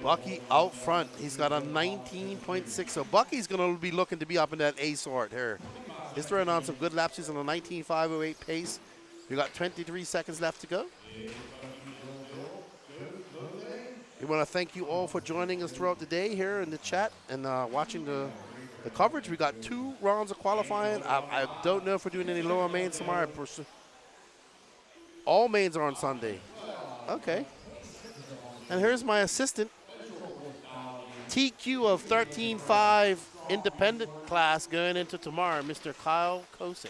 Bucky out front. He's got a 19.6. So Bucky's going to be looking to be up in that A sort here. He's throwing on some good laps. He's on a 19.508 pace. We got 23 seconds left to go. We want to thank you all for joining us throughout the day here in the chat and watching the coverage. We got 2 rounds of qualifying. I don't know if we're doing any lower mains tomorrow. All mains are on Sunday. Okay. And here's my assistant. TQ of 13.5 independent class going into tomorrow, Mr. Kyle Kosick.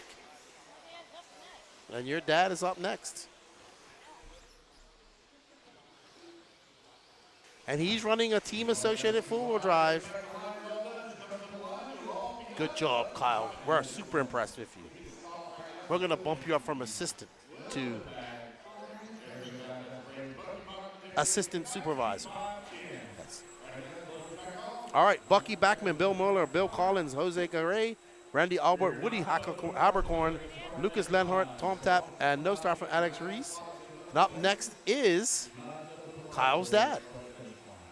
And your dad is up next. And he's running a team-associated four-wheel drive. Good job, Kyle. We're super impressed with you. We're going to bump you up from assistant to assistant supervisor. Yes. All right, Bucky Backman, Bill Mueller, Bill Collins, Jose Garay, Randy Albert, Woody Habercorn, Lucas Lenhart, Tom Tapp, and no star from Alex Reese. And up next is Kyle's dad,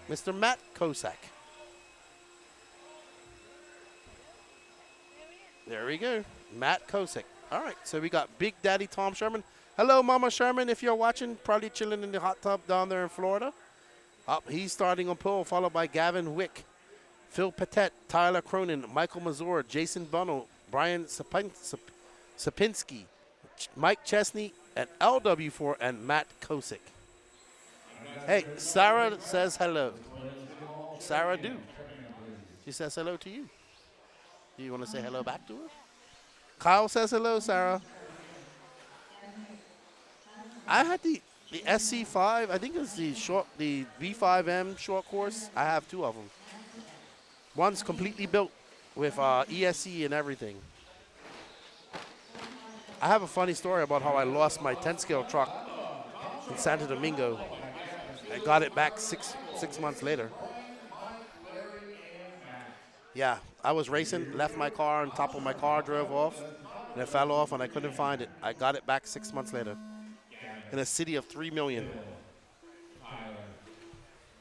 Mr. Matt Kosak. There we go, Matt Kosak. All right, so we got Big Daddy Tom Sherman. Hello, Mama Sherman, if you're watching, probably chilling in the hot tub down there in Florida. Up, he's starting on pole, followed by Gavin Wick, Phil Patet, Tyler Cronin, Michael Mazur, Jason Bunnell, Brian Sapinski, Mike Chesney, and LW4, and Matt Kosick. Hey, Sarah says hello. Sarah do. She says hello to you. Do you want to say hello back to her? Kyle says hello, Sarah. I had the SC5. I think it's the V5M short course. I have 2 of them. One's completely built with ESC and everything. I have a funny story about how I lost my 10-scale truck in Santo Domingo. I got it back six months later. Yeah, I was racing, left my car on top of my car, drove off, and it fell off, and I couldn't find it. I got it back 6 months later in a city of 3 million.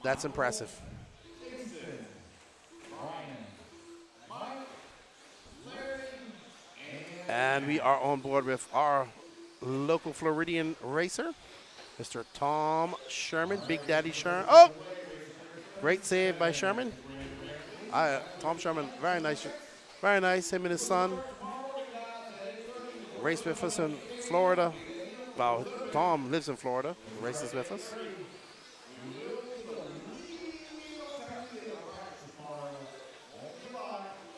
That's impressive. And we are on board with our local Floridian racer, Mr. Tom Sherman, Big Daddy Sherman. Oh! Great save by Sherman. Tom Sherman, very nice. Very nice, him and his son. Raced with us in Florida. Well, Tom lives in Florida, races with us.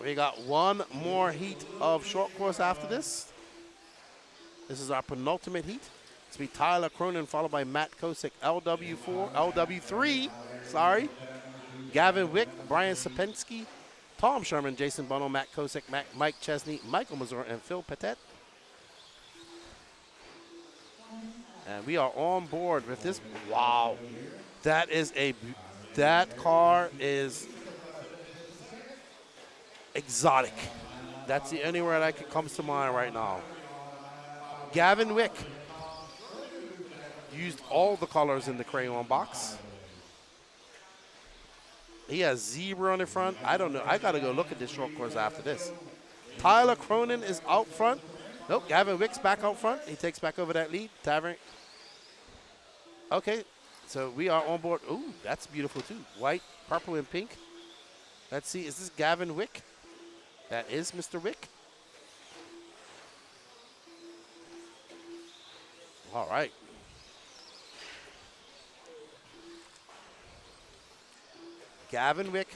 We got one more heat of short course after this. This is our penultimate heat. It's be Tyler Cronin, followed by Matt Kosick, LW3, sorry. Gavin Wick, Brian Sapinski, Tom Sherman, Jason Bunnell, Matt Kosick, Mike Chesney, Michael Mazur, and Phil Patet. And we are on board with this. Wow. That car is exotic. That's the only word that comes to mind right now. Gavin Wick used all the colors in the crayon box. He has zebra on the front. I don't know. I got to go look at this short course after this. Tyler Cronin is out front. Nope, Gavin Wick's back out front. He takes back over that lead. Tavern. Okay, so we are on board. Ooh, that's beautiful too. White, purple, and pink. Let's see. Is this Gavin Wick? That is Mr. Wick. All right. Gavin Wick.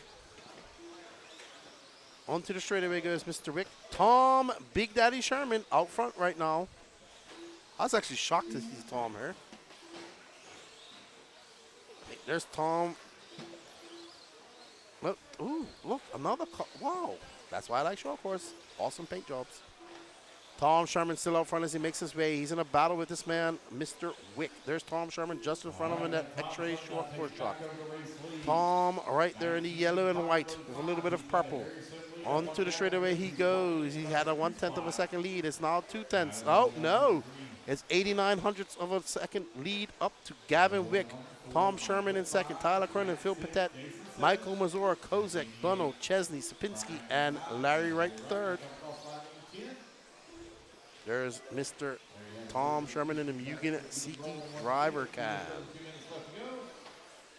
Onto the straightaway goes Mr. Wick. Tom Big Daddy Sherman out front right now. I was actually shocked to see Tom here. There's Tom. Look, ooh, look, another car. Wow. That's why I like short course. Awesome paint jobs. Tom Sherman still out front as he makes his way. He's in a battle with this man, Mr. Wick. There's Tom Sherman just in front of him in that X-ray short course truck. Tom right there in the yellow and white with a little bit of purple. Onto the straightaway he goes. He had a 1/10 of a second lead. It's now 2/10. Oh, no. It's 89 hundredths of a second lead up to Gavin Wick, Tom Sherman in second, Tyler Cronin, Phil Patet, Michael Mazur, Kozek, Bono, Chesney, Sapinski, and Larry Wright third. There's Mr. Tom Sherman in the Mugen Siki driver cab.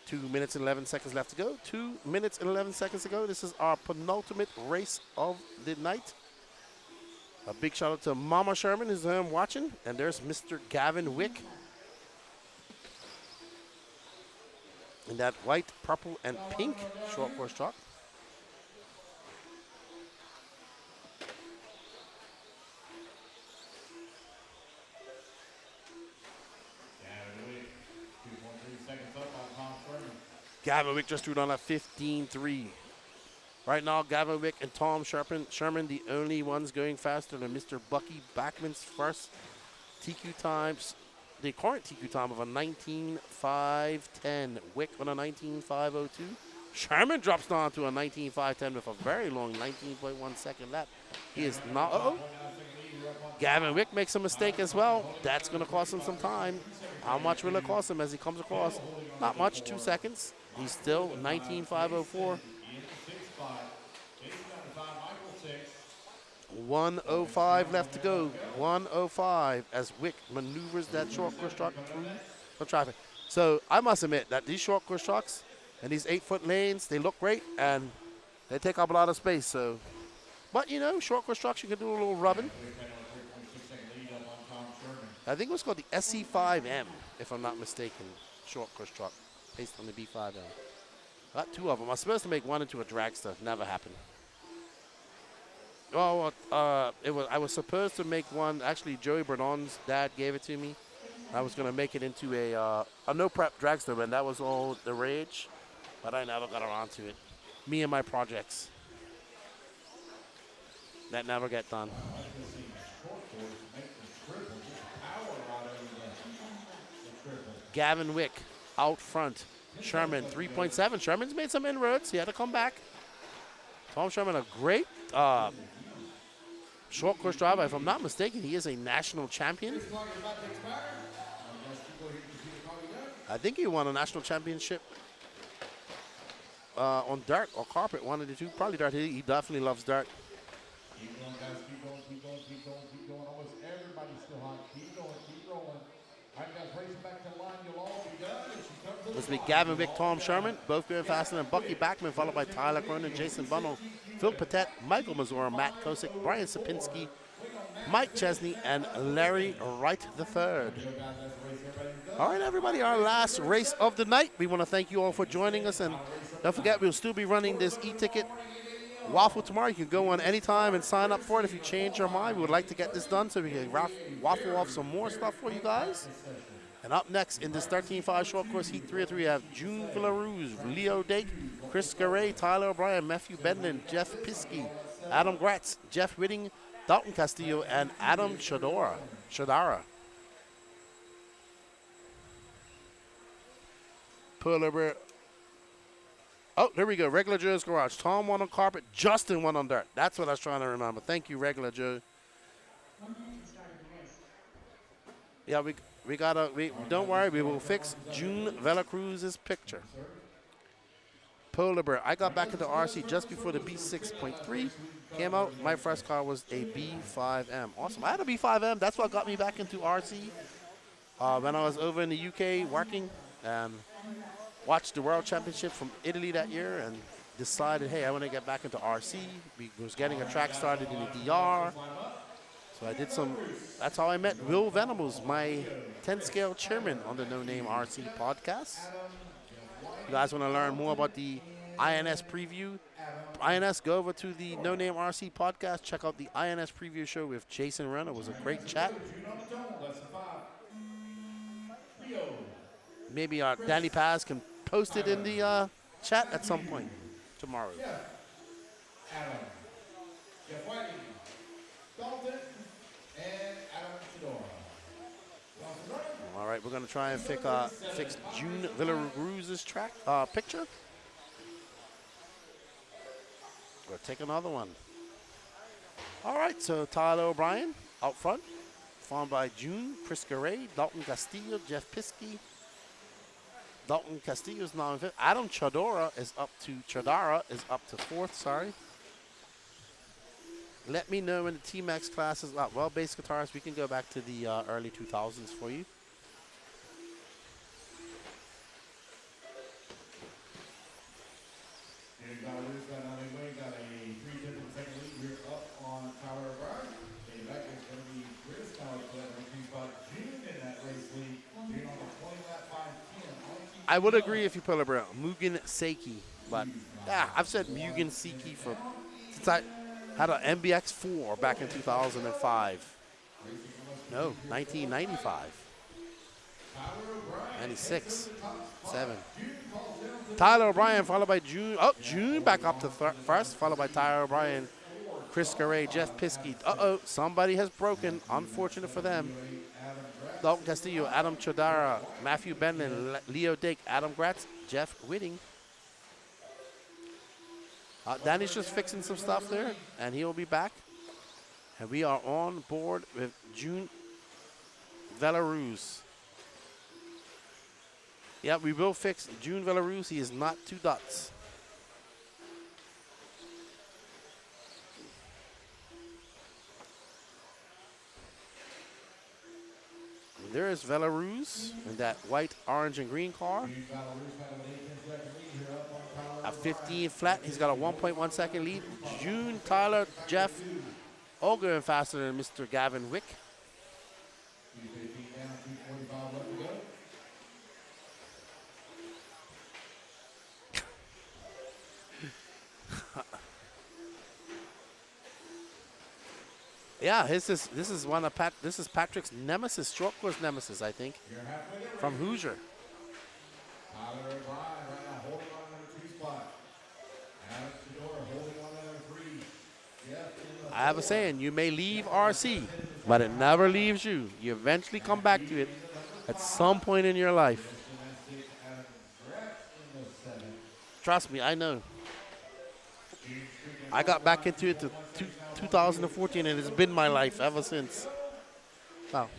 2 minutes and 11 seconds left to go. 2 minutes and 11 seconds to go. This is our penultimate race of the night. A big shout out to Mama Sherman who's watching. And there's Mr. Gavin Wick. In that white, purple, and pink short course truck. Gavin Wick just threw it on a 15.3. Right now, Gavin Wick and Tom Sherman, the only ones going faster than Mr. Bucky Backman's first TQ times. The current TQ time of a 19.510. Wick on a 19.502. Sherman drops down to a 19.510 with a very long 19.1 second lap. He is not. Uh-oh. Gavin Wick makes a mistake as well. That's going to cost him some time. How much will it cost him as he comes across? Not much, 2 seconds. He's still 19.504. 105 left to go. 105 as Wick maneuvers that short course truck through the traffic. So I must admit that these short course trucks and these 8-foot lanes, they look great and they take up a lot of space. So, but you know, short course trucks, you can do a little rubbing. I think it was called the SC5M, if I'm not mistaken, short course truck, based on the B5M. Got 2 of them. I was supposed to make one into a dragster. Never happened. Oh, I was supposed to make one. Actually, Joey Bernon's dad gave it to me. I was gonna make it into a no prep dragster, and that was all the rage. But I never got around to it. Me and my projects. That never get done. Gavin Wick out front. Sherman 3.7. Sherman's made some inroads. He had to come back. Tom Sherman, a great short course driver. If I'm not mistaken, he is a national champion. I think he won a national championship on dirt or carpet, one of the two. Probably dirt. He definitely loves dirt. Keep going, guys. Keep going, keep going, keep going, keep going. Almost everybody's still hot. Keep going, keep rolling. All right, guys, race back to the line. You'll all be done. This will be Gavin Wick, Tom Sherman, both going faster than Bucky Backman, followed by Tyler Cronin, Jason Bunnell, Phil Patet, Michael Mazur, Matt Kosick, Brian Sapinski, Mike Chesney, and Larry Wright III. All right, everybody, our last race of the night. We want to thank you all for joining us, and don't forget, we'll still be running this e-ticket waffle tomorrow. You can go on anytime and sign up for it if you change your mind. We would like to get this done so we can waffle off some more stuff for you guys. And up next in this 13.5 short course Heat 3 of 3, we have June Villaruz, Leo Dake, Chris Garay, Tyler O'Brien, Matthew Bendon, Jeff Piskey, Adam Gratz, Jeff Whitting, Dalton Castillo, and Adam Shadara. Pull over. Oh, there we go. Regular Joe's Garage. Tom won on carpet. Justin won on dirt. That's what I was trying to remember. Thank you, Regular Joe. 1 minute to start of the race. Yeah, we don't worry, we will fix June Velacruz's picture. Polar Bear, I got back into RC just before the B6.3 came out. My first car was a B5M. Awesome. I had a B5M. That's what got me back into RC. When I was over in the UK working and watched the World Championship from Italy that year and decided, hey, I want to get back into RC. We was getting a track started in the DR. So I did some, that's how I met Will Venables, my 10-scale chairman on the No Name RC podcast. You guys want to learn more about the INS preview? INS, go over to the No Name RC podcast. Check out the INS preview show with Jason Renner. It was a great chat. Maybe Danny Paz can post it in the chat at some point tomorrow. Adam, Jeff Whiting, Dalton, and Adam Shadora. All right, we're going to try and fix June Villaruz's track picture. We'll take another one. All right, so Tyler O'Brien out front. followed by June, Chris Garay, Dalton Castillo, Jeff Piskey. Dalton Castillo is now in fifth. Adam Chadara is up to fourth, sorry. Let me know when the T-Max class is up. Well, bass guitars, we can go back to the early 2000s for you. Got a 3-second lead here up on Tyler O'Brien. And back is going to be Chris. Now he's got June in that race lead. June on the 20-lap 5-10. I would agree if you put it around Mugen Seiki, but I've said Mugen Seiki since I had an MBX 4 back in 2005. No, 1995. 96, 7. Tyler O'Brien followed by June. Oh, June back up to first, followed by Tyler O'Brien, Chris Garay, Jeff Piskey. Somebody has broken. Unfortunate for them. Dalton Castillo, Adam Chodara, Matthew Benlin, Leo Dake, Adam Gratz, Jeff Whitting. Danny's just fixing some stuff there, and he'll be back. And we are on board with June Velaruz. Yeah, we will fix June Velaruz. He is not 2 dots. And there is Velaruz in that white, orange, and green car. At 15 flat, he's got a 1.1 second lead. June, Tyler, Jeff, all going faster than Mr. Gavin Wick. Yeah, this is one of this is Patrick's nemesis, short course nemesis, I think, from Hoosier. Tyler O'Brien right now holding on to number 2 spot. Adam Fedora holding on to number 3. I have a saying, you may leave RC, but it never leaves you. You eventually come back to it at some point in your life. Trust me, I know. I got back into it to 2014, and it's been my life ever since. Wow.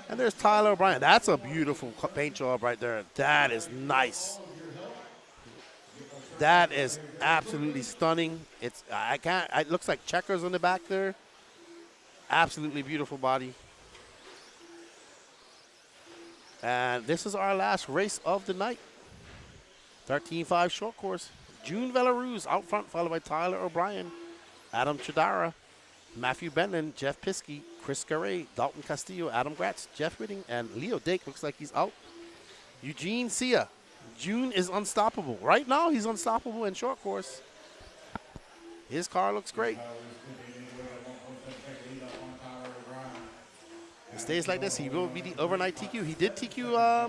And there's Tyler O'Brien. That's a beautiful paint job right there. That is nice. That is absolutely stunning. It looks like checkers on the back there. Absolutely beautiful body. And this is our last race of the night. 13.5 short course. June Velaruz out front, followed by Tyler O'Brien, Adam Chodara, Matthew Benlin, Jeff Piskey, Chris Garay, Dalton Castillo, Adam Gratz, Jeff Whitting, and Leo Dake looks like he's out. Eugene Sia. June is unstoppable. Right now, he's unstoppable in short course. His car looks great. It stays like this. He will be the overnight TQ. He did TQ.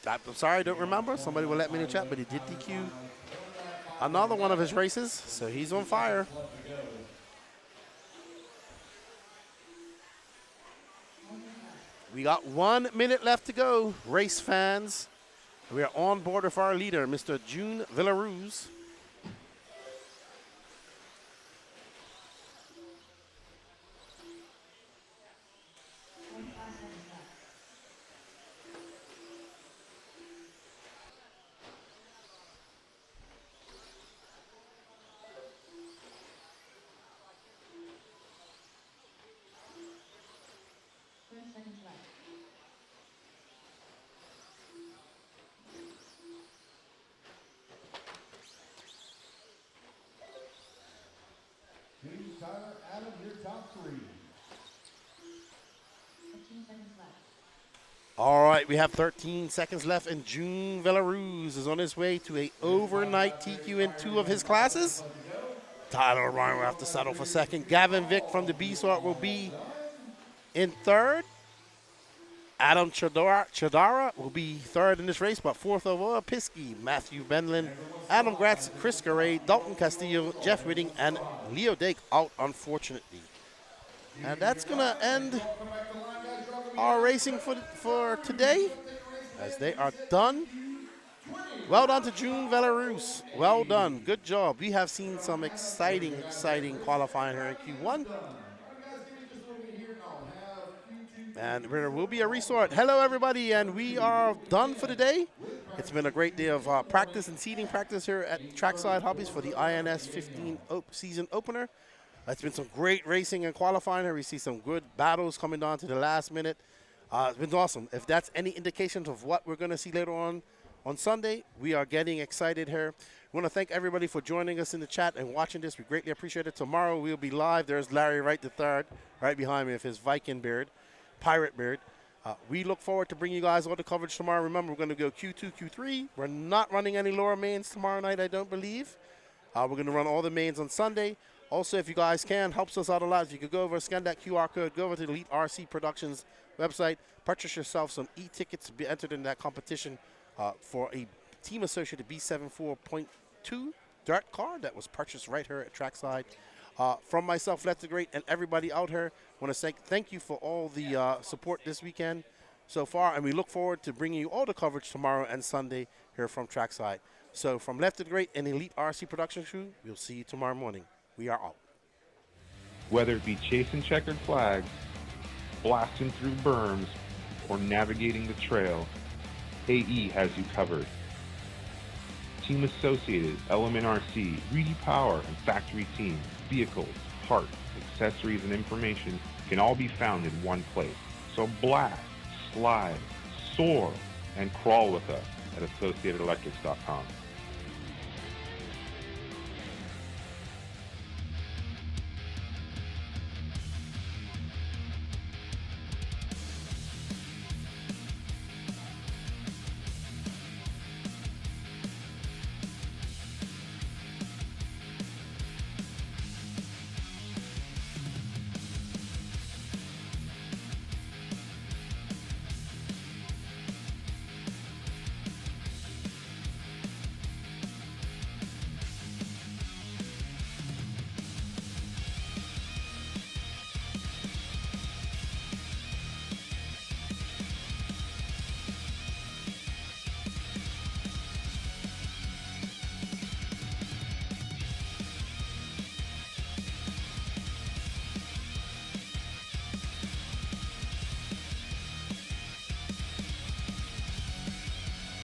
I'm sorry, I don't remember. Somebody will let me in the chat, but he did TQ another one of his races, so he's on fire. We got 1 minute left to go, race fans. We are on board with our leader, Mr. June Velaruz. Tyler, Adam, your top 3. 15 seconds left. All right, we have 13 seconds left, and June Velaruz is on his way to a overnight TQ in 2 of his classes. Tyler O'Brien will have to settle for second. Gavin Vick from the B-Sort will be in third. Adam Chodara will be third in this race, but fourth overall, Piskey, Matthew Benlin, Adam Gratz, Chris Garay, Dalton Castillo, Jeff Whitting, and Leo Dake out, unfortunately. And that's going to end our racing for today, as they are done. Well done to June Velaruz. Well done. Good job. We have seen some exciting qualifying here in Q1. And there will be a restart. Hello, everybody, and we are done for the day. It's been a great day of practice and seating practice here at Trackside Hobbies for the INS 15 season opener. It's been some great racing and qualifying here. We see some good battles coming down to the last minute. It's been awesome. If that's any indications of what we're going to see later on Sunday, we are getting excited here. We want to thank everybody for joining us in the chat and watching this. We greatly appreciate it. Tomorrow we'll be live. There's Larry Wright III right behind me with his Viking beard, pirate beard. We look forward to bringing you guys all the coverage tomorrow. Remember, we're going to go Q2, Q3. We're not running any lower mains tomorrow night, I don't believe. We're going to run all the mains on Sunday. Also, if you guys can, helps us out a lot. If you could go over, scan that QR code, go over to the Elite RC Productions website, purchase yourself some e-tickets to be entered in that competition for a Team Associated B74.2 dirt car that was purchased right here at Trackside. From myself, Let's the Great, and everybody out here, I want to say thank you for all the support this weekend so far, and we look forward to bringing you all the coverage tomorrow and Sunday here from Trackside. So from Left to the Great and Elite RC Production Crew, we'll see you tomorrow morning. We are out. Whether it be chasing checkered flags, blasting through berms, or navigating the trail, AE has you covered. Team Associated, Element RC, Reedy Power, and Factory Team, vehicles, parts, accessories, and information can all be found in one place. So blast, slide, soar, and crawl with us at AssociatedElectrics.com.